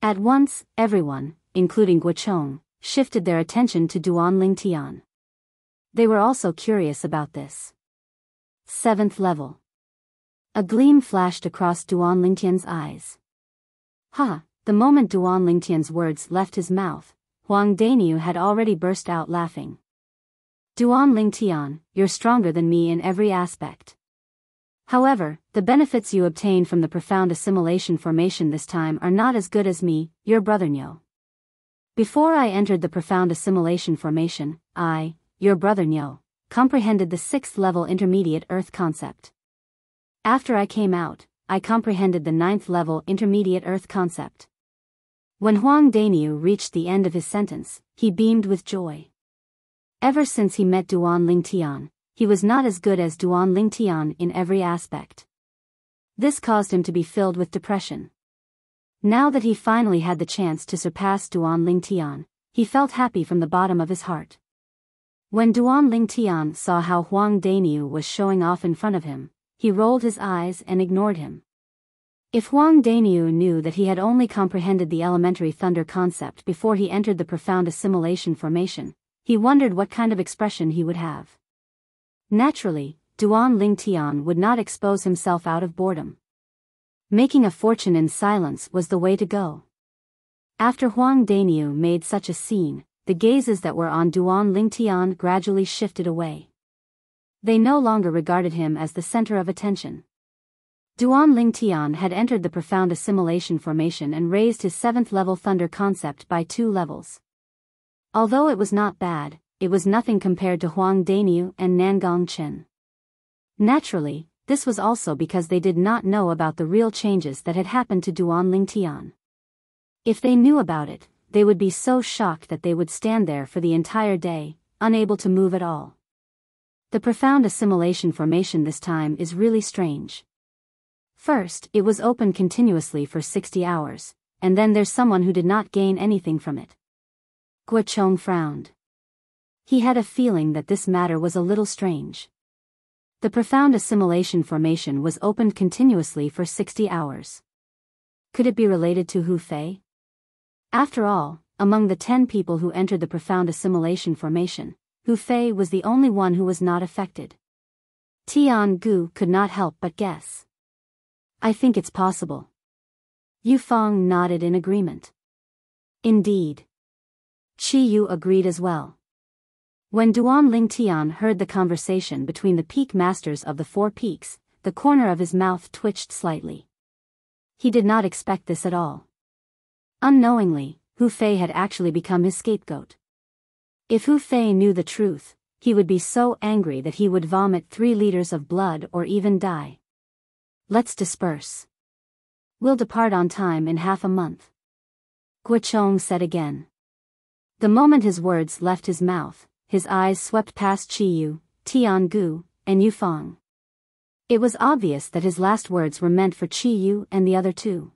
At once, everyone, including Guochong, shifted their attention to Duan Ling Tian. They were also curious about this. 7th level. A gleam flashed across Duan Ling Tian's eyes. The moment Duan Ling Tian's words left his mouth, Huang Daniu had already burst out laughing. Duan Ling Tian, you're stronger than me in every aspect. However, the benefits you obtained from the profound assimilation formation this time are not as good as me, your brother Nyo. Before I entered the profound assimilation formation, I, your brother Nyo, comprehended the 6th level intermediate earth concept. After I came out, I comprehended the 9th level intermediate earth concept. When Huang Daniu reached the end of his sentence, he beamed with joy. Ever since he met Duan Ling Tian, he was not as good as Duan Ling Tian in every aspect. This caused him to be filled with depression. Now that he finally had the chance to surpass Duan Ling Tian, he felt happy from the bottom of his heart. When Duan Ling Tian saw how Huang Daniu was showing off in front of him, he rolled his eyes and ignored him. If Huang Daniu knew that he had only comprehended the elementary thunder concept before he entered the profound assimilation formation, he wondered what kind of expression he would have. Naturally, Duan Ling Tian would not expose himself out of boredom. Making a fortune in silence was the way to go. After Huang Daniu made such a scene, the gazes that were on Duan Ling Tian gradually shifted away. They no longer regarded him as the center of attention. Duan Ling Tian had entered the profound assimilation formation and raised his 7th level thunder concept by 2 levels. Although it was not bad, it was nothing compared to Huang Daniu and Nangong Chen. Naturally, this was also because they did not know about the real changes that had happened to Duan Ling Tian. If they knew about it, they would be so shocked that they would stand there for the entire day, unable to move at all. The profound assimilation formation this time is really strange. First, it was open continuously for 60 hours, and then there's someone who did not gain anything from it. Guochong frowned. He had a feeling that this matter was a little strange. The profound assimilation formation was opened continuously for 60 hours. Could it be related to Hu Fei? After all, among the 10 people who entered the profound assimilation formation, Hu Fei was the only one who was not affected. Tian Gu could not help but guess. I think it's possible. Yu Fang nodded in agreement. Indeed. Chi Yu agreed as well. When Duan Ling Tian heard the conversation between the peak masters of the 4 peaks, the corner of his mouth twitched slightly. He did not expect this at all. Unknowingly, Hu Fei had actually become his scapegoat. If Hu Fei knew the truth, he would be so angry that he would vomit 3 liters of blood or even die. Let's disperse. We'll depart on time in half a month. Guochong said again. The moment his words left his mouth, his eyes swept past Chi Yu, Tian Gu, and Yu Fang. It was obvious that his last words were meant for Chi Yu and the other 2.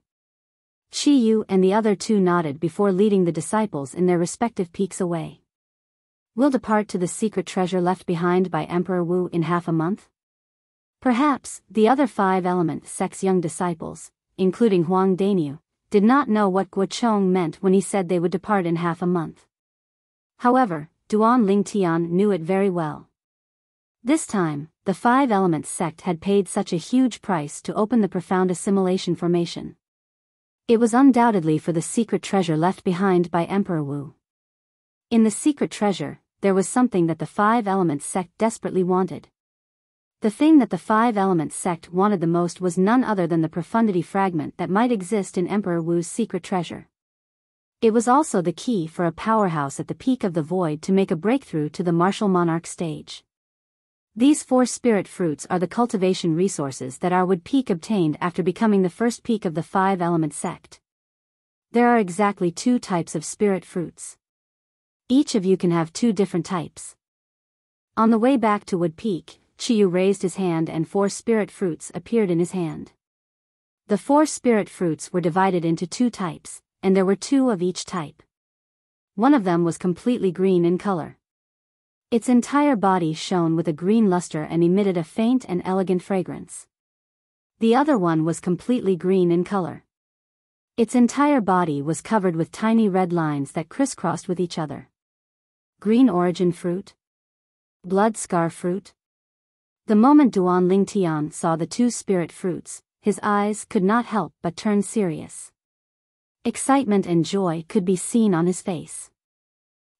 Chi Yu and the other 2 nodded before leading the disciples in their respective peaks away. We'll depart to the secret treasure left behind by Emperor Wu in half a month? Perhaps, the other 5 element sect's young disciples, including Huang Daniu, did not know what Guochong meant when he said they would depart in half a month. However, Duan Ling Tian knew it very well. This time, the 5 element sect had paid such a huge price to open the profound assimilation formation. It was undoubtedly for the secret treasure left behind by Emperor Wu. In the secret treasure, there was something that the 5 element sect desperately wanted. The thing that the five-element sect wanted the most was none other than the profundity fragment that might exist in Emperor Wu's secret treasure. It was also the key for a powerhouse at the peak of the void to make a breakthrough to the martial monarch stage. These 4 spirit fruits are the cultivation resources that our Wood Peak obtained after becoming the first peak of the five-element sect. There are exactly 2 types of spirit fruits. Each of you can have 2 different types. On the way back to Wood Peak, Chiyu raised his hand and 4 spirit fruits appeared in his hand. The 4 spirit fruits were divided into 2 types, and there were 2 of each type. One of them was completely green in color. Its entire body shone with a green luster and emitted a faint and elegant fragrance. The other one was completely green in color. Its entire body was covered with tiny red lines that crisscrossed with each other. Green origin fruit? Blood scar fruit? The moment Duan Lingtian saw the 2 spirit fruits, his eyes could not help but turn serious. Excitement and joy could be seen on his face.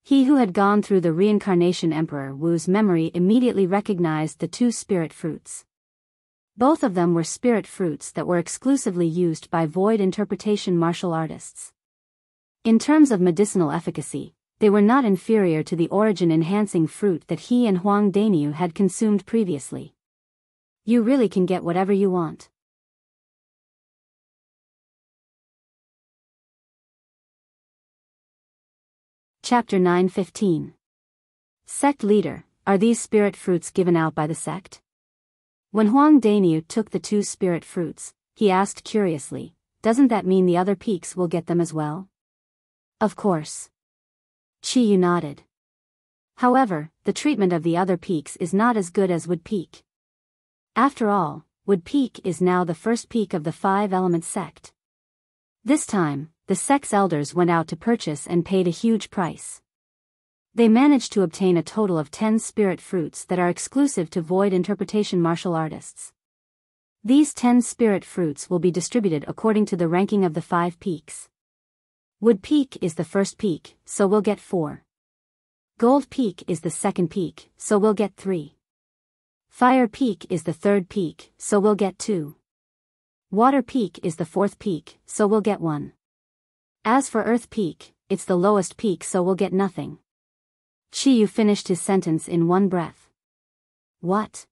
He who had gone through the reincarnation Emperor Wu's memory immediately recognized the 2 spirit fruits. Both of them were spirit fruits that were exclusively used by void interpretation martial artists. In terms of medicinal efficacy, they were not inferior to the origin-enhancing fruit that he and Huang Dainyu had consumed previously. You really can get whatever you want. Chapter 9:15. Sect Leader, are these spirit fruits given out by the sect? When Huang Dainyu took the 2 spirit fruits, he asked curiously, doesn't that mean the other peaks will get them as well? Of course. Chiyu nodded. However, the treatment of the other peaks is not as good as Wood Peak. After all, Wood Peak is now the first peak of the five-element sect. This time, the sect's elders went out to purchase and paid a huge price. They managed to obtain a total of 10 spirit fruits that are exclusive to void interpretation martial artists. These 10 spirit fruits will be distributed according to the ranking of the 5 peaks. Wood Peak is the first peak, so we'll get 4. Gold Peak is the second peak, so we'll get 3. Fire Peak is the third peak, so we'll get 2. Water Peak is the fourth peak, so we'll get 1. As for Earth Peak, it's the lowest peak, so we'll get nothing. Chiyu finished his sentence in one breath. What?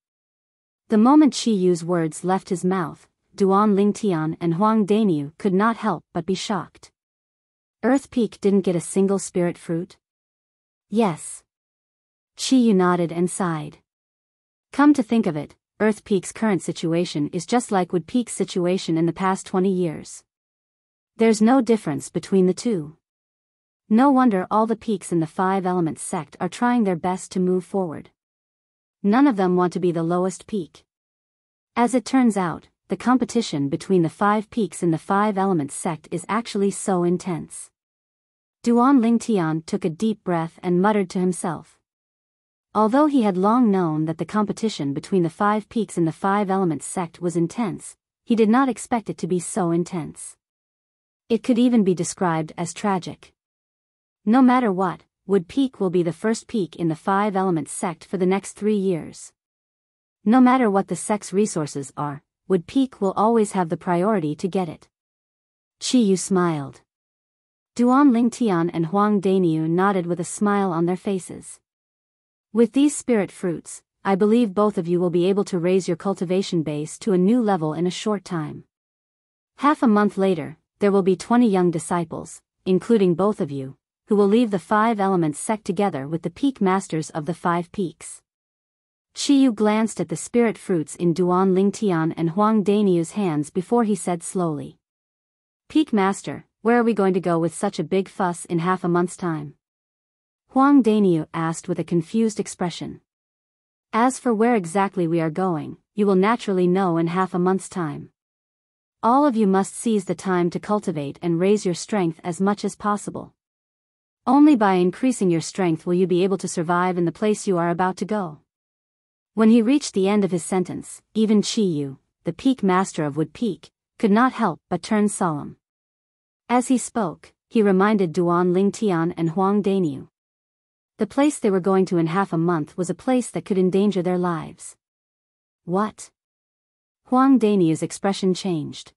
The moment Chiyu's words left his mouth, Duan Lingtian and Huang Dainyu could not help but be shocked. Earth Peak didn't get a single spirit fruit? Yes. Chiyu nodded and sighed. Come to think of it, Earth Peak's current situation is just like Wood Peak's situation in the past 20 years. There's no difference between the two. No wonder all the peaks in the five-element sect are trying their best to move forward. None of them want to be the lowest peak. As it turns out, the competition between the 5 peaks in the five-element sect is actually so intense. Duan Lingtian took a deep breath and muttered to himself. Although he had long known that the competition between the 5 peaks in the five-element sect was intense, he did not expect it to be so intense. It could even be described as tragic. No matter what, Wood Peak will be the first peak in the five-element sect for the next 3 years. No matter what the sect's resources are, Wood Peak will always have the priority to get it. Chiyu smiled. Duan Lingtian and Huang Dainyu nodded with a smile on their faces. With these spirit fruits, I believe both of you will be able to raise your cultivation base to a new level in a short time. Half a month later, there will be 20 young disciples, including both of you, who will leave the five-element sect together with the peak masters of the 5 peaks. Chiyu glanced at the spirit fruits in Duan Lingtian and Huang Dainyu's hands before he said slowly. Peak master, where are we going to go with such a big fuss in half a month's time? Huang Dainyu asked with a confused expression. As for where exactly we are going, you will naturally know in half a month's time. All of you must seize the time to cultivate and raise your strength as much as possible. Only by increasing your strength will you be able to survive in the place you are about to go. When he reached the end of his sentence, even Chiyu, the peak master of Wood Peak, could not help but turn solemn. As he spoke, he reminded Duan Lingtian and Huang Dainyu. The place they were going to in half a month was a place that could endanger their lives. What? Huang Daniu's expression changed.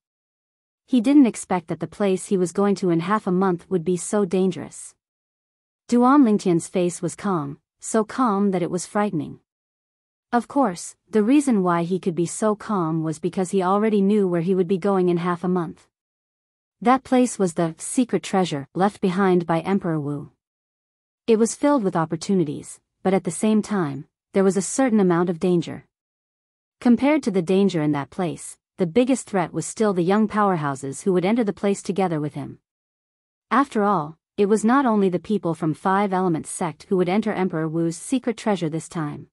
He didn't expect that the place he was going to in half a month would be so dangerous. Duan Lingtian's face was calm, so calm that it was frightening. Of course, the reason why he could be so calm was because he already knew where he would be going in half a month. That place was the secret treasure left behind by Emperor Wu. It was filled with opportunities, but at the same time, there was a certain amount of danger. Compared to the danger in that place, the biggest threat was still the young powerhouses who would enter the place together with him. After all, it was not only the people from Five Elements sect who would enter Emperor Wu's secret treasure this time.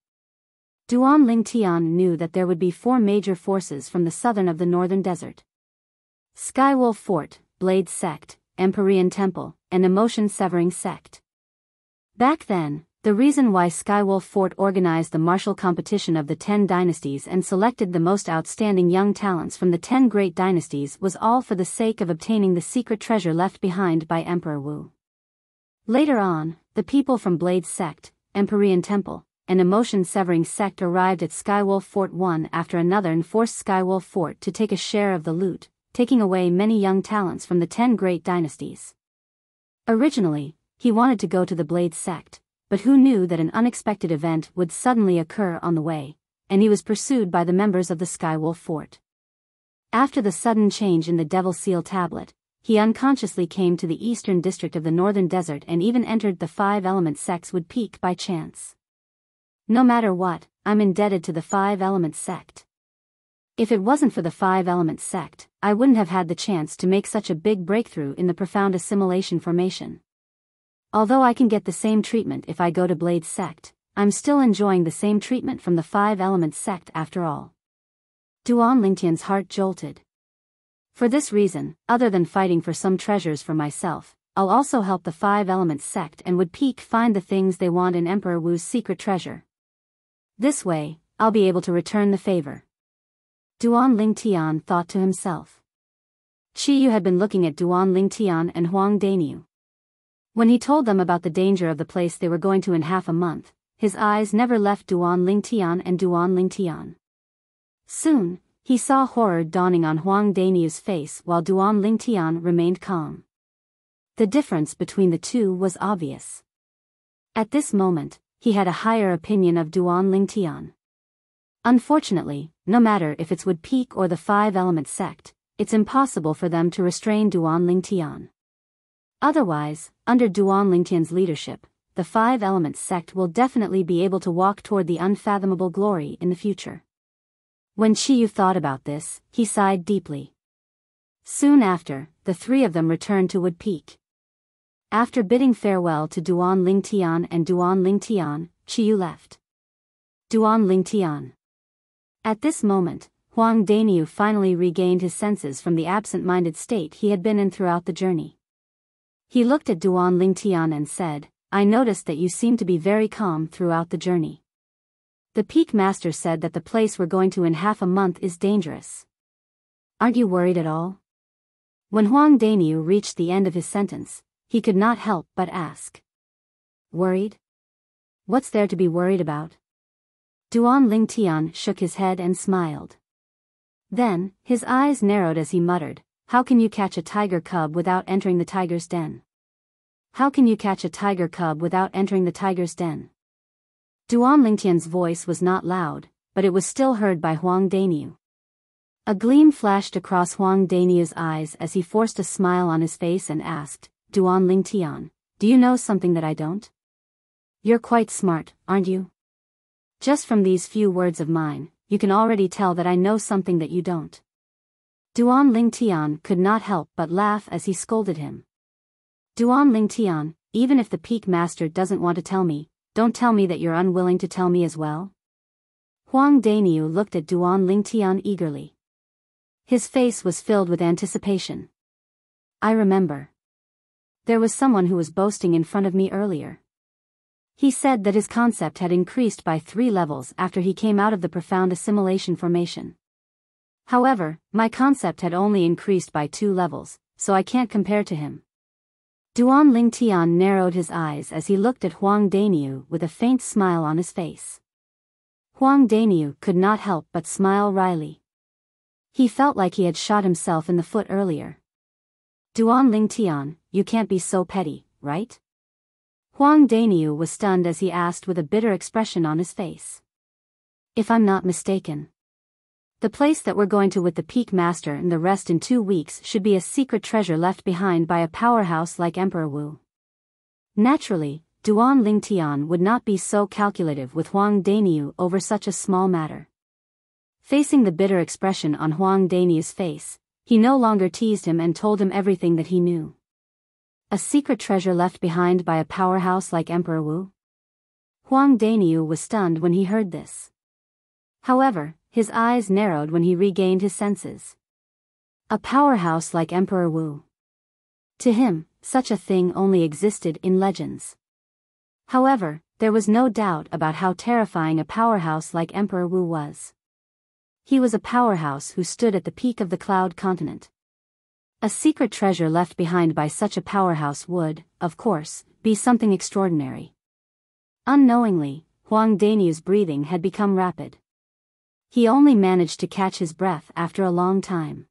Duan Lingtian knew that there would be 4 major forces from the southern of the northern desert. Skywolf Fort, Blade Sect, Empyrean Temple, and Emotion Severing Sect. Back then, the reason why Skywolf Fort organized the martial competition of the 10 dynasties and selected the most outstanding young talents from the 10 great dynasties was all for the sake of obtaining the secret treasure left behind by Emperor Wu. Later on, the people from Blade Sect, Empyrean Temple, and Emotion Severing Sect arrived at Skywolf Fort one after another and forced Skywolf Fort to take a share of the loot, taking away many young talents from the 10 great dynasties. Originally, he wanted to go to the Blade Sect, but who knew that an unexpected event would suddenly occur on the way, and he was pursued by the members of the Skywolf Fort. After the sudden change in the Devil Seal tablet, he unconsciously came to the eastern district of the northern desert and even entered the Five Element sects would peak by chance. No matter what, I'm indebted to the Five Elements sect. If it wasn't for the Five Elements sect, I wouldn't have had the chance to make such a big breakthrough in the profound assimilation formation. Although I can get the same treatment if I go to Blade Sect, I'm still enjoying the same treatment from the Five Elements sect after all. Duan Lingtian's heart jolted. For this reason, other than fighting for some treasures for myself, I'll also help the Five Elements sect and would peak find the things they want in Emperor Wu's secret treasure. This way, I'll be able to return the favor. Duan Lingtian thought to himself. Qiyu had been looking at Duan Lingtian and Huang Daniu. When he told them about the danger of the place they were going to in half a month, his eyes never left Duan Lingtian and Duan Lingtian. Soon, he saw horror dawning on Huang Daniu's face while Duan Lingtian remained calm. The difference between the two was obvious. At this moment, he had a higher opinion of Duan Lingtian. Unfortunately, no matter if it's Wood Peak or the Five Elements sect, it's impossible for them to restrain Duan Lingtian. Otherwise, under Duan Lingtian's leadership, the Five Elements sect will definitely be able to walk toward the unfathomable glory in the future. When Qiyu thought about this, he sighed deeply. Soon after, the 3 of them returned to Wood Peak. After bidding farewell to Duan Lingtian and Duan Lingtian, Qiyu left. Duan Lingtian. At this moment, Huang Daniu finally regained his senses from the absent-minded state he had been in throughout the journey. He looked at Duan Lingtian and said, "I noticed that you seem to be very calm throughout the journey. The Peak Master said that the place we're going to in half a month is dangerous. Aren't you worried at all?" When Huang Daniu reached the end of his sentence, he could not help but ask. "Worried? What's there to be worried about?" Duan Lingtian shook his head and smiled. Then, his eyes narrowed as he muttered, "How can you catch a tiger cub without entering the tiger's den? How can you catch a tiger cub without entering the tiger's den?" Duan Lingtian's voice was not loud, but it was still heard by Huang Daniu. A gleam flashed across Huang Daniu's eyes as he forced a smile on his face and asked, "Duan Lingtian, do you know something that I don't? You're quite smart, aren't you? Just from these few words of mine, you can already tell that I know something that you don't." Duan Lingtian could not help but laugh as he scolded him. "Duan Lingtian, even if the Peak Master doesn't want to tell me, don't tell me that you're unwilling to tell me as well." Huang Daniu looked at Duan Lingtian eagerly. His face was filled with anticipation. "I remember. There was someone who was boasting in front of me earlier. He said that his concept had increased by 3 levels after he came out of the profound assimilation formation. However, my concept had only increased by 2 levels, so I can't compare to him." Duan Lingtian narrowed his eyes as he looked at Huang Daniu with a faint smile on his face. Huang Daniu could not help but smile wryly. He felt like he had shot himself in the foot earlier. Duan Lingtian, you can't be so petty, right? Huang Daniu was stunned as he asked with a bitter expression on his face. If I'm not mistaken, the place that we're going to with the Peak Master and the rest in 2 weeks should be a secret treasure left behind by a powerhouse like Emperor Wu. Naturally, Duan Lingtian would not be so calculative with Huang Daniu over such a small matter. Facing the bitter expression on Huang Daniu's face, he no longer teased him and told him everything that he knew. A secret treasure left behind by a powerhouse like Emperor Wu? Huang Daniu was stunned when he heard this. However, his eyes narrowed when he regained his senses. A powerhouse like Emperor Wu. To him, such a thing only existed in legends. However, there was no doubt about how terrifying a powerhouse like Emperor Wu was. He was a powerhouse who stood at the peak of the Cloud Continent. A secret treasure left behind by such a powerhouse would, of course, be something extraordinary. Unknowingly, Huang Daniu's breathing had become rapid. He only managed to catch his breath after a long time.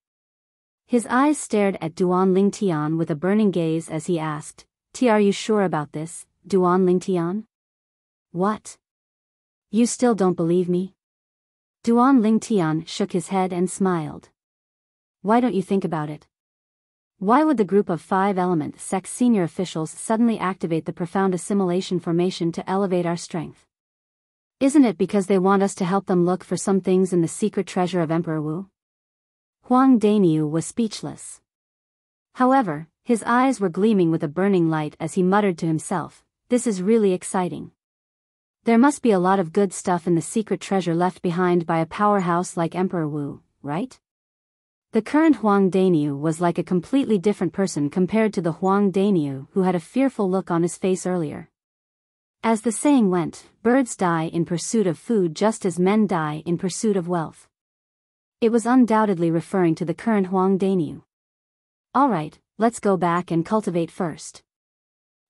His eyes stared at Duan Lingtian with a burning gaze as he asked, Are you sure about this, Duan Lingtian? What? You still don't believe me? Duan Lingtian shook his head and smiled. Why don't you think about it? Why would the group of 5-element sect senior officials suddenly activate the profound assimilation formation to elevate our strength? Isn't it because they want us to help them look for some things in the secret treasure of Emperor Wu? Huang Daniu was speechless. However, his eyes were gleaming with a burning light as he muttered to himself, This is really exciting. There must be a lot of good stuff in the secret treasure left behind by a powerhouse like Emperor Wu, right? The current Huang Daniu was like a completely different person compared to the Huang Daniu who had a fearful look on his face earlier. As the saying went, birds die in pursuit of food just as men die in pursuit of wealth. It was undoubtedly referring to the current Huang Daniu. Alright, let's go back and cultivate first.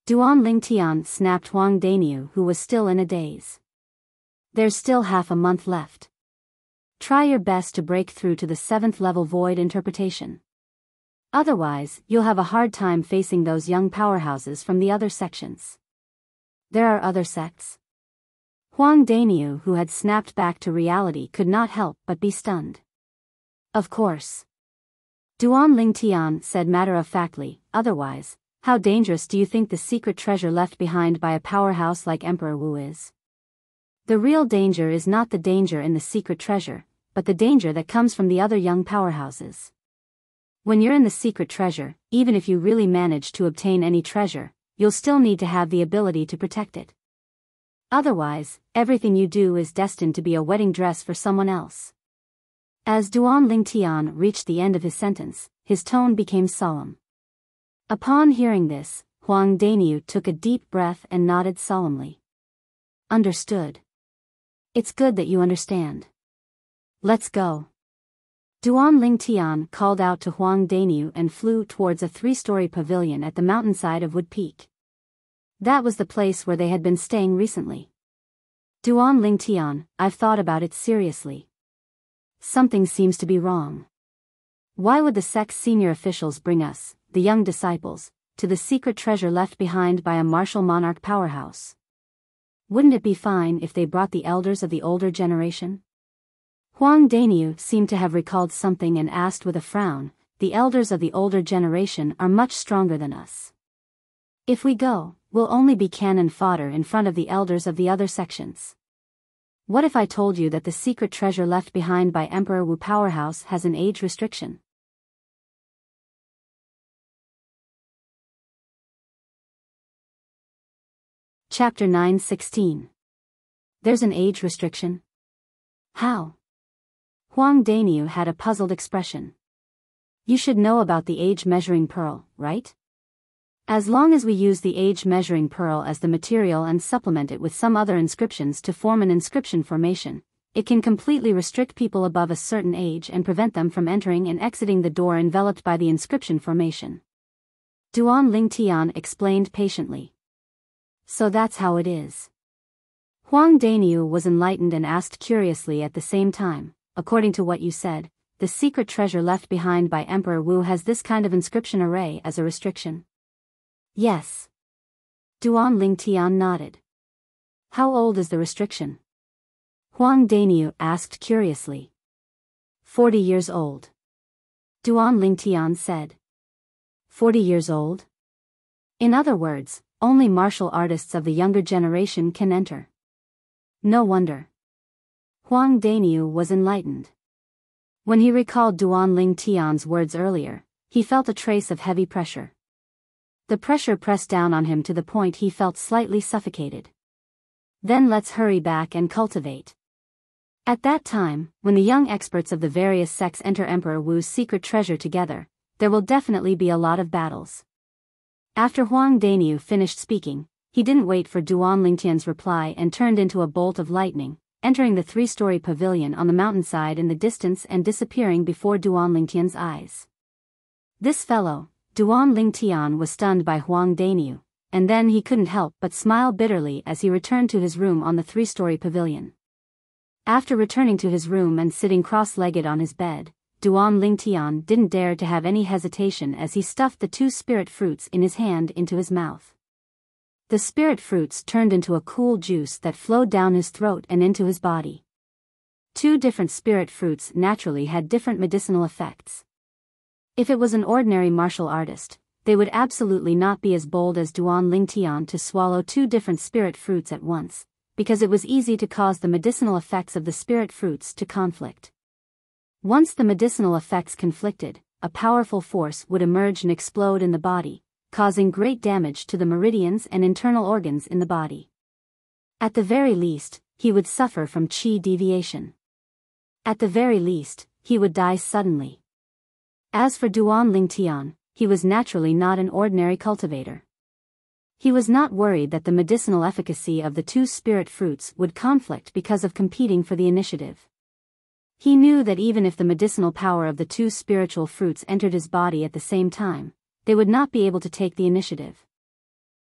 Duan Lingtian snapped Huang Daniu, who was still in a daze. There's still half a month left. Try your best to break through to the 7th level void interpretation. Otherwise, you'll have a hard time facing those young powerhouses from the other sections. There are other sects? Huang Daniu, who had snapped back to reality, could not help but be stunned. Of course. Duan Lingtian said matter-of-factly, otherwise, how dangerous do you think the secret treasure left behind by a powerhouse like Emperor Wu is? The real danger is not the danger in the secret treasure, but the danger that comes from the other young powerhouses. When you're in the secret treasure, even if you really manage to obtain any treasure, you'll still need to have the ability to protect it. Otherwise, everything you do is destined to be a wedding dress for someone else. As Duan Lingtian reached the end of his sentence, his tone became solemn. Upon hearing this, Huang Daniu took a deep breath and nodded solemnly. Understood. It's good that you understand. Let's go. Duan Lingtian called out to Huang Daniu and flew towards a 3-story pavilion at the mountainside of Wood Peak. That was the place where they had been staying recently. Duan Lingtian, I've thought about it seriously. Something seems to be wrong. Why would the sect's senior officials bring us, the young disciples, to the secret treasure left behind by a martial monarch powerhouse? Wouldn't it be fine if they brought the elders of the older generation? Huang Daniu seemed to have recalled something and asked with a frown, the elders of the older generation are much stronger than us. If we go, we'll only be cannon fodder in front of the elders of the other sections. What if I told you that the secret treasure left behind by Emperor Wu Powerhouse has an age restriction? Chapter 9:16. There's an age restriction? How? Huang Daniu had a puzzled expression. You should know about the age measuring pearl, right? As long as we use the age measuring pearl as the material and supplement it with some other inscriptions to form an inscription formation, it can completely restrict people above a certain age and prevent them from entering and exiting the door enveloped by the inscription formation. Duan Lingtian explained patiently. So that's how it is. Huang Daniu was enlightened and asked curiously at the same time, according to what you said, the secret treasure left behind by Emperor Wu has this kind of inscription array as a restriction? Yes. Duan Lingtian nodded. How old is the restriction? Huang Daniu asked curiously. 40 years old. Duan Lingtian said. 40 years old? In other words, only martial artists of the younger generation can enter. No wonder. Huang Daniu was enlightened. When he recalled Duan Lingtian's words earlier, he felt a trace of heavy pressure. The pressure pressed down on him to the point he felt slightly suffocated. Then let's hurry back and cultivate. At that time, when the young experts of the various sects enter Emperor Wu's secret treasure together, there will definitely be a lot of battles. After Huang Daniu finished speaking, he didn't wait for Duan Lingtian's reply and turned into a bolt of lightning, entering the 3-story pavilion on the mountainside in the distance and disappearing before Duan Lingtian's eyes. This fellow, Duan Lingtian, was stunned by Huang Daniu, and then he couldn't help but smile bitterly as he returned to his room on the 3-story pavilion. After returning to his room and sitting cross-legged on his bed, Duan Lingtian didn't dare to have any hesitation as he stuffed the 2 spirit fruits in his hand into his mouth. The spirit fruits turned into a cool juice that flowed down his throat and into his body. 2 different spirit fruits naturally had different medicinal effects. If it was an ordinary martial artist, they would absolutely not be as bold as Duan Lingtian to swallow 2 different spirit fruits at once, because it was easy to cause the medicinal effects of the spirit fruits to conflict. Once the medicinal effects conflicted, a powerful force would emerge and explode in the body, causing great damage to the meridians and internal organs in the body. At the very least, he would suffer from qi deviation. At the very least, he would die suddenly. As for Duan Lingtian, he was naturally not an ordinary cultivator. He was not worried that the medicinal efficacy of the 2 spirit fruits would conflict because of competing for the initiative. He knew that even if the medicinal power of the 2 spiritual fruits entered his body at the same time, they would not be able to take the initiative.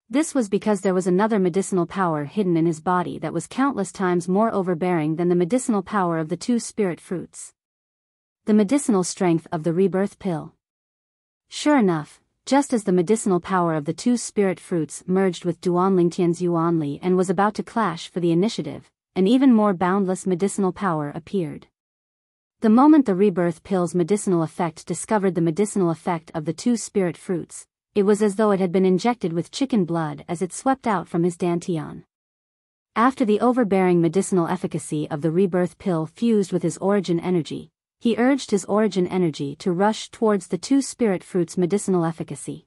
This was because there was another medicinal power hidden in his body that was countless times more overbearing than the medicinal power of the 2 spirit fruits. The medicinal strength of the rebirth pill. Sure enough, just as the medicinal power of the 2 spirit fruits merged with Duan Lingtian's Yuanli and was about to clash for the initiative, an even more boundless medicinal power appeared. The moment the rebirth pill's medicinal effect discovered the medicinal effect of the 2 spirit fruits, it was as though it had been injected with chicken blood as it swept out from his dantian. After the overbearing medicinal efficacy of the rebirth pill fused with his origin energy, he urged his origin energy to rush towards the 2 spirit fruits' medicinal efficacy.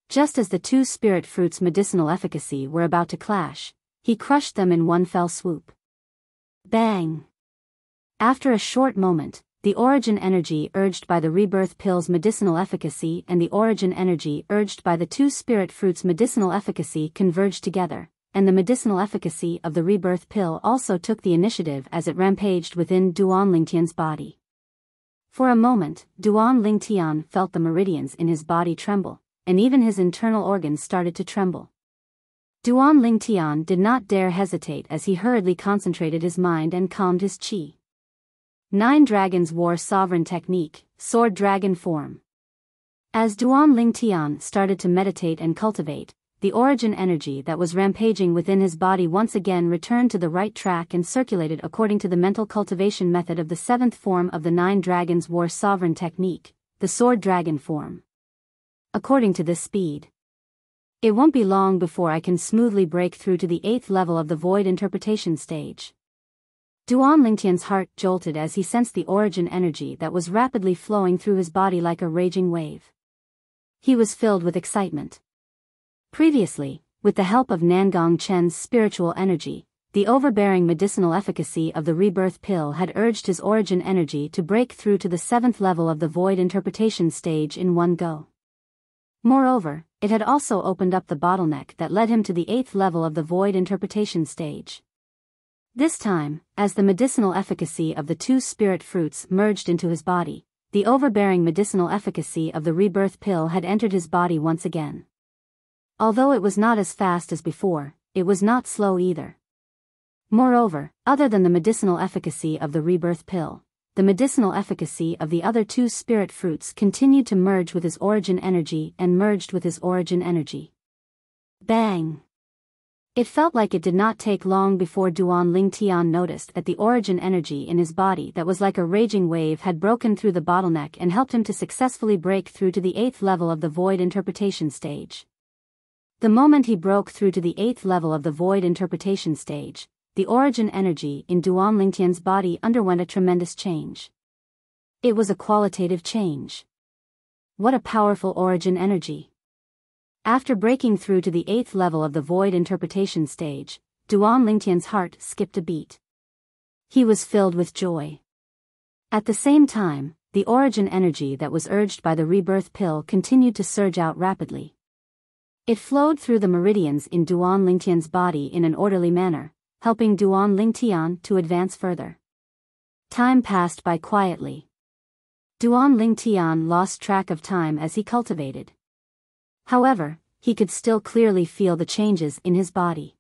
Just as the 2 spirit fruits' medicinal efficacy were about to clash, he crushed them in one fell swoop. Bang! After a short moment, the origin energy urged by the rebirth pill's medicinal efficacy and the origin energy urged by the 2 spirit fruits' medicinal efficacy converged together, and the medicinal efficacy of the rebirth pill also took the initiative as it rampaged within Duan Lingtian's body. For a moment, Duan Lingtian felt the meridians in his body tremble, and even his internal organs started to tremble. Duan Lingtian did not dare hesitate as he hurriedly concentrated his mind and calmed his qi. 9 Dragons War Sovereign Technique, Sword Dragon Form. As Duan Lingtian started to meditate and cultivate, the origin energy that was rampaging within his body once again returned to the right track and circulated according to the mental cultivation method of the 7th form of the 9 Dragons War Sovereign Technique, the Sword Dragon Form. According to this speed, it won't be long before I can smoothly break through to the 8th level of the Void Interpretation stage. Duan Lingtian's heart jolted as he sensed the origin energy that was rapidly flowing through his body like a raging wave. He was filled with excitement. Previously, with the help of Nangong Chen's spiritual energy, the overbearing medicinal efficacy of the rebirth pill had urged his origin energy to break through to the 7th level of the Void Interpretation stage in one go. Moreover, it had also opened up the bottleneck that led him to the 8th level of the Void Interpretation stage. This time, as the medicinal efficacy of the 2 spirit fruits merged into his body, the overbearing medicinal efficacy of the rebirth pill had entered his body once again. Although it was not as fast as before, it was not slow either. Moreover, other than the medicinal efficacy of the rebirth pill, the medicinal efficacy of the other two spirit fruits continued to merge with his origin energy and merged with his origin energy. Bang! It felt like it did not take long before Duan Lingtian noticed that the origin energy in his body that was like a raging wave had broken through the bottleneck and helped him to successfully break through to the 8th level of the void interpretation stage. The moment he broke through to the 8th level of the void interpretation stage, the origin energy in Duan Lingtian's body underwent a tremendous change. It was a qualitative change. What a powerful origin energy! After breaking through to the 8th level of the void interpretation stage, Duan Lingtian's heart skipped a beat. He was filled with joy. At the same time, the origin energy that was urged by the rebirth pill continued to surge out rapidly. It flowed through the meridians in Duan Lingtian's body in an orderly manner, helping Duan Lingtian to advance further. Time passed by quietly. Duan Lingtian lost track of time as he cultivated. However, he could still clearly feel the changes in his body.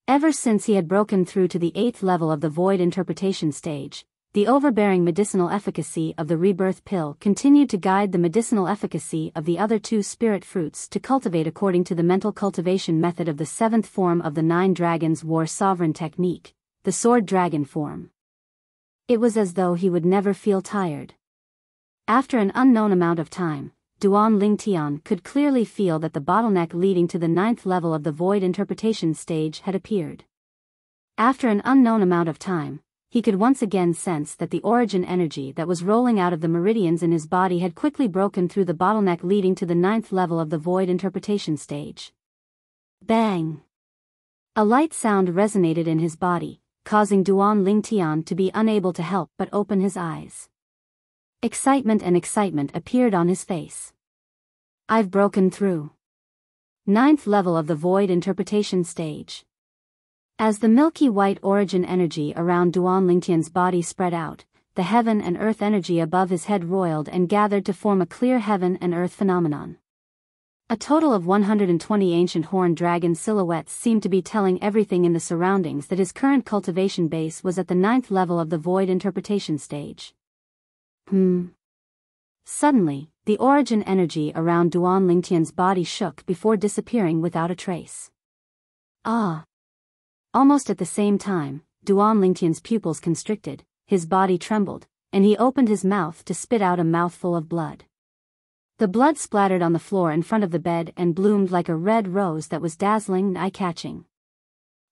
Ever since he had broken through to the 8th level of the void interpretation stage, the overbearing medicinal efficacy of the rebirth pill continued to guide the medicinal efficacy of the other two spirit fruits to cultivate according to the mental cultivation method of the 7th form of the 9 Dragons War Sovereign technique, the Sword Dragon form. It was as though he would never feel tired. After an unknown amount of time, Duan Lingtian could clearly feel that the bottleneck leading to the 9th level of the void interpretation stage had appeared. After an unknown amount of time, he could once again sense that the origin energy that was rolling out of the meridians in his body had quickly broken through the bottleneck leading to the 9th level of the void interpretation stage. Bang! A light sound resonated in his body, causing Duan Lingtian to be unable to help but open his eyes. Excitement appeared on his face. I've broken through. 9th level of the void interpretation stage. As the milky white origin energy around Duan Lingtian's body spread out, the heaven and earth energy above his head roiled and gathered to form a clear heaven and earth phenomenon. A total of 120 ancient horned dragon silhouettes seemed to be telling everything in the surroundings that his current cultivation base was at the 9th level of the void interpretation stage. Suddenly, the origin energy around Duan Lingtian's body shook before disappearing without a trace. Almost at the same time, Duan Lingtian's pupils constricted, his body trembled, and he opened his mouth to spit out a mouthful of blood. The blood splattered on the floor in front of the bed and bloomed like a red rose that was dazzling and eye-catching.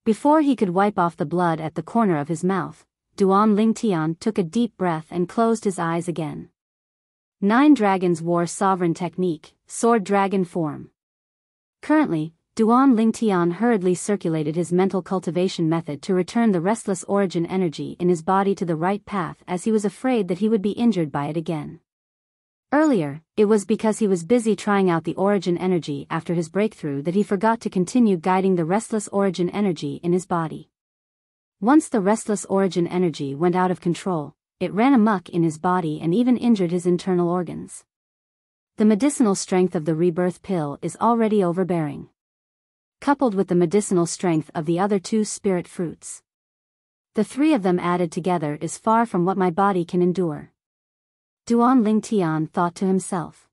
Before he could wipe off the blood at the corner of his mouth, Duan Lingtian took a deep breath and closed his eyes again. 9 Dragons War Sovereign technique, Sword Dragon form. Currently, Duan Lingtian hurriedly circulated his mental cultivation method to return the restless origin energy in his body to the right path as he was afraid that he would be injured by it again. Earlier, it was because he was busy trying out the origin energy after his breakthrough that he forgot to continue guiding the restless origin energy in his body. Once the restless origin energy went out of control, it ran amok in his body and even injured his internal organs. The medicinal strength of the rebirth pill is already overbearing. Coupled with the medicinal strength of the other two spirit fruits, the 3 of them added together is far from what my body can endure. Duan Lingtian thought to himself.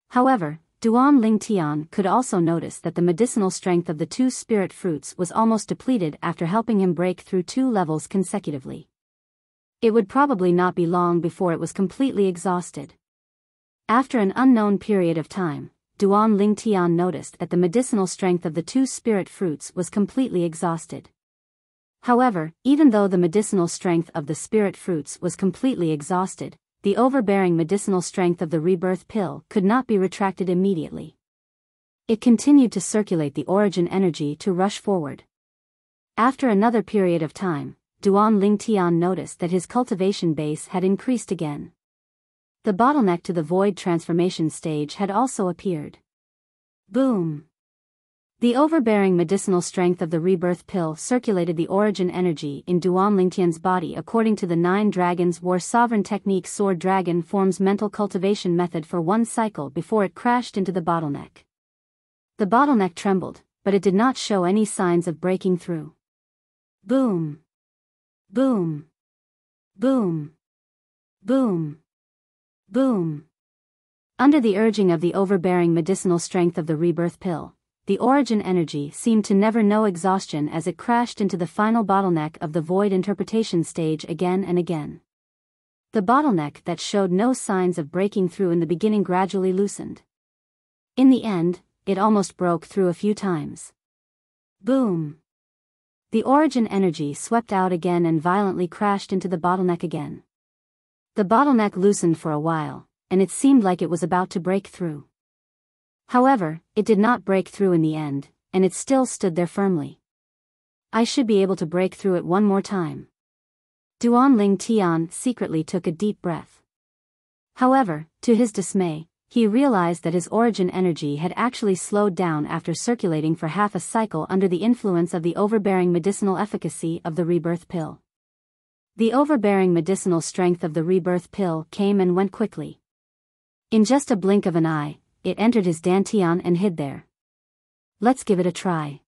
However, Duan Lingtian could also notice that the medicinal strength of the 2 spirit fruits was almost depleted after helping him break through 2 levels consecutively. It would probably not be long before it was completely exhausted. After an unknown period of time, Duan Lingtian noticed that the medicinal strength of the 2 spirit fruits was completely exhausted. However, even though the medicinal strength of the spirit fruits was completely exhausted, the overbearing medicinal strength of the rebirth pill could not be retracted immediately. It continued to circulate the origin energy to rush forward. After another period of time, Duan Lingtian noticed that his cultivation base had increased again. The bottleneck to the void transformation stage had also appeared. Boom! The overbearing medicinal strength of the rebirth pill circulated the origin energy in Duan Lingtian's body according to the 9 Dragons War Sovereign technique. Sword Dragon form's mental cultivation method for 1 cycle before it crashed into the bottleneck. The bottleneck trembled, but it did not show any signs of breaking through. Boom. Boom. Boom. Boom. Boom. Under the urging of the overbearing medicinal strength of the rebirth pill, the origin energy seemed to never know exhaustion as it crashed into the final bottleneck of the void interpretation stage again and again. The bottleneck that showed no signs of breaking through in the beginning gradually loosened. In the end, it almost broke through a few times. Boom. The origin energy swept out again and violently crashed into the bottleneck again. The bottleneck loosened for a while, and it seemed like it was about to break through. However, it did not break through in the end, and it still stood there firmly. I should be able to break through it one more time. Duan Tian secretly took a deep breath. However, to his dismay, he realized that his origin energy had actually slowed down after circulating for half a cycle under the influence of the overbearing medicinal efficacy of the rebirth pill. The overbearing medicinal strength of the rebirth pill came and went quickly. In just a blink of an eye, it entered his dantian and hid there. Let's give it a try.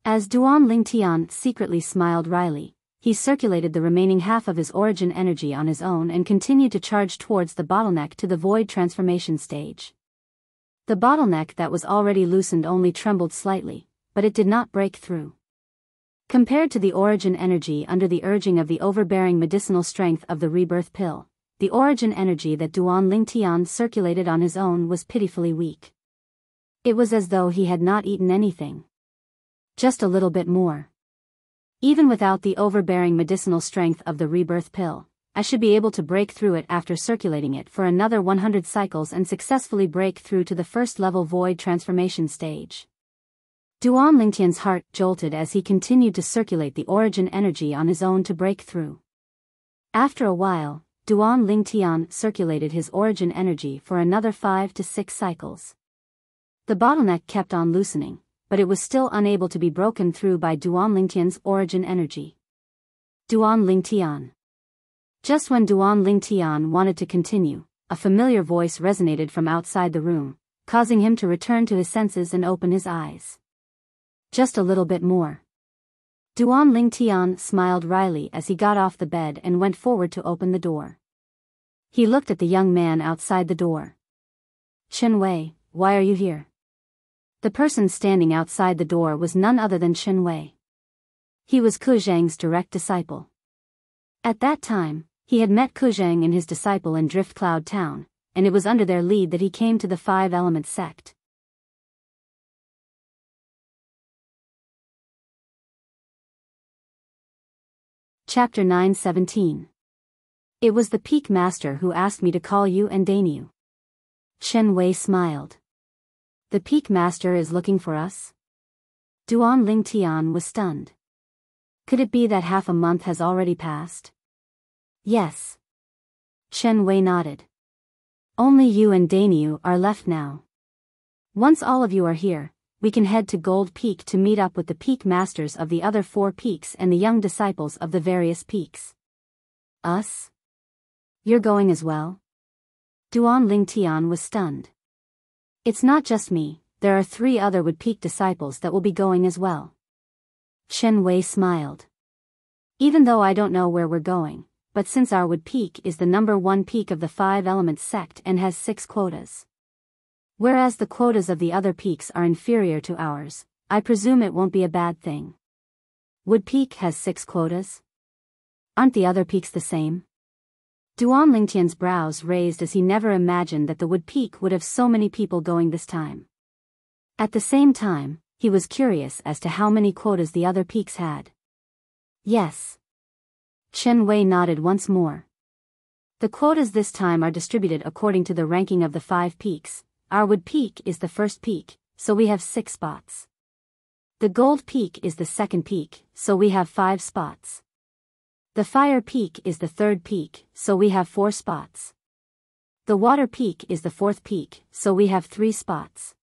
As Duan Tian secretly smiled wryly, he circulated the remaining half of his origin energy on his own and continued to charge towards the bottleneck to the void transformation stage. The bottleneck that was already loosened only trembled slightly, but it did not break through. Compared to the origin energy under the urging of the overbearing medicinal strength of the rebirth pill, the origin energy that Duan Tian circulated on his own was pitifully weak. It was as though he had not eaten anything. Just a little bit more. Even without the overbearing medicinal strength of the rebirth pill, I should be able to break through it after circulating it for another 100 cycles and successfully break through to the first level void transformation stage. Duan Tian's heart jolted as he continued to circulate the origin energy on his own to break through. After a while, Duan Tian circulated his origin energy for another 5 to 6 cycles. The bottleneck kept on loosening, but it was still unable to be broken through by Duan Tian's origin energy. Duan Tian. Just when Duan Tian wanted to continue, a familiar voice resonated from outside the room, causing him to return to his senses and open his eyes. Just a little bit more. Duan Tian smiled wryly as he got off the bed and went forward to open the door. He looked at the young man outside the door. Chen Wei, why are you here? The person standing outside the door was none other than Chen Wei. He was Ku Zhang's direct disciple. At that time, he had met Ku Zhang and his disciple in Drift Cloud Town, and it was under their lead that he came to the Five Element sect. Chapter 9:17. It was the Peak Master who asked me to call you and deign you. Chen Wei smiled. The Peak Master is looking for us? Duan Tian was stunned. Could it be that half a month has already passed? Yes. Chen Wei nodded. Only you and Dainyu are left now. Once all of you are here, we can head to Gold Peak to meet up with the Peak Masters of the other 4 peaks and the young disciples of the various peaks. Us? You're going as well? Duan Tian was stunned. It's not just me, there are 3 other Wood Peak disciples that will be going as well. Chen Wei smiled. Even though I don't know where we're going, but since our Wood Peak is the number 1 peak of the 5 Elements sect and has 6 quotas, whereas the quotas of the other peaks are inferior to ours, I presume it won't be a bad thing. Wood Peak has 6 quotas? Aren't the other peaks the same? Duan Tian's brows raised as he never imagined that the Wood Peak would have so many people going this time. At the same time, he was curious as to how many quotas the other peaks had. Yes. Chen Wei nodded once more. The quotas this time are distributed according to the ranking of the 5 peaks. Our Wood Peak is the first peak, so we have 6 spots. The Gold Peak is the second peak, so we have 5 spots. The Fire Peak is the third peak, so we have 4 spots. The Water Peak is the fourth peak, so we have 3 spots.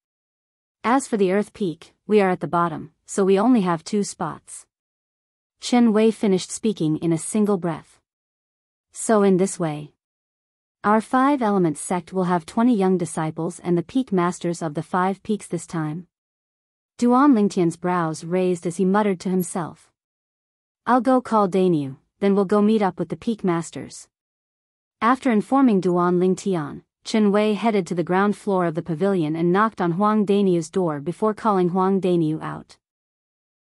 As for the Earth Peak, we are at the bottom, so we only have 2 spots. Chen Wei finished speaking in a single breath. So in this way, our 5 Elements sect will have 20 young disciples and the Peak Masters of the 5 peaks this time. Duan Tian's brows raised as he muttered to himself. I'll go call Dainyu, then we'll go meet up with the peak masters. After informing Duan Lingtian, Chen Wei headed to the ground floor of the pavilion and knocked on Huang Danyu's door before calling Huang Danyu out.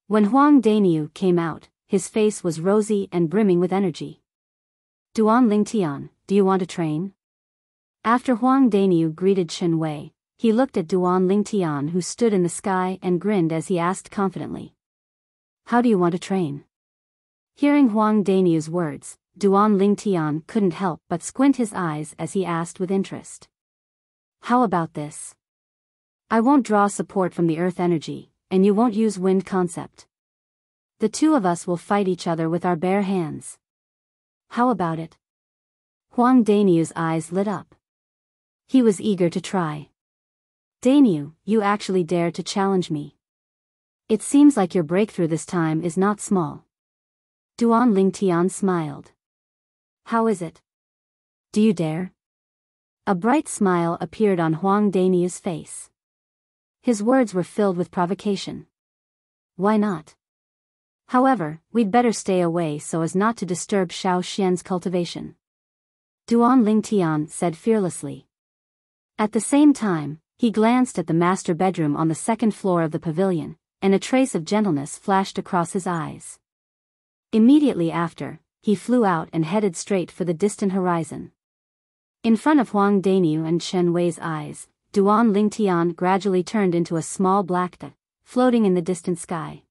When Huang Danyu came out, his face was rosy and brimming with energy. Duan Lingtian, do you want to train? After Huang Danyu greeted Chen Wei, he looked at Duan Lingtian who stood in the sky and grinned as he asked confidently. How do you want to train? Hearing Huang Danyu's words, Duan Lingtian couldn't help but squint his eyes as he asked with interest. How about this? I won't draw support from the earth energy, and you won't use wind concept. The two of us will fight each other with our bare hands. How about it? Huang Danyu's eyes lit up. He was eager to try. Danyu, you actually dare to challenge me. It seems like your breakthrough this time is not small. Duan Lingtian smiled. How is it? Do you dare? A bright smile appeared on Huang Danyu's face. His words were filled with provocation. Why not? However, we'd better stay away so as not to disturb Xiao Xian's cultivation. Duan Lingtian said fearlessly. At the same time, he glanced at the master bedroom on the second floor of the pavilion, and a trace of gentleness flashed across his eyes. Immediately after, he flew out and headed straight for the distant horizon. In front of Huang Danyu and Chen Wei's eyes, Duan Lingtian gradually turned into a small black dot, floating in the distant sky.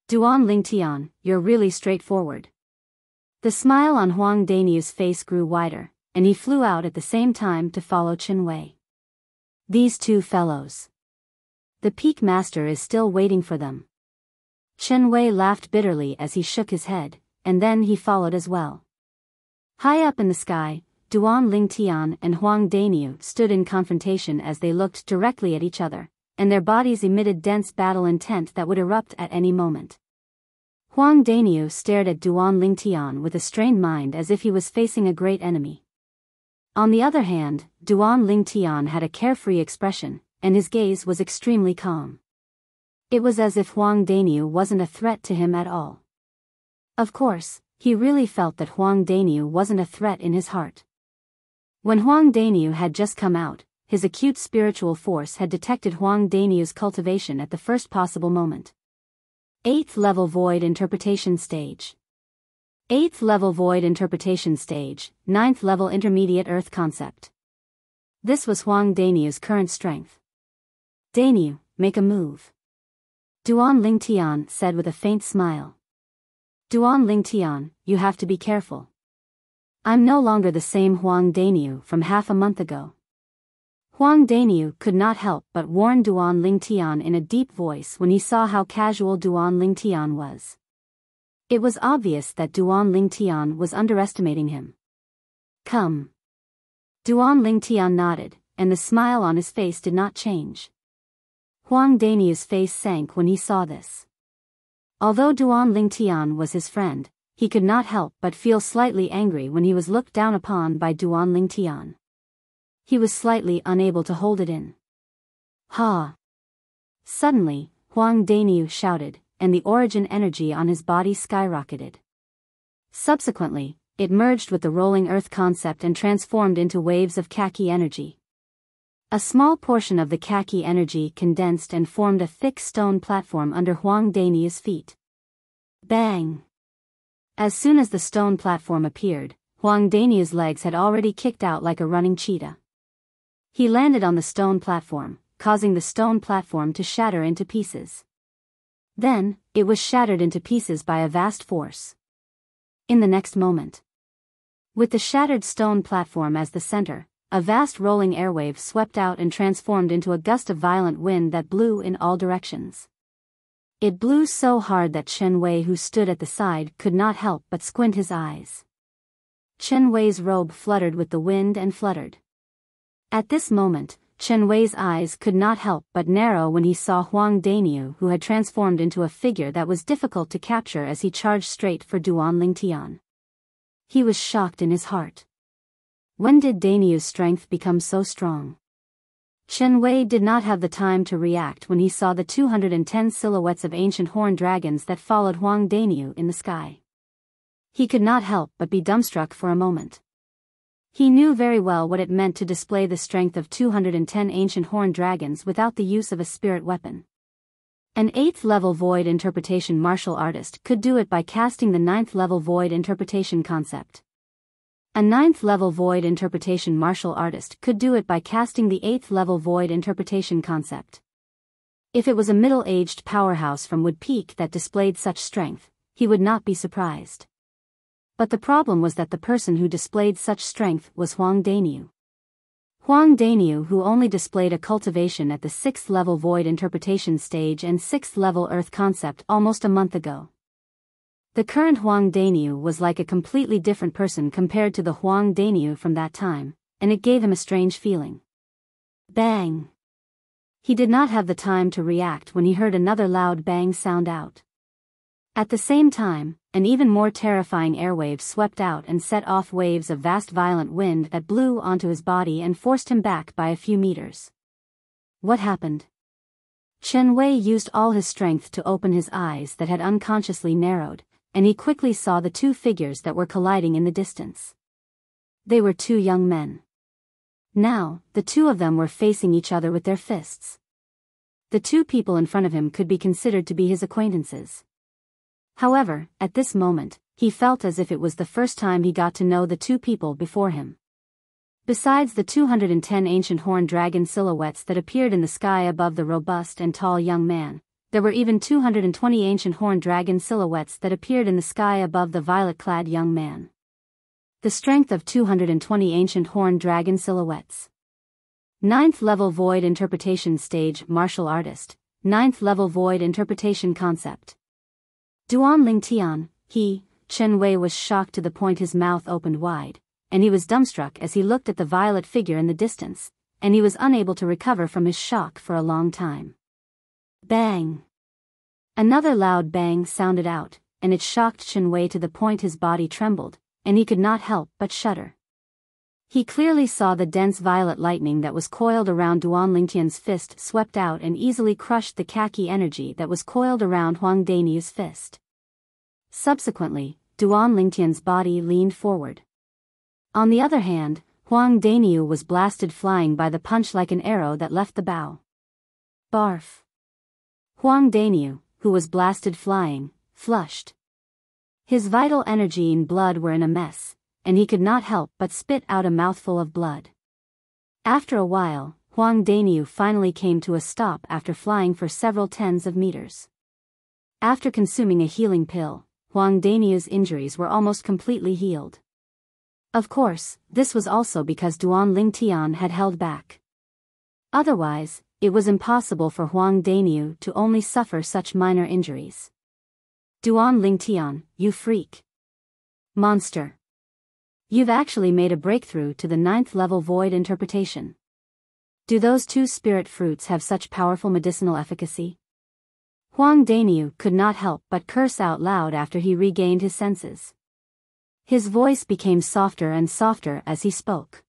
Duan Lingtian, you're really straightforward. The smile on Huang Danyu's face grew wider, and he flew out at the same time to follow Chen Wei. These two fellows. The peak master is still waiting for them. Chen Wei laughed bitterly as he shook his head, and then he followed as well. High up in the sky, Duan Lingtian and Huang Danyu stood in confrontation as they looked directly at each other, and their bodies emitted dense battle intent that would erupt at any moment. Huang Danyu stared at Duan Lingtian with a strained mind as if he was facing a great enemy. On the other hand, Duan Lingtian had a carefree expression, and his gaze was extremely calm. It was as if Huang Danyu wasn't a threat to him at all. Of course, he really felt that Huang Danyu wasn't a threat in his heart. When Huang Danyu had just come out, his acute spiritual force had detected Huang Danyu's cultivation at the first possible moment. 8th level Void Interpretation Stage. 8th level Void Interpretation Stage, 9th level Intermediate Earth Concept. This was Huang Danyu's current strength. Danyu, make a move. Duan Lingtian said with a faint smile. Duan Lingtian, you have to be careful. I'm no longer the same Huang Danyu from half a month ago. Huang Danyu could not help but warn Duan Lingtian in a deep voice when he saw how casual Duan Lingtian was. It was obvious that Duan Lingtian was underestimating him. Come. Duan Lingtian nodded, and the smile on his face did not change. Huang Danyu's face sank when he saw this. Although Duan Lingtian was his friend, he could not help but feel slightly angry when he was looked down upon by Duan Lingtian. He was slightly unable to hold it in. Ha! Suddenly, Huang Danyu shouted, and the origin energy on his body skyrocketed. Subsequently, it merged with the rolling earth concept and transformed into waves of khaki energy. A small portion of the khaki energy condensed and formed a thick stone platform under Huang Danyu's feet. Bang! As soon as the stone platform appeared, Huang Danyu's legs had already kicked out like a running cheetah. He landed on the stone platform, causing the stone platform to shatter into pieces. Then, it was shattered into pieces by a vast force. In the next moment, with the shattered stone platform as the center, a vast rolling airwave swept out and transformed into a gust of violent wind that blew in all directions. It blew so hard that Chen Wei, who stood at the side, could not help but squint his eyes. Chen Wei's robe fluttered with the wind and fluttered. At this moment, Chen Wei's eyes could not help but narrow when he saw Huang Danyu, who had transformed into a figure that was difficult to capture as he charged straight for Duan Lingtian. He was shocked in his heart. When did Danyu's strength become so strong? Chen Wei did not have the time to react when he saw the 210 silhouettes of ancient horned dragons that followed Huang Daniu in the sky. He could not help but be dumbstruck for a moment. He knew very well what it meant to display the strength of 210 ancient horned dragons without the use of a spirit weapon. An 8th level void interpretation martial artist could do it by casting the 9th level void interpretation concept. A 9th level void interpretation martial artist could do it by casting the 8th level void interpretation concept. If it was a middle-aged powerhouse from Wood Peak that displayed such strength, he would not be surprised. But the problem was that the person who displayed such strength was Huang Daniu. Huang Daniu, who only displayed a cultivation at the 6th level void interpretation stage and 6th level earth concept almost a month ago. The current Huang Daniu was like a completely different person compared to the Huang Daniu from that time, and it gave him a strange feeling. Bang! He did not have the time to react when he heard another loud bang sound out. At the same time, an even more terrifying airwave swept out and set off waves of vast violent wind that blew onto his body and forced him back by a few meters. What happened? Chen Wei used all his strength to open his eyes that had unconsciously narrowed, and he quickly saw the two figures that were colliding in the distance. They were two young men. Now, the two of them were facing each other with their fists. The two people in front of him could be considered to be his acquaintances. However, at this moment, he felt as if it was the first time he got to know the two people before him. Besides the 210 ancient horned dragon silhouettes that appeared in the sky above the robust and tall young man, there were even 220 ancient horned dragon silhouettes that appeared in the sky above the violet-clad young man. The strength of 220 ancient horned dragon silhouettes. 9th level void interpretation stage martial artist, 9th level void interpretation concept. Duan Ling Tian, Chen Wei was shocked to the point his mouth opened wide, and he was dumbstruck as he looked at the violet figure in the distance, and he was unable to recover from his shock for a long time. Bang! Another loud bang sounded out, and it shocked Chen Wei to the point his body trembled, and he could not help but shudder. He clearly saw the dense violet lightning that was coiled around Duan Lingtian's fist swept out and easily crushed the khaki energy that was coiled around Huang Daniu's fist. Subsequently, Duan Lingtian's body leaned forward. On the other hand, Huang Daniu was blasted flying by the punch like an arrow that left the bow. Barf! Huang Daniu, who was blasted flying, flushed. His vital energy and blood were in a mess, and he could not help but spit out a mouthful of blood. After a while, Huang Daniu finally came to a stop after flying for several tens of meters. After consuming a healing pill, Huang Daniu's injuries were almost completely healed. Of course, this was also because Duan Ling Tian had held back. Otherwise, it was impossible for Huang Daniu to only suffer such minor injuries. Duan Ling Tian, you freak. Monster. You've actually made a breakthrough to the 9th level void interpretation. Do those two spirit fruits have such powerful medicinal efficacy? Huang Daniu could not help but curse out loud after he regained his senses. His voice became softer and softer as he spoke.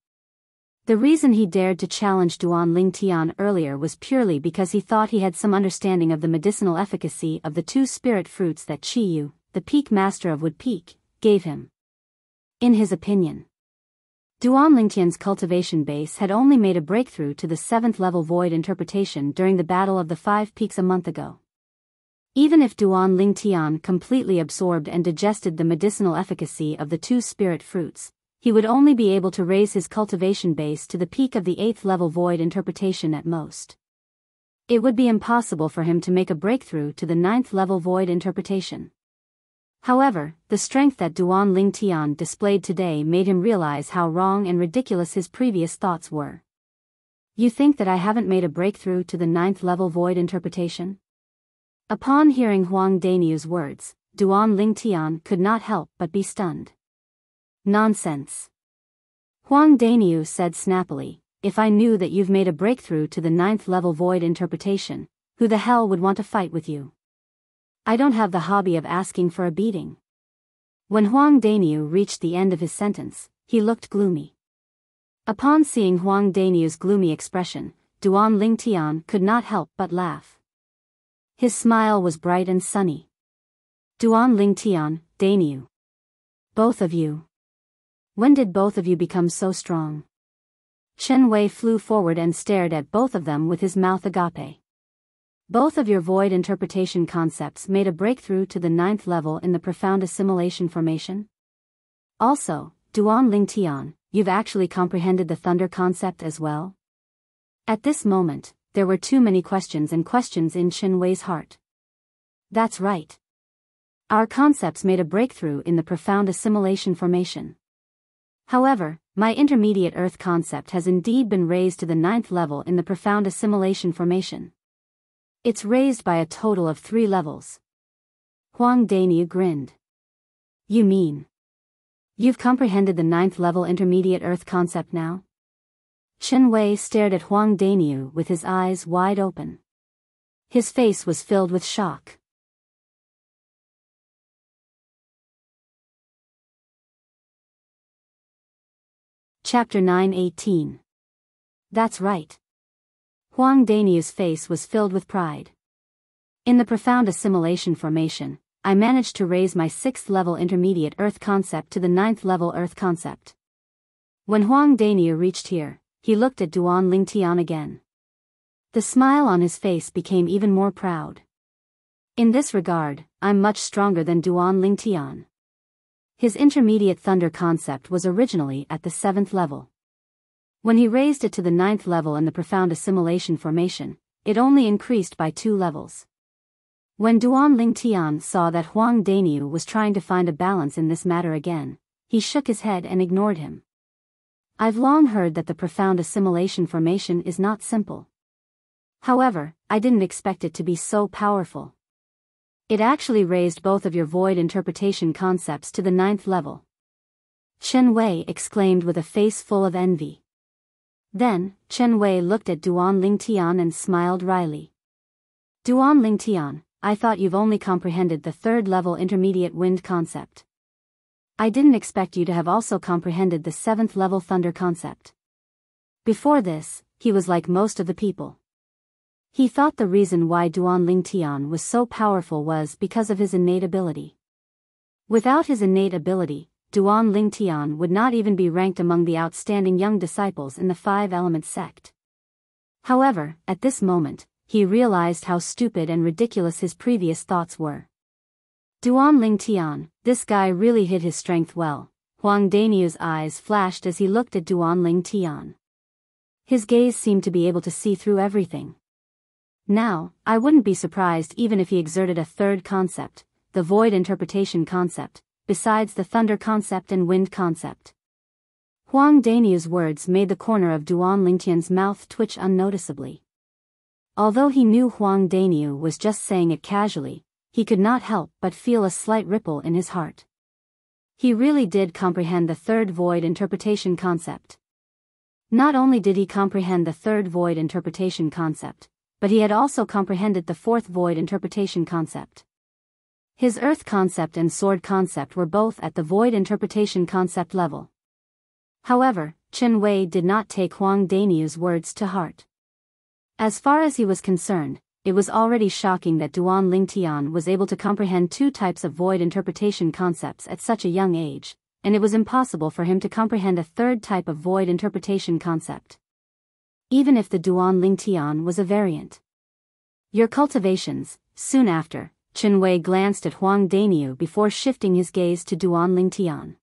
The reason he dared to challenge Duan Ling Tian earlier was purely because he thought he had some understanding of the medicinal efficacy of the two spirit fruits that Qiyu, the peak master of Wood Peak, gave him. In his opinion, Duan Lingtian's cultivation base had only made a breakthrough to the 7th level void interpretation during the Battle of the Five Peaks a month ago. Even if Duan Ling Tian completely absorbed and digested the medicinal efficacy of the two spirit fruits, he would only be able to raise his cultivation base to the peak of the 8th level void interpretation at most. It would be impossible for him to make a breakthrough to the 9th level void interpretation. However, the strength that Duan Ling Tian displayed today made him realize how wrong and ridiculous his previous thoughts were. You think that I haven't made a breakthrough to the 9th level void interpretation? Upon hearing Huang Daniu's words, Duan Ling Tian could not help but be stunned. Nonsense. Huang Daniu said snappily, if I knew that you've made a breakthrough to the 9th level void interpretation, who the hell would want to fight with you? I don't have the hobby of asking for a beating. When Huang Daniu reached the end of his sentence, he looked gloomy. Upon seeing Huang Daniu's gloomy expression, Duan Lingtian could not help but laugh. His smile was bright and sunny. Duan Lingtian, Dainyu. Both of you. When did both of you become so strong? Chen Wei flew forward and stared at both of them with his mouth agape. Both of your void interpretation concepts made a breakthrough to the 9th level in the profound assimilation formation? Also, Duan Lingtian, you've actually comprehended the thunder concept as well? At this moment, there were too many questions in Chen Wei's heart. That's right. Our concepts made a breakthrough in the profound assimilation formation. However, my intermediate earth concept has indeed been raised to the 9th level in the profound assimilation formation. It's raised by a total of 3 levels. Huang Dainyu grinned. You mean? You've comprehended the 9th level intermediate earth concept now? Chen Wei stared at Huang Dainyu with his eyes wide open. His face was filled with shock. Chapter 9:18. That's right. Huang Dainyu's face was filled with pride. In the profound assimilation formation, I managed to raise my 6th level intermediate earth concept to the 9th level earth concept. When Huang Dainyu reached here, he looked at Duan Lingtian again. The smile on his face became even more proud. In this regard, I'm much stronger than Duan Lingtian. His intermediate thunder concept was originally at the 7th level. When he raised it to the 9th level in the profound assimilation formation, it only increased by 2 levels. When Duan Lingtian saw that Huang Dainyu was trying to find a balance in this matter again, he shook his head and ignored him. I've long heard that the profound assimilation formation is not simple. However, I didn't expect it to be so powerful. It actually raised both of your void interpretation concepts to the 9th level. Chen Wei exclaimed with a face full of envy. Then, Chen Wei looked at Duan Lingtian and smiled wryly. Duan Lingtian, I thought you've only comprehended the 3rd level intermediate wind concept. I didn't expect you to have also comprehended the 7th level thunder concept. Before this, he was like most of the people. He thought the reason why Duan Lingtian was so powerful was because of his innate ability. Without his innate ability, Duan Lingtian would not even be ranked among the outstanding young disciples in the 5-element sect. However, at this moment, he realized how stupid and ridiculous his previous thoughts were. Duan Lingtian, this guy really hid his strength well. Huang Dainyu's eyes flashed as he looked at Duan Lingtian. His gaze seemed to be able to see through everything. Now, I wouldn't be surprised even if he exerted a 3rd concept, the void interpretation concept, besides the thunder concept and wind concept. Huang Dainyu's words made the corner of Duan Lingtian's mouth twitch unnoticeably. Although he knew Huang Dainyu was just saying it casually, he could not help but feel a slight ripple in his heart. He really did comprehend the 3rd void interpretation concept. Not only did he comprehend the 3rd void interpretation concept, but he had also comprehended the 4th void interpretation concept. His earth concept and sword concept were both at the void interpretation concept level. However, Chen Wei did not take Huang Dainyu's words to heart. As far as he was concerned, it was already shocking that Duan Lingtian was able to comprehend 2 types of void interpretation concepts at such a young age, and it was impossible for him to comprehend a 3rd type of void interpretation concept. Even if the Duan Lingtian was a variant. Your cultivations. Soon after, Chen Wei glanced at Huang Dainyu before shifting his gaze to Duan Lingtian.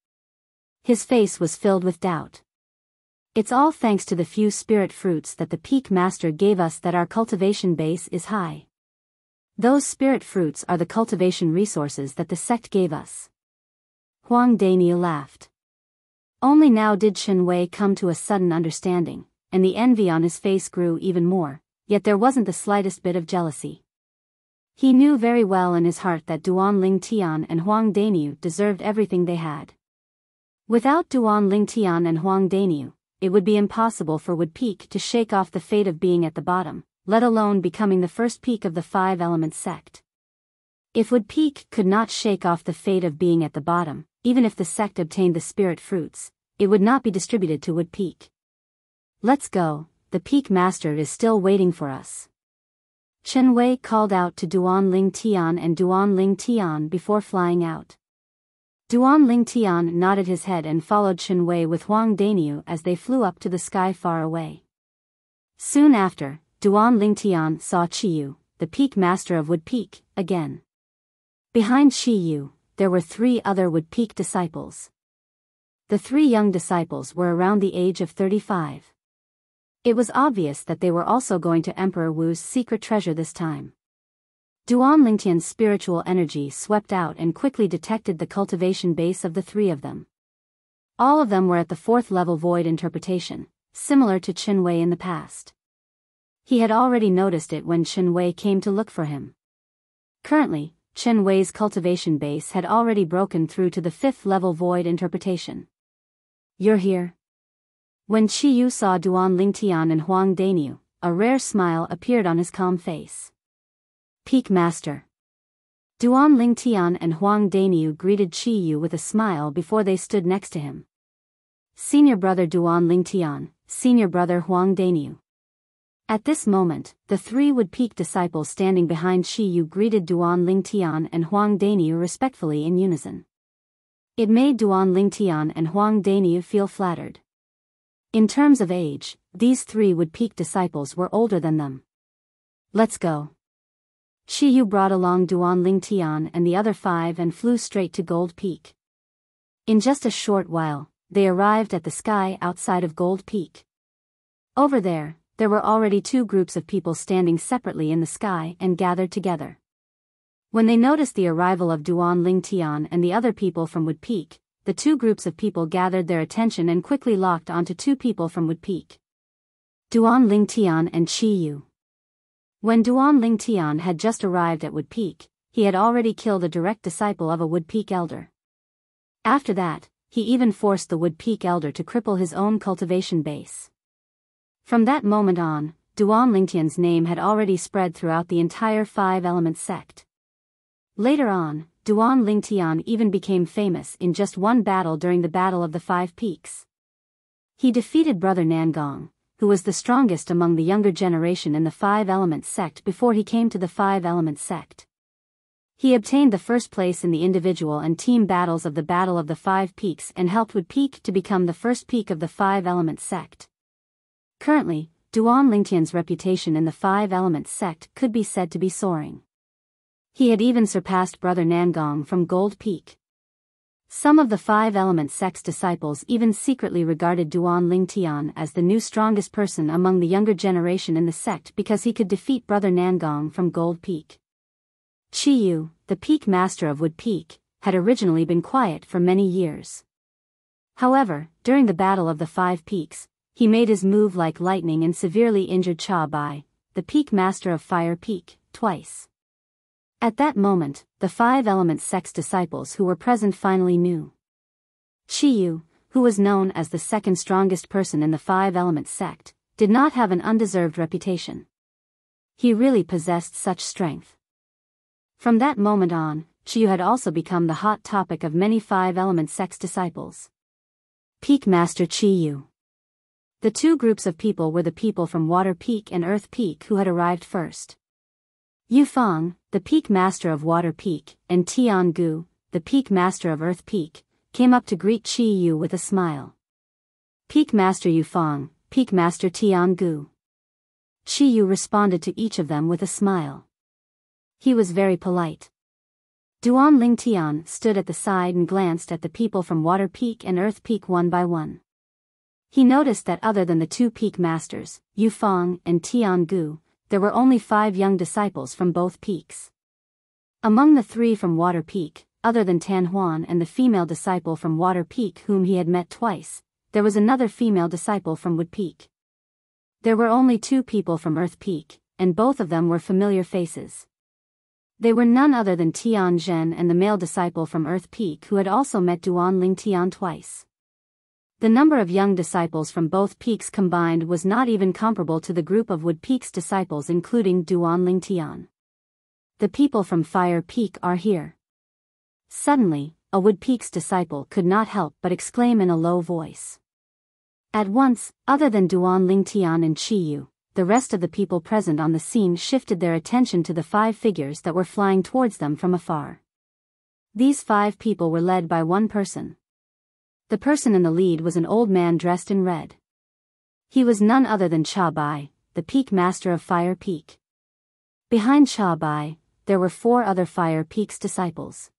His face was filled with doubt. It's all thanks to the few spirit fruits that the Peak Master gave us that our cultivation base is high. Those spirit fruits are the cultivation resources that the sect gave us. Huang Dainyu laughed. Only now did Chen Wei come to a sudden understanding, and the envy on his face grew even more, yet there wasn't the slightest bit of jealousy. He knew very well in his heart that Duan Lingtian and Huang Dainyu deserved everything they had. Without Duan Lingtian and Huang Dainyu, it would be impossible for Wood Peak to shake off the fate of being at the bottom, let alone becoming the first peak of the 5-element sect. If Wood Peak could not shake off the fate of being at the bottom, even if the sect obtained the spirit fruits, it would not be distributed to Wood Peak. Let's go, the Peak Master is still waiting for us." Chen Wei called out to Duan Ling Tian and Duan Ling Tian before flying out. Duan Ling Tian nodded his head and followed Chen Wei with Huang Daniu as they flew up to the sky far away. Soon after, Duan Ling Tian saw Qiyu, the Peak Master of Wood Peak, again. Behind Qiyu, there were 3 other Wood Peak disciples. The 3 young disciples were around the age of 35. It was obvious that they were also going to Emperor Wu's secret treasure this time. Duan Lingtian's spiritual energy swept out and quickly detected the cultivation base of the 3 of them. All of them were at the 4th level void interpretation, similar to Chen Wei in the past. He had already noticed it when Chen Wei came to look for him. Currently, Chen Wei's cultivation base had already broken through to the 5th level void interpretation. "You're here?" When Qiyu saw Duan Lingtian and Huang Daniu, a rare smile appeared on his calm face. "Peak Master." Duan Lingtian and Huang Daniu greeted Qiyu with a smile before they stood next to him. "Senior brother Duan Lingtian, senior brother Huang Daniu." At this moment, the 3 Wood Peak disciples standing behind Qiyu greeted Duan Lingtian and Huang Daniu respectfully in unison. It made Duan Lingtian and Huang Daniu feel flattered. In terms of age, these 3 Wood Peak disciples were older than them. "Let's go." Qiyu brought along Duan Lingtian and the other 5 and flew straight to Gold Peak. In just a short while, they arrived at the sky outside of Gold Peak. Over there were already 2 groups of people standing separately in the sky and gathered together. When they noticed the arrival of Duan Lingtian and the other people from Wood Peak, the 2 groups of people gathered their attention and quickly locked onto 2 people from Wood Peak. Duan Lingtian and Qiyu. When Duan Lingtian had just arrived at Wood Peak, he had already killed a direct disciple of a Wood Peak elder. After that, he even forced the Wood Peak elder to cripple his own cultivation base. From that moment on, Duan Lingtian's name had already spread throughout the entire 5-element sect. Later on, Duan Lingtian even became famous in just one battle during the Battle of the 5 Peaks. He defeated Brother Nangong, who was the strongest among the younger generation in the 5-element sect before he came to the 5-element sect. He obtained the first place in the individual and team battles of the Battle of the 5 Peaks and helped Wood Peak to become the first peak of the 5-element sect. Currently, Duan Lingtian's reputation in the 5-element sect could be said to be soaring. He had even surpassed Brother Nangong from Gold Peak. Some of the 5-element sect's disciples even secretly regarded Duan Lingtian as the new strongest person among the younger generation in the sect because he could defeat Brother Nangong from Gold Peak. Qiyu, the Peak Master of Wood Peak, had originally been quiet for many years. However, during the Battle of the 5 Peaks, he made his move like lightning and severely injured Cha Bai, the Peak Master of Fire Peak, twice. At that moment, the 5-element sect's disciples who were present finally knew. Qiyu, who was known as the second strongest person in the 5-element sect, did not have an undeserved reputation. He really possessed such strength. From that moment on, Qiyu had also become the hot topic of many 5-element sect's disciples. Peak Master Qiyu. The 2 groups of people were the people from Water Peak and Earth Peak who had arrived first. Yufeng, the Peak Master of Water Peak, and Tiangu, the Peak Master of Earth Peak, came up to greet Qiyu with a smile. Peak Master Yufeng, Peak Master Tiangu. Qiyu responded to each of them with a smile. He was very polite. Duan Lingtian stood at the side and glanced at the people from Water Peak and Earth Peak one by one. He noticed that other than the 2 Peak Masters, Yufeng and Tiangu, there were only 5 young disciples from both peaks. Among the 3 from Water Peak, other than Tan Huan and the female disciple from Water Peak whom he had met twice, there was another female disciple from Wood Peak. There were only 2 people from Earth Peak, and both of them were familiar faces. They were none other than Tian Zhen and the male disciple from Earth Peak who had also met Duan Lingtian twice. The number of young disciples from both peaks combined was not even comparable to the group of Wood Peak's disciples including Duan Lingtian. The people from Fire Peak are here. Suddenly, a Wood Peak's disciple could not help but exclaim in a low voice. At once, other than Duan Lingtian and Qiyu, the rest of the people present on the scene shifted their attention to the 5 figures that were flying towards them from afar. These 5 people were led by one person. The person in the lead was an old man dressed in red. He was none other than Cha Bai, the peak master of Fire Peak. Behind Cha Bai, there were 4 other Fire Peak's disciples.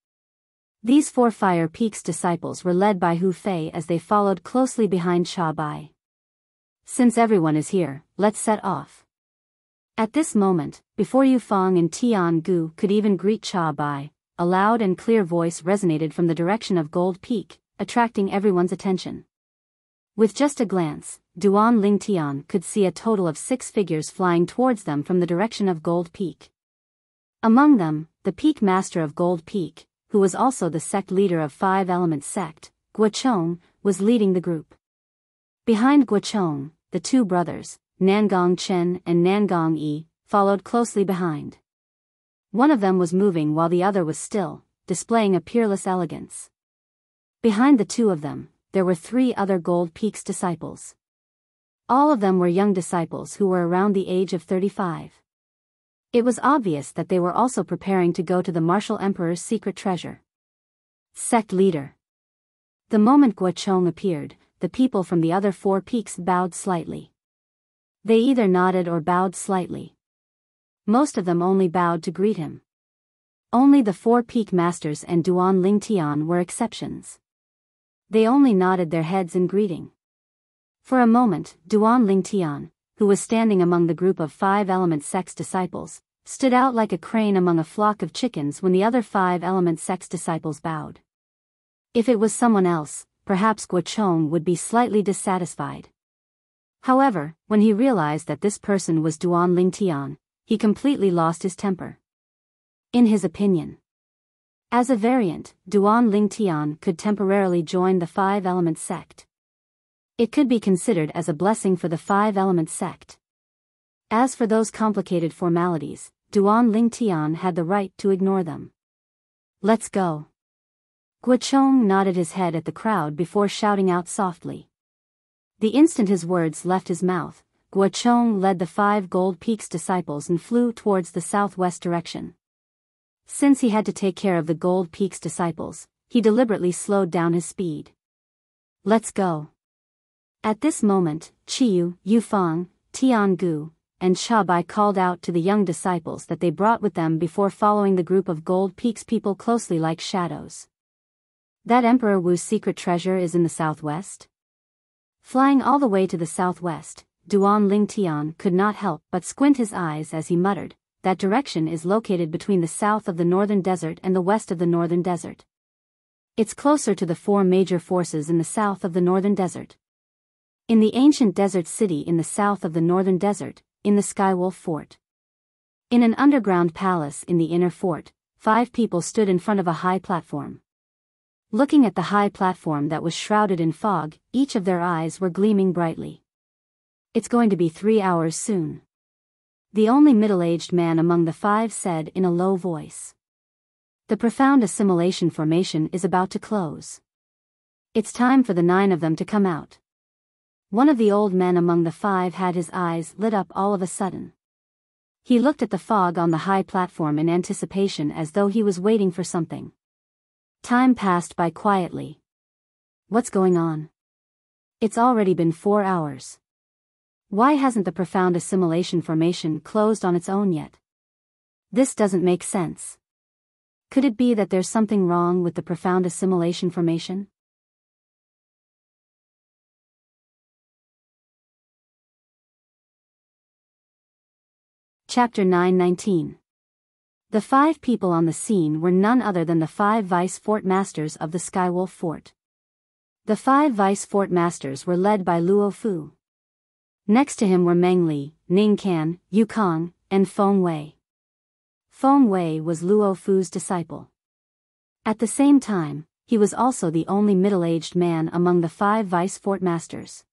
These 4 Fire Peak's disciples were led by Hu Fei as they followed closely behind Cha Bai. Since everyone is here, let's set off. At this moment, before Yufang and Tian Gu could even greet Cha Bai, a loud and clear voice resonated from the direction of Gold Peak, attracting everyone's attention. With just a glance, Duan Lingtian could see a total of 6 figures flying towards them from the direction of Gold Peak. Among them, the peak master of Gold Peak, who was also the sect leader of 5 Elements sect, Guochong, was leading the group. Behind Guochong, the 2 brothers, Nangong Chen and Nangong Yi, followed closely behind. One of them was moving while the other was still, displaying a peerless elegance. Behind the 2 of them, there were 3 other Gold Peak's disciples. All of them were young disciples who were around the age of 35. It was obvious that they were also preparing to go to the Martial Emperor's secret treasure. Sect leader. The moment Guochong appeared, the people from the other 4 peaks bowed slightly. They either nodded or bowed slightly. Most of them only bowed to greet him. Only the 4 peak masters and Duan Lingtian were exceptions. They only nodded their heads in greeting. For a moment, Duan Lingtian, who was standing among the group of 5 Element sect's disciples, stood out like a crane among a flock of chickens when the other 5 Element sect's disciples bowed. If it was someone else, perhaps Guochong would be slightly dissatisfied. However, when he realized that this person was Duan Lingtian, he completely lost his temper. In his opinion, as a variant, Duan Lingtian could temporarily join the 5 Element sect. It could be considered as a blessing for the 5 Element sect. As for those complicated formalities, Duan Lingtian had the right to ignore them. Let's go. Guochong nodded his head at the crowd before shouting out softly. The instant his words left his mouth, Guochong led the 5 Gold Peak's disciples and flew towards the southwest direction. Since he had to take care of the Gold Peak's disciples, he deliberately slowed down his speed. Let's go. At this moment, Qiyu, Yufang, Tiangu, and Cha Bai called out to the young disciples that they brought with them before following the group of Gold Peak's people closely like shadows. That Emperor Wu's secret treasure is in the southwest? Flying all the way to the southwest, Duan Lingtian could not help but squint his eyes as he muttered, that direction is located between the south of the northern desert and the west of the northern desert. It's closer to the 4 major forces in the south of the northern desert. In the ancient desert city in the south of the northern desert, in the Skywolf Fort. In an underground palace in the inner fort, 5 people stood in front of a high platform. Looking at the high platform that was shrouded in fog, each of their eyes were gleaming brightly. It's going to be 3 hours soon. The only middle-aged man among the 5 said in a low voice. The profound assimilation formation is about to close. It's time for the 9 of them to come out. One of the old men among the 5 had his eyes lit up all of a sudden. He looked at the fog on the high platform in anticipation as though he was waiting for something. Time passed by quietly. What's going on? It's already been 4 hours. Why hasn't the profound assimilation formation closed on its own yet? This doesn't make sense. Could it be that there's something wrong with the profound assimilation formation? Chapter 9:19. The 5 people on the scene were none other than the 5 vice fort masters of the Skywolf Fort. The 5 vice fort masters were led by Luo Fu. Next to him were Meng Li, Ning Kan, Yukong, and Feng Wei. Feng Wei was Luo Fu's disciple. At the same time, he was also the only middle-aged man among the 5 vice fort masters.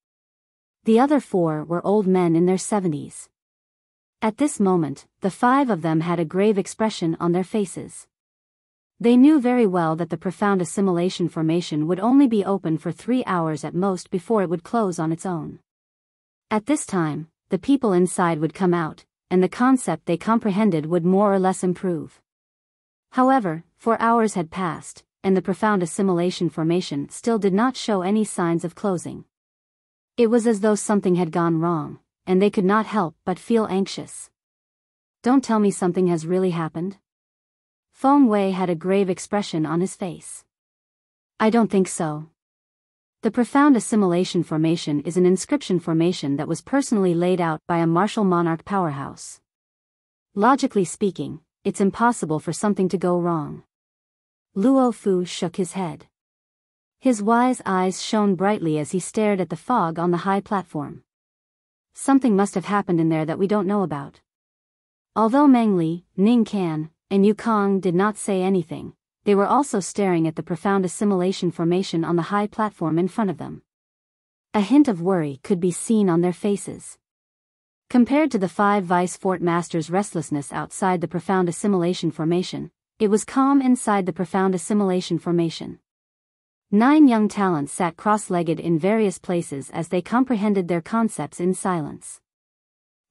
The other 4 were old men in their 70s. At this moment, the 5 of them had a grave expression on their faces. They knew very well that the profound assimilation formation would only be open for 3 hours at most before it would close on its own. At this time, the people inside would come out, and the concept they comprehended would more or less improve. However, 4 hours had passed, and the profound assimilation formation still did not show any signs of closing. It was as though something had gone wrong, and they could not help but feel anxious. Don't tell me something has really happened? Feng Wei had a grave expression on his face. I don't think so. The profound assimilation formation is an inscription formation that was personally laid out by a martial monarch powerhouse. Logically speaking, it's impossible for something to go wrong. Luo Fu shook his head. His wise eyes shone brightly as he stared at the fog on the high platform. Something must have happened in there that we don't know about. Although Meng Li, Ning Can, and Yukong did not say anything, they were also staring at the profound assimilation formation on the high platform in front of them. A hint of worry could be seen on their faces. Compared to the 5 Vice Fort Masters' restlessness outside the profound assimilation formation, it was calm inside the profound assimilation formation. 9 young talents sat cross-legged in various places as they comprehended their concepts in silence.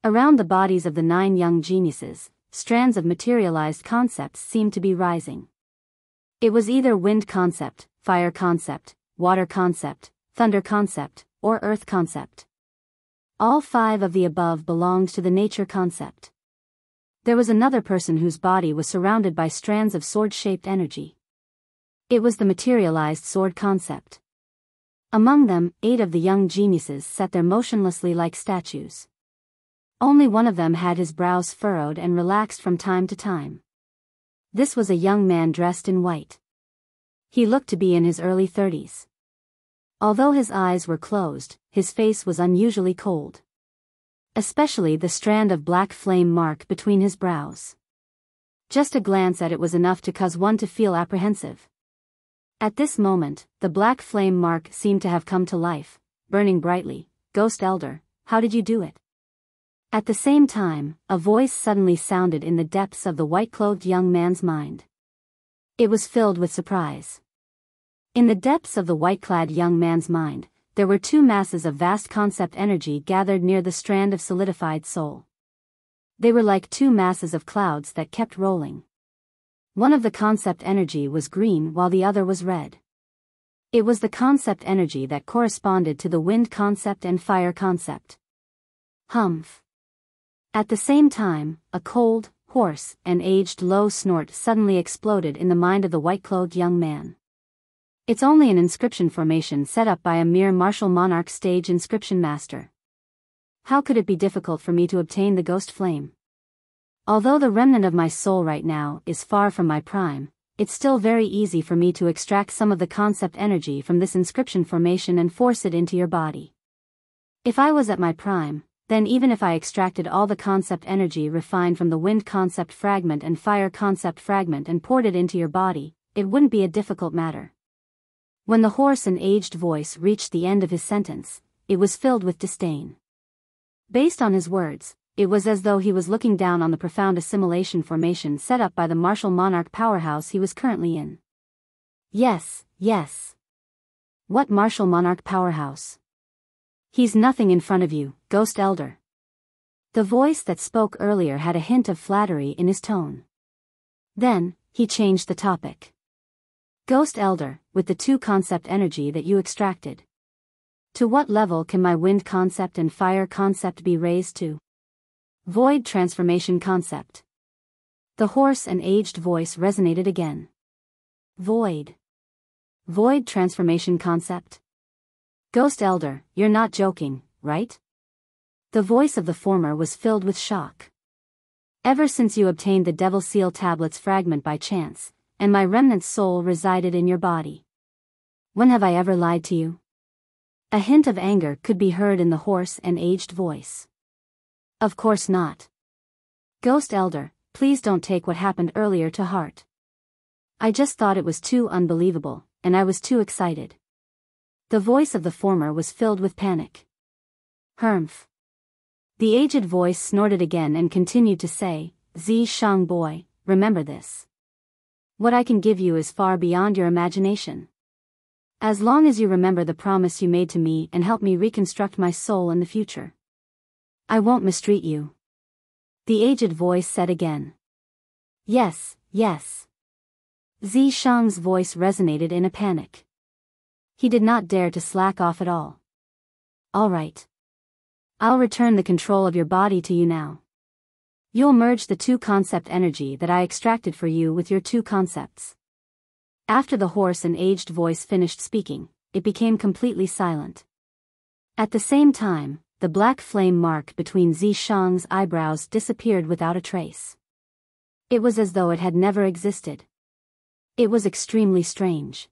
Around the bodies of the 9 young geniuses, strands of materialized concepts seemed to be rising. It was either wind concept, fire concept, water concept, thunder concept, or earth concept. All 5 of the above belonged to the nature concept. There was another person whose body was surrounded by strands of sword-shaped energy. It was the materialized sword concept. Among them, 8 of the young geniuses sat there motionlessly like statues. Only one of them had his brows furrowed and relaxed from time to time. This was a young man dressed in white. He looked to be in his early 30s. Although his eyes were closed, his face was unusually cold. Especially the strand of black flame mark between his brows. Just a glance at it was enough to cause one to feel apprehensive. At this moment, the black flame mark seemed to have come to life, burning brightly. Ghost Elder, how did you do it? At the same time, a voice suddenly sounded in the depths of the white-clothed young man's mind. It was filled with surprise. In the depths of the white-clad young man's mind, there were 2 masses of vast concept energy gathered near the strand of solidified soul. They were like 2 masses of clouds that kept rolling. One of the concept energy was green while the other was red. It was the concept energy that corresponded to the wind concept and fire concept. Humph. At the same time, a cold, hoarse, and aged low snort suddenly exploded in the mind of the white-clothed young man. It's only an inscription formation set up by a mere martial monarch stage inscription master. How could it be difficult for me to obtain the ghost flame? Although the remnant of my soul right now is far from my prime, it's still very easy for me to extract some of the concept energy from this inscription formation and force it into your body. If I was at my prime, then even if I extracted all the concept energy refined from the wind concept fragment and fire concept fragment and poured it into your body, it wouldn't be a difficult matter. When the hoarse and aged voice reached the end of his sentence, it was filled with disdain. Based on his words, it was as though he was looking down on the profound assimilation formation set up by the martial monarch powerhouse he was currently in. Yes, yes. What martial monarch powerhouse? He's nothing in front of you, Ghost Elder. The voice that spoke earlier had a hint of flattery in his tone. Then, he changed the topic. Ghost Elder, with the 2 concept energy that you extracted. To what level can my wind concept and fire concept be raised to? Void transformation concept. The hoarse and aged voice resonated again. Void. Void transformation concept. Ghost Elder, you're not joking, right? The voice of the former was filled with shock. Ever since you obtained the Devil Seal Tablets fragment by chance, and my remnant soul resided in your body. When have I ever lied to you? A hint of anger could be heard in the hoarse and aged voice. Of course not. Ghost Elder, please don't take what happened earlier to heart. I just thought it was too unbelievable, and I was too excited. The voice of the former was filled with panic. Humph. The aged voice snorted again and continued to say, Zi Shang boy, remember this. What I can give you is far beyond your imagination. As long as you remember the promise you made to me and help me reconstruct my soul in the future, I won't mistreat you. The aged voice said again. Yes, yes. Zishang's voice resonated in a panic. He did not dare to slack off at all. All right. I'll return the control of your body to you now. You'll merge the two concept energy that I extracted for you with your two concepts. After the hoarse and aged voice finished speaking, it became completely silent. At the same time, the black flame mark between Zishang's eyebrows disappeared without a trace. It was as though it had never existed. It was extremely strange.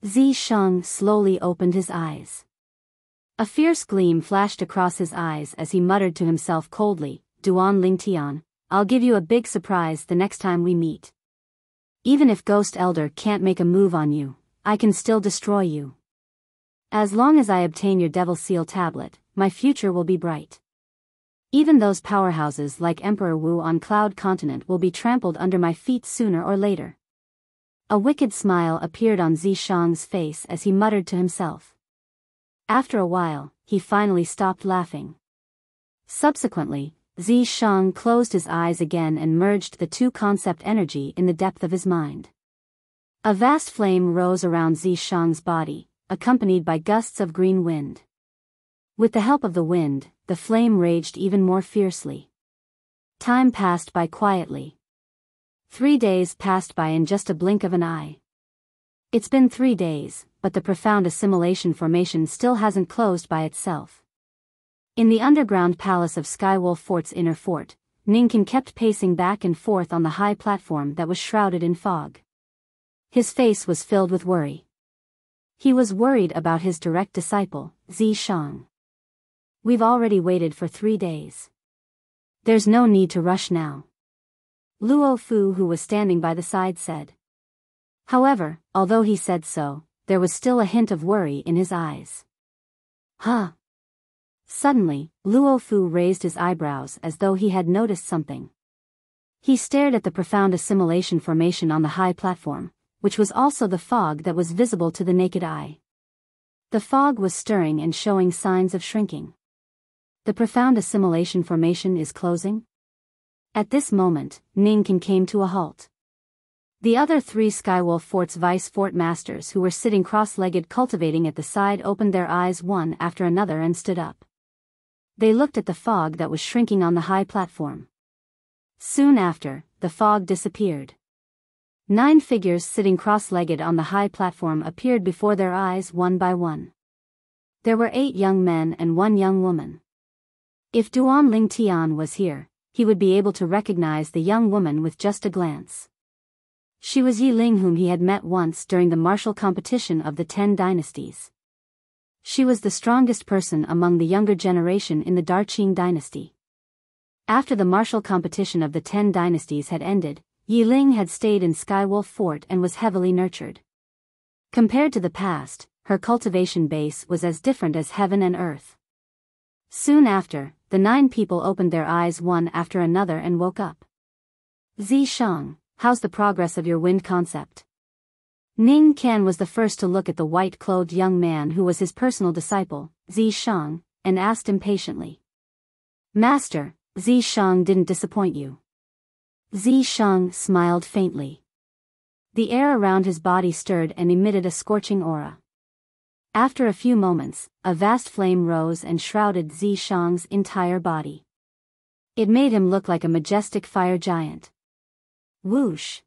Zishang slowly opened his eyes. A fierce gleam flashed across his eyes as he muttered to himself coldly, Duan Lingtian, I'll give you a big surprise the next time we meet. Even if Ghost Elder can't make a move on you, I can still destroy you. As long as I obtain your Devil Seal tablet, my future will be bright. Even those powerhouses like Emperor Wu on Cloud Continent will be trampled under my feet sooner or later. A wicked smile appeared on Zishang's face as he muttered to himself. After a while, he finally stopped laughing. Subsequently, Zishang closed his eyes again and merged the two concept energy in the depth of his mind. A vast flame rose around Zishang's body, accompanied by gusts of green wind. With the help of the wind, the flame raged even more fiercely. Time passed by quietly. 3 days passed by in just a blink of an eye. It's been 3 days, but the profound assimilation formation still hasn't closed by itself. In the underground palace of Skywolf Fort's inner fort, Ninkin kept pacing back and forth on the high platform that was shrouded in fog. His face was filled with worry. He was worried about his direct disciple, Zishang. We've already waited for 3 days. There's no need to rush now. Luo Fu, who was standing by the side, said. However, although he said so, there was still a hint of worry in his eyes. Huh? Suddenly, Luo Fu raised his eyebrows as though he had noticed something. He stared at the profound assimilation formation on the high platform, which was also the fog that was visible to the naked eye. The fog was stirring and showing signs of shrinking. The profound assimilation formation is closing? At this moment, Ninkin came to a halt. The other 3 Skywolf Fort's vice fort masters who were sitting cross-legged cultivating at the side opened their eyes one after another and stood up. They looked at the fog that was shrinking on the high platform. Soon after, the fog disappeared. 9 figures sitting cross-legged on the high platform appeared before their eyes one by one. There were 8 young men and 1 young woman. If Duan Lingtian was here, he would be able to recognize the young woman with just a glance. She was Yi Ling, whom he had met once during the martial competition of the 10 dynasties. She was the strongest person among the younger generation in the Darqing dynasty. After the martial competition of the 10 dynasties had ended, Yi Ling had stayed in Skywolf Fort and was heavily nurtured. Compared to the past, her cultivation base was as different as heaven and earth. Soon after, the 9 people opened their eyes one after another and woke up. Zishang, how's the progress of your wind concept? Ning Qian was the first to look at the white-clothed young man who was his personal disciple, Zishang, and asked impatiently. Master, Zishang didn't disappoint you. Zishang smiled faintly. The air around his body stirred and emitted a scorching aura. After a few moments, a vast flame rose and shrouded Zishang's entire body. It made him look like a majestic fire giant. Whoosh!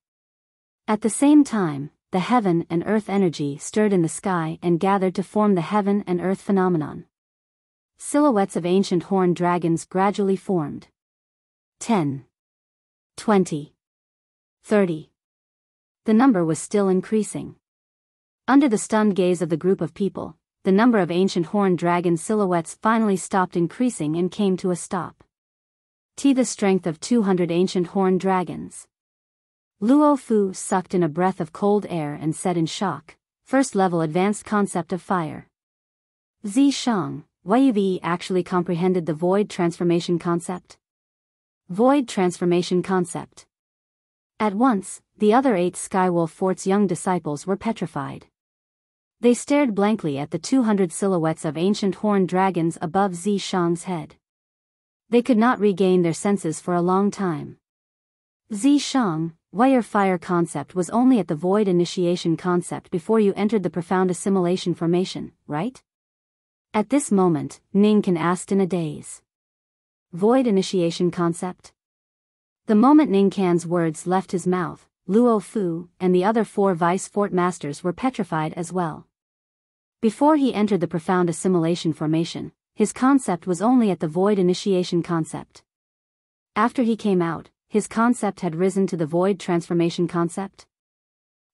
At the same time, the heaven and earth energy stirred in the sky and gathered to form the heaven and earth phenomenon. Silhouettes of ancient horned dragons gradually formed. 10. 20. 30. The number was still increasing. Under the stunned gaze of the group of people, the number of ancient horned dragon silhouettes finally stopped increasing and came to a stop. The strength of 200 ancient horned dragons. Luo Fu sucked in a breath of cold air and said in shock, first level advanced concept of fire. Zishang, Yuvi actually comprehended the void transformation concept? Void transformation concept. At once, the other 8 Skywolf Fort's young disciples were petrified. They stared blankly at the 200 silhouettes of ancient horned dragons above Zishang's head. They could not regain their senses for a long time. Zishang, why your fire concept was only at the void initiation concept before you entered the profound assimilation formation, right? At this moment, Ningkan asked in a daze. Void initiation concept? The moment Ningkan's words left his mouth, Luo Fu and the other 4 vice fort masters were petrified as well. Before he entered the profound assimilation formation, his concept was only at the void initiation concept. After he came out, his concept had risen to the void transformation concept?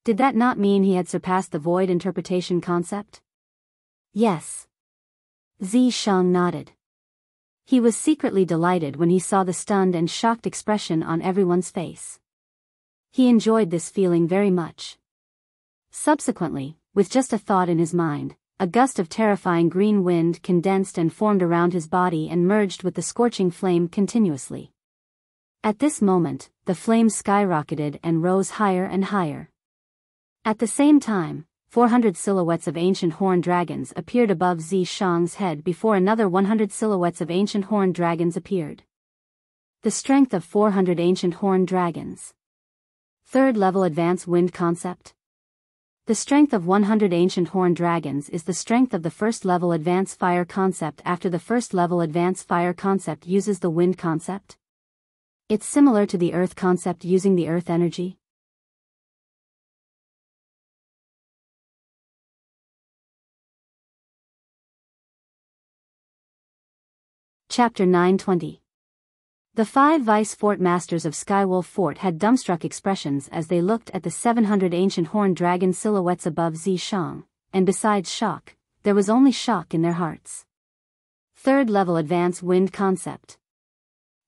Did that not mean he had surpassed the void interpretation concept? Yes. Zishang nodded. He was secretly delighted when he saw the stunned and shocked expression on everyone's face. He enjoyed this feeling very much. Subsequently, with just a thought in his mind, a gust of terrifying green wind condensed and formed around his body and merged with the scorching flame continuously. At this moment, the flame skyrocketed and rose higher and higher. At the same time, 400 silhouettes of ancient horned dragons appeared above Zishang's head before another 100 silhouettes of ancient horned dragons appeared. The strength of 400 ancient horned dragons. Third level advanced wind concept. The strength of 100 ancient horned dragons is the strength of the first level advanced fire concept after the first level advanced fire concept uses the wind concept. It's similar to the earth concept using the earth energy. Chapter 920. The 5 vice fort masters of Skywolf Fort had dumbstruck expressions as they looked at the 700 ancient horned dragon silhouettes above Zishang, and besides shock, there was only shock in their hearts. Third level advanced wind concept.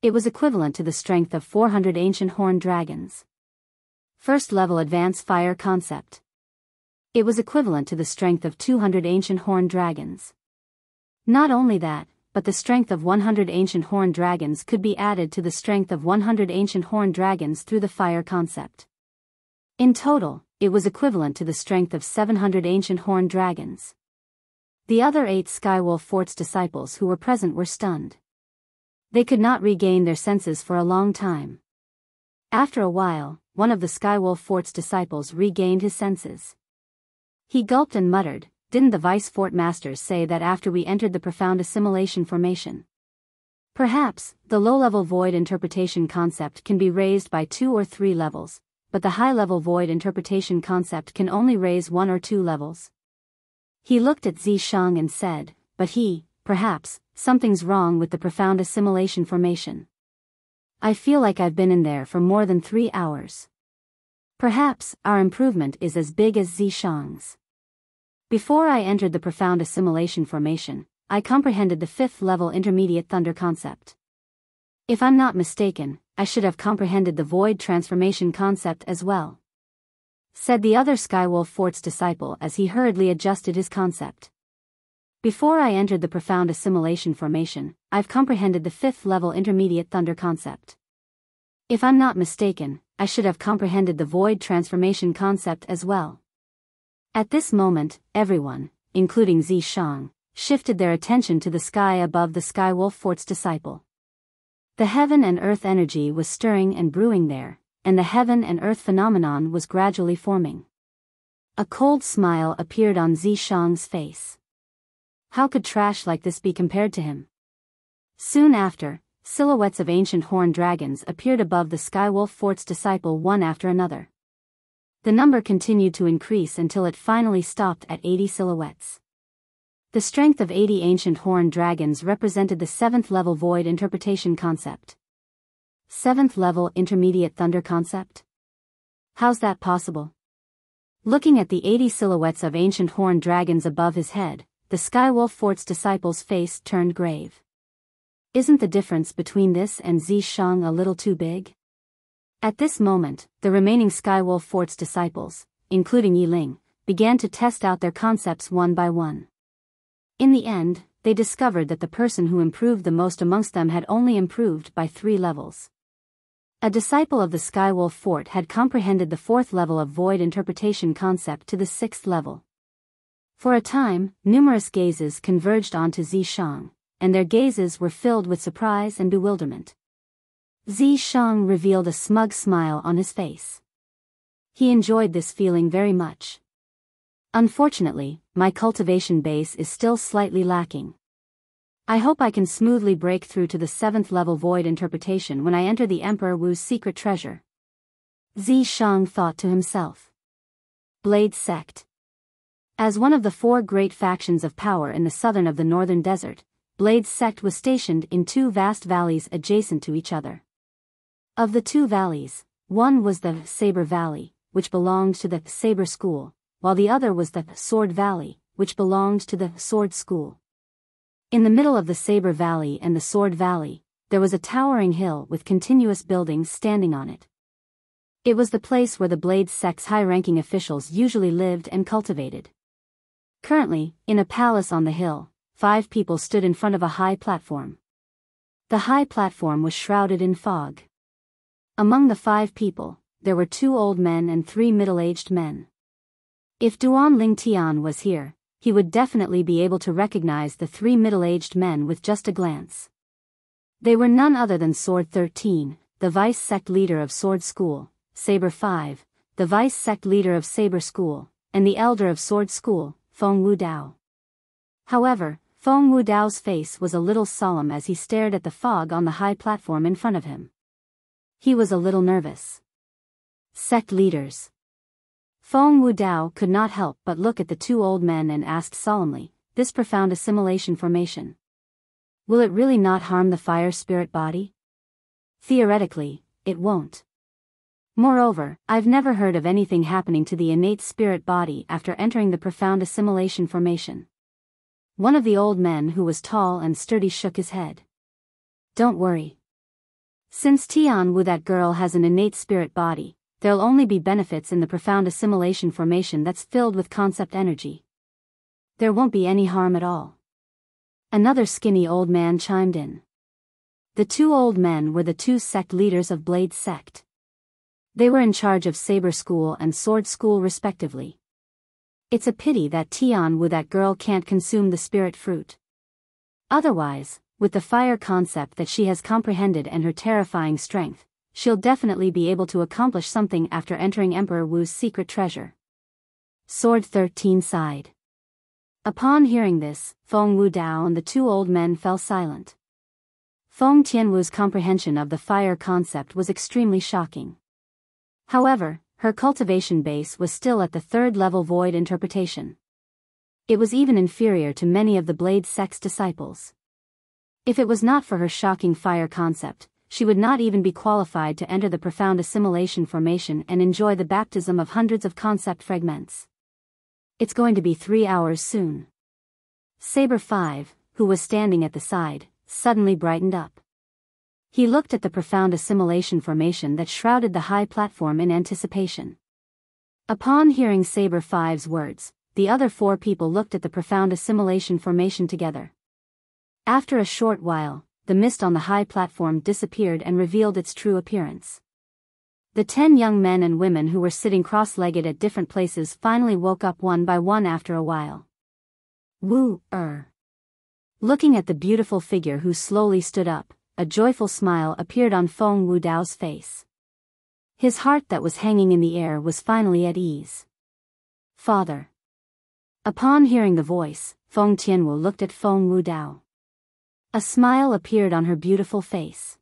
It was equivalent to the strength of 400 ancient horned dragons. First level advanced fire concept. It was equivalent to the strength of 200 ancient horned dragons. Not only that, but the strength of 100 ancient horned dragons could be added to the strength of 100 ancient horned dragons through the fire concept. In total, it was equivalent to the strength of 700 ancient horned dragons. The other 8 Skywolf Fort's disciples who were present were stunned. They could not regain their senses for a long time. After a while, one of the Skywolf Fort's disciples regained his senses. He gulped and muttered, "Didn't the vice fort masters say that after we entered the profound assimilation formation? Perhaps, the low-level void interpretation concept can be raised by 2 or 3 levels, but the high-level void interpretation concept can only raise 1 or 2 levels." He looked at Zishang and said, "But perhaps, something's wrong with the profound assimilation formation. I feel like I've been in there for more than 3 hours. Perhaps, our improvement is as big as Zishang's. Before I entered the profound assimilation formation, I comprehended the 5th level intermediate thunder concept. If I'm not mistaken, I should have comprehended the void transformation concept as well," said the other Skywolf Fort's disciple as he hurriedly adjusted his concept. "Before I entered the profound assimilation formation, I've comprehended the 5th level intermediate thunder concept. If I'm not mistaken, I should have comprehended the void transformation concept as well." At this moment, everyone, including Zishang, shifted their attention to the sky above the Skywolf Fort's disciple. The heaven and earth energy was stirring and brewing there, and the heaven and earth phenomenon was gradually forming. A cold smile appeared on Zishang's face. How could trash like this be compared to him? Soon after, silhouettes of ancient horned dragons appeared above the Skywolf Fort's disciple one after another. The number continued to increase until it finally stopped at 80 silhouettes. The strength of 80 ancient horned dragons represented the 7th level void interpretation concept. 7th level intermediate thunder concept? How's that possible? Looking at the 80 silhouettes of ancient horned dragons above his head, the Skywolf Fort's disciple's face turned grave. Isn't the difference between this and Zishang a little too big? At this moment, the remaining Skywolf Fort's disciples, including Yiling, began to test out their concepts one by one. In the end, they discovered that the person who improved the most amongst them had only improved by 3 levels. A disciple of the Skywolf Fort had comprehended the 4th level of void interpretation concept to the 6th level. For a time, numerous gazes converged onto Zishang, and their gazes were filled with surprise and bewilderment. Zishang revealed a smug smile on his face. He enjoyed this feeling very much. Unfortunately, my cultivation base is still slightly lacking. I hope I can smoothly break through to the 7th level void interpretation when I enter the Emperor Wu's secret treasure. Zishang thought to himself. Blade Sect. As one of the 4 great factions of power in the southern of the northern desert, Blade Sect was stationed in 2 vast valleys adjacent to each other. Of the 2 valleys, one was the Saber Valley, which belonged to the Saber School, while the other was the Sword Valley, which belonged to the Sword School. In the middle of the Saber Valley and the Sword Valley, there was a towering hill with continuous buildings standing on it. It was the place where the Blade Sect's high-ranking officials usually lived and cultivated. Currently, in a palace on the hill, 5 people stood in front of a high platform. The high platform was shrouded in fog. Among the 5 people, there were 2 old men and 3 middle-aged men. If Duan Ling Tian was here, he would definitely be able to recognize the 3 middle-aged men with just a glance. They were none other than Sword 13, the Vice Sect leader of Sword School, Saber 5, the Vice Sect leader of Saber School, and the elder of Sword School, Feng Wudao. However, Feng Wudao's face was a little solemn as he stared at the fog on the high platform in front of him. He was a little nervous. Sect leaders. Feng Wudao could not help but look at the 2 old men and asked solemnly, this profound assimilation formation. Will it really not harm the fire spirit body? Theoretically, it won't. Moreover, I've never heard of anything happening to the innate spirit body after entering the profound assimilation formation. One of the old men who was tall and sturdy shook his head. Don't worry. Since Tian Wu, that girl, has an innate spirit body, there'll only be benefits in the profound assimilation formation that's filled with concept energy. There won't be any harm at all. Another skinny old man chimed in. The 2 old men were the 2 sect leaders of Blade Sect. They were in charge of Saber School and Sword School respectively. It's a pity that Tian Wu, that girl, can't consume the spirit fruit. Otherwise, with the fire concept that she has comprehended and her terrifying strength, she'll definitely be able to accomplish something after entering Emperor Wu's secret treasure. Sword 13 sighed. Upon hearing this, Feng Wudao and the 2 old men fell silent. Feng Tianwu's comprehension of the fire concept was extremely shocking. However, her cultivation base was still at the 3rd level void interpretation. It was even inferior to many of the Blade Sect's disciples. If it was not for her shocking fire concept, she would not even be qualified to enter the profound assimilation formation and enjoy the baptism of hundreds of concept fragments. It's going to be 3 hours soon. Saber 5, who was standing at the side, suddenly brightened up. He looked at the profound assimilation formation that shrouded the high platform in anticipation. Upon hearing Saber 5's words, the other 4 people looked at the profound assimilation formation together. After a short while, the mist on the high platform disappeared and revealed its true appearance. The 10 young men and women who were sitting cross-legged at different places finally woke up one by one after a while. Looking at the beautiful figure who slowly stood up, a joyful smile appeared on Feng Wudao's face. His heart that was hanging in the air was finally at ease. Father. Upon hearing the voice, Feng Tianwu looked at Feng Wudao. A smile appeared on her beautiful face.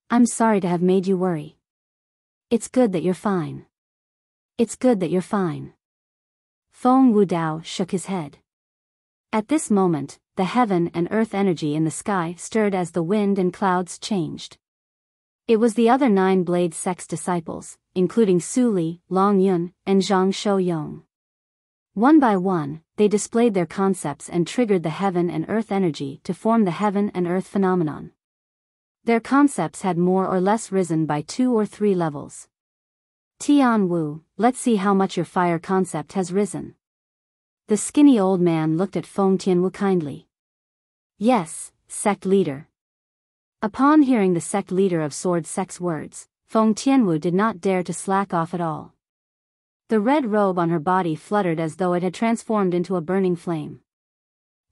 I'm sorry to have made you worry. It's good that you're fine. It's good that you're fine. Feng Wudao shook his head. At this moment, the heaven and earth energy in the sky stirred as the wind and clouds changed. It was the other 9 Blade Sect's disciples, including Su Li, Long Yun, and Zhang Shouyong. One by one, they displayed their concepts and triggered the heaven and earth energy to form the heaven and earth phenomenon. Their concepts had more or less risen by 2 or 3 levels. Tian Wu, let's see how much your fire concept has risen. The skinny old man looked at Feng Tianwu kindly. Yes, sect leader. Upon hearing the sect leader of Sword Sect's words, Feng Tianwu did not dare to slack off at all. The red robe on her body fluttered as though it had transformed into a burning flame.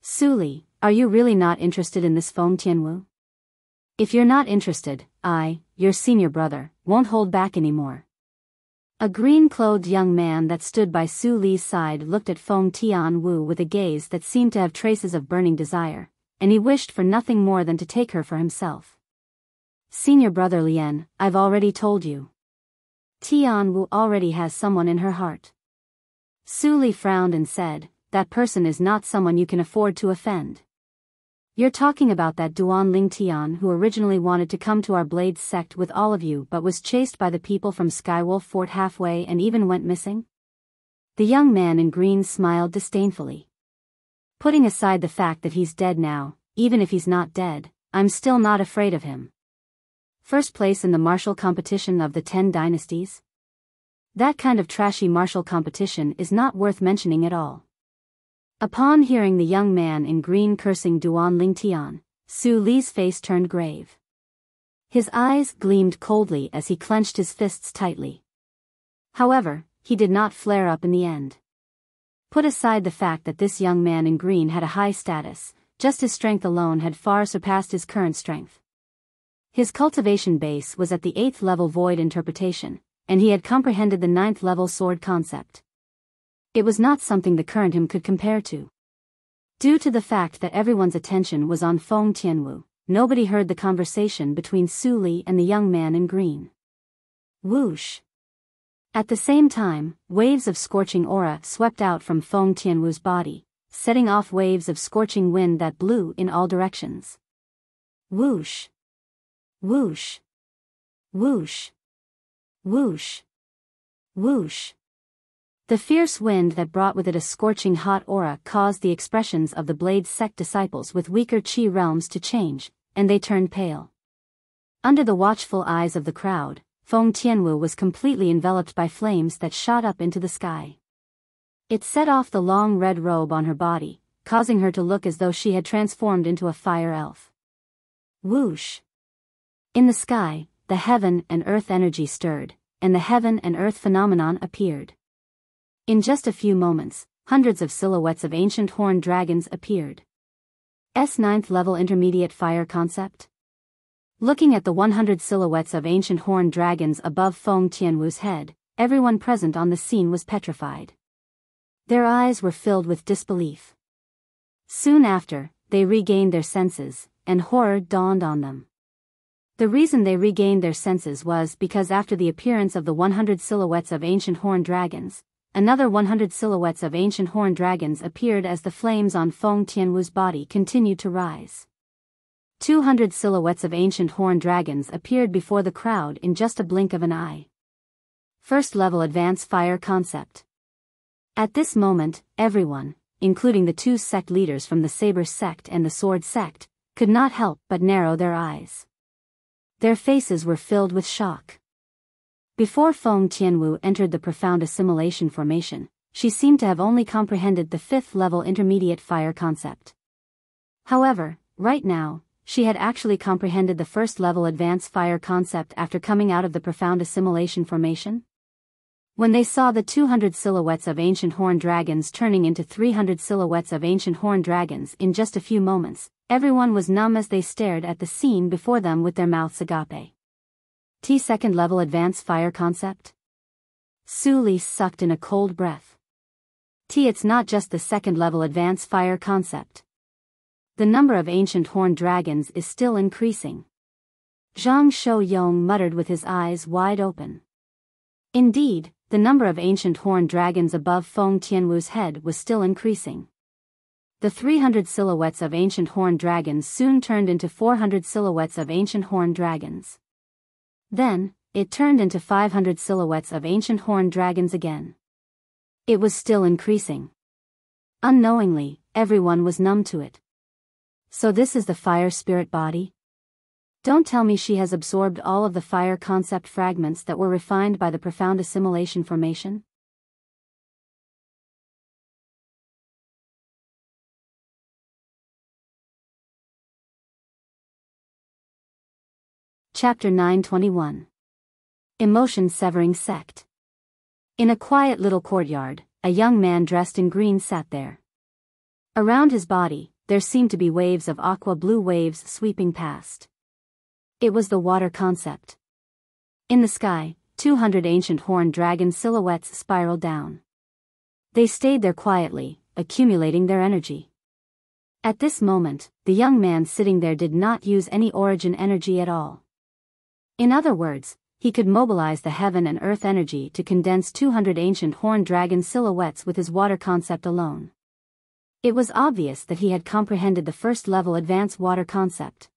Su Li, are you really not interested in this Feng Tianwu? If you're not interested, I, your senior brother, won't hold back anymore. A green-clothed young man that stood by Su Li's side looked at Feng Tianwu with a gaze that seemed to have traces of burning desire, and he wished for nothing more than to take her for himself. Senior brother Lien, I've already told you. Tianwu already has someone in her heart. Su Li frowned and said, that person is not someone you can afford to offend. You're talking about that Duan Ling Tian who originally wanted to come to our Blade sect with all of you but was chased by the people from Skywolf Fort halfway and even went missing? The young man in green smiled disdainfully. Putting aside the fact that he's dead now, even if he's not dead, I'm still not afraid of him. First place in the martial competition of the 10 dynasties? That kind of trashy martial competition is not worth mentioning at all. Upon hearing the young man in green cursing Duan Ling Tian, Su Li's face turned grave. His eyes gleamed coldly as he clenched his fists tightly. However, he did not flare up in the end. Put aside the fact that this young man in green had a high status, just his strength alone had far surpassed his current strength. His cultivation base was at the 8th level void interpretation, and he had comprehended the 9th level sword concept. It was not something the current him could compare to. Due to the fact that everyone's attention was on Feng Tianwu, nobody heard the conversation between Su Li and the young man in green. Whoosh! At the same time, waves of scorching aura swept out from Feng Tianwu's body, setting off waves of scorching wind that blew in all directions. Whoosh! Whoosh! Whoosh! Whoosh! Whoosh! The fierce wind that brought with it a scorching hot aura caused the expressions of the Blade sect disciples with weaker chi realms to change, and they turned pale. Under the watchful eyes of the crowd, Feng Tianwu was completely enveloped by flames that shot up into the sky. It set off the long red robe on her body, causing her to look as though she had transformed into a fire elf. Whoosh! In the sky, the heaven and earth energy stirred, and the heaven and earth phenomenon appeared. In just a few moments, hundreds of silhouettes of ancient horned dragons appeared. 9th level intermediate fire concept? Looking at the 100 silhouettes of ancient horned dragons above Feng Tianwu's head, everyone present on the scene was petrified. Their eyes were filled with disbelief. Soon after, they regained their senses, and horror dawned on them. The reason they regained their senses was because after the appearance of the 100 silhouettes of ancient horned dragons, another 100 silhouettes of ancient horned dragons appeared as the flames on Feng Tianwu's body continued to rise. 200 silhouettes of ancient horned dragons appeared before the crowd in just a blink of an eye. First level advanced fire concept. At this moment, everyone, including the 2 sect leaders from the Saber sect and the Sword sect, could not help but narrow their eyes. Their faces were filled with shock. Before Feng Tianwu entered the profound assimilation formation, she seemed to have only comprehended the 5th level intermediate fire concept. However, right now, she had actually comprehended the 1st level advanced fire concept after coming out of the profound assimilation formation. When they saw the 200 silhouettes of ancient horned dragons turning into 300 silhouettes of ancient horned dragons in just a few moments, everyone was numb as they stared at the scene before them with their mouths agape. T 2nd level advanced fire concept? Su Li sucked in a cold breath. It's not just the 2nd level advanced fire concept. The number of ancient horned dragons is still increasing. Zhang Shouyong muttered with his eyes wide open. Indeed, the number of ancient horned dragons above Feng Tianwu's head was still increasing. The 300 silhouettes of ancient horned dragons soon turned into 400 silhouettes of ancient horned dragons. Then, it turned into 500 silhouettes of ancient horned dragons again. It was still increasing. Unknowingly, everyone was numb to it. So this is the fire spirit body? Don't tell me she has absorbed all of the fire concept fragments that were refined by the profound assimilation formation? Chapter 921. Emotion-severing sect. In a quiet little courtyard, a young man dressed in green sat there. Around his body, there seemed to be waves of aqua-blue waves sweeping past. It was the water concept. In the sky, 200 ancient horned dragon silhouettes spiraled down. They stayed there quietly, accumulating their energy. At this moment, the young man sitting there did not use any origin energy at all. In other words, he could mobilize the heaven and earth energy to condense 200 ancient horned dragon silhouettes with his water concept alone. It was obvious that he had comprehended the first-level advanced water concept.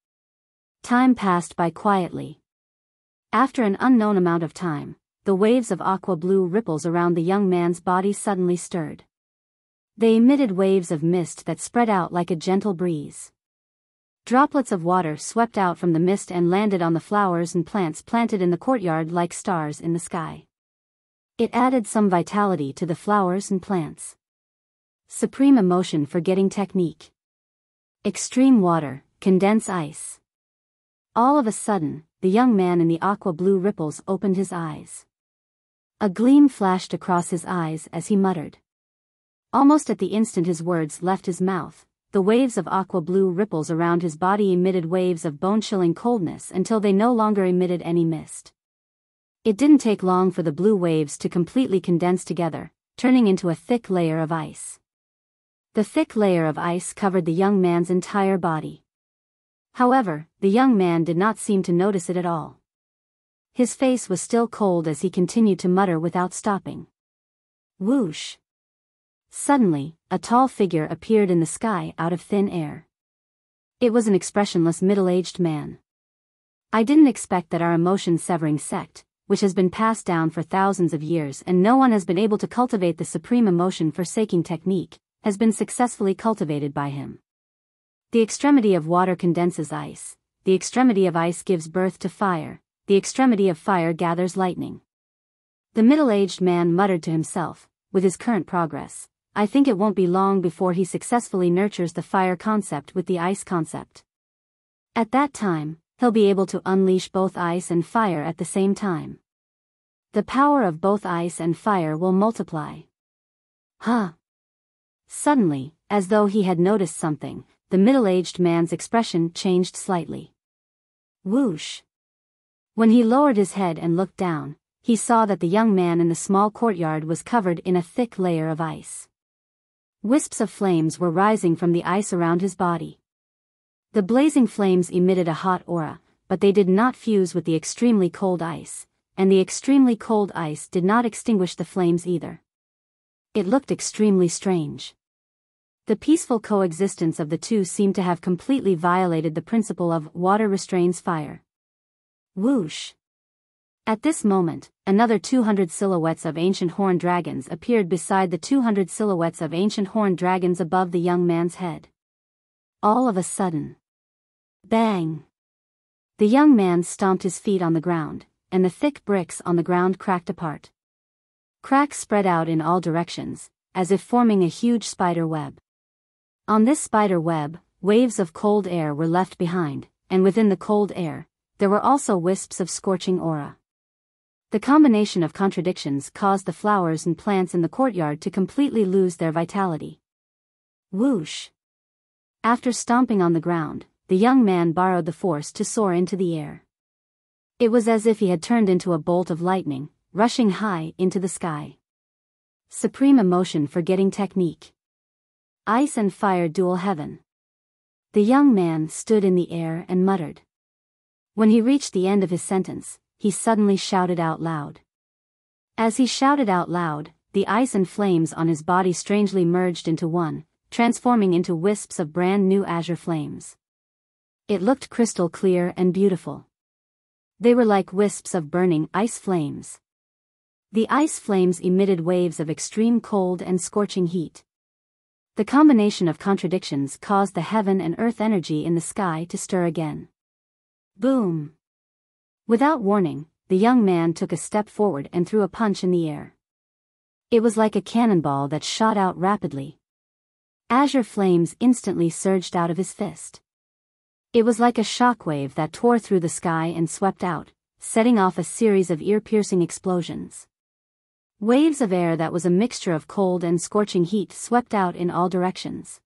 Time passed by quietly. After an unknown amount of time, the waves of aqua-blue ripples around the young man's body suddenly stirred. They emitted waves of mist that spread out like a gentle breeze. Droplets of water swept out from the mist and landed on the flowers and plants planted in the courtyard like stars in the sky. It added some vitality to the flowers and plants. Supreme emotion forgetting technique. Extreme water, condense ice. All of a sudden, the young man in the aqua-blue ripples opened his eyes. A gleam flashed across his eyes as he muttered. Almost at the instant his words left his mouth, the waves of aqua-blue ripples around his body emitted waves of bone-chilling coldness until they no longer emitted any mist. It didn't take long for the blue waves to completely condense together, turning into a thick layer of ice. The thick layer of ice covered the young man's entire body. However, the young man did not seem to notice it at all. His face was still cold as he continued to mutter without stopping. Whoosh! Suddenly, a tall figure appeared in the sky out of thin air. It was an expressionless middle-aged man. I didn't expect that our emotion-severing sect, which has been passed down for thousands of years and no one has been able to cultivate the supreme emotion-forsaking technique, has been successfully cultivated by him. The extremity of water condenses ice, the extremity of ice gives birth to fire, the extremity of fire gathers lightning. The middle-aged man muttered to himself, with his current progress, I think it won't be long before he successfully nurtures the fire concept with the ice concept. At that time, he'll be able to unleash both ice and fire at the same time. The power of both ice and fire will multiply. Huh! Suddenly, as though he had noticed something, the middle-aged man's expression changed slightly. Whoosh! When he lowered his head and looked down, he saw that the young man in the small courtyard was covered in a thick layer of ice. Wisps of flames were rising from the ice around his body. The blazing flames emitted a hot aura, but they did not fuse with the extremely cold ice, and the extremely cold ice did not extinguish the flames either. It looked extremely strange. The peaceful coexistence of the two seemed to have completely violated the principle of water restrains fire. Whoosh! At this moment, another 200 silhouettes of ancient horned dragons appeared beside the 200 silhouettes of ancient horned dragons above the young man's head. All of a sudden. Bang! The young man stomped his feet on the ground, and the thick bricks on the ground cracked apart. Cracks spread out in all directions, as if forming a huge spider web. On this spider web, waves of cold air were left behind, and within the cold air, there were also wisps of scorching aura. The combination of contradictions caused the flowers and plants in the courtyard to completely lose their vitality. Whoosh! After stomping on the ground, the young man borrowed the force to soar into the air. It was as if he had turned into a bolt of lightning, rushing high into the sky. Supreme emotion forgetting technique. Ice and fire dual heaven. The young man stood in the air and muttered. When he reached the end of his sentence, he suddenly shouted out loud. As he shouted out loud, the ice and flames on his body strangely merged into one, transforming into wisps of brand new azure flames. It looked crystal clear and beautiful. They were like wisps of burning ice flames. The ice flames emitted waves of extreme cold and scorching heat. The combination of contradictions caused the heaven and earth energy in the sky to stir again. Boom! Without warning, the young man took a step forward and threw a punch in the air. It was like a cannonball that shot out rapidly. Azure flames instantly surged out of his fist. It was like a shockwave that tore through the sky and swept out, setting off a series of ear-piercing explosions. Waves of air that was a mixture of cold and scorching heat swept out in all directions.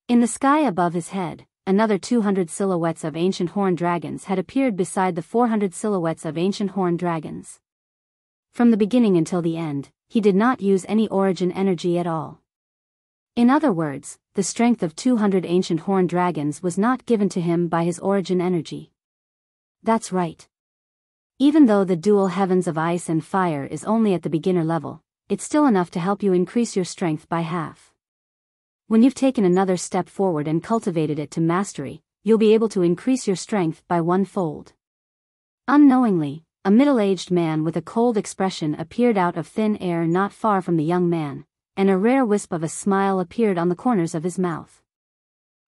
In the sky above his head, another 200 silhouettes of ancient horned dragons had appeared beside the 400 silhouettes of ancient horned dragons. From the beginning until the end, he did not use any origin energy at all. In other words, the strength of 200 ancient horned dragons was not given to him by his origin energy. That's right. Even though the dual heavens of ice and fire is only at the beginner level, it's still enough to help you increase your strength by half. When you've taken another step forward and cultivated it to mastery, you'll be able to increase your strength by 1-fold. Unknowingly, a middle-aged man with a cold expression appeared out of thin air not far from the young man, and a rare wisp of a smile appeared on the corners of his mouth.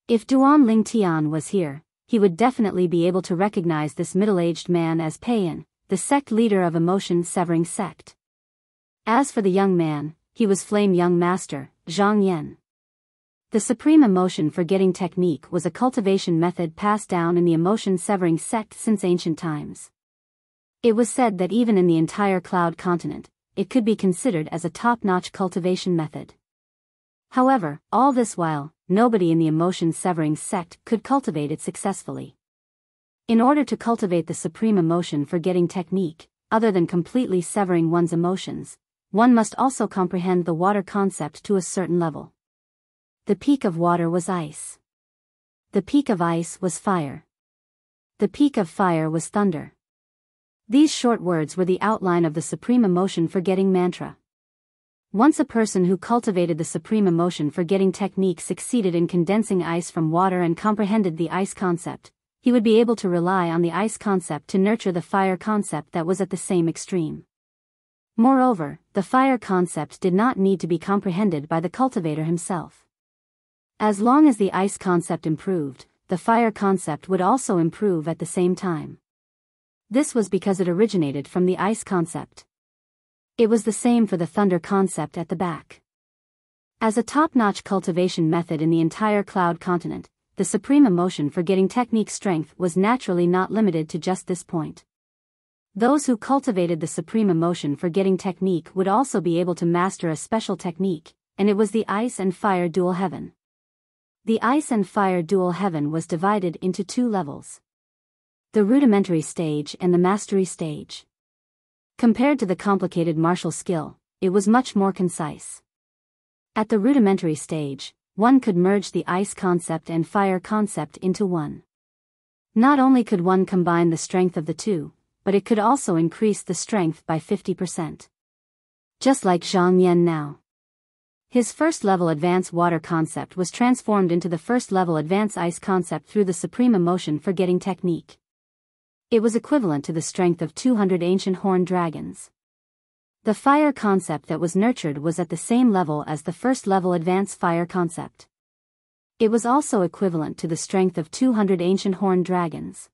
If Duan Ling Tian was here, he would definitely be able to recognize this middle-aged man as Peiyan, the sect leader of emotion-severing sect. As for the young man, he was Flame Young Master, Zhang Yan. The supreme emotion-forgetting technique was a cultivation method passed down in the emotion-severing sect since ancient times. It was said that even in the entire Cloud continent, it could be considered as a top-notch cultivation method. However, all this while, nobody in the emotion-severing sect could cultivate it successfully. In order to cultivate the supreme emotion-forgetting technique, other than completely severing one's emotions, one must also comprehend the water concept to a certain level. The peak of water was ice. The peak of ice was fire. The peak of fire was thunder. These short words were the outline of the supreme emotion-forgetting mantra. Once a person who cultivated the supreme emotion-forgetting technique succeeded in condensing ice from water and comprehended the ice concept, he would be able to rely on the ice concept to nurture the fire concept that was at the same extreme. Moreover, the fire concept did not need to be comprehended by the cultivator himself. As long as the ice concept improved, the fire concept would also improve at the same time. This was because it originated from the ice concept. It was the same for the thunder concept at the back. As a top-notch cultivation method in the entire Cloud continent, the supreme emotion-forgetting technique strength was naturally not limited to just this point. Those who cultivated the supreme emotion-forgetting technique would also be able to master a special technique, and it was the ice and fire dual heaven. The ice and fire dual heaven was divided into 2 levels. The rudimentary stage and the mastery stage. Compared to the complicated martial skill, it was much more concise. At the rudimentary stage, one could merge the ice concept and fire concept into one. Not only could one combine the strength of the two, but it could also increase the strength by 50%. Just like Zhang Yan now. His first-level advanced water concept was transformed into the first-level advanced ice concept through the supreme emotion-forgetting technique. It was equivalent to the strength of 200 ancient horned dragons. The fire concept that was nurtured was at the same level as the first-level advanced fire concept. It was also equivalent to the strength of 200 ancient horned dragons.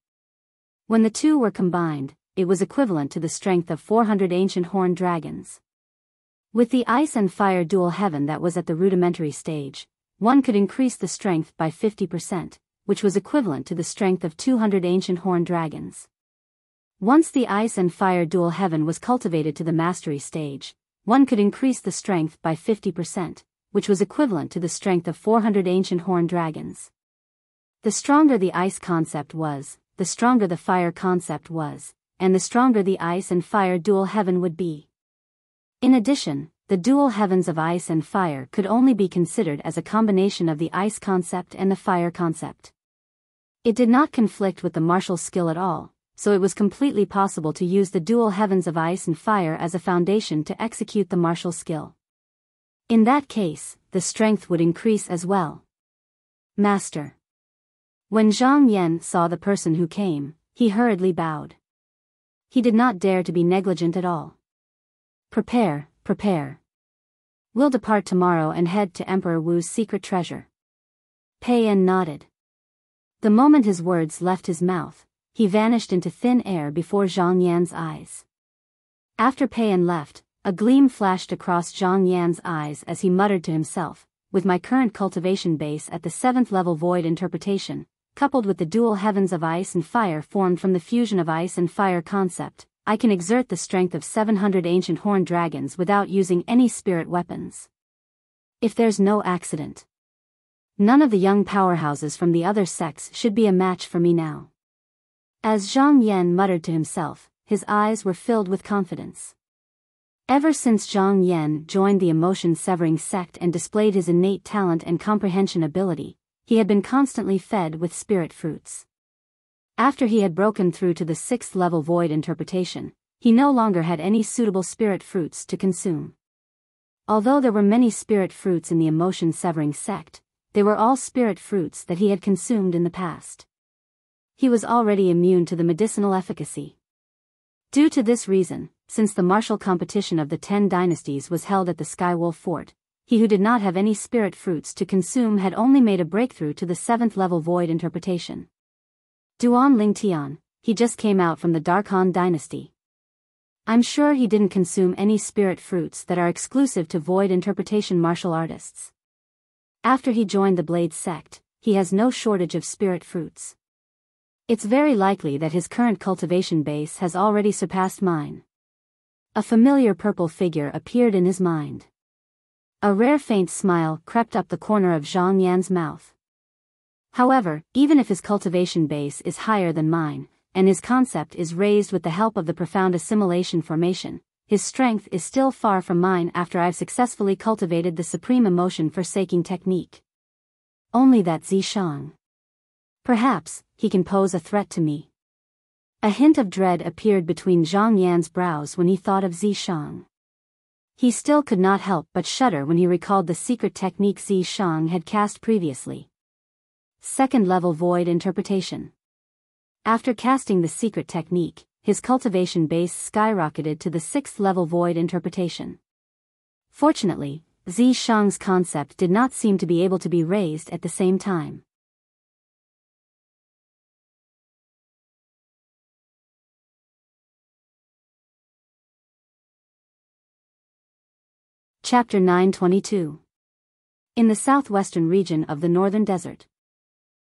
When the two were combined, it was equivalent to the strength of 400 ancient horned dragons. With the ice and fire dual heaven that was at the rudimentary stage, one could increase the strength by 50%, which was equivalent to the strength of 200 ancient horned dragons. Once the ice and fire dual heaven was cultivated to the mastery stage, one could increase the strength by 50%, which was equivalent to the strength of 400 ancient horned dragons. The stronger the ice concept was, the stronger the fire concept was, and the stronger the ice and fire dual heaven would be. In addition, the dual heavens of ice and fire could only be considered as a combination of the ice concept and the fire concept. It did not conflict with the martial skill at all, so it was completely possible to use the dual heavens of ice and fire as a foundation to execute the martial skill. In that case, the strength would increase as well. Master. When Zhang Yan saw the person who came, he hurriedly bowed. He did not dare to be negligent at all. Prepare. We'll depart tomorrow and head to Emperor Wu's secret treasure. Peiyan nodded. The moment his words left his mouth, he vanished into thin air before Zhang Yan's eyes. After Peiyan left, a gleam flashed across Zhang Yan's eyes as he muttered to himself, with my current cultivation base at the 7th level void interpretation, coupled with the dual heavens of ice and fire formed from the fusion of ice and fire concept, I can exert the strength of 700 ancient horned dragons without using any spirit weapons. If there's no accident, none of the young powerhouses from the other sects should be a match for me now. As Zhang Yan muttered to himself, his eyes were filled with confidence. Ever since Zhang Yan joined the emotion-severing sect and displayed his innate talent and comprehension ability, he had been constantly fed with spirit fruits. After he had broken through to the 6th level void interpretation, he no longer had any suitable spirit fruits to consume. Although there were many spirit fruits in the emotion-severing sect, they were all spirit fruits that he had consumed in the past. He was already immune to the medicinal efficacy. Due to this reason, since the martial competition of the 10 dynasties was held at the Skywolf Fort, he who did not have any spirit fruits to consume had only made a breakthrough to the 7th level void interpretation. Duan Lingtian, he just came out from the Darkhan dynasty. I'm sure he didn't consume any spirit fruits that are exclusive to void interpretation martial artists. After he joined the Blade sect, he has no shortage of spirit fruits. It's very likely that his current cultivation base has already surpassed mine. A familiar purple figure appeared in his mind. A rare faint smile crept up the corner of Zhang Yan's mouth. However, even if his cultivation base is higher than mine, and his concept is raised with the help of the profound assimilation formation, his strength is still far from mine after I've successfully cultivated the supreme emotion-forsaking technique. Only that Zishang. Perhaps, he can pose a threat to me. A hint of dread appeared between Zhang Yan's brows when he thought of Zishang. He still could not help but shudder when he recalled the secret technique Zishang had cast previously. 2nd level void interpretation. After casting the secret technique, his cultivation base skyrocketed to the 6th level void interpretation. Fortunately, Zishang's concept did not seem to be able to be raised at the same time. Chapter 922. In the southwestern region of the northern desert.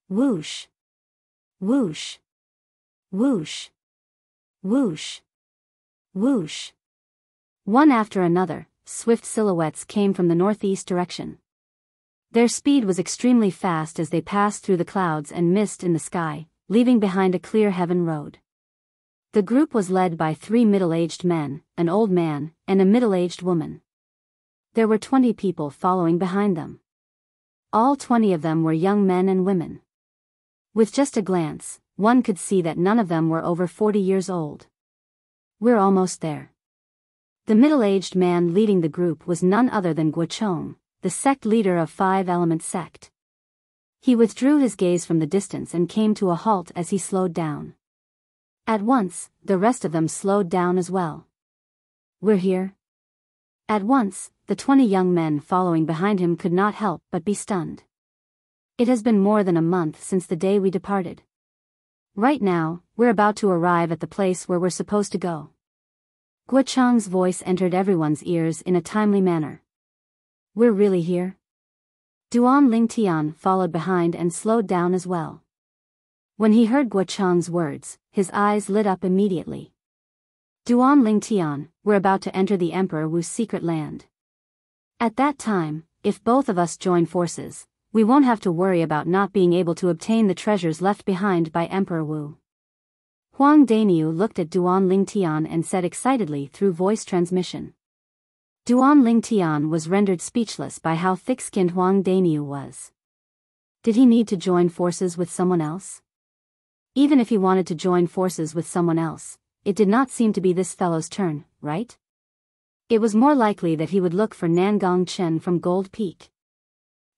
Whoosh. Whoosh. Whoosh. Whoosh. Whoosh. One after another, swift silhouettes came from the northeast direction. Their speed was extremely fast as they passed through the clouds and mist in the sky, leaving behind a clear heaven road. The group was led by 3 middle-aged men, an old man, and a middle-aged woman. There were 20 people following behind them. All 20 of them were young men and women. With just a glance, one could see that none of them were over 40 years old. We're almost there. The middle-aged man leading the group was none other than Guochong, the sect leader of 5-element sect. He withdrew his gaze from the distance and came to a halt as he slowed down. At once, the rest of them slowed down as well. We're here. At once, the 20 young men following behind him could not help but be stunned. It has been more than a month since the day we departed. Right now, we're about to arrive at the place where we're supposed to go. Guochang's voice entered everyone's ears in a timely manner. We're really here? Duan Lingtian followed behind and slowed down as well. When he heard Guochang's words, his eyes lit up immediately. Duan Lingtian, we're about to enter the Emperor Wu's secret land. At that time, if both of us join forces, we won't have to worry about not being able to obtain the treasures left behind by Emperor Wu. Huang Dainiu looked at Duan Lingtian and said excitedly through voice transmission. Duan Lingtian was rendered speechless by how thick-skinned Huang Dainiu was. Did he need to join forces with someone else? Even if he wanted to join forces with someone else, it did not seem to be this fellow's turn, right? It was more likely that he would look for Nangong Chen from Gold Peak.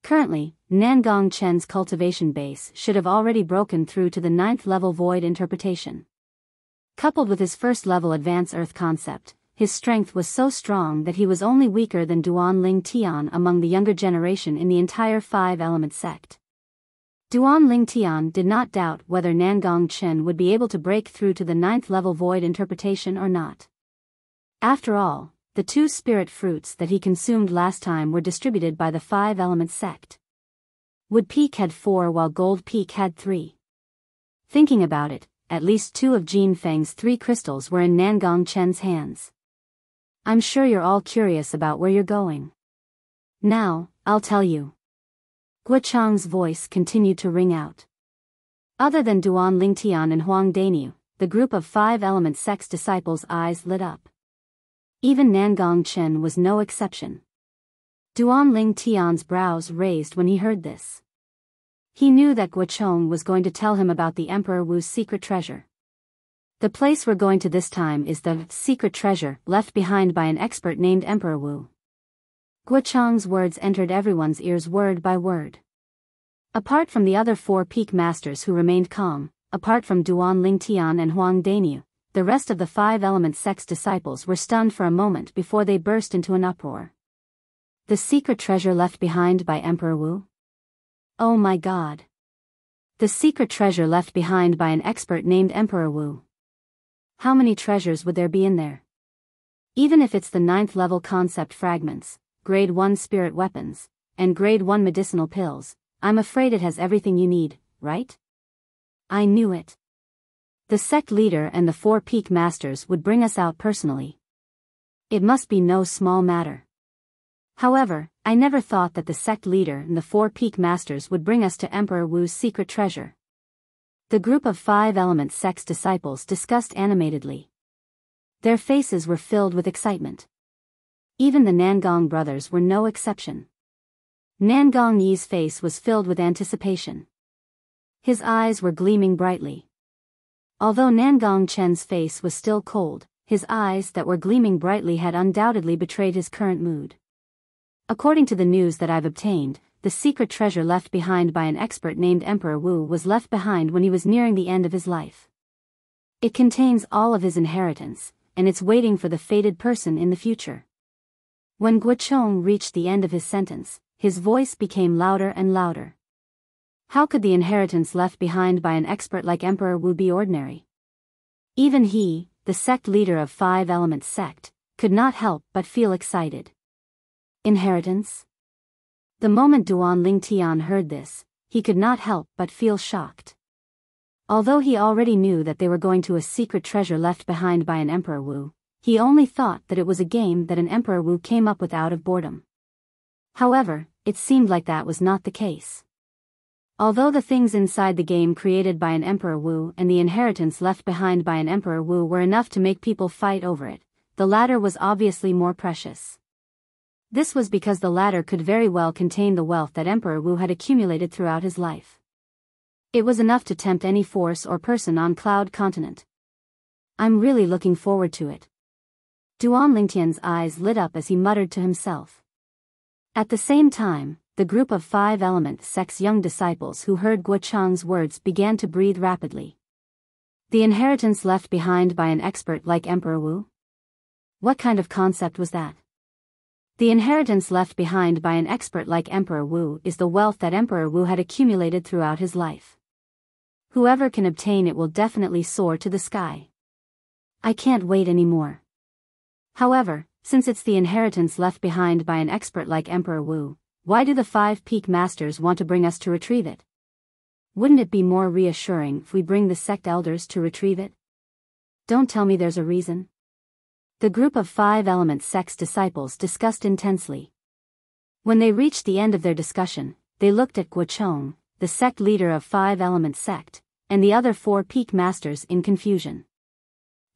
Currently, Nangong Chen's cultivation base should have already broken through to the 9th level void interpretation. Coupled with his 1st level advanced earth concept, his strength was so strong that he was only weaker than Duan Lingtian among the younger generation in the entire 5-element sect. Duan Lingtian did not doubt whether Nangong Chen would be able to break through to the 9th level void interpretation or not. After all, the 2 spirit fruits that he consumed last time were distributed by the 5-element sect. Wood Peak had 4 while Gold Peak had 3. Thinking about it, at least 2 of Jin Feng's 3 crystals were in Nangong Chen's hands. I'm sure you're all curious about where you're going. Now, I'll tell you. Guo Chang's voice continued to ring out. Other than Duan Lingtian and Huang Daniu, the group of 5 element sect's disciples' eyes lit up. Even Nangong Chen was no exception. Duan Lingtian's brows raised when he heard this. He knew that Guo Chang was going to tell him about the Emperor Wu's secret treasure. The place we're going to this time is the secret treasure left behind by an expert named Emperor Wu. Guo Chang's words entered everyone's ears word by word. Apart from the other 4 peak masters who remained calm, apart from Duan Lingtian and Huang Daniu, the rest of the 5 element sect's disciples were stunned for a moment before they burst into an uproar. The secret treasure left behind by Emperor Wu? Oh my God! The secret treasure left behind by an expert named Emperor Wu. How many treasures would there be in there? Even if it's the 9th level concept fragments, grade 1 spirit weapons, and grade 1 medicinal pills, I'm afraid it has everything you need, right? I knew it. The sect leader and the 4 peak masters would bring us out personally. It must be no small matter. However, I never thought that the sect leader and the 4 peak masters would bring us to Emperor Wu's secret treasure. The group of 5 element sect's disciples discussed animatedly. Their faces were filled with excitement. Even the Nangong brothers were no exception. Nangong Yi's face was filled with anticipation. His eyes were gleaming brightly. Although Nangong Chen's face was still cold, his eyes that were gleaming brightly had undoubtedly betrayed his current mood. According to the news that I've obtained, the secret treasure left behind by an expert named Emperor Wu was left behind when he was nearing the end of his life. It contains all of his inheritance, and it's waiting for the fated person in the future. When Guo Chang reached the end of his sentence, his voice became louder and louder. How could the inheritance left behind by an expert like Emperor Wu be ordinary? Even he, the sect leader of 5 element sect, could not help but feel excited. Inheritance? The moment Duan Lingtian heard this, he could not help but feel shocked. Although he already knew that they were going to a secret treasure left behind by an Emperor Wu, he only thought that it was a game that an Emperor Wu came up with out of boredom. However, it seemed like that was not the case. Although the things inside the game created by an Emperor Wu and the inheritance left behind by an Emperor Wu were enough to make people fight over it, the latter was obviously more precious. This was because the latter could very well contain the wealth that Emperor Wu had accumulated throughout his life. It was enough to tempt any force or person on Cloud Continent. I'm really looking forward to it. Duan Lingtian's eyes lit up as he muttered to himself. At the same time, the group of 5 element sect's young disciples who heard Guo Chang's words began to breathe rapidly. The inheritance left behind by an expert like Emperor Wu? What kind of concept was that? The inheritance left behind by an expert like Emperor Wu is the wealth that Emperor Wu had accumulated throughout his life. Whoever can obtain it will definitely soar to the sky. I can't wait anymore. However, since it's the inheritance left behind by an expert like Emperor Wu, why do the 5 peak masters want to bring us to retrieve it? Wouldn't it be more reassuring if we bring the sect elders to retrieve it? Don't tell me there's a reason. The group of 5 element sect's disciples discussed intensely. When they reached the end of their discussion, they looked at Guo Chang, the sect leader of 5 element sect, and the other 4 peak masters in confusion.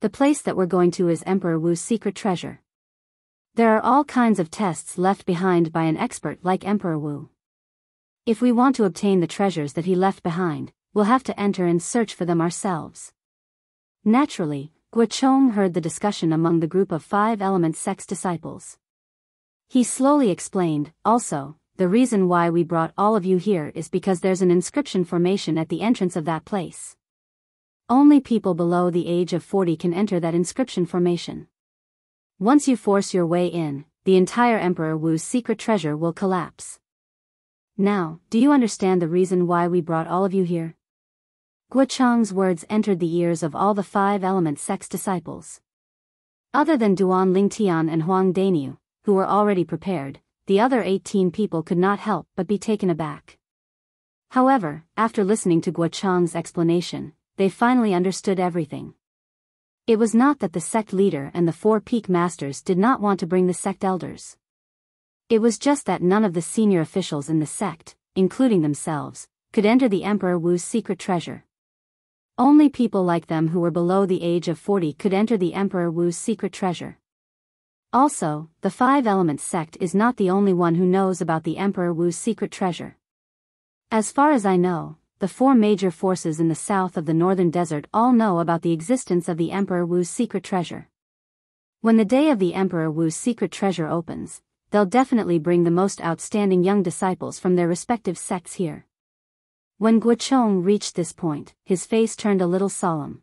The place that we're going to is Emperor Wu's secret treasure. There are all kinds of tests left behind by an expert like Emperor Wu. If we want to obtain the treasures that he left behind, we'll have to enter and search for them ourselves. Naturally, Guo Chang heard the discussion among the group of 5 element sect's disciples. He slowly explained, also, the reason why we brought all of you here is because there's an inscription formation at the entrance of that place. Only people below the age of 40 can enter that inscription formation. Once you force your way in, the entire Emperor Wu's secret treasure will collapse. Now, do you understand the reason why we brought all of you here? Guo Chang's words entered the ears of all the 5 element sect's disciples. Other than Duan Lingtian and Huang Daniu, who were already prepared, the other 18 people could not help but be taken aback. However, after listening to Guo Chang's explanation, they finally understood everything. It was not that the sect leader and the 4 peak masters did not want to bring the sect elders. It was just that none of the senior officials in the sect, including themselves, could enter the Emperor Wu's secret treasure. Only people like them who were below the age of 40 could enter the Emperor Wu's secret treasure. Also, the 5 Elements sect is not the only one who knows about the Emperor Wu's secret treasure. As far as I know, the 4 major forces in the south of the northern desert all know about the existence of the Emperor Wu's secret treasure. When the day of the Emperor Wu's secret treasure opens, they'll definitely bring the most outstanding young disciples from their respective sects here. When Guo Chang reached this point, his face turned a little solemn.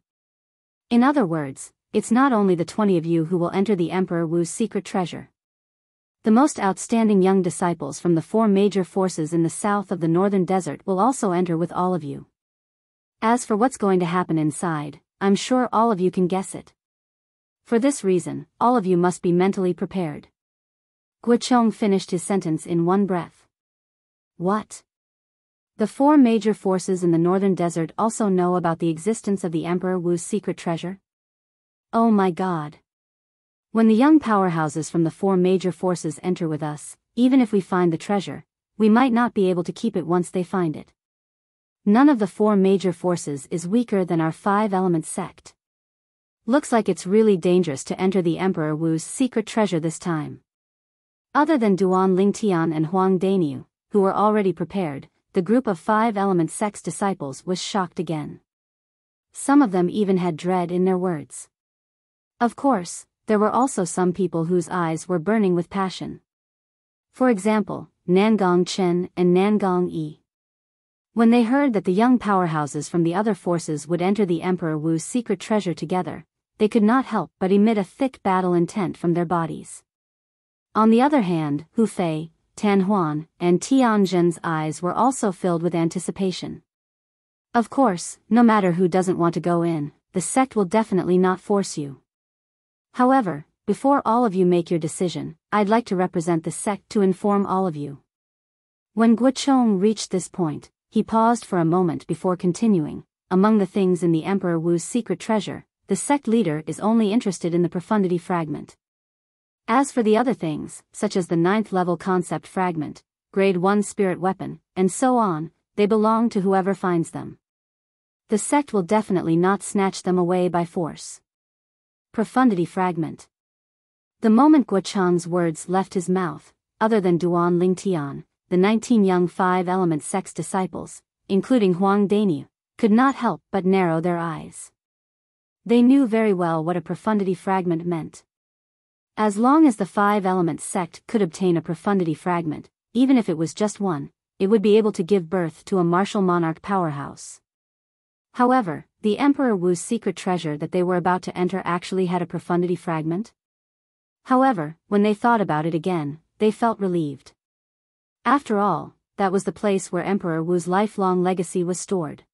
In other words, it's not only the 20 of you who will enter the Emperor Wu's secret treasure. The most outstanding young disciples from the 4 major forces in the south of the northern desert will also enter with all of you. As for what's going to happen inside, I'm sure all of you can guess it. For this reason, all of you must be mentally prepared. Guo Chang finished his sentence in one breath. What? The 4 major forces in the northern desert also know about the existence of the Emperor Wu's secret treasure? Oh my God. When the young powerhouses from the 4 major forces enter with us, even if we find the treasure, we might not be able to keep it once they find it. None of the 4 major forces is weaker than our 5 Elements sect. Looks like it's really dangerous to enter the Emperor Wu's secret treasure this time. Other than Duan Lingtian and Huang Daniu, who were already prepared, the group of 5 Elements sect's disciples was shocked again. Some of them even had dread in their words. Of course, there were also some people whose eyes were burning with passion. For example, Nangong Chen and Nangong Yi. When they heard that the young powerhouses from the other forces would enter the Emperor Wu's secret treasure together, they could not help but emit a thick battle intent from their bodies. On the other hand, Hu Fei, Tan Huan, and Tian Zhen's eyes were also filled with anticipation. Of course, no matter who doesn't want to go in, the sect will definitely not force you. However, before all of you make your decision, I'd like to represent the sect to inform all of you. When Guo Chang reached this point, he paused for a moment before continuing. Among the things in the Emperor Wu's secret treasure, the sect leader is only interested in the profundity fragment. As for the other things, such as the 9th level concept fragment, grade 1 spirit weapon, and so on, they belong to whoever finds them. The sect will definitely not snatch them away by force. Profundity fragment. The moment Guo Chang's words left his mouth, other than Duan Lingtian, the 19 young 5 Elements sect's disciples, including Huang Daniu, could not help but narrow their eyes. They knew very well what a profundity fragment meant. As long as the 5 Elements sect could obtain a profundity fragment, even if it was just one, it would be able to give birth to a martial monarch powerhouse. However, the Emperor Wu's secret treasure that they were about to enter actually had a profundity fragment. However, when they thought about it again, they felt relieved. After all, that was the place where Emperor Wu's lifelong legacy was stored.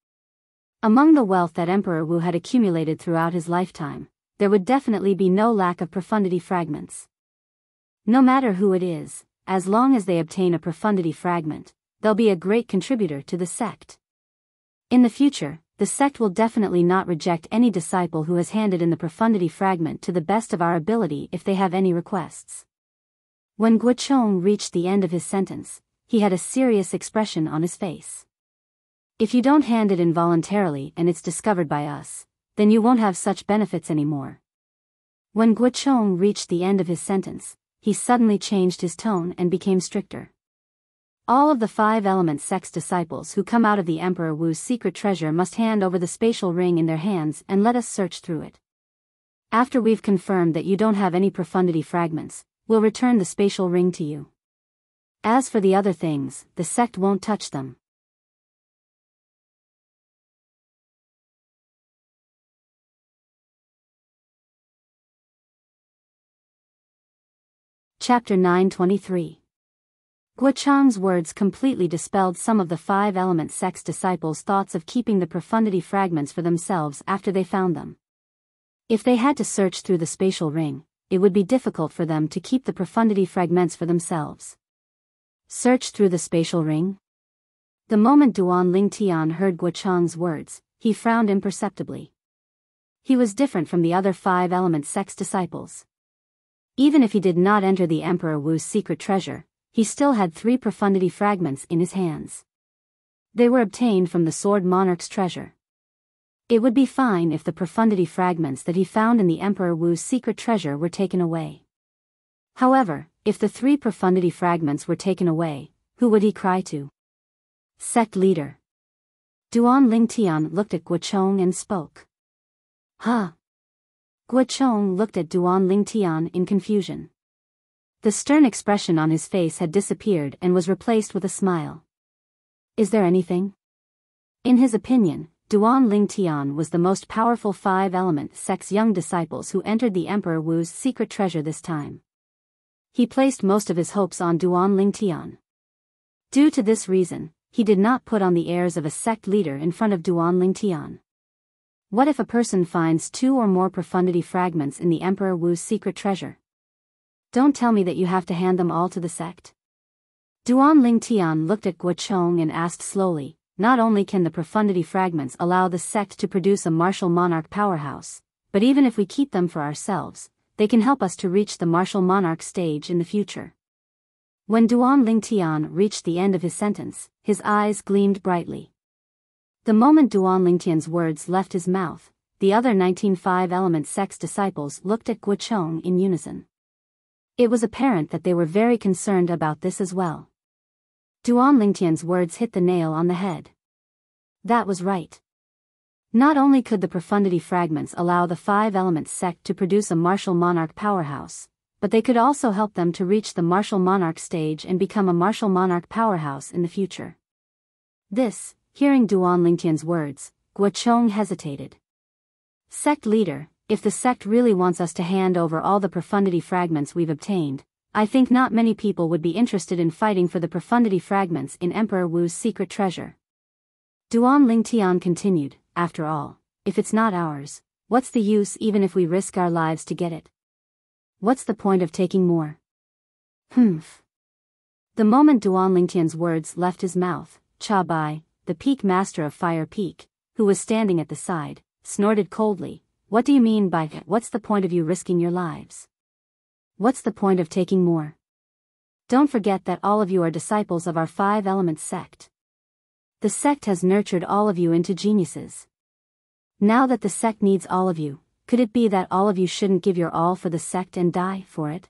Among the wealth that Emperor Wu had accumulated throughout his lifetime, there would definitely be no lack of profundity fragments. No matter who it is, as long as they obtain a profundity fragment, they'll be a great contributor to the sect. In the future, the sect will definitely not reject any disciple who has handed in the profundity fragment to the best of our ability if they have any requests. When Guo Chang reached the end of his sentence, he had a serious expression on his face. If you don't hand it in voluntarily and it's discovered by us, then you won't have such benefits anymore. When Guo Chang reached the end of his sentence, he suddenly changed his tone and became stricter. All of the 5 Elements sect's disciples who come out of the Emperor Wu's secret treasure must hand over the spatial ring in their hands and let us search through it. After we've confirmed that you don't have any profundity fragments, we'll return the spatial ring to you. As for the other things, the sect won't touch them. Chapter 923. Guo Chang's words completely dispelled some of the 5 Elements sect's disciples' thoughts of keeping the profundity fragments for themselves after they found them. If they had to search through the spatial ring, it would be difficult for them to keep the profundity fragments for themselves. Search through the spatial ring? The moment Duan Lingtian heard Guocheng's words, he frowned imperceptibly. He was different from the other five-element sect's disciples. Even if he did not enter the Emperor Wu's secret treasure, he still had 3 profundity fragments in his hands. They were obtained from the Sword Monarch's treasure. It would be fine if the profundity fragments that he found in the Emperor Wu's secret treasure were taken away. However, if the 3 profundity fragments were taken away, who would he cry to? Sect leader. Duan Lingtian looked at Guocheng and spoke. Huh? Guocheng looked at Duan Lingtian in confusion. The stern expression on his face had disappeared and was replaced with a smile. Is there anything? In his opinion, Duan Lingtian was the most powerful five-element sect's young disciples who entered the Emperor Wu's secret treasure this time. He placed most of his hopes on Duan Lingtian. Due to this reason, he did not put on the airs of a sect leader in front of Duan Lingtian. What if a person finds 2 or more profundity fragments in the Emperor Wu's secret treasure? Don't tell me that you have to hand them all to the sect. Duan Lingtian looked at Guocheng and asked slowly, not only can the profundity fragments allow the sect to produce a martial monarch powerhouse, but even if we keep them for ourselves, they can help us to reach the martial monarch stage in the future. When Duan Lingtian reached the end of his sentence, his eyes gleamed brightly. The moment Duan Lingtian's words left his mouth, the other 19 five-element sect's disciples looked at Guocheng in unison. It was apparent that they were very concerned about this as well. Duan Lingtian's words hit the nail on the head. That was right. Not only could the profundity fragments allow the five-element sect to produce a martial monarch powerhouse, but they could also help them to reach the martial monarch stage and become a martial monarch powerhouse in the future. Hearing Duan Lingtian's words, Guocheng hesitated. Sect leader, if the sect really wants us to hand over all the profundity fragments we've obtained, I think not many people would be interested in fighting for the profundity fragments in Emperor Wu's secret treasure. Duan Lingtian continued, after all, if it's not ours, what's the use even if we risk our lives to get it? What's the point of taking more? Humph. The moment Duan Lingtian's words left his mouth, Cha Bai, the peak master of Fire Peak, who was standing at the side, snorted coldly, what do you mean by that? What's the point of you risking your lives? What's the point of taking more? Don't forget that all of you are disciples of our five-element sect. The sect has nurtured all of you into geniuses. Now that the sect needs all of you, could it be that all of you shouldn't give your all for the sect and die for it?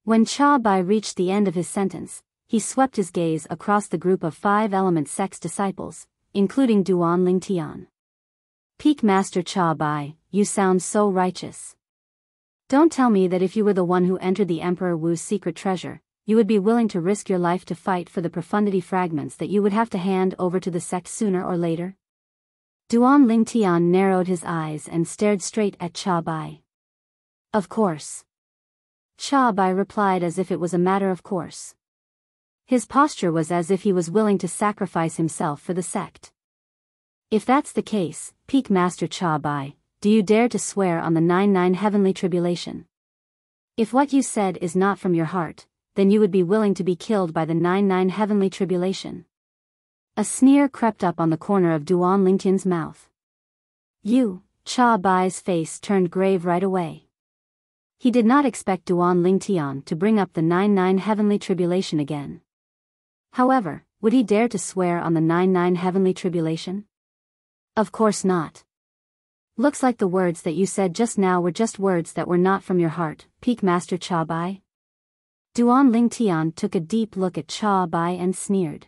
When Cha Bai reached the end of his sentence, he swept his gaze across the group of five-element sect's disciples, including Duan Lingtian. Peak Master Cha Bai, you sound so righteous. Don't tell me that if you were the one who entered the Emperor Wu's secret treasure, you would be willing to risk your life to fight for the profundity fragments that you would have to hand over to the sect sooner or later? Duan Lingtian narrowed his eyes and stared straight at Cha Bai. Of course. Cha Bai replied as if it was a matter of course. His posture was as if he was willing to sacrifice himself for the sect. If that's the case, Peak Master Cha Bai, do you dare to swear on the 99 heavenly tribulation? If what you said is not from your heart, then you would be willing to be killed by the 99 heavenly tribulation. A sneer crept up on the corner of Duan Lingtian's mouth. Cha Bai's face turned grave right away. He did not expect Duan Lingtian to bring up the 99 heavenly tribulation again. However, would he dare to swear on the 99 heavenly tribulation? Of course not. Looks like the words that you said just now were just words that were not from your heart, Peak Master Cha Bai. Duan Lingtian took a deep look at Cha Bai and sneered.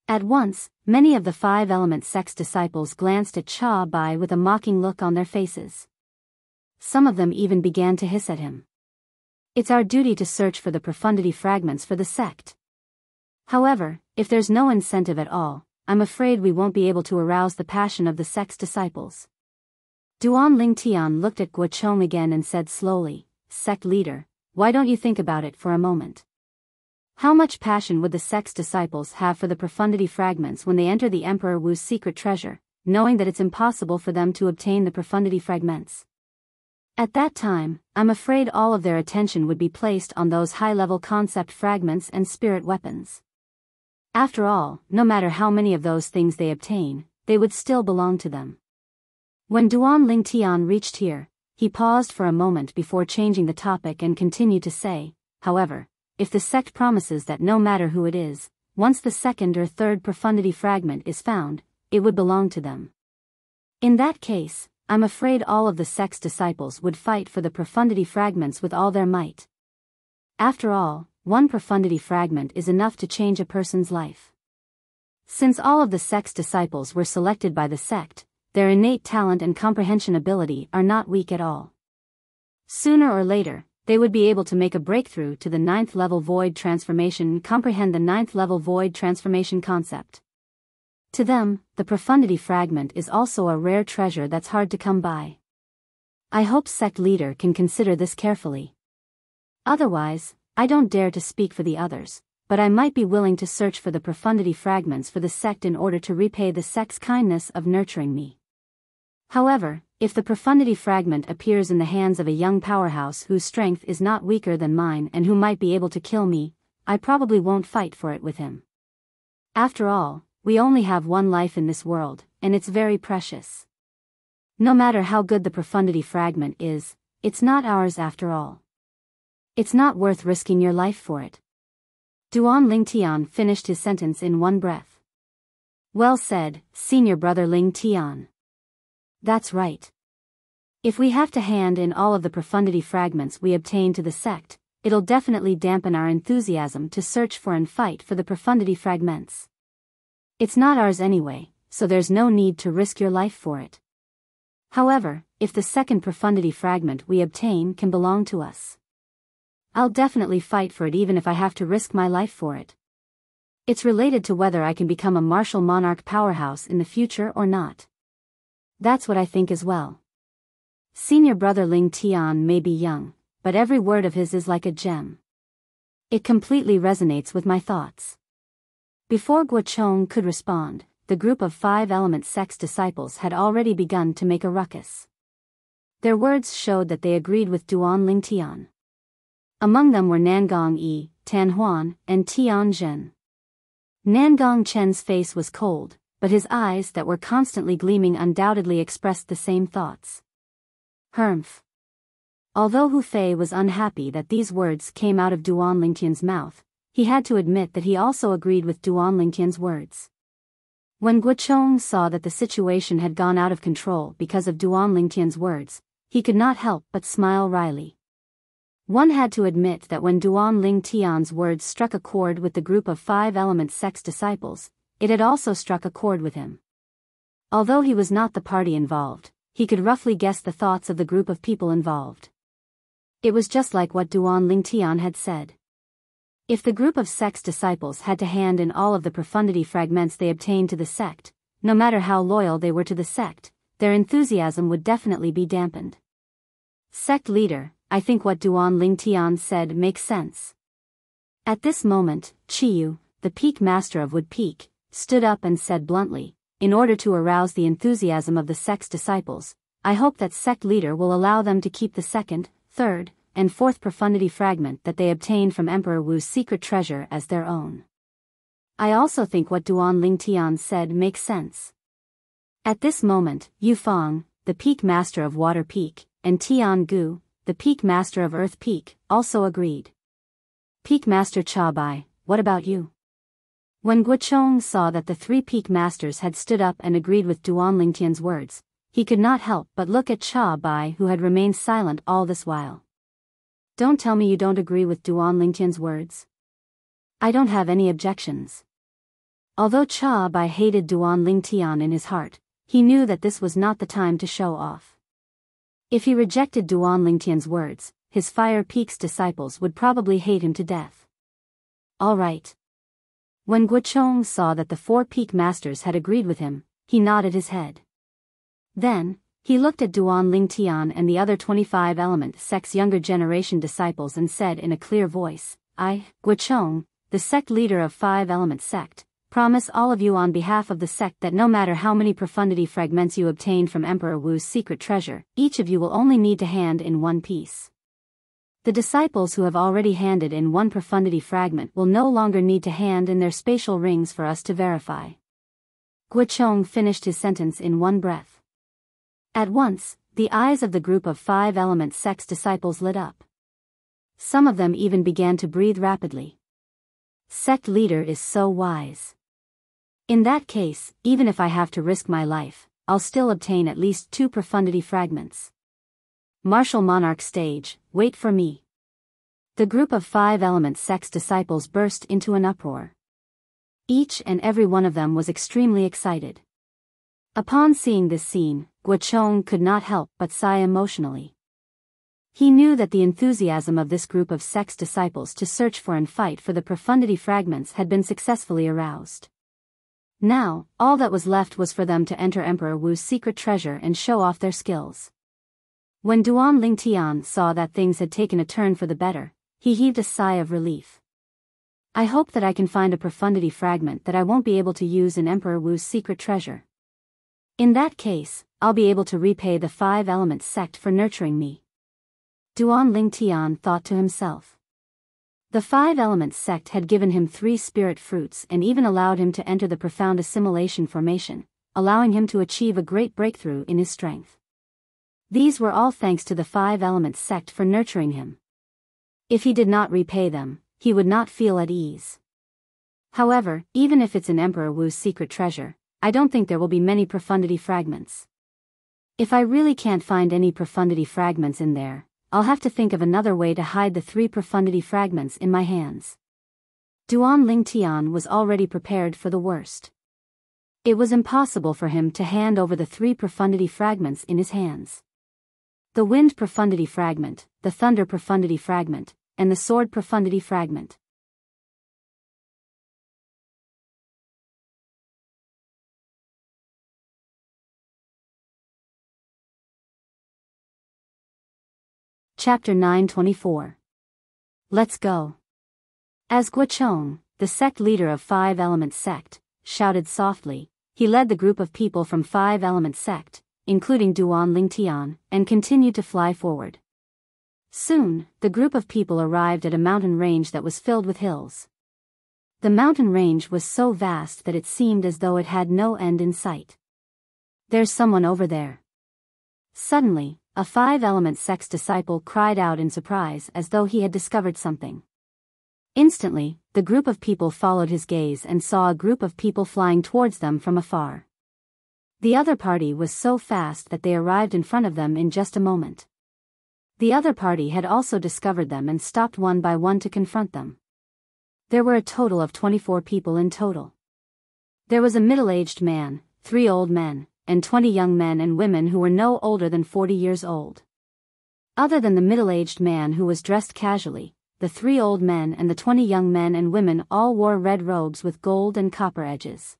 At once, many of the five-element sect's disciples glanced at Cha Bai with a mocking look on their faces. Some of them even began to hiss at him. It's our duty to search for the profundity fragments for the sect. However, if there's no incentive at all, I'm afraid we won't be able to arouse the passion of the sect's disciples. Duan Lingtian looked at Guocheng again and said slowly, Sect leader, why don't you think about it for a moment? How much passion would the sect's disciples have for the profundity fragments when they enter the Emperor Wu's secret treasure, knowing that it's impossible for them to obtain the profundity fragments? At that time, I'm afraid all of their attention would be placed on those high-level concept fragments and spirit weapons. After all, no matter how many of those things they obtain, they would still belong to them. When Duan Ling Tian reached here, he paused for a moment before changing the topic and continued to say, however, if the sect promises that no matter who it is, once the second or third profundity fragment is found, it would belong to them. In that case, I'm afraid all of the sect's disciples would fight for the profundity fragments with all their might. After all, one profundity fragment is enough to change a person's life. Since all of the sect's disciples were selected by the sect, their innate talent and comprehension ability are not weak at all. Sooner or later, they would be able to make a breakthrough to the 9th level void transformation and comprehend the 9th level void transformation concept. To them, the profundity fragment is also a rare treasure that's hard to come by. I hope sect leader can consider this carefully. Otherwise, I don't dare to speak for the others, but I might be willing to search for the profundity fragments for the sect in order to repay the sect's kindness of nurturing me. However, if the profundity fragment appears in the hands of a young powerhouse whose strength is not weaker than mine and who might be able to kill me, I probably won't fight for it with him. After all, we only have one life in this world, and it's very precious. No matter how good the profundity fragment is, it's not ours after all. It's not worth risking your life for it. Duan Ling Tian finished his sentence in one breath. Well said, senior brother Ling Tian. That's right. If we have to hand in all of the profundity fragments we obtain to the sect, it'll definitely dampen our enthusiasm to search for and fight for the profundity fragments. It's not ours anyway, so there's no need to risk your life for it. However, if the second profundity fragment we obtain can belong to us, I'll definitely fight for it even if I have to risk my life for it. It's related to whether I can become a martial monarch powerhouse in the future or not. That's what I think as well. Senior brother Ling Tian may be young, but every word of his is like a gem. It completely resonates with my thoughts. Before Guo Chong could respond, the group of 5-element sect's disciples had already begun to make a ruckus. Their words showed that they agreed with Duan Ling Tian. Among them were Nangong Yi, Tan Huan, and Tian Zhen. Nangong Chen's face was cold, but his eyes that were constantly gleaming undoubtedly expressed the same thoughts. Humph. Although Hu Fei was unhappy that these words came out of Duan Lingtian's mouth, he had to admit that he also agreed with Duan Lingtian's words. When Guo Chong saw that the situation had gone out of control because of Duan Lingtian's words, he could not help but smile wryly. One had to admit that when Duan Ling Tian's words struck a chord with the group of 5-element sect's disciples, it had also struck a chord with him. Although he was not the party involved, he could roughly guess the thoughts of the group of people involved. It was just like what Duan Ling Tian had said. If the group of sect's disciples had to hand in all of the profundity fragments they obtained to the sect, no matter how loyal they were to the sect, their enthusiasm would definitely be dampened. Sect leader, I think what Duan Ling Tian said makes sense. At this moment, Chiyu, the peak master of Wood Peak, stood up and said bluntly, in order to arouse the enthusiasm of the sect's disciples, I hope that sect leader will allow them to keep the second, third, and fourth profundity fragment that they obtained from Emperor Wu's secret treasure as their own. I also think what Duan Ling Tian said makes sense. At this moment, Yu Fang, the peak master of Water Peak, and Tian Gu, the peak master of Earth Peak, also agreed. Peak Master Cha Bai, what about you? When Guo Chong saw that the 3 peak masters had stood up and agreed with Duan Lingtian's words, he could not help but look at Cha Bai, who had remained silent all this while. Don't tell me you don't agree with Duan Lingtian's words. I don't have any objections. Although Cha Bai hated Duan Lingtian in his heart, he knew that this was not the time to show off. If he rejected Duan Lingtian's words, his Fire Peak's disciples would probably hate him to death. All right. When Guo Chong saw that the 4 peak masters had agreed with him, he nodded his head. Then, he looked at Duan Ling Tian and the other 25-element sect's younger generation disciples and said in a clear voice, I, Guo Chong, the sect leader of 5-element sect, promise all of you on behalf of the sect that no matter how many profundity fragments you obtain from Emperor Wu's secret treasure, each of you will only need to hand in 1 piece. The disciples who have already handed in one profundity fragment will no longer need to hand in their spatial rings for us to verify. Guochong finished his sentence in one breath. At once, the eyes of the group of 5 element sect's disciples lit up. Some of them even began to breathe rapidly. Sect leader is so wise. In that case, even if I have to risk my life, I'll still obtain at least 2 profundity fragments. Martial monarch stage, wait for me. The group of 5 element sect's disciples burst into an uproar. Each and every one of them was extremely excited. Upon seeing this scene, Guochong could not help but sigh emotionally. He knew that the enthusiasm of this group of sect's disciples to search for and fight for the profundity fragments had been successfully aroused. Now, all that was left was for them to enter Emperor Wu's secret treasure and show off their skills. When Duan Lingtian saw that things had taken a turn for the better, he heaved a sigh of relief. I hope that I can find a profundity fragment that I won't be able to use in Emperor Wu's secret treasure. In that case, I'll be able to repay the 5 element sect for nurturing me. Duan Lingtian thought to himself. The 5 element sect had given him 3 spirit fruits and even allowed him to enter the profound assimilation formation, allowing him to achieve a great breakthrough in his strength. These were all thanks to the 5 element sect for nurturing him. If he did not repay them, he would not feel at ease. However, even if it's in Emperor Wu's secret treasure, I don't think there will be many profundity fragments. If I really can't find any profundity fragments in there, I'll have to think of another way to hide the 3 profundity fragments in my hands. Duan Lingtian was already prepared for the worst. It was impossible for him to hand over the 3 profundity fragments in his hands. The wind profundity fragment, the thunder profundity fragment, and the sword profundity fragment. Chapter 924. Let's go. As Guochong, the sect leader of 5 element sect, shouted softly, he led the group of people from 5 element sect, including Duan Lingtian, and continued to fly forward. Soon, the group of people arrived at a mountain range that was filled with hills. The mountain range was so vast that it seemed as though it had no end in sight. There's someone over there. Suddenly, a 5 element sect's disciple cried out in surprise as though he had discovered something. Instantly, the group of people followed his gaze and saw a group of people flying towards them from afar. The other party was so fast that they arrived in front of them in just a moment. The other party had also discovered them and stopped one by one to confront them. There were a total of 24 people in total. There was a middle-aged man, 3 old men, and 20 young men and women who were no older than 40 years old. Other than the middle-aged man who was dressed casually, the 3 old men and the 20 young men and women all wore red robes with gold and copper edges.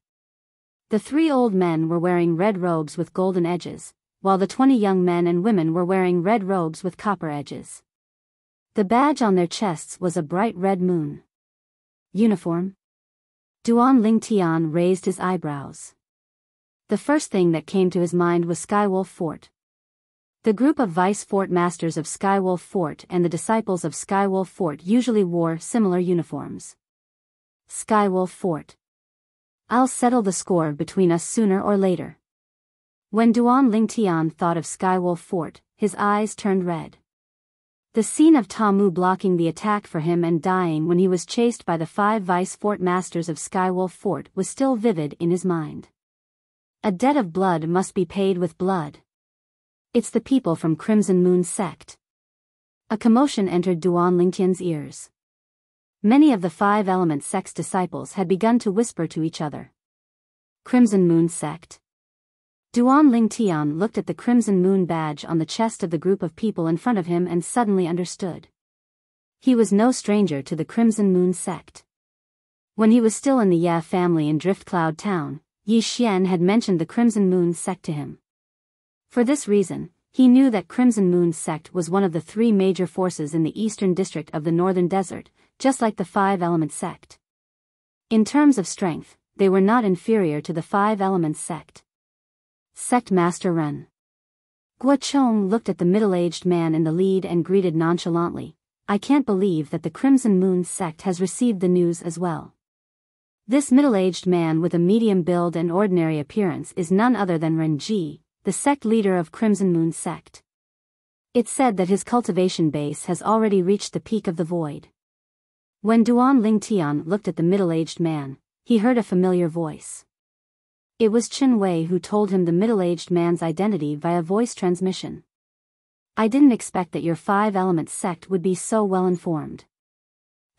The 3 old men were wearing red robes with golden edges, while the 20 young men and women were wearing red robes with copper edges. The badge on their chests was a bright red moon. Uniform? Duan Lingtian raised his eyebrows. The first thing that came to his mind was Skywolf Fort. The group of vice fort masters of Skywolf Fort and the disciples of Skywolf Fort usually wore similar uniforms. Skywolf Fort. I'll settle the score between us sooner or later. When Duan Lingtian thought of Skywolf Fort, his eyes turned red. The scene of Tamu blocking the attack for him and dying when he was chased by the 5 vice fort masters of Skywolf Fort was still vivid in his mind. A debt of blood must be paid with blood. It's the people from Crimson Moon sect. A commotion entered Duan Lingtian's ears. Many of the 5 element sect's disciples had begun to whisper to each other. Crimson Moon sect. Duan Lingtian looked at the Crimson Moon badge on the chest of the group of people in front of him and suddenly understood. He was no stranger to the Crimson Moon sect. When he was still in the Ye family in Driftcloud Town, Yi Xian had mentioned the Crimson Moon sect to him. For this reason, he knew that Crimson Moon sect was one of the 3 major forces in the eastern district of the Northern Desert, just like the 5 element sect. In terms of strength, they were not inferior to the 5 element sect. Sect Master Ren. Guochong looked at the middle-aged man in the lead and greeted nonchalantly, I can't believe that the Crimson Moon sect has received the news as well. This middle-aged man with a medium build and ordinary appearance is none other than Renji, the sect leader of Crimson Moon sect. It's said that his cultivation base has already reached the peak of the void. When Duan Lingtian looked at the middle-aged man, he heard a familiar voice. It was Chen Wei who told him the middle-aged man's identity via voice transmission. I didn't expect that your 5-element sect would be so well informed.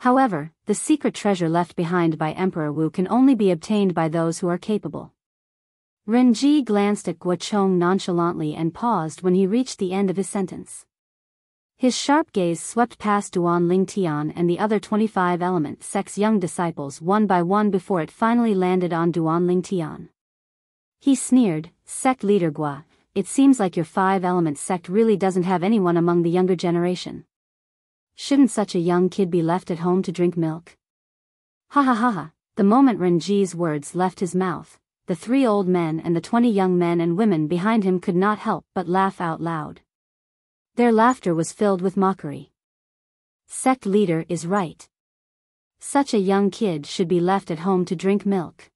However, the secret treasure left behind by Emperor Wu can only be obtained by those who are capable. Renji glanced at Guochong nonchalantly and paused when he reached the end of his sentence. His sharp gaze swept past Duan Lingtian and the other 25-element sect's young disciples one by one before it finally landed on Duan Lingtian. He sneered, "Sect leader Gua, it seems like your 5-element sect really doesn't have anyone among the younger generation. Shouldn't such a young kid be left at home to drink milk?" Ha ha ha ha. The moment Renji's words left his mouth, the 3 old men and the 20 young men and women behind him could not help but laugh out loud. Their laughter was filled with mockery. Sect leader is right. Such a young kid should be left at home to drink milk.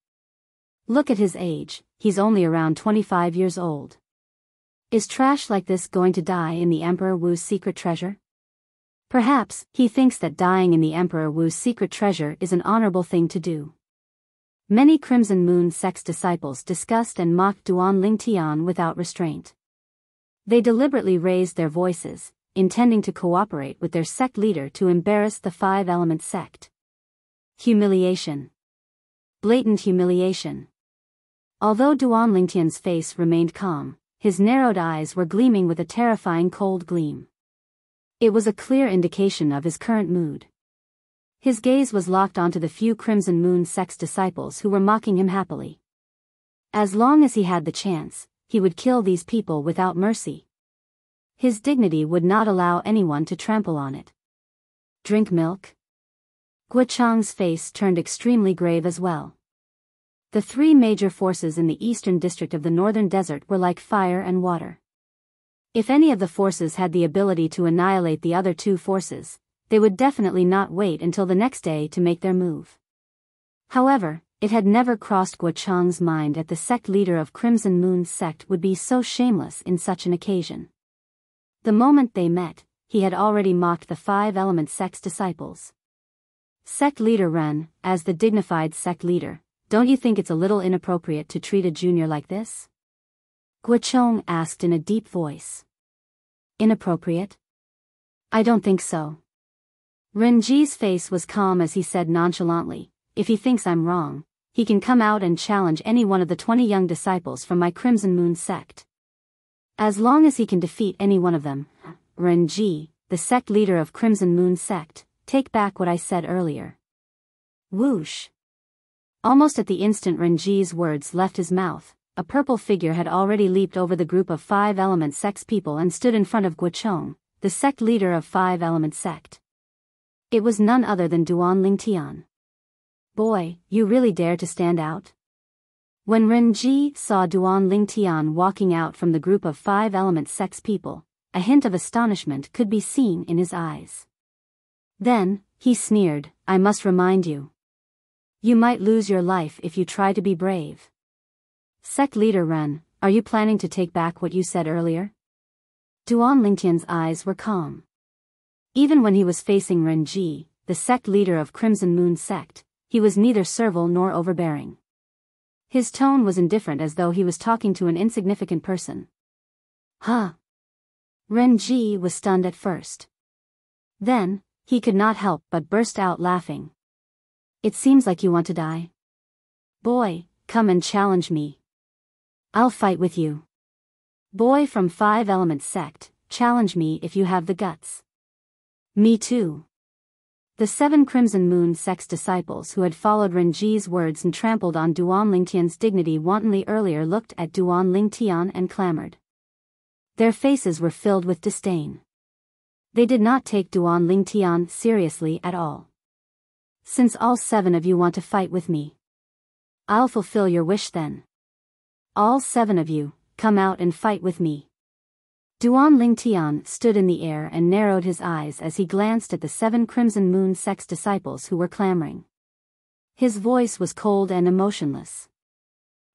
Look at his age, he's only around 25 years old. Is trash like this going to die in the Emperor Wu's secret treasure? Perhaps he thinks that dying in the Emperor Wu's secret treasure is an honorable thing to do. Many Crimson Moon sect's disciples discussed and mocked Duan Lingtian without restraint. They deliberately raised their voices, intending to cooperate with their sect leader to embarrass the 5-element sect. Humiliation. Blatant humiliation. Although Duan Lingtian's face remained calm, his narrowed eyes were gleaming with a terrifying cold gleam. It was a clear indication of his current mood. His gaze was locked onto the few Crimson Moon sect's disciples who were mocking him happily. As long as he had the chance, he would kill these people without mercy. His dignity would not allow anyone to trample on it. Drink milk? Guochang's face turned extremely grave as well. The 3 major forces in the eastern district of the northern desert were like fire and water. If any of the forces had the ability to annihilate the other 2 forces, they would definitely not wait until the next day to make their move. However, it had never crossed Guochang's mind that the sect leader of Crimson Moon sect would be so shameless in such an occasion. The moment they met, he had already mocked the 5-element sect's disciples. Sect leader Ren, as the dignified sect leader, don't you think it's a little inappropriate to treat a junior like this? Guochong asked in a deep voice. Inappropriate? I don't think so. Renji's face was calm as he said nonchalantly, if he thinks I'm wrong, he can come out and challenge any one of the 20 young disciples from my Crimson Moon sect. As long as he can defeat any one of them, Renji, the sect leader of Crimson Moon sect, take back what I said earlier. Whoosh. Almost at the instant Renji's words left his mouth, a purple figure had already leaped over the group of 5-element sect's people and stood in front of Guochong, the sect leader of 5-element sect. It was none other than Duan Lingtian. Boy, you really dare to stand out? When Renji saw Duan Lingtian walking out from the group of 5-element sect's people, a hint of astonishment could be seen in his eyes. Then, he sneered, I must remind you. You might lose your life if you try to be brave. Sect leader Ren, are you planning to take back what you said earlier? Duan Lingtian's eyes were calm. Even when he was facing Renji, the sect leader of Crimson Moon sect, he was neither servile nor overbearing. His tone was indifferent as though he was talking to an insignificant person. Huh? Renji was stunned at first. Then, he could not help but burst out laughing. It seems like you want to die. Boy, come and challenge me. I'll fight with you. Boy from 5-element sect, challenge me if you have the guts. Me too. The 7 Crimson Moon sect's disciples who had followed Renji's words and trampled on Duan Lingtian's dignity wantonly earlier looked at Duan Lingtian and clamored. Their faces were filled with disdain. They did not take Duan Lingtian seriously at all. Since all 7 of you want to fight with me, I'll fulfill your wish then. All 7 of you, come out and fight with me. Duan Lingtian stood in the air and narrowed his eyes as he glanced at the 7 Crimson Moon sect's disciples who were clamoring. His voice was cold and emotionless.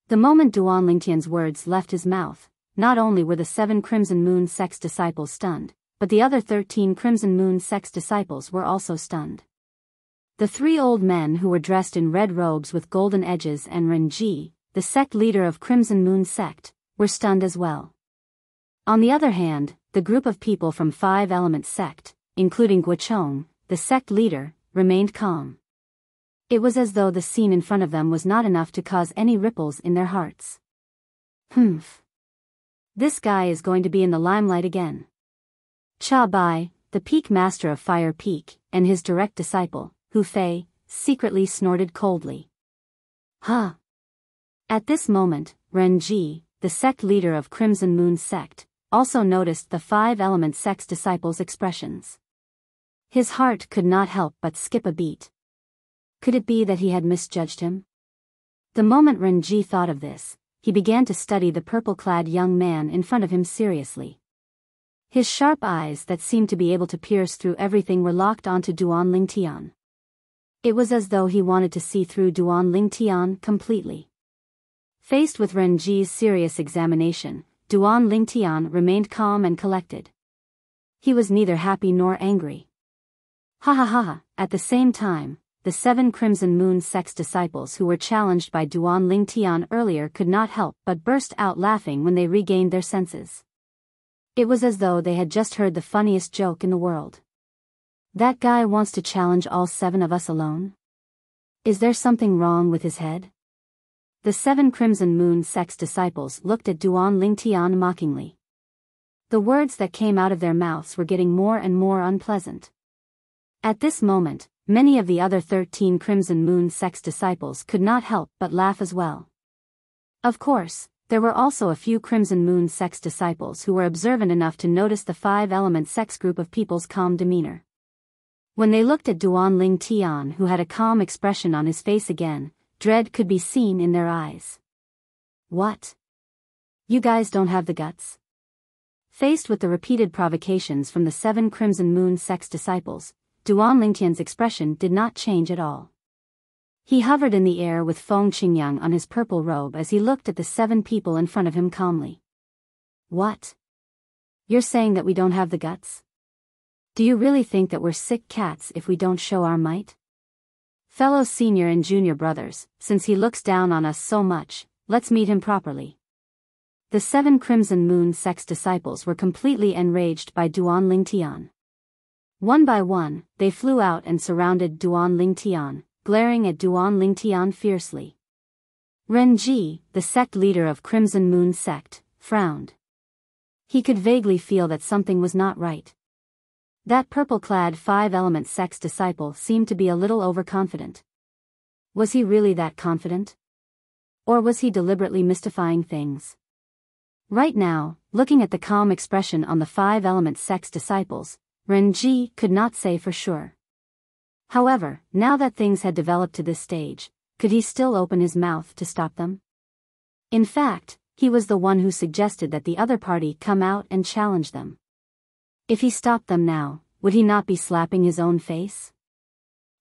The moment Duan Lingtian's words left his mouth, not only were the 7 Crimson Moon sect's disciples stunned, but the other 13 Crimson Moon sect's disciples were also stunned. The 3 old men who were dressed in red robes with golden edges and Renji, the sect leader of Crimson Moon sect, were stunned as well. On the other hand, the group of people from 5 Element sect, including Guochong, the sect leader, remained calm. It was as though the scene in front of them was not enough to cause any ripples in their hearts. Humph. This guy is going to be in the limelight again. Cha Bai, the Peak Master of Fire Peak, and his direct disciple, Hu Fei, secretly snorted coldly. Huh. At this moment, Renji, the sect leader of Crimson Moon sect, also noticed the 5 Element sect's disciples' expressions. His heart could not help but skip a beat. Could it be that he had misjudged him? The moment Renji thought of this, he began to study the purple-clad young man in front of him seriously. His sharp eyes that seemed to be able to pierce through everything were locked onto Duan Lingtian. It was as though he wanted to see through Duan Lingtian completely. Faced with Renji's serious examination, Duan Lingtian remained calm and collected. He was neither happy nor angry. Ha ha ha ha. At the same time, the 7 Crimson Moon sect's disciples who were challenged by Duan Lingtian earlier could not help but burst out laughing when they regained their senses. It was as though they had just heard the funniest joke in the world. That guy wants to challenge all 7 of us alone? Is there something wrong with his head? The 7 Crimson Moon sect's disciples looked at Duan Lingtian mockingly. The words that came out of their mouths were getting more and more unpleasant. At this moment, many of the other 13 Crimson Moon sect's disciples could not help but laugh as well. Of course, there were also a few Crimson Moon sect's disciples who were observant enough to notice the 5 Element sect's group of people's calm demeanor. When they looked at Duan Lingtian, who had a calm expression on his face again, dread could be seen in their eyes. What? You guys don't have the guts? Faced with the repeated provocations from the 7 Crimson Moon sect's disciples, Duan Lingtian's expression did not change at all. He hovered in the air with Feng Qingyang on his purple robe as he looked at the 7 people in front of him calmly. What? You're saying that we don't have the guts? Do you really think that we're sick cats if we don't show our might? Fellow senior and junior brothers, since he looks down on us so much, let's meet him properly. The 7 Crimson Moon sect's disciples were completely enraged by Duan Lingtian. One by one, they flew out and surrounded Duan Lingtian, glaring at Duan Lingtian fiercely. Renji, the sect leader of Crimson Moon sect, frowned. He could vaguely feel that something was not right. That purple-clad 5 Element sect's disciple seemed to be a little overconfident. Was he really that confident? Or was he deliberately mystifying things? Right now, looking at the calm expression on the 5 Element sect's disciples, Renji could not say for sure. However, now that things had developed to this stage, could he still open his mouth to stop them? In fact, he was the one who suggested that the other party come out and challenge them. If he stopped them now, would he not be slapping his own face?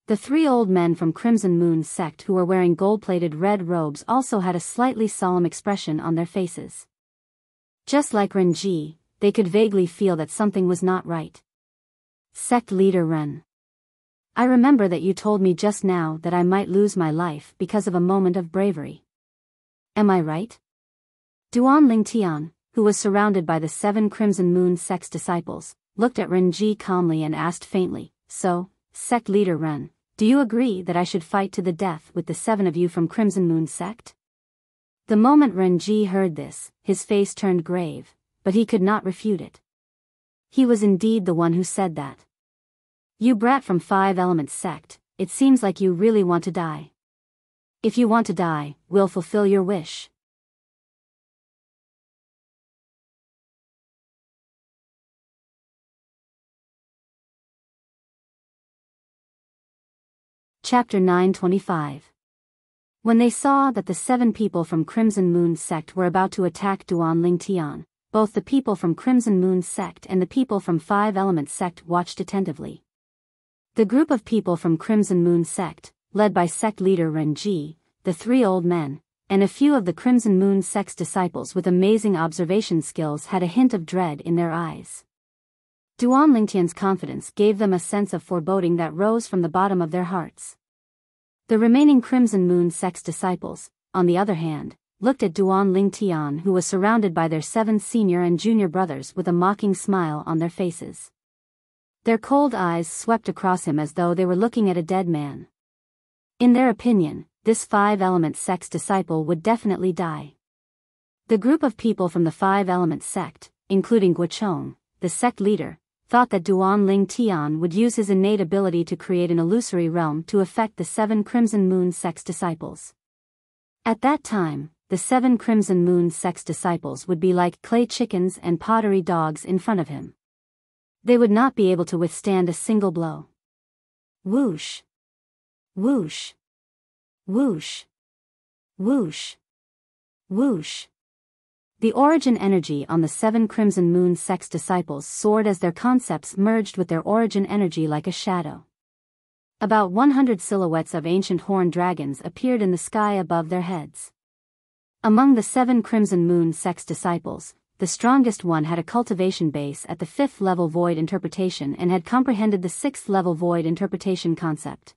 The 3 old men from Crimson Moon sect who were wearing gold-plated red robes also had a slightly solemn expression on their faces. Just like Renji, they could vaguely feel that something was not right. Sect leader Ren. I remember that you told me just now that I might lose my life because of a moment of bravery. Am I right? Duan Lingtian, who was surrounded by the 7 Crimson Moon sect's disciples, looked at Renji calmly and asked faintly, So, sect leader Ren, do you agree that I should fight to the death with the 7 of you from Crimson Moon sect? The moment Renji heard this, his face turned grave, but he could not refute it. He was indeed the one who said that. You brat from 5 Element sect, it seems like you really want to die. If you want to die, we'll fulfill your wish. Chapter 925. When they saw that the 7 people from Crimson Moon sect were about to attack Duan Lingtian, both the people from Crimson Moon sect and the people from Five Elements sect watched attentively. The group of people from Crimson Moon sect, led by sect leader Renji, the three old men, and a few of the Crimson Moon sect's disciples with amazing observation skills had a hint of dread in their eyes. Duan Lingtian's confidence gave them a sense of foreboding that rose from the bottom of their hearts. The remaining Crimson Moon sect's disciples, on the other hand, looked at Duan Lingtian, who was surrounded by their 7 senior and junior brothers with a mocking smile on their faces. Their cold eyes swept across him as though they were looking at a dead man. In their opinion, this Five Elements sect's disciple would definitely die. The group of people from the Five Elements sect, including Guochong, the sect leader, thought that Duan Lingtian would use his innate ability to create an illusory realm to affect the 7 Crimson Moon sect's disciples. At that time, the 7 Crimson Moon sect's disciples would be like clay chickens and pottery dogs in front of him. They would not be able to withstand a single blow. Whoosh! Whoosh! Whoosh! Whoosh! Whoosh! The origin energy on the 7 Crimson Moon sect's disciples soared as their concepts merged with their origin energy like a shadow. About 100 silhouettes of ancient horned dragons appeared in the sky above their heads. Among the 7 Crimson Moon sect's disciples, the strongest one had a cultivation base at the 5th level void interpretation and had comprehended the 6th level void interpretation concept.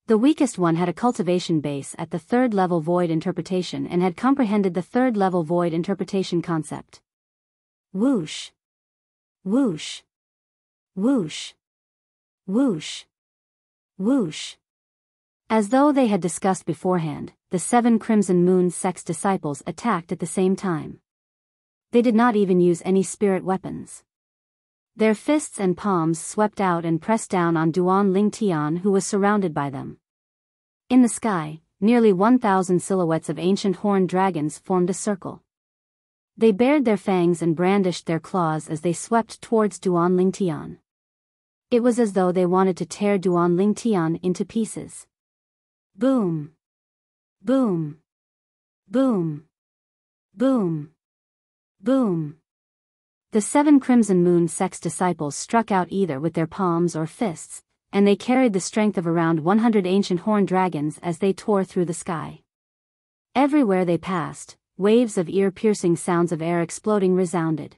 The weakest one had a cultivation base at the 3rd level void interpretation and had comprehended the 3rd level void interpretation concept. Whoosh! Whoosh! Whoosh! Whoosh! Whoosh! As though they had discussed beforehand, the 7 Crimson Moon sect's disciples attacked at the same time. They did not even use any spirit weapons. Their fists and palms swept out and pressed down on Duan Lingtian, who was surrounded by them. In the sky, nearly 1,000 silhouettes of ancient horned dragons formed a circle. They bared their fangs and brandished their claws as they swept towards Duan Lingtian. It was as though they wanted to tear Duan Lingtian into pieces. Boom! Boom! Boom! Boom! Boom! The 7 Crimson Moon sect's disciples struck out either with their palms or fists, and they carried the strength of around 100 ancient horned dragons as they tore through the sky. Everywhere they passed, waves of ear-piercing sounds of air exploding resounded.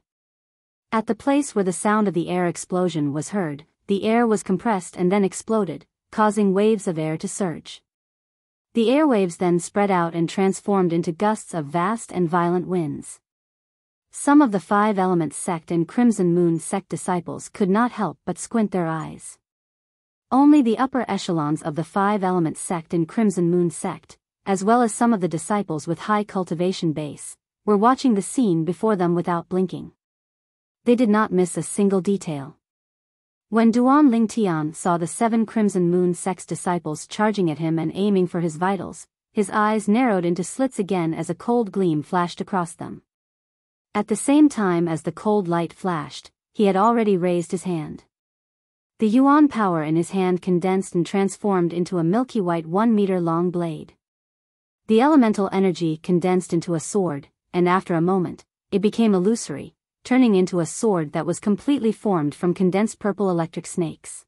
At the place where the sound of the air explosion was heard, the air was compressed and then exploded, causing waves of air to surge. The airwaves then spread out and transformed into gusts of vast and violent winds. Some of the Five Elements sect and Crimson Moon sect disciples could not help but squint their eyes. Only the upper echelons of the Five Elements sect and Crimson Moon sect, as well as some of the disciples with high cultivation base, were watching the scene before them without blinking. They did not miss a single detail. When Duan Lingtian saw the 7 Crimson Moon sect's disciples charging at him and aiming for his vitals, his eyes narrowed into slits again as a cold gleam flashed across them. At the same time as the cold light flashed, he had already raised his hand. The yuan power in his hand condensed and transformed into a milky white 1-meter-long blade. The elemental energy condensed into a sword, and after a moment, it became illusory, turning into a sword that was completely formed from condensed purple electric snakes.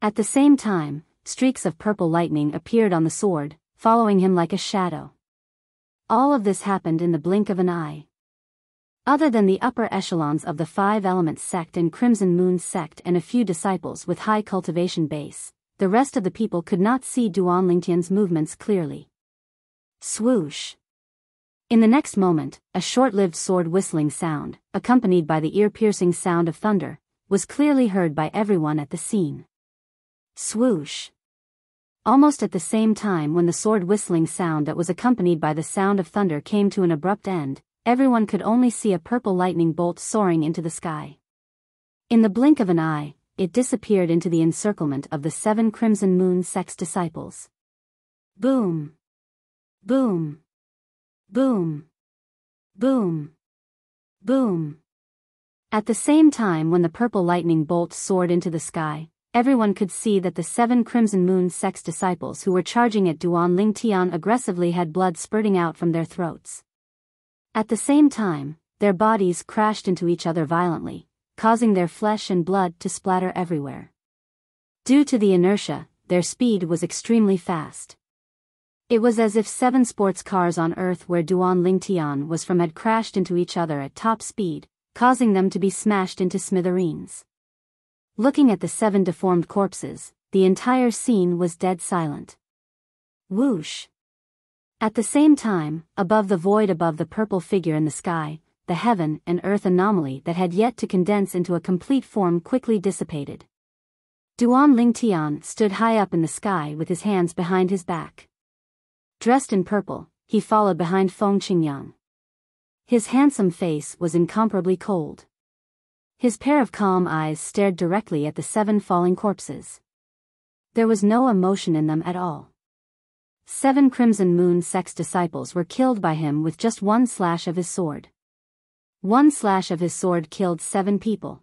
At the same time, streaks of purple lightning appeared on the sword, following him like a shadow. All of this happened in the blink of an eye. Other than the upper echelons of the Five Elements sect and Crimson Moon sect and a few disciples with high cultivation base, the rest of the people could not see Duan Lingtian's movements clearly. Swoosh! In the next moment, a short-lived sword whistling sound, accompanied by the ear-piercing sound of thunder, was clearly heard by everyone at the scene. Swoosh! Almost at the same time when the sword whistling sound that was accompanied by the sound of thunder came to an abrupt end, everyone could only see a purple lightning bolt soaring into the sky. In the blink of an eye, it disappeared into the encirclement of the 7 Crimson Moon sect's disciples. Boom! Boom! Boom! Boom! Boom! At the same time when the purple lightning bolt soared into the sky, everyone could see that the 7 Crimson Moon sect's disciples who were charging at Duan Lingtian aggressively had blood spurting out from their throats. At the same time, their bodies crashed into each other violently, causing their flesh and blood to splatter everywhere. Due to the inertia, their speed was extremely fast. It was as if 7 sports cars on Earth where Duan Lingtian was from had crashed into each other at top speed, causing them to be smashed into smithereens. Looking at the 7 deformed corpses, the entire scene was dead silent. Whoosh! At the same time, above the void above the purple figure in the sky, the heaven and earth anomaly that had yet to condense into a complete form quickly dissipated. Duan Lingtian stood high up in the sky with his hands behind his back. Dressed in purple, he followed behind Feng Qingyang. His handsome face was incomparably cold. His pair of calm eyes stared directly at the 7 falling corpses. There was no emotion in them at all. 7 Crimson Moon sect's disciples were killed by him with just one slash of his sword. One slash of his sword killed 7 people.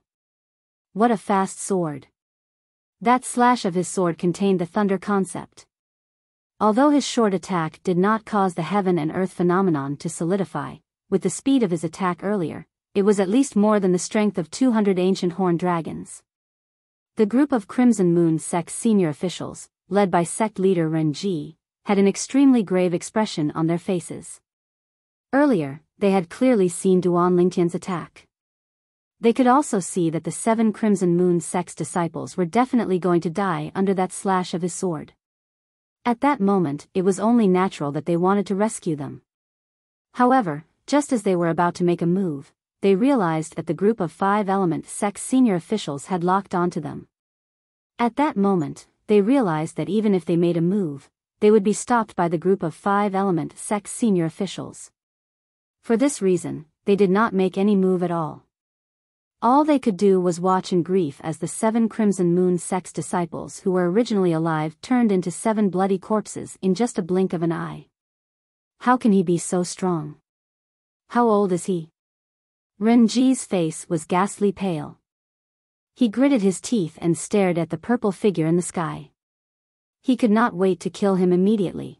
What a fast sword. That slash of his sword contained the thunder concept. Although his short attack did not cause the heaven and earth phenomenon to solidify, with the speed of his attack earlier, it was at least more than the strength of 200 ancient horned dragons. The group of Crimson Moon sect's senior officials, led by sect leader Ren Ji, had an extremely grave expression on their faces. Earlier, they had clearly seen Duan Lingtian's attack. They could also see that the 7 Crimson Moon sect's disciples were definitely going to die under that slash of his sword. At that moment, it was only natural that they wanted to rescue them. However, just as they were about to make a move, they realized that the group of 5 Element sect's senior officials had locked onto them. At that moment, they realized that even if they made a move, they would be stopped by the group of 5 Element sect's senior officials. For this reason, they did not make any move at all. All they could do was watch in grief as the 7 Crimson Moon sect's disciples who were originally alive turned into 7 bloody corpses in just a blink of an eye. How can he be so strong? How old is he? Ren Ji's face was ghastly pale. He gritted his teeth and stared at the purple figure in the sky. He could not wait to kill him immediately.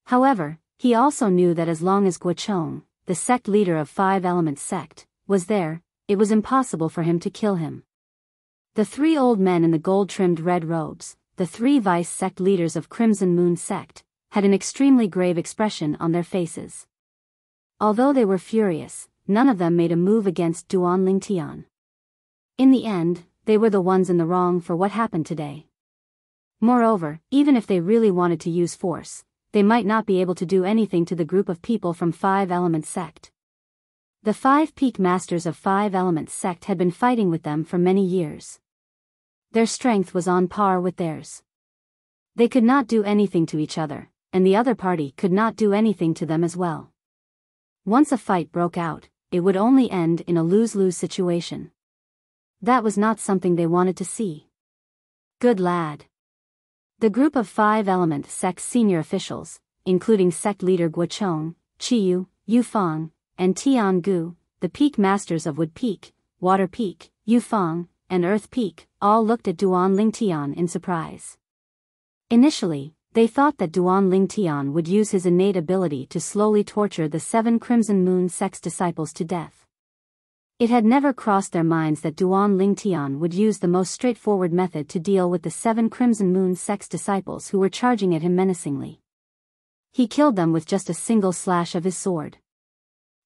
However, he also knew that as long as Guochong, the sect leader of 5 Element sect, was there, it was impossible for him to kill him. The 3 old men in the gold-trimmed red robes, the 3 vice sect leaders of Crimson Moon sect, had an extremely grave expression on their faces. Although they were furious, none of them made a move against Duan Lingtian. In the end, they were the ones in the wrong for what happened today. Moreover, even if they really wanted to use force, they might not be able to do anything to the group of people from 5 Element sect. The 5 peak masters of 5 Element sect had been fighting with them for many years. Their strength was on par with theirs. They could not do anything to each other, and the other party could not do anything to them as well. Once a fight broke out, it would only end in a lose-lose situation. That was not something they wanted to see. Good lad. The group of 5 Element sect's senior officials, including sect leader Guochong, Qiyu, Yufang, and Tian Gu, the peak masters of Wood Peak, Water Peak, Yufang, and Earth Peak, all looked at Duan Lingtian in surprise. Initially, they thought that Duan Lingtian would use his innate ability to slowly torture the 7 Crimson Moon sect's disciples to death. It had never crossed their minds that Duan Lingtian would use the most straightforward method to deal with the 7 Crimson Moon sect's disciples who were charging at him menacingly. He killed them with just a single slash of his sword.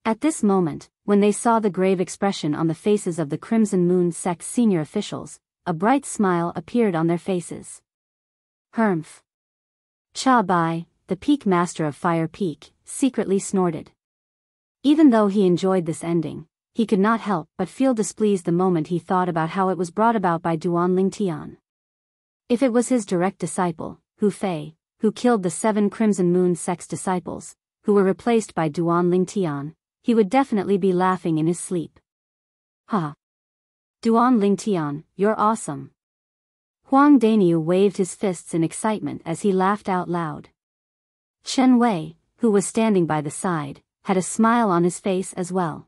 At this moment, when they saw the grave expression on the faces of the Crimson Moon sect's senior officials, a bright smile appeared on their faces. Humph. Cha Bai, the peak master of Fire Peak, secretly snorted. Even though he enjoyed this ending, he could not help but feel displeased the moment he thought about how it was brought about by Duan Lingtian. If it was his direct disciple, Hu Fei, who killed the 7 Crimson Moon sect's disciples, who were replaced by Duan Lingtian, he would definitely be laughing in his sleep. Ha! Duan Lingtian, you're awesome. Huang Daniu waved his fists in excitement as he laughed out loud. Chen Wei, who was standing by the side, had a smile on his face as well.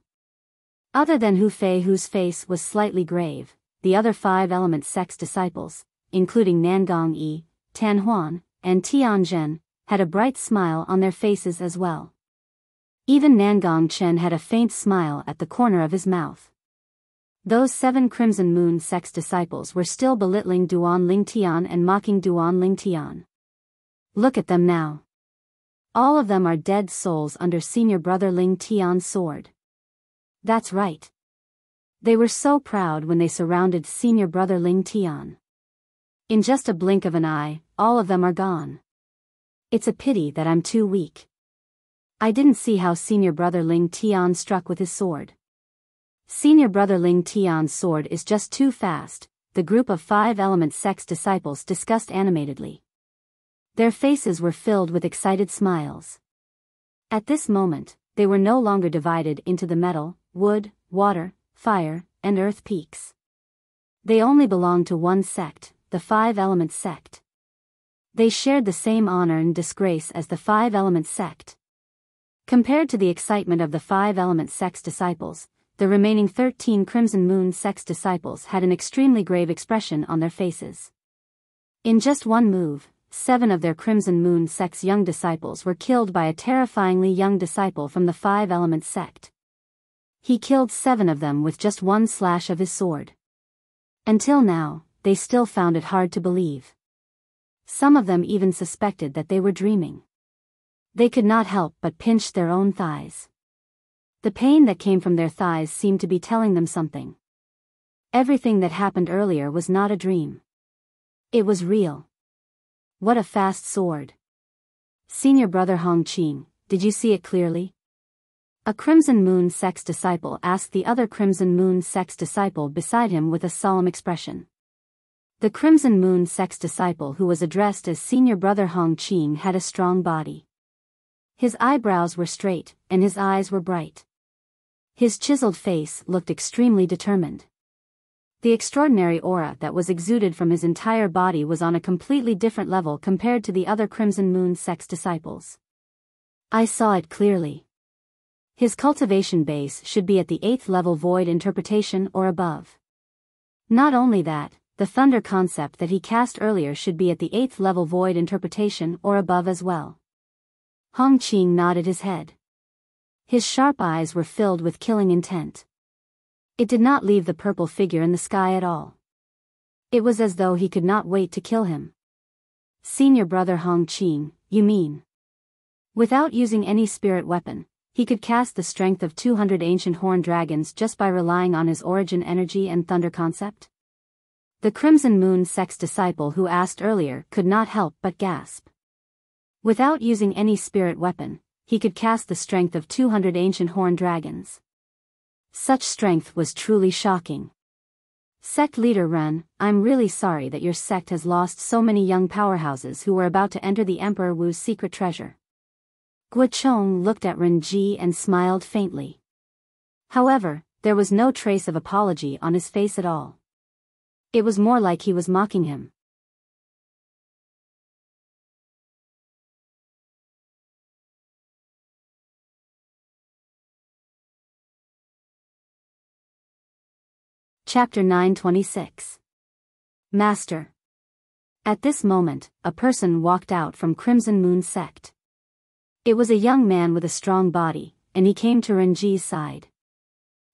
Other than Hu Fei, whose face was slightly grave, the other 5 Element sect's disciples, including Nangong Yi, Tan Huan, and Tian Zhen, had a bright smile on their faces as well. Even Nangong Chen had a faint smile at the corner of his mouth. Those 7 Crimson Moon sect's disciples were still belittling Duan Lingtian and mocking Duan Lingtian. Look at them now. All of them are dead souls under Senior Brother Ling Tian's sword. That's right. They were so proud when they surrounded Senior Brother Ling Tian. In just a blink of an eye, all of them are gone. It's a pity that I'm too weak. I didn't see how Senior Brother Ling Tian struck with his sword. Senior Brother Ling Tian's sword is just too fast, the group of 5 Element sect's disciples discussed animatedly. Their faces were filled with excited smiles. At this moment, they were no longer divided into the metal, wood, water, fire, and earth peaks. They only belonged to one sect, the 5 Element sect. They shared the same honor and disgrace as the 5 Element sect. Compared to the excitement of the 5 Element sect's disciples, the remaining 13 Crimson Moon sect's disciples had an extremely grave expression on their faces. In just one move, 7 of their Crimson Moon sect's young disciples were killed by a terrifyingly young disciple from the 5 Element sect. He killed 7 of them with just one slash of his sword. Until now, they still found it hard to believe. Some of them even suspected that they were dreaming. They could not help but pinch their own thighs. The pain that came from their thighs seemed to be telling them something. Everything that happened earlier was not a dream. It was real. What a fast sword. Senior Brother Hong Qing, did you see it clearly? A Crimson Moon sect's disciple asked the other Crimson Moon sect's disciple beside him with a solemn expression. The Crimson Moon sect's disciple who was addressed as Senior Brother Hong Qing had a strong body. His eyebrows were straight, and his eyes were bright. His chiseled face looked extremely determined. The extraordinary aura that was exuded from his entire body was on a completely different level compared to the other Crimson Moon sect's disciples. I saw it clearly. His cultivation base should be at the 8th level void interpretation or above. Not only that, the thunder concept that he cast earlier should be at the 8th level void interpretation or above as well. Hong Qing nodded his head. His sharp eyes were filled with killing intent. It did not leave the purple figure in the sky at all. It was as though he could not wait to kill him. Senior Brother Hong Qing, you mean? Without using any spirit weapon, he could cast the strength of 200 ancient horned dragons just by relying on his origin energy and thunder concept? The Crimson Moon sect's disciple who asked earlier could not help but gasp. Without using any spirit weapon, he could cast the strength of 200 ancient horned dragons. Such strength was truly shocking. Sect leader Ren, I'm really sorry that your sect has lost so many young powerhouses who were about to enter the Emperor Wu's secret treasure. Guochong looked at Ren Ji and smiled faintly. However, there was no trace of apology on his face at all. It was more like he was mocking him. Chapter 926. Master. At this moment, a person walked out from Crimson Moon sect. It was a young man with a strong body, and he came to Renji's side.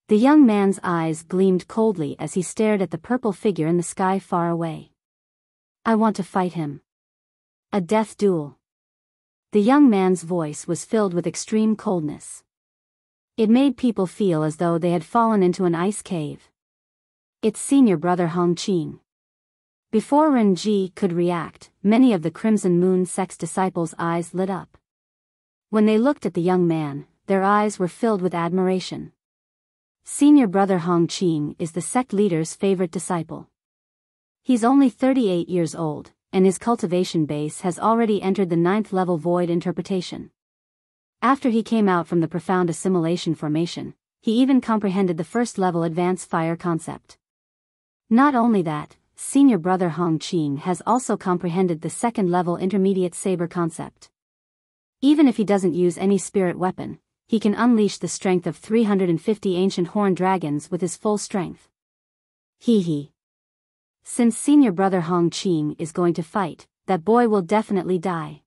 The young man's eyes gleamed coldly as he stared at the purple figure in the sky far away. I want to fight him. A death duel. The young man's voice was filled with extreme coldness. It made people feel as though they had fallen into an ice cave. It's Senior Brother Hong Qing. Before Ren Ji could react, many of the Crimson Moon sect's disciples' eyes lit up. When they looked at the young man, their eyes were filled with admiration. Senior Brother Hong Qing is the sect leader's favorite disciple. He's only 38 years old, and his cultivation base has already entered the 9th level void interpretation. After he came out from the profound assimilation formation, he even comprehended the 1st level advanced fire concept. Not only that, Senior Brother Hong Qing has also comprehended the 2nd level intermediate saber concept. Even if he doesn't use any spirit weapon, he can unleash the strength of 350 ancient horned dragons with his full strength. Hee. Since Senior Brother Hong Qing is going to fight, that boy will definitely die.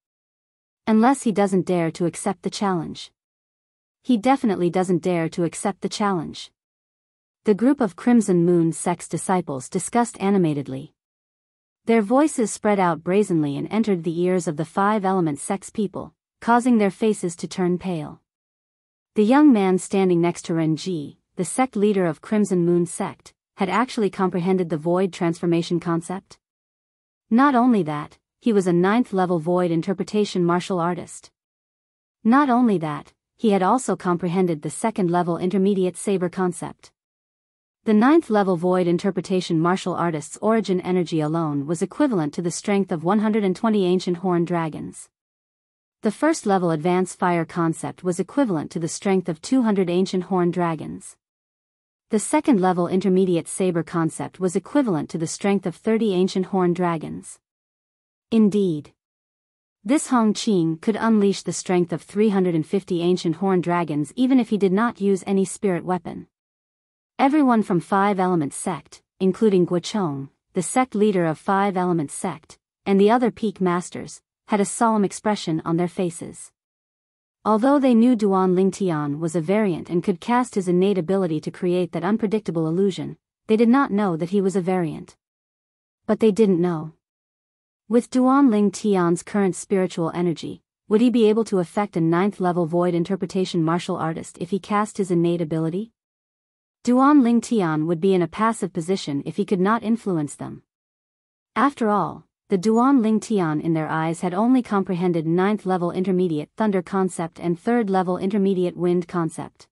Unless he doesn't dare to accept the challenge. He definitely doesn't dare to accept the challenge. The group of Crimson Moon sect's disciples discussed animatedly. Their voices spread out brazenly and entered the ears of the Five Element sect's people, causing their faces to turn pale. The young man standing next to Renji, the sect leader of Crimson Moon sect, had actually comprehended the void transformation concept. Not only that, he was a 9th-level void interpretation martial artist. Not only that, he had also comprehended the 2nd-level intermediate saber concept. The 9th-level void interpretation martial artist's origin energy alone was equivalent to the strength of 120 ancient horned dragons. The 1st-level advanced fire concept was equivalent to the strength of 200 ancient horned dragons. The 2nd-level intermediate saber concept was equivalent to the strength of 30 ancient horned dragons. Indeed, this Hong Qing could unleash the strength of 350 ancient horned dragons even if he did not use any spirit weapon. Everyone from Five Elements sect, including Guochong, the sect leader of Five Elements sect, and the other peak masters, had a solemn expression on their faces. Although they knew Duan Lingtian was a variant and could cast his innate ability to create that unpredictable illusion, they did not know that he was a variant. But they didn't know. With Duan Lingtian's current spiritual energy, would he be able to affect a 9th-level void interpretation martial artist if he cast his innate ability? Duan Lingtian would be in a passive position if he could not influence them. After all, the Duan Lingtian in their eyes had only comprehended 9th-level intermediate thunder concept and 3rd-level intermediate wind concept.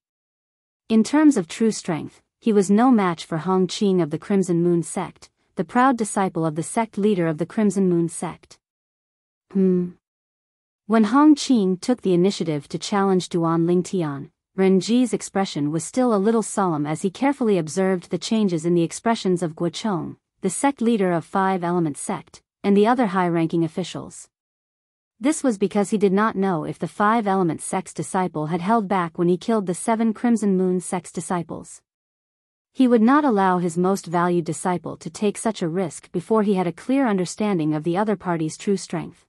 In terms of true strength, he was no match for Hong Qing of the Crimson Moon sect, the proud disciple of the sect leader of the Crimson Moon sect. When Hong Qing took the initiative to challenge Duan Lingtian, Renji's expression was still a little solemn as he carefully observed the changes in the expressions of Guochong, the sect leader of Five Elements sect, and the other high-ranking officials. This was because he did not know if the Five Elements sect's disciple had held back when he killed the 7 Crimson Moon sect's disciples. He would not allow his most valued disciple to take such a risk before he had a clear understanding of the other party's true strength.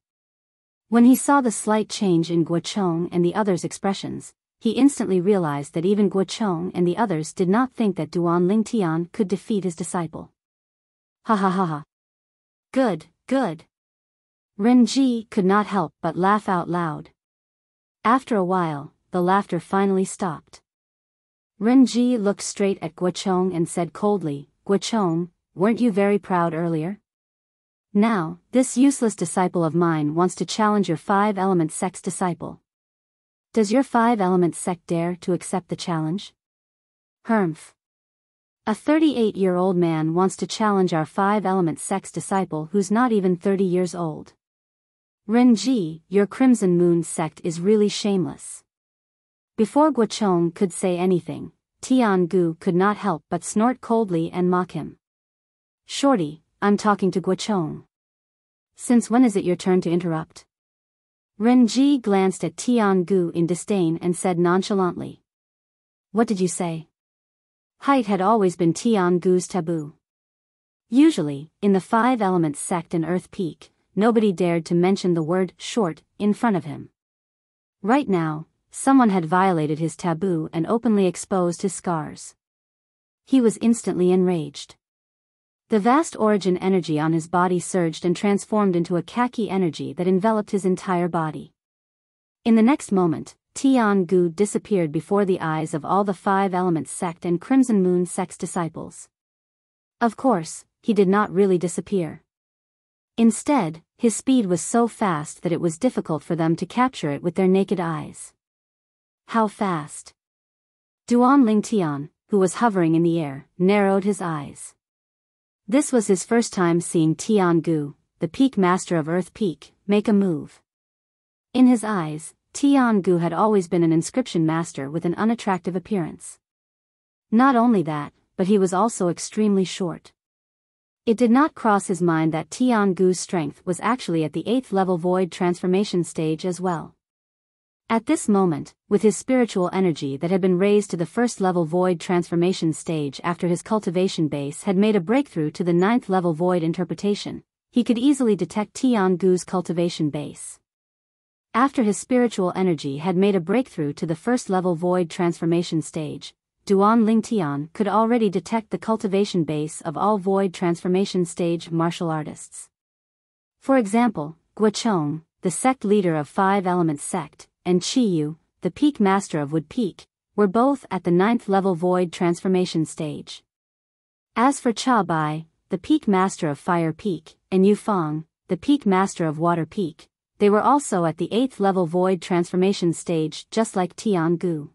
When he saw the slight change in Guochong and the others' expressions, he instantly realized that even Guochong and the others did not think that Duan Lingtian could defeat his disciple. Ha ha ha ha. Good, good. Renji could not help but laugh out loud. After a while, the laughter finally stopped. Renji looked straight at Guochong and said coldly, "Guochong, weren't you very proud earlier? Now, this useless disciple of mine wants to challenge your Five Elements sect's disciple. Does your Five Elements sect dare to accept the challenge?" "Humph. A 38-year-old man wants to challenge our Five Elements sect's disciple who's not even 30 years old. Renji, your Crimson Moon sect is really shameless." Before Guochong could say anything, Tiangu could not help but snort coldly and mock him. "Shorty, I'm talking to Guochong. Since when is it your turn to interrupt?" Renji glanced at Tiangu in disdain and said nonchalantly, "What did you say?" Height had always been Tiangu's taboo. Usually, in the Five Elements sect in Earth Peak, nobody dared to mention the word short in front of him. Right now, someone had violated his taboo and openly exposed his scars. He was instantly enraged. The vast origin energy on his body surged and transformed into a khaki energy that enveloped his entire body. In the next moment, Tiangu disappeared before the eyes of all the Five Elements sect and Crimson Moon sect's disciples. Of course, he did not really disappear. Instead, his speed was so fast that it was difficult for them to capture it with their naked eyes. How fast? Duan Lingtian, who was hovering in the air, narrowed his eyes. This was his first time seeing Tiangu, the peak master of Earth Peak, make a move. In his eyes, Tiangu had always been an inscription master with an unattractive appearance. Not only that, but he was also extremely short. It did not cross his mind that Tiangu's strength was actually at the 8th-level void transformation stage as well. At this moment, with his spiritual energy that had been raised to the 1st-level void transformation stage after his cultivation base had made a breakthrough to the 9th-level void interpretation, he could easily detect Tiangu's cultivation base. After his spiritual energy had made a breakthrough to the first-level void transformation stage, Duan Lingtian could already detect the cultivation base of all void transformation stage martial artists. For example, Guochong, the sect leader of Five Elements sect, and Qiyu, the peak master of Wood Peak, were both at the 9th level void transformation stage. As for Cha Bai, the peak master of Fire Peak, and Yu Fang, the peak master of Water Peak, they were also at the 8th level void transformation stage just like Tian Gu.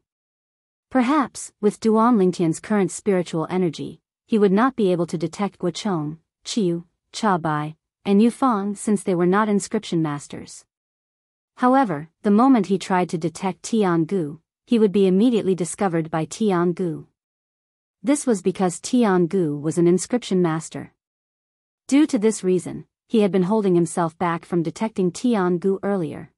Perhaps, with Duan Lingtian's current spiritual energy, he would not be able to detect Guochong, Qiyu, Cha Bai, and Yu Fang since they were not inscription masters. However, the moment he tried to detect Tian Gu, he would be immediately discovered by Tian Gu. This was because Tian Gu was an inscription master. Due to this reason, he had been holding himself back from detecting Tian Gu earlier.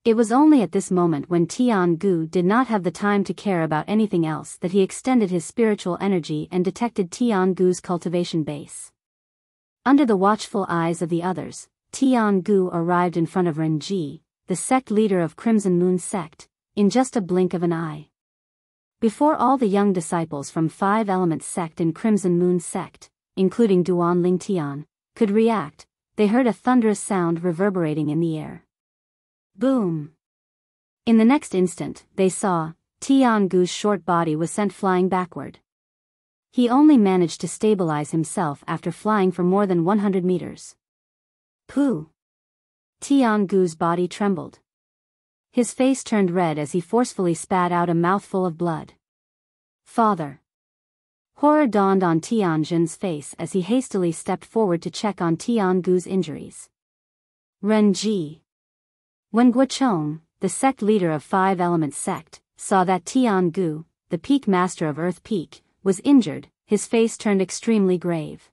It was only at this moment when Tian Gu did not have the time to care about anything else that he extended his spiritual energy and detected Tian Gu's cultivation base. Under the watchful eyes of the others, Tian Gu arrived in front of Ren Ji, the sect leader of Crimson Moon sect, in just a blink of an eye. Before all the young disciples from Five Elements sect and Crimson Moon sect, including Duan Lingtian, could react, they heard a thunderous sound reverberating in the air. Boom! In the next instant, they saw, Tian Gu's short body was sent flying backward. He only managed to stabilize himself after flying for more than 100 meters. Pooh! Tian Gu's body trembled. His face turned red as he forcefully spat out a mouthful of blood. Father! Horror dawned on Tian Jin's face as he hastily stepped forward to check on Tian Gu's injuries. Ren Ji! When Guochong, the sect leader of Five Elements sect, saw that Tian Gu, the peak master of Earth Peak, was injured, his face turned extremely grave.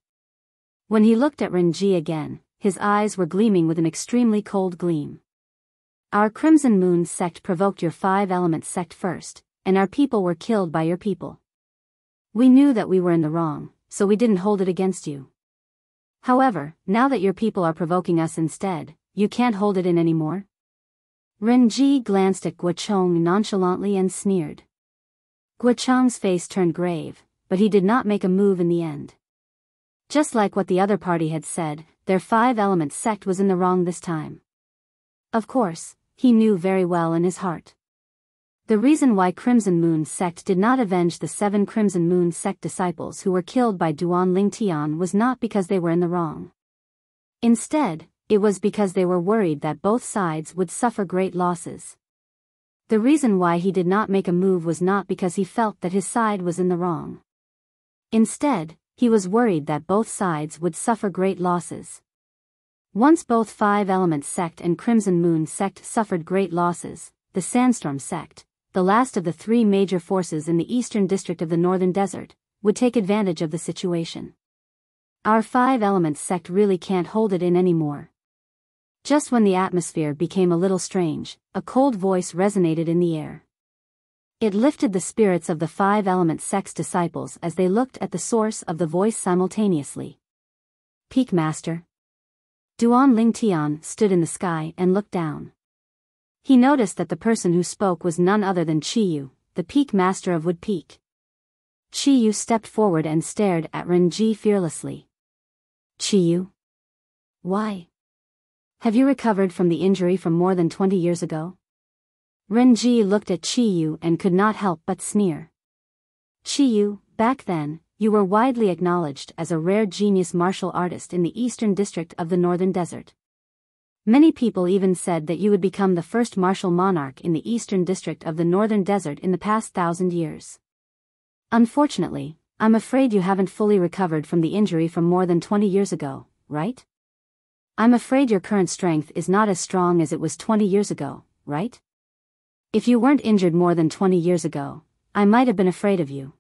When he looked at Ren Ji again, his eyes were gleaming with an extremely cold gleam. Our Crimson Moon sect provoked your Five Elements sect first, and our people were killed by your people. We knew that we were in the wrong, so we didn't hold it against you. However, now that your people are provoking us instead, you can't hold it in anymore? Ren Ji glanced at Guochong nonchalantly and sneered. Guochong's face turned grave, but he did not make a move in the end. Just like what the other party had said, their Five Elements sect was in the wrong this time. Of course, he knew very well in his heart. The reason why Crimson Moon sect did not avenge the 7 Crimson Moon sect disciples who were killed by Duan Lingtian was not because they were in the wrong. Instead, it was because they were worried that both sides would suffer great losses. The reason why he did not make a move was not because he felt that his side was in the wrong. Instead, he was worried that both sides would suffer great losses. Once both Five Elements sect and Crimson Moon sect suffered great losses, the Sandstorm sect, the last of the 3 major forces in the eastern district of the Northern Desert, would take advantage of the situation. Our Five Elements sect really can't hold it in anymore. Just when the atmosphere became a little strange, a cold voice resonated in the air. It lifted the spirits of the Five Elements sect's disciples as they looked at the source of the voice simultaneously. Peak Master. Duan Lingtian stood in the sky and looked down. He noticed that the person who spoke was none other than Qiyu, the Peak Master of Wood Peak. Qiyu stepped forward and stared at Ren Ji fearlessly. Qiyu? Why? Have you recovered from the injury from more than 20 years ago? Ren Ji looked at Qiyu and could not help but sneer. Qiyu, back then, you were widely acknowledged as a rare genius martial artist in the eastern district of the Northern Desert. Many people even said that you would become the first martial monarch in the eastern district of the Northern Desert in the past 1,000 years. Unfortunately, I'm afraid you haven't fully recovered from the injury from more than 20 years ago, right? I'm afraid your current strength is not as strong as it was 20 years ago, right? If you weren't injured more than 20 years ago, I might have been afraid of you.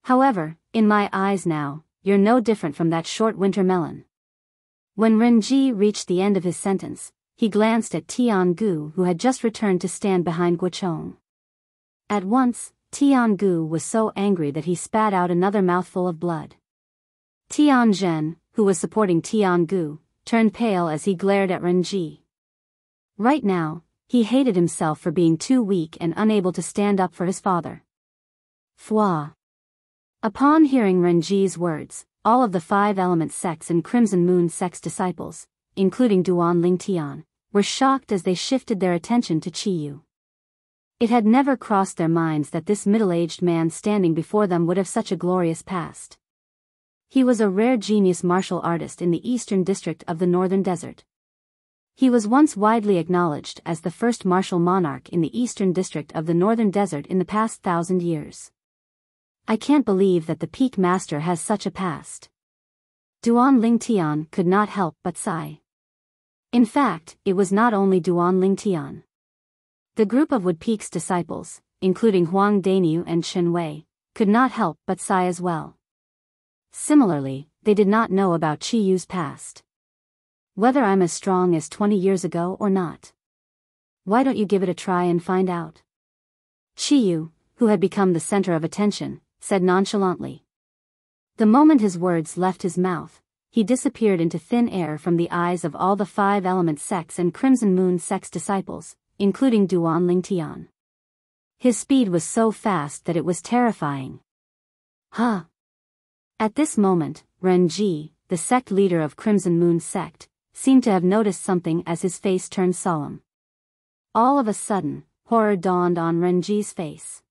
However, in my eyes now, you're no different from that short winter melon. When Ren Ji reached the end of his sentence, he glanced at Tian Gu who had just returned to stand behind Guochong. At once, Tian Gu was so angry that he spat out another mouthful of blood. Tian Zhen, who was supporting Tian Gu, turned pale as he glared at Ren Ji. Right now, he hated himself for being too weak and unable to stand up for his father. Fwa. Upon hearing Renji's words, all of the Five Element sects and Crimson Moon sect's disciples, including Duan Lingtian, were shocked as they shifted their attention to Qiyu. It had never crossed their minds that this middle-aged man standing before them would have such a glorious past. He was a rare genius martial artist in the eastern district of the Northern Desert. He was once widely acknowledged as the first martial monarch in the eastern district of the Northern Desert in the past 1,000 years. I can't believe that the Peak Master has such a past. Duan Lingtian could not help but sigh. In fact, it was not only Duan Lingtian. The group of Wood Peak's disciples, including Huang Daniu and Chen Wei, could not help but sigh as well. Similarly, they did not know about Qiyu's past. Whether I'm as strong as 20 years ago or not. Why don't you give it a try and find out? Qiyu, who had become the center of attention, said nonchalantly. The moment his words left his mouth, he disappeared into thin air from the eyes of all the Five Element sects and Crimson Moon sect's disciples, including Duan Lingtian. His speed was so fast that it was terrifying. Huh. At this moment, Renji, the sect leader of Crimson Moon sect, seemed to have noticed something as his face turned solemn. All of a sudden, horror dawned on Renji's face.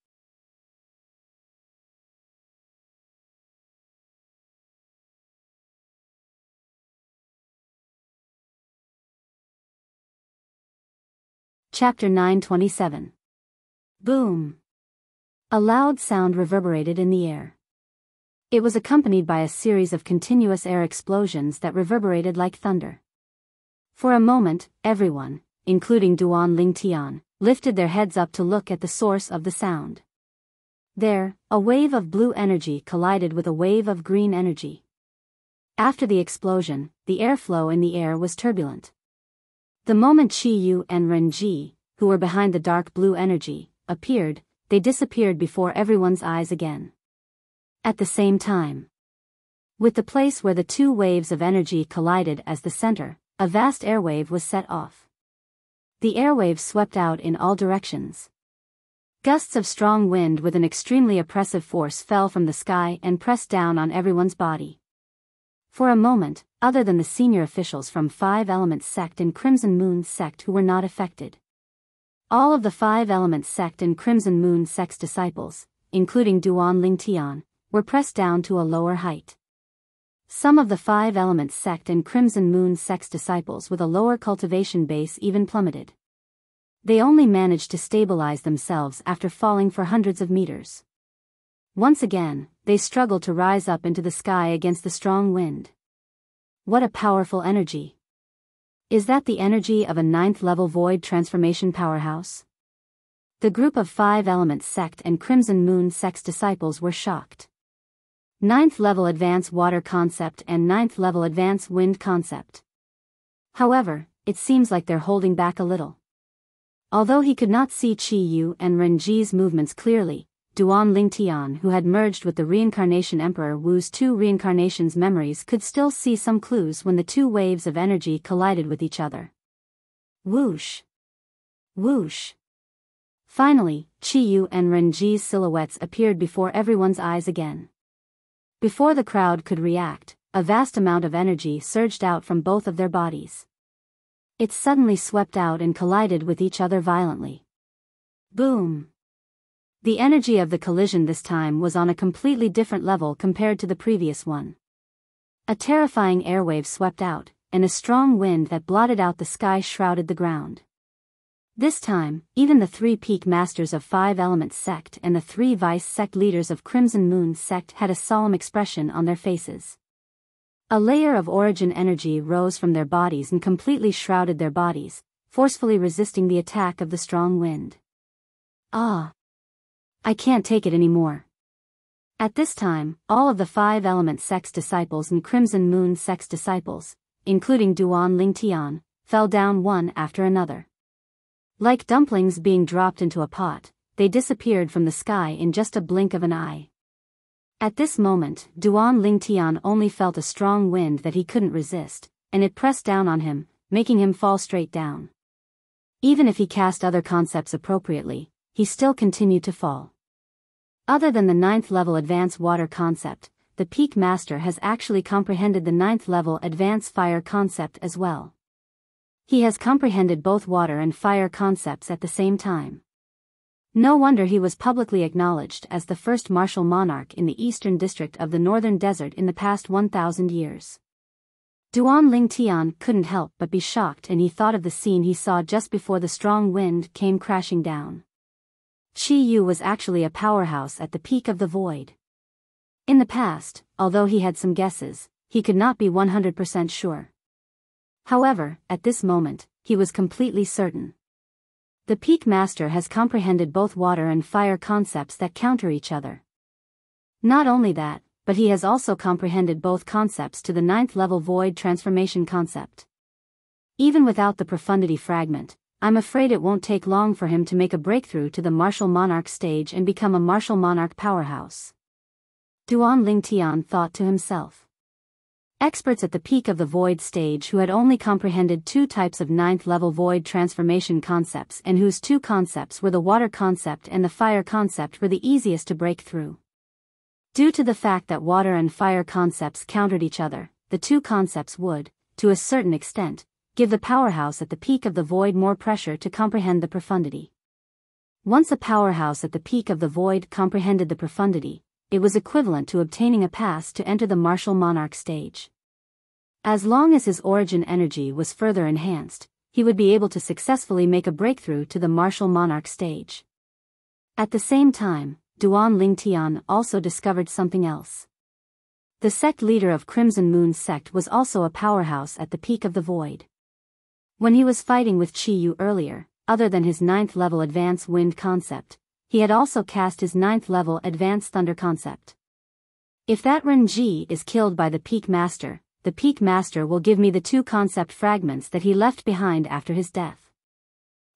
Chapter 927. Boom. A loud sound reverberated in the air. It was accompanied by a series of continuous air explosions that reverberated like thunder. For a moment, everyone, including Duan Lingtian, lifted their heads up to look at the source of the sound. There, a wave of blue energy collided with a wave of green energy. After the explosion, the airflow in the air was turbulent. The moment Qiyu and Renji, who were behind the dark blue energy, appeared, they disappeared before everyone's eyes again. At the same time, with the place where the two waves of energy collided as the center, a vast airwave was set off. The airwave swept out in all directions. Gusts of strong wind with an extremely oppressive force fell from the sky and pressed down on everyone's body. For a moment, other than the senior officials from Five Element sect and Crimson Moon sect who were not affected. All of the Five Element sect and Crimson Moon sect's disciples, including Duan Lingtian, were pressed down to a lower height. Some of the Five Element sect and Crimson Moon sect's disciples with a lower cultivation base even plummeted. They only managed to stabilize themselves after falling for hundreds of meters. Once again, they struggled to rise up into the sky against the strong wind. What a powerful energy! Is that the energy of a 9th-level void transformation powerhouse? The group of Five Element sect and Crimson Moon sect's disciples were shocked. 9th-level advanced water concept and 9th-level advanced wind concept. However, it seems like they're holding back a little. Although he could not see Qiyu and Renji's movements clearly, Duan Lingtian, who had merged with the reincarnation Emperor Wu's two reincarnations memories, could still see some clues when the two waves of energy collided with each other. Whoosh! Whoosh! Finally, Qiyu and Renji's silhouettes appeared before everyone's eyes again. Before the crowd could react, a vast amount of energy surged out from both of their bodies. It suddenly swept out and collided with each other violently. Boom! The energy of the collision this time was on a completely different level compared to the previous one. A terrifying airwave swept out, and a strong wind that blotted out the sky shrouded the ground. This time, even the 3 peak masters of Five Element sect and the 3 vice sect leaders of Crimson Moon sect had a solemn expression on their faces. A layer of origin energy rose from their bodies and completely shrouded their bodies, forcefully resisting the attack of the strong wind. Ah! I can't take it anymore. At this time, all of the Five Element sect's disciples and Crimson Moon sect's disciples, including Duan Lingtian, fell down one after another. Like dumplings being dropped into a pot, they disappeared from the sky in just a blink of an eye. At this moment, Duan Lingtian only felt a strong wind that he couldn't resist, and it pressed down on him, making him fall straight down. Even if he cast other concepts appropriately, he still continued to fall. Other than the 9th level advanced water concept, the Peak Master has actually comprehended the 9th level advanced fire concept as well. He has comprehended both water and fire concepts at the same time. No wonder he was publicly acknowledged as the first martial monarch in the eastern district of the northern desert in the past 1,000 years. Duan Lingtian couldn't help but be shocked, and he thought of the scene he saw just before the strong wind came crashing down. Qi Yu was actually a powerhouse at the peak of the void. In the past, although he had some guesses, he could not be 100% sure. However, at this moment, he was completely certain. The Peak Master has comprehended both water and fire concepts that counter each other. Not only that, but he has also comprehended both concepts to the 9th level void transformation concept. Even without the profundity fragment, I'm afraid it won't take long for him to make a breakthrough to the martial monarch stage and become a martial monarch powerhouse. Duan Lingtian thought to himself. Experts at the peak of the void stage who had only comprehended 2 types of 9th level void transformation concepts, and whose 2 concepts were the water concept and the fire concept, were the easiest to break through. Due to the fact that water and fire concepts countered each other, the 2 concepts would, to a certain extent, give the powerhouse at the peak of the void more pressure to comprehend the profundity. Once a powerhouse at the peak of the void comprehended the profundity, it was equivalent to obtaining a pass to enter the martial monarch stage. As long as his origin energy was further enhanced, he would be able to successfully make a breakthrough to the martial monarch stage. At the same time, Duan Lingtian also discovered something else. The sect leader of Crimson Moon sect was also a powerhouse at the peak of the void. When he was fighting with Qi Yu earlier, other than his 9th level advanced wind concept, he had also cast his 9th level advanced thunder concept. If that Renji is killed by the Peak Master, the Peak Master will give me the 2 concept fragments that he left behind after his death.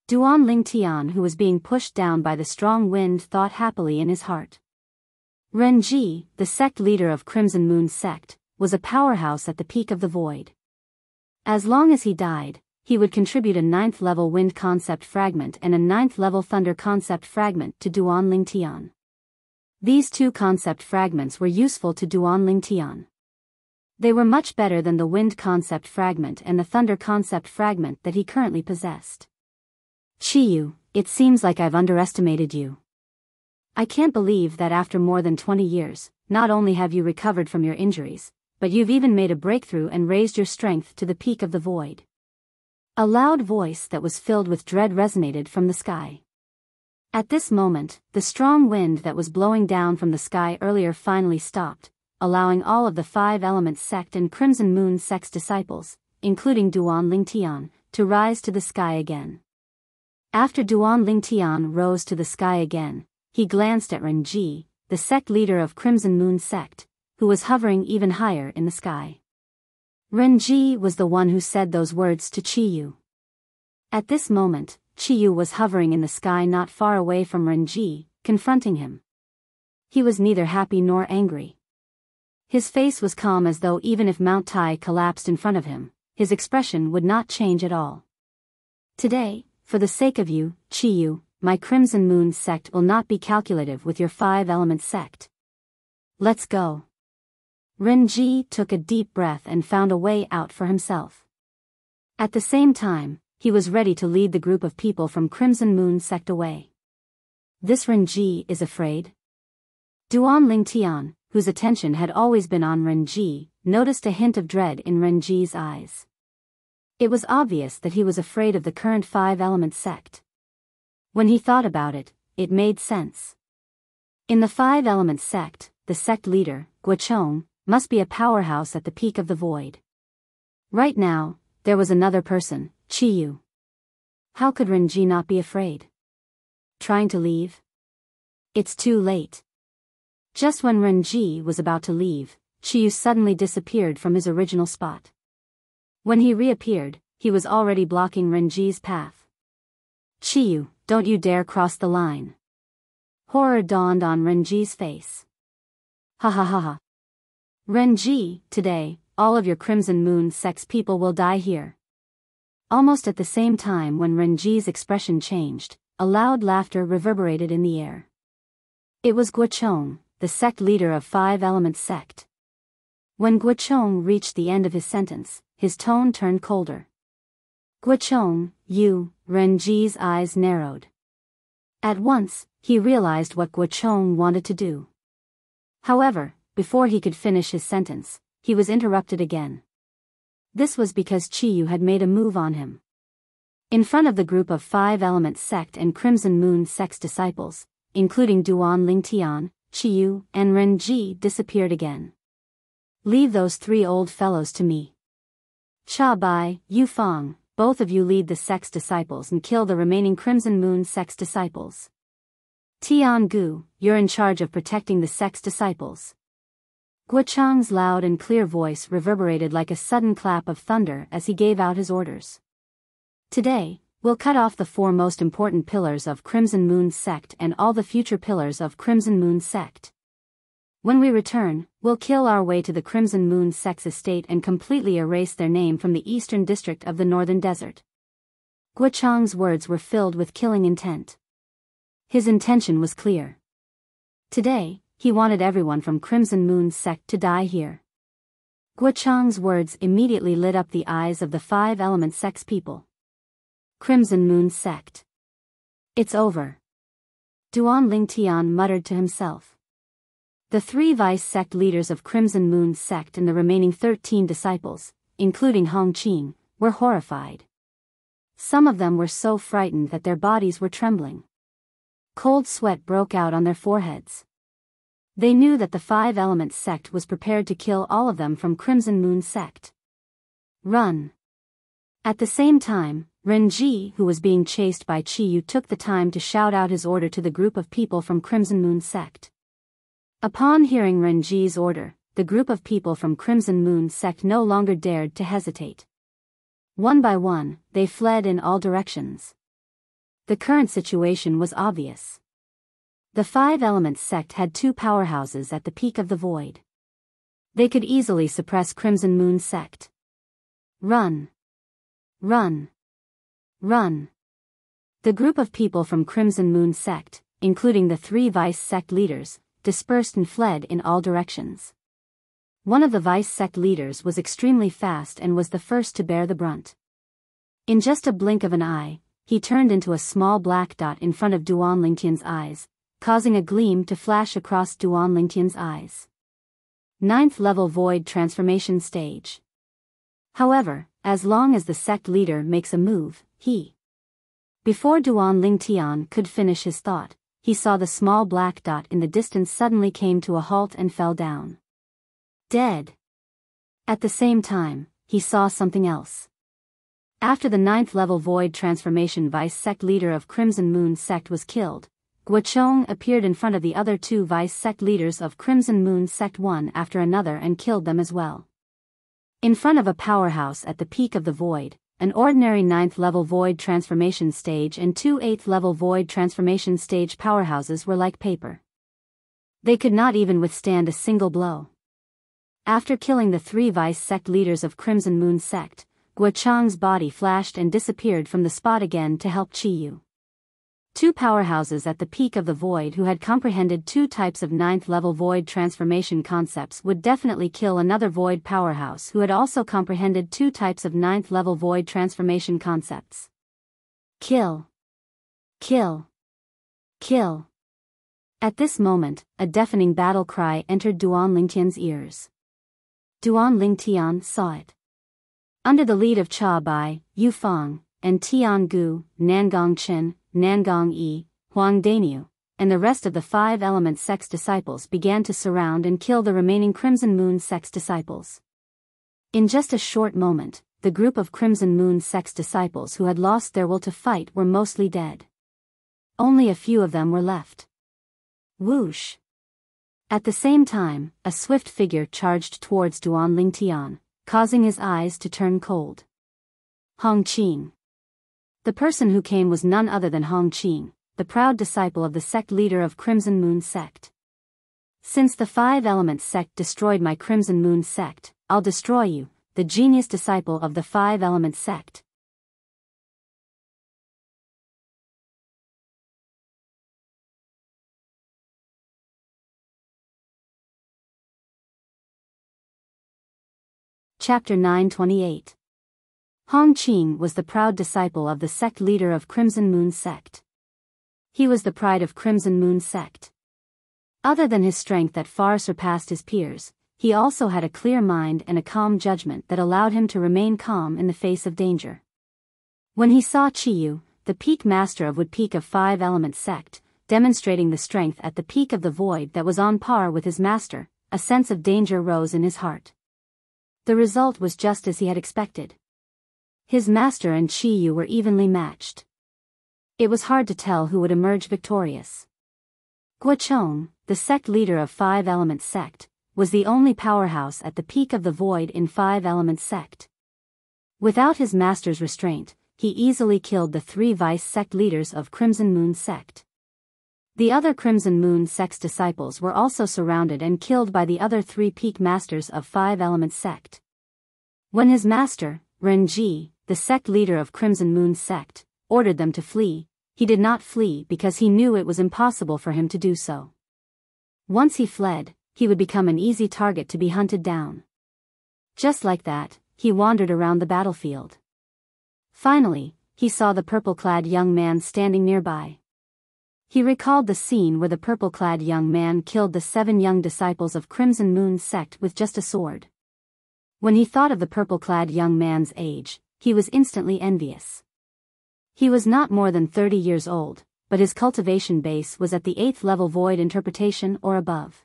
Duan Lingtian, who was being pushed down by the strong wind, thought happily in his heart. Renji, the sect leader of Crimson Moon sect, was a powerhouse at the peak of the void. As long as he died, he would contribute a 9th level wind concept fragment and a 9th level thunder concept fragment to Duan Lingtian. These 2 concept fragments were useful to Duan Lingtian. They were much better than the wind concept fragment and the thunder concept fragment that he currently possessed. Qi Yu, it seems like I've underestimated you. I can't believe that after more than 20 years, not only have you recovered from your injuries, but you've even made a breakthrough and raised your strength to the peak of the void. A loud voice that was filled with dread resonated from the sky. At this moment, the strong wind that was blowing down from the sky earlier finally stopped, allowing all of the 5 Elements sect and Crimson Moon sect's disciples, including Duan Lingtian, to rise to the sky again. After Duan Lingtian rose to the sky again, he glanced at Renji, the sect leader of Crimson Moon sect, who was hovering even higher in the sky. Renji was the one who said those words to Qi Yu. At this moment, Qi Yu was hovering in the sky not far away from Renji, confronting him. He was neither happy nor angry. His face was calm, as though even if Mount Tai collapsed in front of him, his expression would not change at all. Today, for the sake of you, Qi Yu, my Crimson Moon sect will not be calculative with your 5 Elements sect. Let's go. Renji took a deep breath and found a way out for himself. At the same time, he was ready to lead the group of people from Crimson Moon sect away. This Renji is afraid? Duan Lingtian, whose attention had always been on Renji, noticed a hint of dread in Renji's eyes. It was obvious that he was afraid of the current 5 Elements sect. When he thought about it, it made sense. In the 5 Elements sect, the sect leader, Guochong, must be a powerhouse at the peak of the void. Right now, there was another person, Qi Yu. How could Renji not be afraid? Trying to leave? It's too late. Just when Renji was about to leave, Qi Yu suddenly disappeared from his original spot. When he reappeared, he was already blocking Renji's path. Qi Yu, don't you dare cross the line. Horror dawned on Renji's face. Ha ha ha ha. Renji, today, all of your Crimson Moon sect's people will die here. Almost at the same time when Renji's expression changed, a loud laughter reverberated in the air. It was Guochong, the sect leader of Five Elements sect. When Guochong reached the end of his sentence, his tone turned colder. Guochong, you, Renji's eyes narrowed. At once, he realized what Guochong wanted to do. However, before he could finish his sentence, he was interrupted again. This was because Chiyu had made a move on him. In front of the group of Five Elements sect and Crimson Moon sect's disciples, including Duan Lingtian, Chiyu, and Renji disappeared again. Leave those three old fellows to me. Cha Bai, Yu Fang, both of you lead the sect's disciples and kill the remaining Crimson Moon sect's disciples. Tian Gu, you're in charge of protecting the sect's disciples. Guochang's loud and clear voice reverberated like a sudden clap of thunder as he gave out his orders. Today, we'll cut off the four most important pillars of Crimson Moon sect and all the future pillars of Crimson Moon sect. When we return, we'll kill our way to the Crimson Moon sect's estate and completely erase their name from the eastern district of the northern desert. Guochang's words were filled with killing intent. His intention was clear. Today, he wanted everyone from Crimson Moon sect to die here. Guochang's words immediately lit up the eyes of the Five Elements sect's people. Crimson Moon sect. It's over. Duan Lingtian muttered to himself. The three vice sect leaders of Crimson Moon sect and the remaining 13 disciples, including Hong Qing, were horrified. Some of them were so frightened that their bodies were trembling. Cold sweat broke out on their foreheads. They knew that the Five Elements sect was prepared to kill all of them from Crimson Moon sect. Run. At the same time, Renji, who was being chased by Chiyu, took the time to shout out his order to the group of people from Crimson Moon sect. Upon hearing Renji's order, the group of people from Crimson Moon sect no longer dared to hesitate. One by one, they fled in all directions. The current situation was obvious. The Five Elements sect had two powerhouses at the peak of the void. They could easily suppress Crimson Moon sect. Run. Run. Run. The group of people from Crimson Moon sect, including the three vice sect leaders, dispersed and fled in all directions. One of the vice sect leaders was extremely fast and was the first to bear the brunt. In just a blink of an eye, he turned into a small black dot in front of Duan Lingtian's eyes, causing a gleam to flash across Duan Lingtian's eyes. 9th level void transformation stage. However, as long as the sect leader makes a move, Before Duan Lingtian could finish his thought, he saw the small black dot in the distance suddenly came to a halt and fell down. Dead. At the same time, he saw something else. After the 9th level void transformation vice sect leader of Crimson Moon sect was killed, Guochong appeared in front of the other two vice sect leaders of Crimson Moon sect one after another and killed them as well. In front of a powerhouse at the peak of the void, an ordinary 9th level void transformation stage and two 8th level void transformation stage powerhouses were like paper. They could not even withstand a single blow. After killing the three vice sect leaders of Crimson Moon sect, Guochang's body flashed and disappeared from the spot again to help Chiyu. Two powerhouses at the peak of the void who had comprehended two types of 9th level void transformation concepts would definitely kill another void powerhouse who had also comprehended two types of 9th level void transformation concepts. Kill. Kill. Kill. At this moment, a deafening battle cry entered Duan Lingtian's ears. Duan Lingtian saw it. Under the lead of Cha Bai, Yu Fang, and Tian Gu, Nangong Chen, Nangong Yi, Huang Daniu, and the rest of the Five Elements sect's disciples began to surround and kill the remaining Crimson Moon sect's disciples. In just a short moment, the group of Crimson Moon sect's disciples who had lost their will to fight were mostly dead. Only a few of them were left. Whoosh! At the same time, a swift figure charged towards Duan Lingtian, causing his eyes to turn cold. Hong Qing. The person who came was none other than Hong Qing, the proud disciple of the sect leader of Crimson Moon sect. Since the Five Elements sect destroyed my Crimson Moon sect, I'll destroy you, the genius disciple of the Five Elements sect. Chapter 928. Hong Qing was the proud disciple of the sect leader of Crimson Moon sect. He was the pride of Crimson Moon sect. Other than his strength that far surpassed his peers, he also had a clear mind and a calm judgment that allowed him to remain calm in the face of danger. When he saw Chiyu, the peak master of Wood Peak of Five Element sect, demonstrating the strength at the peak of the void that was on par with his master, a sense of danger rose in his heart. The result was just as he had expected. His master and Chiyu were evenly matched. It was hard to tell who would emerge victorious. Guochong, the sect leader of Five Element sect, was the only powerhouse at the peak of the void in Five Element sect. Without his master's restraint, he easily killed the three vice sect leaders of Crimson Moon sect. The other Crimson Moon sect's disciples were also surrounded and killed by the other three peak masters of Five Element sect. When his master, Renji, the sect leader of Crimson Moon sect, ordered them to flee, he did not flee because he knew it was impossible for him to do so. Once he fled, he would become an easy target to be hunted down. Just like that, he wandered around the battlefield. Finally, he saw the purple-clad young man standing nearby. He recalled the scene where the purple-clad young man killed the 7 young disciples of Crimson Moon sect with just a sword. When he thought of the purple-clad young man's age, he was instantly envious. He was not more than 30 years old, but his cultivation base was at the 8th level void interpretation or above.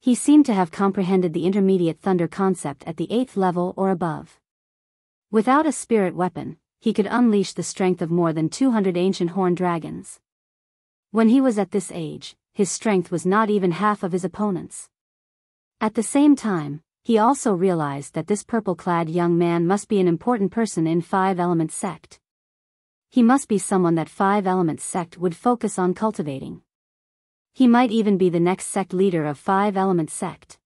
He seemed to have comprehended the intermediate thunder concept at the 8th level or above. Without a spirit weapon, he could unleash the strength of more than 200 ancient horned dragons. When he was at this age, his strength was not even half of his opponent's. At the same time, he also realized that this purple-clad young man must be an important person in Five Element sect. He must be someone that Five Element sect would focus on cultivating. He might even be the next sect leader of Five Element sect.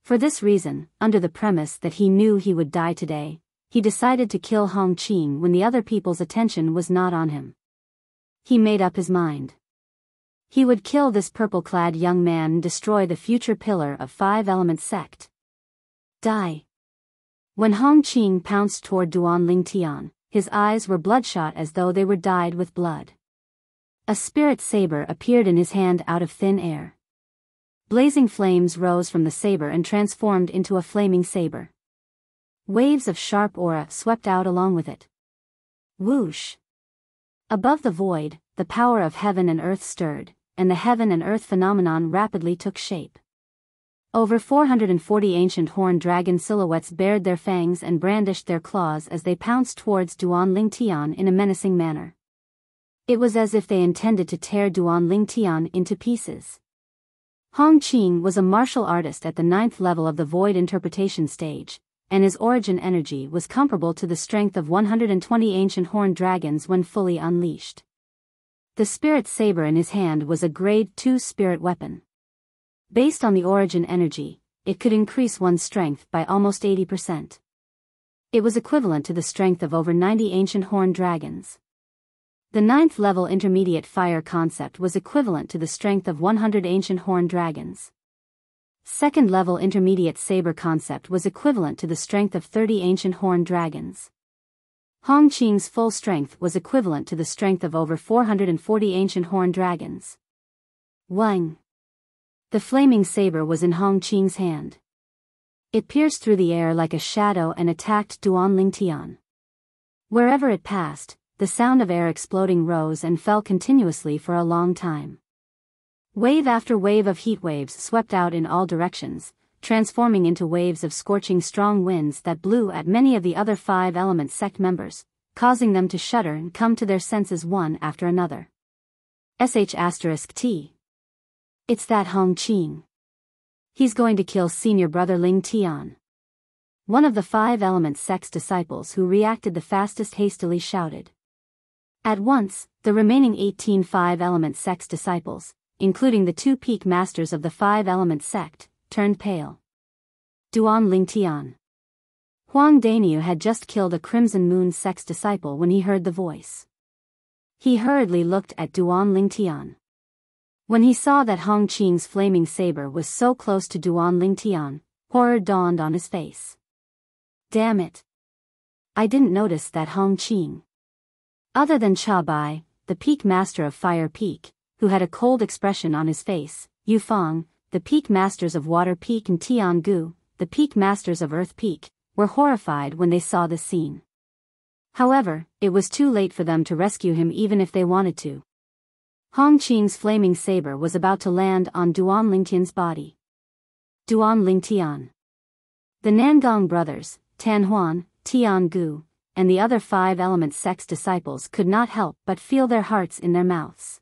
For this reason, under the premise that he knew he would die today, he decided to kill Hong Qing when the other people's attention was not on him. He made up his mind. He would kill this purple-clad young man and destroy the future pillar of Five Element sect. Die. When Hong Qing pounced toward Duan Ling Tian, his eyes were bloodshot as though they were dyed with blood. A spirit saber appeared in his hand out of thin air. Blazing flames rose from the saber and transformed into a flaming saber. Waves of sharp aura swept out along with it. Whoosh! Above the void, the power of heaven and earth stirred, and the heaven and earth phenomenon rapidly took shape. Over 440 ancient horned dragon silhouettes bared their fangs and brandished their claws as they pounced towards Duan Ling Tian in a menacing manner. It was as if they intended to tear Duan Ling Tian into pieces. Hong Qing was a martial artist at the 9th level of the void interpretation stage, and his origin energy was comparable to the strength of 120 ancient horned dragons when fully unleashed. The spirit saber in his hand was a grade 2 spirit weapon. Based on the origin energy, it could increase one's strength by almost 80%. It was equivalent to the strength of over 90 ancient horned dragons. The 9th level intermediate fire concept was equivalent to the strength of 100 ancient horned dragons. 2nd level intermediate saber concept was equivalent to the strength of 30 ancient horned dragons. Hong Qing's full strength was equivalent to the strength of over 440 ancient horned dragons. Wang! The flaming saber was in Hong Qing's hand. It pierced through the air like a shadow and attacked Duan Ling Tian. Wherever it passed, the sound of air exploding rose and fell continuously for a long time. Wave after wave of heat waves swept out in all directions, transforming into waves of scorching strong winds that blew at many of the other Five Element sect members, causing them to shudder and come to their senses one after another. *T. It's that Hong Qing. He's going to kill senior brother Ling Tian. One of the Five Element sect's disciples who reacted the fastest hastily shouted. At once, the remaining 18 Five Element sect's disciples, including the 2 peak masters of the Five Element sect, turned pale. Duan Ling Tian. Huang Daniu had just killed a Crimson Moon sect's disciple when he heard the voice. He hurriedly looked at Duan Ling Tian. When he saw that Hong Qing's flaming saber was so close to Duan Ling Tian, horror dawned on his face. Damn it. I didn't notice that Hong Qing. Other than Cha Bai, the peak master of Fire Peak, who had a cold expression on his face, Yu Fang, the peak masters of Water Peak and Tian Gu, the peak masters of Earth Peak, were horrified when they saw the scene. However, it was too late for them to rescue him even if they wanted to. Hong Qing's flaming saber was about to land on Duan Lingtian's body. Duan Lingtian. The Nangong brothers, Tan Huan, Tian Gu, and the other five element sect's disciples could not help but feel their hearts in their mouths.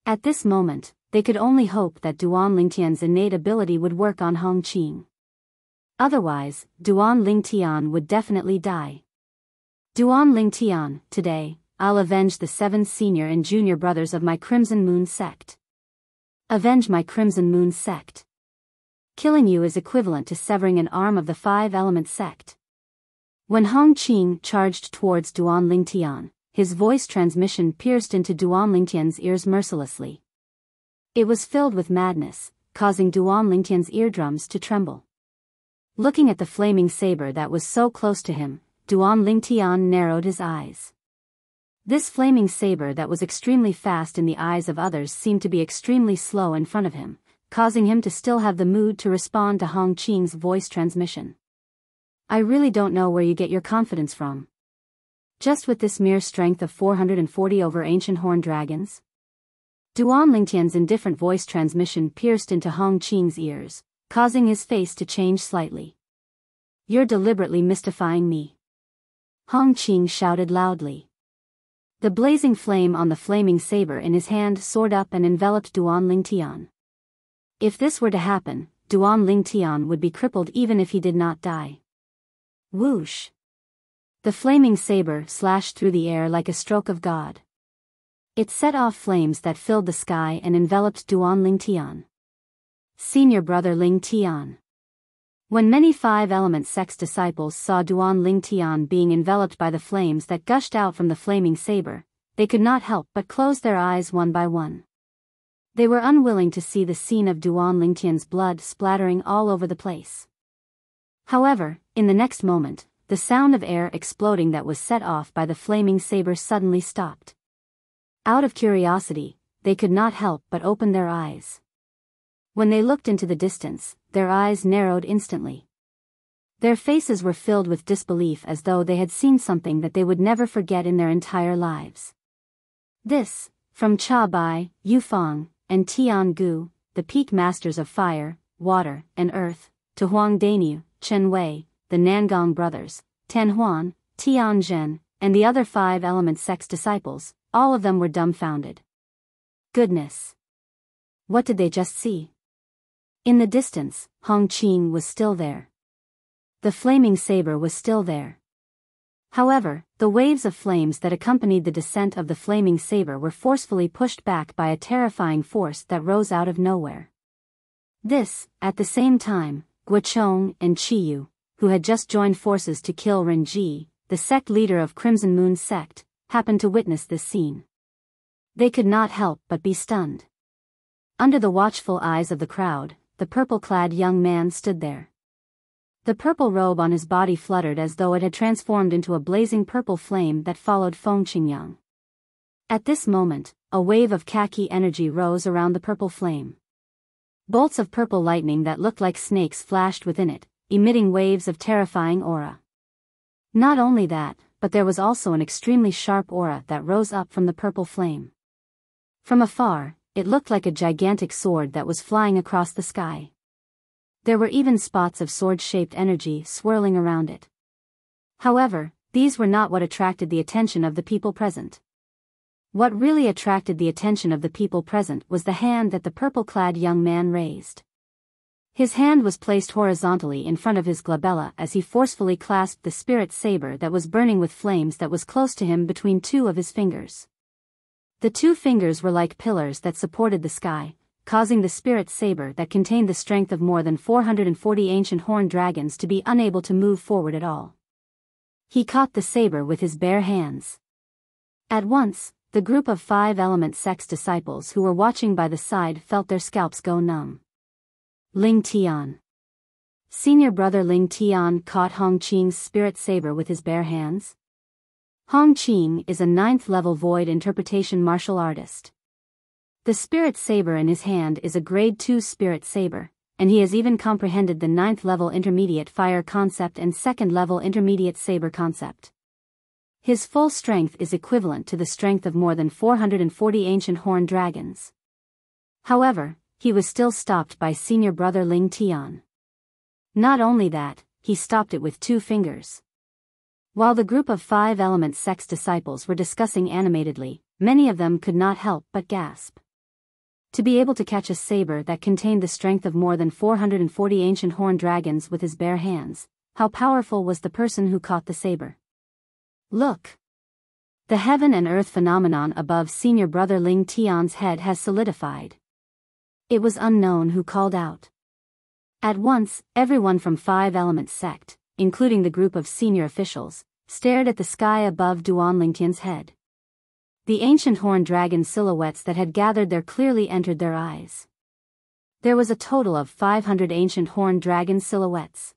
At this moment, they could only hope that Duan Lingtian's innate ability would work on Hong Qing. Otherwise, Duan Lingtian would definitely die. Duan Lingtian, today, I'll avenge the 7 senior and junior brothers of my Crimson Moon sect. Avenge my Crimson Moon sect. Killing you is equivalent to severing an arm of the 5-element sect. When Hong Qing charged towards Duan Lingtian, his voice transmission pierced into Duan Lingtian's ears mercilessly. It was filled with madness, causing Duan Lingtian's eardrums to tremble. Looking at the flaming saber that was so close to him, Duan Lingtian narrowed his eyes. This flaming saber that was extremely fast in the eyes of others seemed to be extremely slow in front of him, causing him to still have the mood to respond to Hong Qing's voice transmission. I really don't know where you get your confidence from. Just with this mere strength of 440 over ancient horned dragons? Duan Lingtian's indifferent voice transmission pierced into Hong Qing's ears, causing his face to change slightly. You're deliberately mystifying me. Hong Qing shouted loudly. The blazing flame on the flaming saber in his hand soared up and enveloped Duan Lingtian. If this were to happen, Duan Lingtian would be crippled even if he did not die. Whoosh! The flaming saber slashed through the air like a stroke of God. It set off flames that filled the sky and enveloped Duan Lingtian. Senior brother Lingtian. When many 5-element sect's disciples saw Duan Lingtian being enveloped by the flames that gushed out from the flaming saber, they could not help but close their eyes one by one. They were unwilling to see the scene of Duan Lingtian's blood splattering all over the place. However, in the next moment, the sound of air exploding that was set off by the flaming saber suddenly stopped. Out of curiosity, they could not help but open their eyes. When they looked into the distance, their eyes narrowed instantly. Their faces were filled with disbelief as though they had seen something that they would never forget in their entire lives. This, from Cha Bai, Yu Fang, and Tian Gu, the peak masters of fire, water, and earth, to Huang Dainu, Chen Wei, the Nangong brothers, Tan Huan, Tian Zhen, and the other 5-element sect's disciples, all of them were dumbfounded. Goodness! What did they just see? In the distance, Hong Qing was still there. The flaming saber was still there. However, the waves of flames that accompanied the descent of the flaming saber were forcefully pushed back by a terrifying force that rose out of nowhere. This, at the same time, Guochong and Chiyu, who had just joined forces to kill Ren Ji, the sect leader of Crimson Moon sect, happened to witness this scene. They could not help but be stunned. Under the watchful eyes of the crowd, the purple-clad young man stood there. The purple robe on his body fluttered as though it had transformed into a blazing purple flame that followed Feng Qingyang. At this moment, a wave of khaki energy rose around the purple flame. Bolts of purple lightning that looked like snakes flashed within it, emitting waves of terrifying aura. Not only that, but there was also an extremely sharp aura that rose up from the purple flame. From afar, it looked like a gigantic sword that was flying across the sky. There were even spots of sword-shaped energy swirling around it. However, these were not what attracted the attention of the people present. What really attracted the attention of the people present was the hand that the purple-clad young man raised. His hand was placed horizontally in front of his glabella as he forcefully clasped the spirit saber that was burning with flames that was close to him between 2 of his fingers. The 2 fingers were like pillars that supported the sky, causing the spirit saber that contained the strength of more than 440 ancient horned dragons to be unable to move forward at all. He caught the saber with his bare hands. At once, the group of 5-element sect's disciples who were watching by the side felt their scalps go numb. Ling Tian. Senior brother Ling Tian caught Hong Qing's spirit saber with his bare hands. Hong Qing is a 9th level void interpretation martial artist. The spirit saber in his hand is a grade 2 spirit saber, and he has even comprehended the 9th level intermediate fire concept and 2nd level intermediate saber concept. His full strength is equivalent to the strength of more than 440 ancient horned dragons. However, he was still stopped by senior brother Ling Tian. Not only that, he stopped it with 2 fingers. While the group of 5 element sect's disciples were discussing animatedly, many of them could not help but gasp. To be able to catch a saber that contained the strength of more than 440 ancient horned dragons with his bare hands, how powerful was the person who caught the saber? Look! The heaven and earth phenomenon above senior brother Ling Tian's head has solidified. It was unknown who called out. At once, everyone from 5 Elements sect, including the group of senior officials, stared at the sky above Duan Lingtian's head. The ancient horned dragon silhouettes that had gathered there clearly entered their eyes. There was a total of 500 ancient horned dragon silhouettes.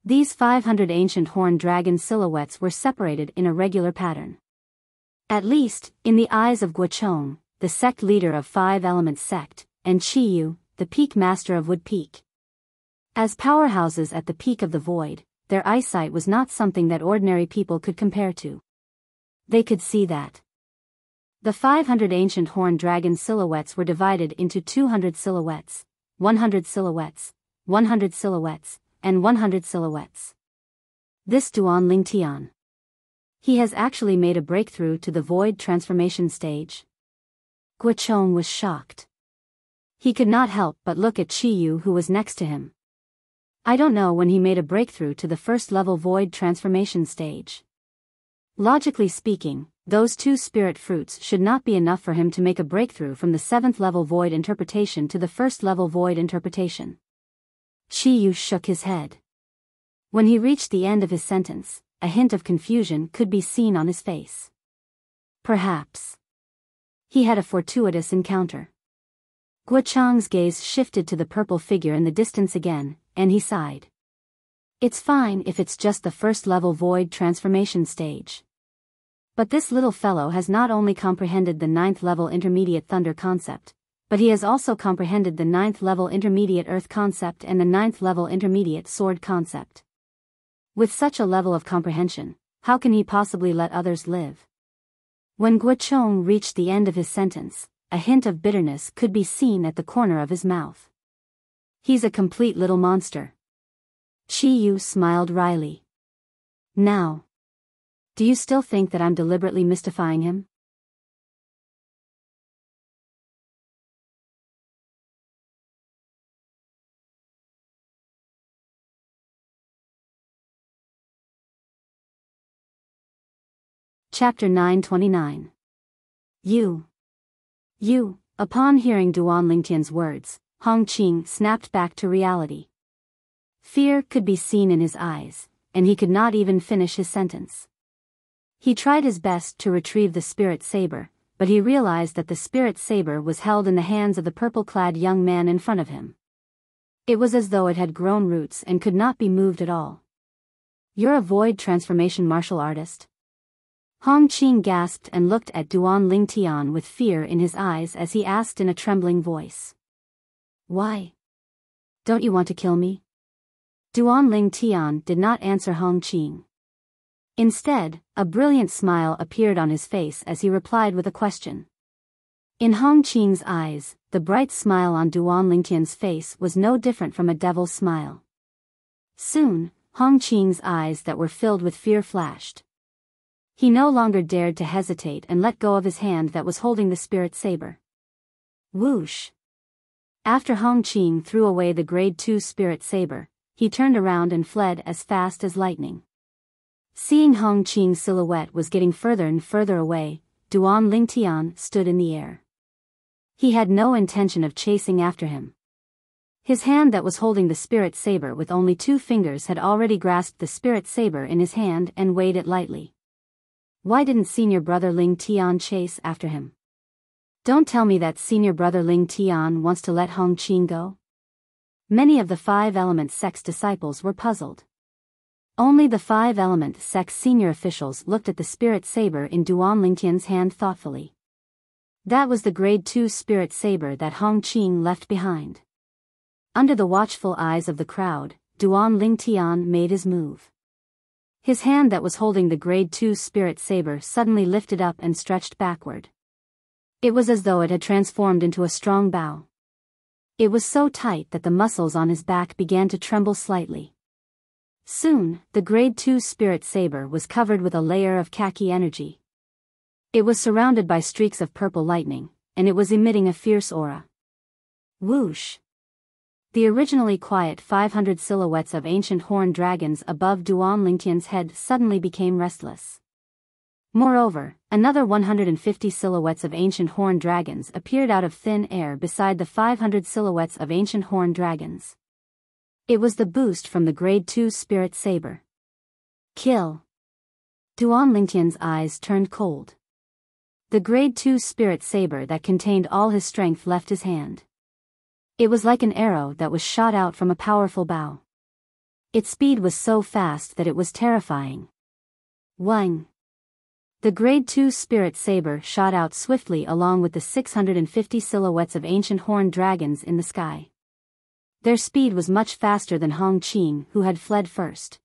These 500 ancient horned dragon silhouettes were separated in a regular pattern. At least, in the eyes of Guochong, the sect leader of 5 Elements sect, and Qiyu, the peak master of Wood Peak. As powerhouses at the peak of the void, their eyesight was not something that ordinary people could compare to. They could see that. The 500 ancient horned dragon silhouettes were divided into 200 silhouettes, 100 silhouettes, 100 silhouettes, and 100 silhouettes. This Duan Lingtian. He has actually made a breakthrough to the void transformation stage. Guochong was shocked. He could not help but look at Qiyu who was next to him. I don't know when he made a breakthrough to the 1st level void transformation stage. Logically speaking, those 2 spirit fruits should not be enough for him to make a breakthrough from the 7th level void interpretation to the 1st level void interpretation. Qiyu shook his head. When he reached the end of his sentence, a hint of confusion could be seen on his face. Perhaps he had a fortuitous encounter. Guochong's gaze shifted to the purple figure in the distance again, and he sighed. It's fine if it's just the 1st level void transformation stage. But this little fellow has not only comprehended the 9th level intermediate thunder concept, but he has also comprehended the 9th level intermediate earth concept and the 9th level intermediate sword concept. With such a level of comprehension, how can he possibly let others live? When Guochong reached the end of his sentence, a hint of bitterness could be seen at the corner of his mouth. He's a complete little monster. Qiyu smiled wryly. Now, do you still think that I'm deliberately mystifying him? Chapter 929. You. Upon hearing Duan Lingtian's words, Hong Qing snapped back to reality. Fear could be seen in his eyes, and he could not even finish his sentence. He tried his best to retrieve the spirit saber, but he realized that the spirit saber was held in the hands of the purple-clad young man in front of him. It was as though it had grown roots and could not be moved at all. You're a void transformation martial artist? Hong Qing gasped and looked at Duan Lingtian with fear in his eyes as he asked in a trembling voice. Why? Don't you want to kill me? Duan Lingtian did not answer Hong Qing. Instead, a brilliant smile appeared on his face as he replied with a question. In Hong Qing's eyes, the bright smile on Duan Lingtian's face was no different from a devil's smile. Soon, Hong Qing's eyes that were filled with fear flashed. He no longer dared to hesitate and let go of his hand that was holding the spirit saber. Whoosh! After Hong Qing threw away the grade 2 spirit saber, he turned around and fled as fast as lightning. Seeing Hong Qing's silhouette was getting further and further away, Duan Lingtian stood in the air. He had no intention of chasing after him. His hand that was holding the spirit saber with only 2 fingers had already grasped the spirit saber in his hand and weighed it lightly. Why didn't senior brother Ling Tian chase after him? Don't tell me that senior brother Ling Tian wants to let Hong Qing go. Many of the five-element sect's disciples were puzzled. Only the five-element sect's senior officials looked at the spirit saber in Duan Lingtian's hand thoughtfully. That was the grade 2 spirit saber that Hong Qing left behind. Under the watchful eyes of the crowd, Duan Lingtian made his move. His hand that was holding the grade 2 spirit saber suddenly lifted up and stretched backward. It was as though it had transformed into a strong bow. It was so tight that the muscles on his back began to tremble slightly. Soon, the grade 2 spirit saber was covered with a layer of khaki energy. It was surrounded by streaks of purple lightning, and it was emitting a fierce aura. Whoosh! The originally quiet 500 silhouettes of ancient horned dragons above Duan Lingtian's head suddenly became restless. Moreover, another 150 silhouettes of ancient horned dragons appeared out of thin air beside the 500 silhouettes of ancient horned dragons. It was the boost from the grade 2 spirit saber. Kill! Duan Lingtian's eyes turned cold. The grade 2 spirit saber that contained all his strength left his hand. It was like an arrow that was shot out from a powerful bow. Its speed was so fast that it was terrifying. Wang! The grade 2 spirit saber shot out swiftly along with the 650 silhouettes of ancient horned dragons in the sky. Their speed was much faster than Hong Qing, who had fled first.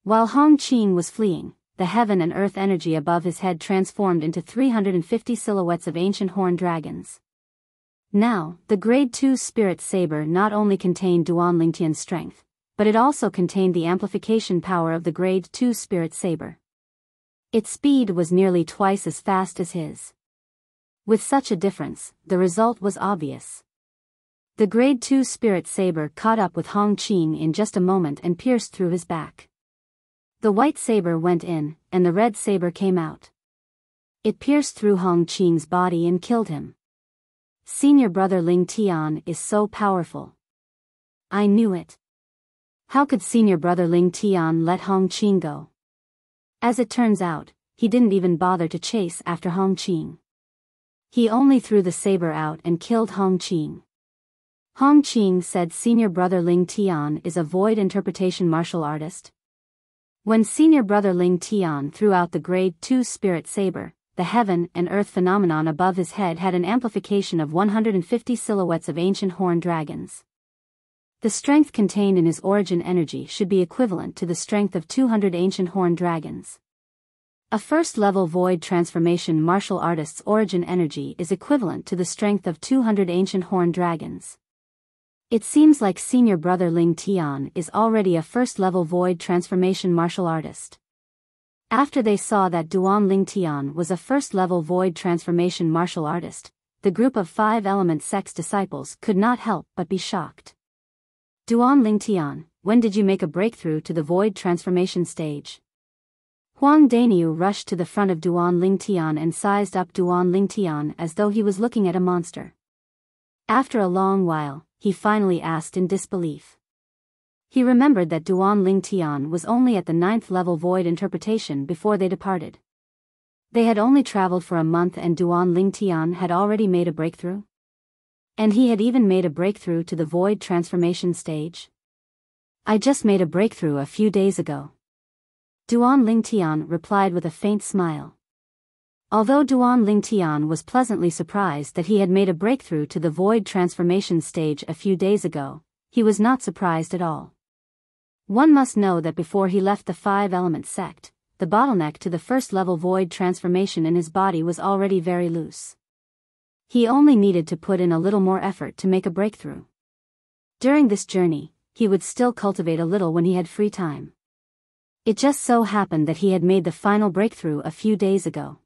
While Hong Qing was fleeing, the heaven and earth energy above his head transformed into 350 silhouettes of ancient horned dragons. Now, the grade 2 spirit saber not only contained Duan Lingtian's strength, but it also contained the amplification power of the grade 2 spirit saber. Its speed was nearly twice as fast as his. With such a difference, the result was obvious. The grade 2 spirit saber caught up with Hong Qing in just a moment and pierced through his back. The white saber went in, and the red saber came out. It pierced through Hong Qing's body and killed him. Senior brother Ling Tian is so powerful. I knew it. How could senior brother Ling Tian let Hong Qing go? As it turns out, he didn't even bother to chase after Hong Qing. He only threw the saber out and killed Hong Qing. Hong Qing said senior brother Ling Tian is a void interpretation martial artist. When senior brother Ling Tian threw out the grade 2 spirit saber, the heaven and earth phenomenon above his head had an amplification of 150 silhouettes of ancient horned dragons. The strength contained in his origin energy should be equivalent to the strength of 200 ancient horned dragons. A first-level void transformation martial artist's origin energy is equivalent to the strength of 200 ancient horned dragons. It seems like senior brother Ling Tian is already a first-level void transformation martial artist. After they saw that Duan Lingtian was a first-level void transformation martial artist, the group of 5-element sect's disciples could not help but be shocked. Duan Lingtian, when did you make a breakthrough to the void transformation stage? Huang Daniu rushed to the front of Duan Lingtian and sized up Duan Lingtian as though he was looking at a monster. After a long while, he finally asked in disbelief. He remembered that Duan Lingtian was only at the 9th level void interpretation before they departed. They had only traveled for a month and Duan Lingtian had already made a breakthrough? And he had even made a breakthrough to the void transformation stage? I just made a breakthrough a few days ago. Duan Lingtian replied with a faint smile. Although Duan Lingtian was pleasantly surprised that he had made a breakthrough to the void transformation stage a few days ago, he was not surprised at all. One must know that before he left the 5-element sect, the bottleneck to the first-level void transformation in his body was already very loose. He only needed to put in a little more effort to make a breakthrough. During this journey, he would still cultivate a little when he had free time. It just so happened that he had made the final breakthrough a few days ago.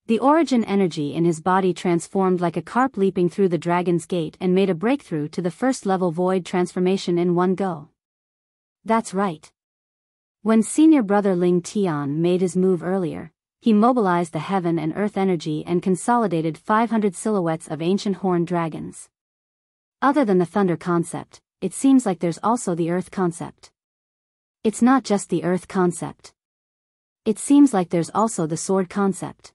The origin energy in his body transformed like a carp leaping through the dragon's gate and made a breakthrough to the first-level void transformation in one go. That's right. When senior brother Ling Tian made his move earlier, he mobilized the heaven and earth energy and consolidated 500 silhouettes of ancient horned dragons. Other than the thunder concept, it seems like there's also the earth concept. It's not just the earth concept. It seems like there's also the sword concept.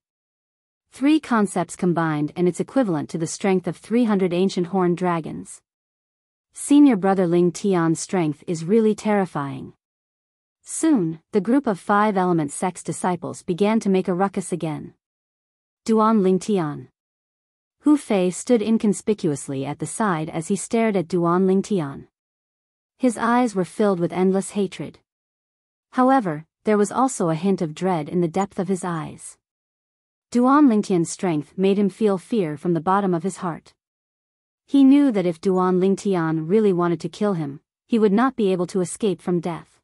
3 concepts combined and it's equivalent to the strength of 300 ancient horned dragons. Senior brother Ling Tian's strength is really terrifying. Soon, the group of 5 element sect's disciples began to make a ruckus again. Duan Ling Tian. Hu Fei stood inconspicuously at the side as he stared at Duan Ling Tian. His eyes were filled with endless hatred. However, there was also a hint of dread in the depth of his eyes. Duan Ling Tian's strength made him feel fear from the bottom of his heart. He knew that if Duan Ling Tian really wanted to kill him, he would not be able to escape from death.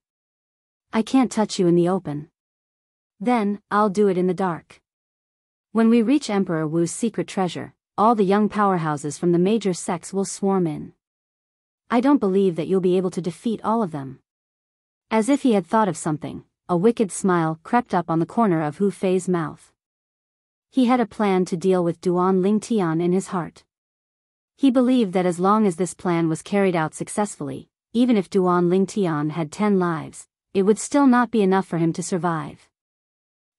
I can't touch you in the open. Then, I'll do it in the dark. When we reach Emperor Wu's secret treasure, all the young powerhouses from the major sects will swarm in. I don't believe that you'll be able to defeat all of them. As if he had thought of something, a wicked smile crept up on the corner of Hu Fei's mouth. He had a plan to deal with Duan Ling Tian in his heart. He believed that as long as this plan was carried out successfully, even if Duan Ling Tian had 10 lives, it would still not be enough for him to survive.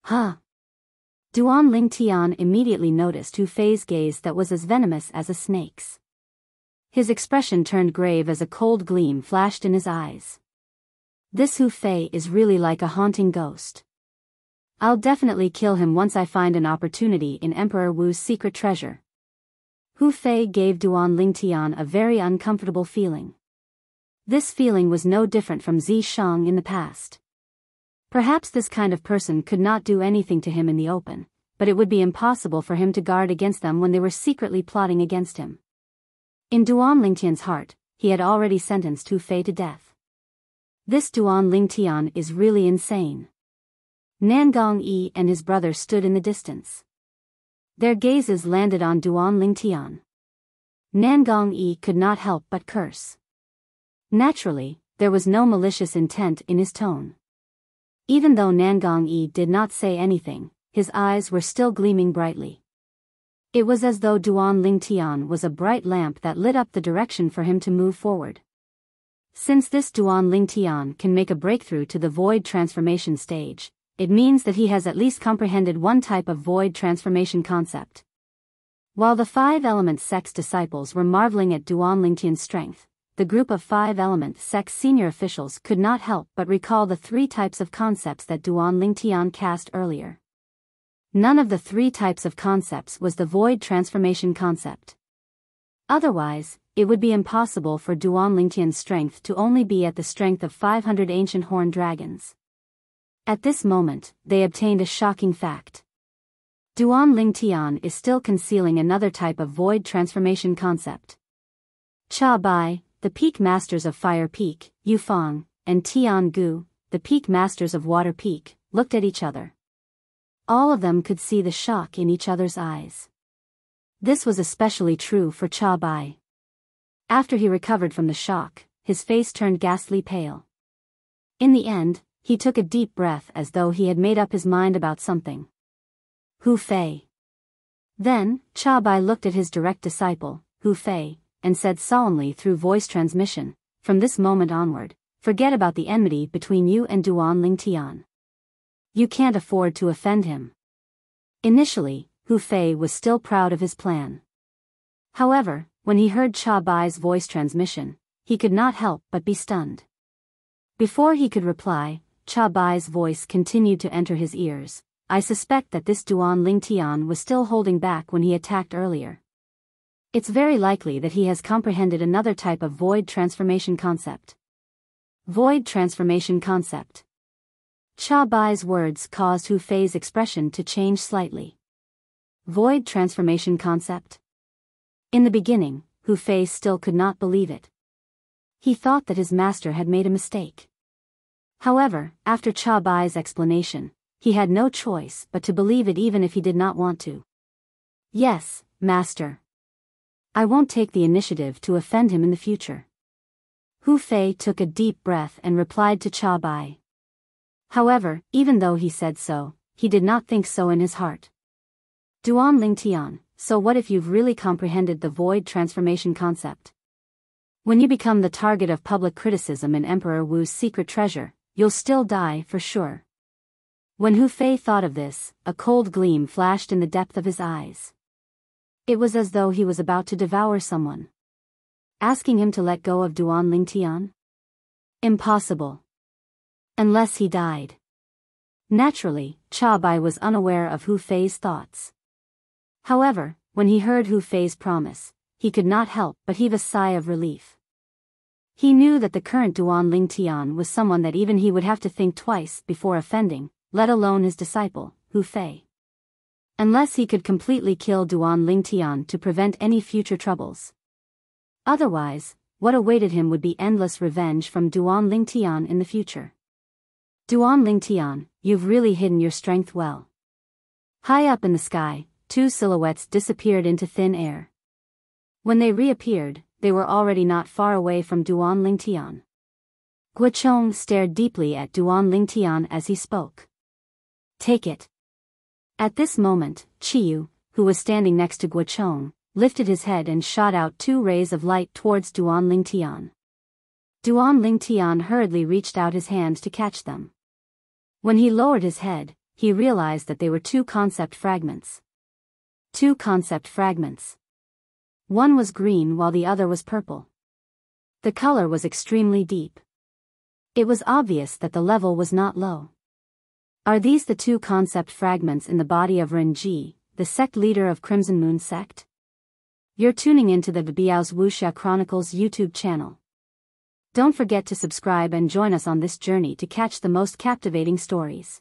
Huh? Duan Ling Tian immediately noticed Hu Fei's gaze that was as venomous as a snake's. His expression turned grave as a cold gleam flashed in his eyes. This Hu Fei is really like a haunting ghost. I'll definitely kill him once I find an opportunity in Emperor Wu's secret treasure. Hu Fei gave Duan Ling Tian a very uncomfortable feeling. This feeling was no different from Zi Shang in the past. Perhaps this kind of person could not do anything to him in the open, but it would be impossible for him to guard against them when they were secretly plotting against him. In Duan Ling Tian's heart, he had already sentenced Hu Fei to death. This Duan Ling Tian is really insane. Nangong Yi and his brother stood in the distance. Their gazes landed on Duan Ling Tian. Nangong Yi could not help but curse. Naturally, there was no malicious intent in his tone. Even though Nangong Yi did not say anything, his eyes were still gleaming brightly. It was as though Duan Ling Tian was a bright lamp that lit up the direction for him to move forward. Since this Duan Ling Tian can make a breakthrough to the void transformation stage, it means that he has at least comprehended one type of void transformation concept. While the 5 element sect's disciples were marveling at Duan Ling Tian's strength, the group of 5 element sect's senior officials could not help but recall the 3 types of concepts that Duan Ling Tian cast earlier. None of the 3 types of concepts was the void transformation concept. Otherwise, it would be impossible for Duan Ling Tian's strength to only be at the strength of 500 ancient horned dragons. At this moment, they obtained a shocking fact. Duan Ling Tian is still concealing another type of void transformation concept. Cha Bai, the peak masters of Fire Peak, Yu Fang, and Tian Gu, the peak masters of Water Peak, looked at each other. All of them could see the shock in each other's eyes. This was especially true for Cha Bai. After he recovered from the shock, his face turned ghastly pale. In the end, he took a deep breath as though he had made up his mind about something. Hu Fei. Then, Cha Bai looked at his direct disciple, Hu Fei, and said solemnly through voice transmission, "From this moment onward, forget about the enmity between you and Duan Ling Tian. You can't afford to offend him." Initially, Hu Fei was still proud of his plan. However, when he heard Cha Bai's voice transmission, he could not help but be stunned. Before he could reply, Cha Bai's voice continued to enter his ears. "I suspect that this Duan Ling Tian was still holding back when he attacked earlier. It's very likely that he has comprehended another type of void transformation concept." Void transformation concept. Cha Bai's words caused Hu Fei's expression to change slightly. Void transformation concept? In the beginning, Hu Fei still could not believe it. He thought that his master had made a mistake. However, after Cha Bai's explanation, he had no choice but to believe it even if he did not want to. "Yes, master. I won't take the initiative to offend him in the future." Hu Fei took a deep breath and replied to Cha Bai. However, even though he said so, he did not think so in his heart. "Duan Ling Tian, so what if you've really comprehended the void transformation concept? When you become the target of public criticism in Emperor Wu's secret treasure, you'll still die for sure." When Hu Fei thought of this, a cold gleam flashed in the depth of his eyes. It was as though he was about to devour someone. asking him to let go of Duan Lingtian? Impossible. Unless he died. Naturally, Cha Bai was unaware of Hu Fei's thoughts. However, when he heard Hu Fei's promise, he could not help but heave a sigh of relief. He knew that the current Duan Lingtian was someone that even he would have to think twice before offending, let alone his disciple, Hu Fei. Unless he could completely kill Duan Lingtian to prevent any future troubles. Otherwise, what awaited him would be endless revenge from Duan Lingtian in the future. Duan Lingtian, you've really hidden your strength well. High up in the sky, two silhouettes disappeared into thin air. When they reappeared, they were already not far away from Duan Lingtian. Guochong stared deeply at Duan Lingtian as he spoke. Take it. At this moment, Chiyu, who was standing next to Guochong, lifted his head and shot out two rays of light towards Duan Lingtian. Duan Lingtian hurriedly reached out his hand to catch them. When he lowered his head, he realized that they were two concept fragments. Two concept fragments. One was green while the other was purple. The color was extremely deep. It was obvious that the level was not low. Are these the two concept fragments in the body of Renji, the sect leader of Crimson Moon sect? You're tuning into the Biyao's Wuxia Chronicles YouTube channel. Don't forget to subscribe and join us on this journey to catch the most captivating stories.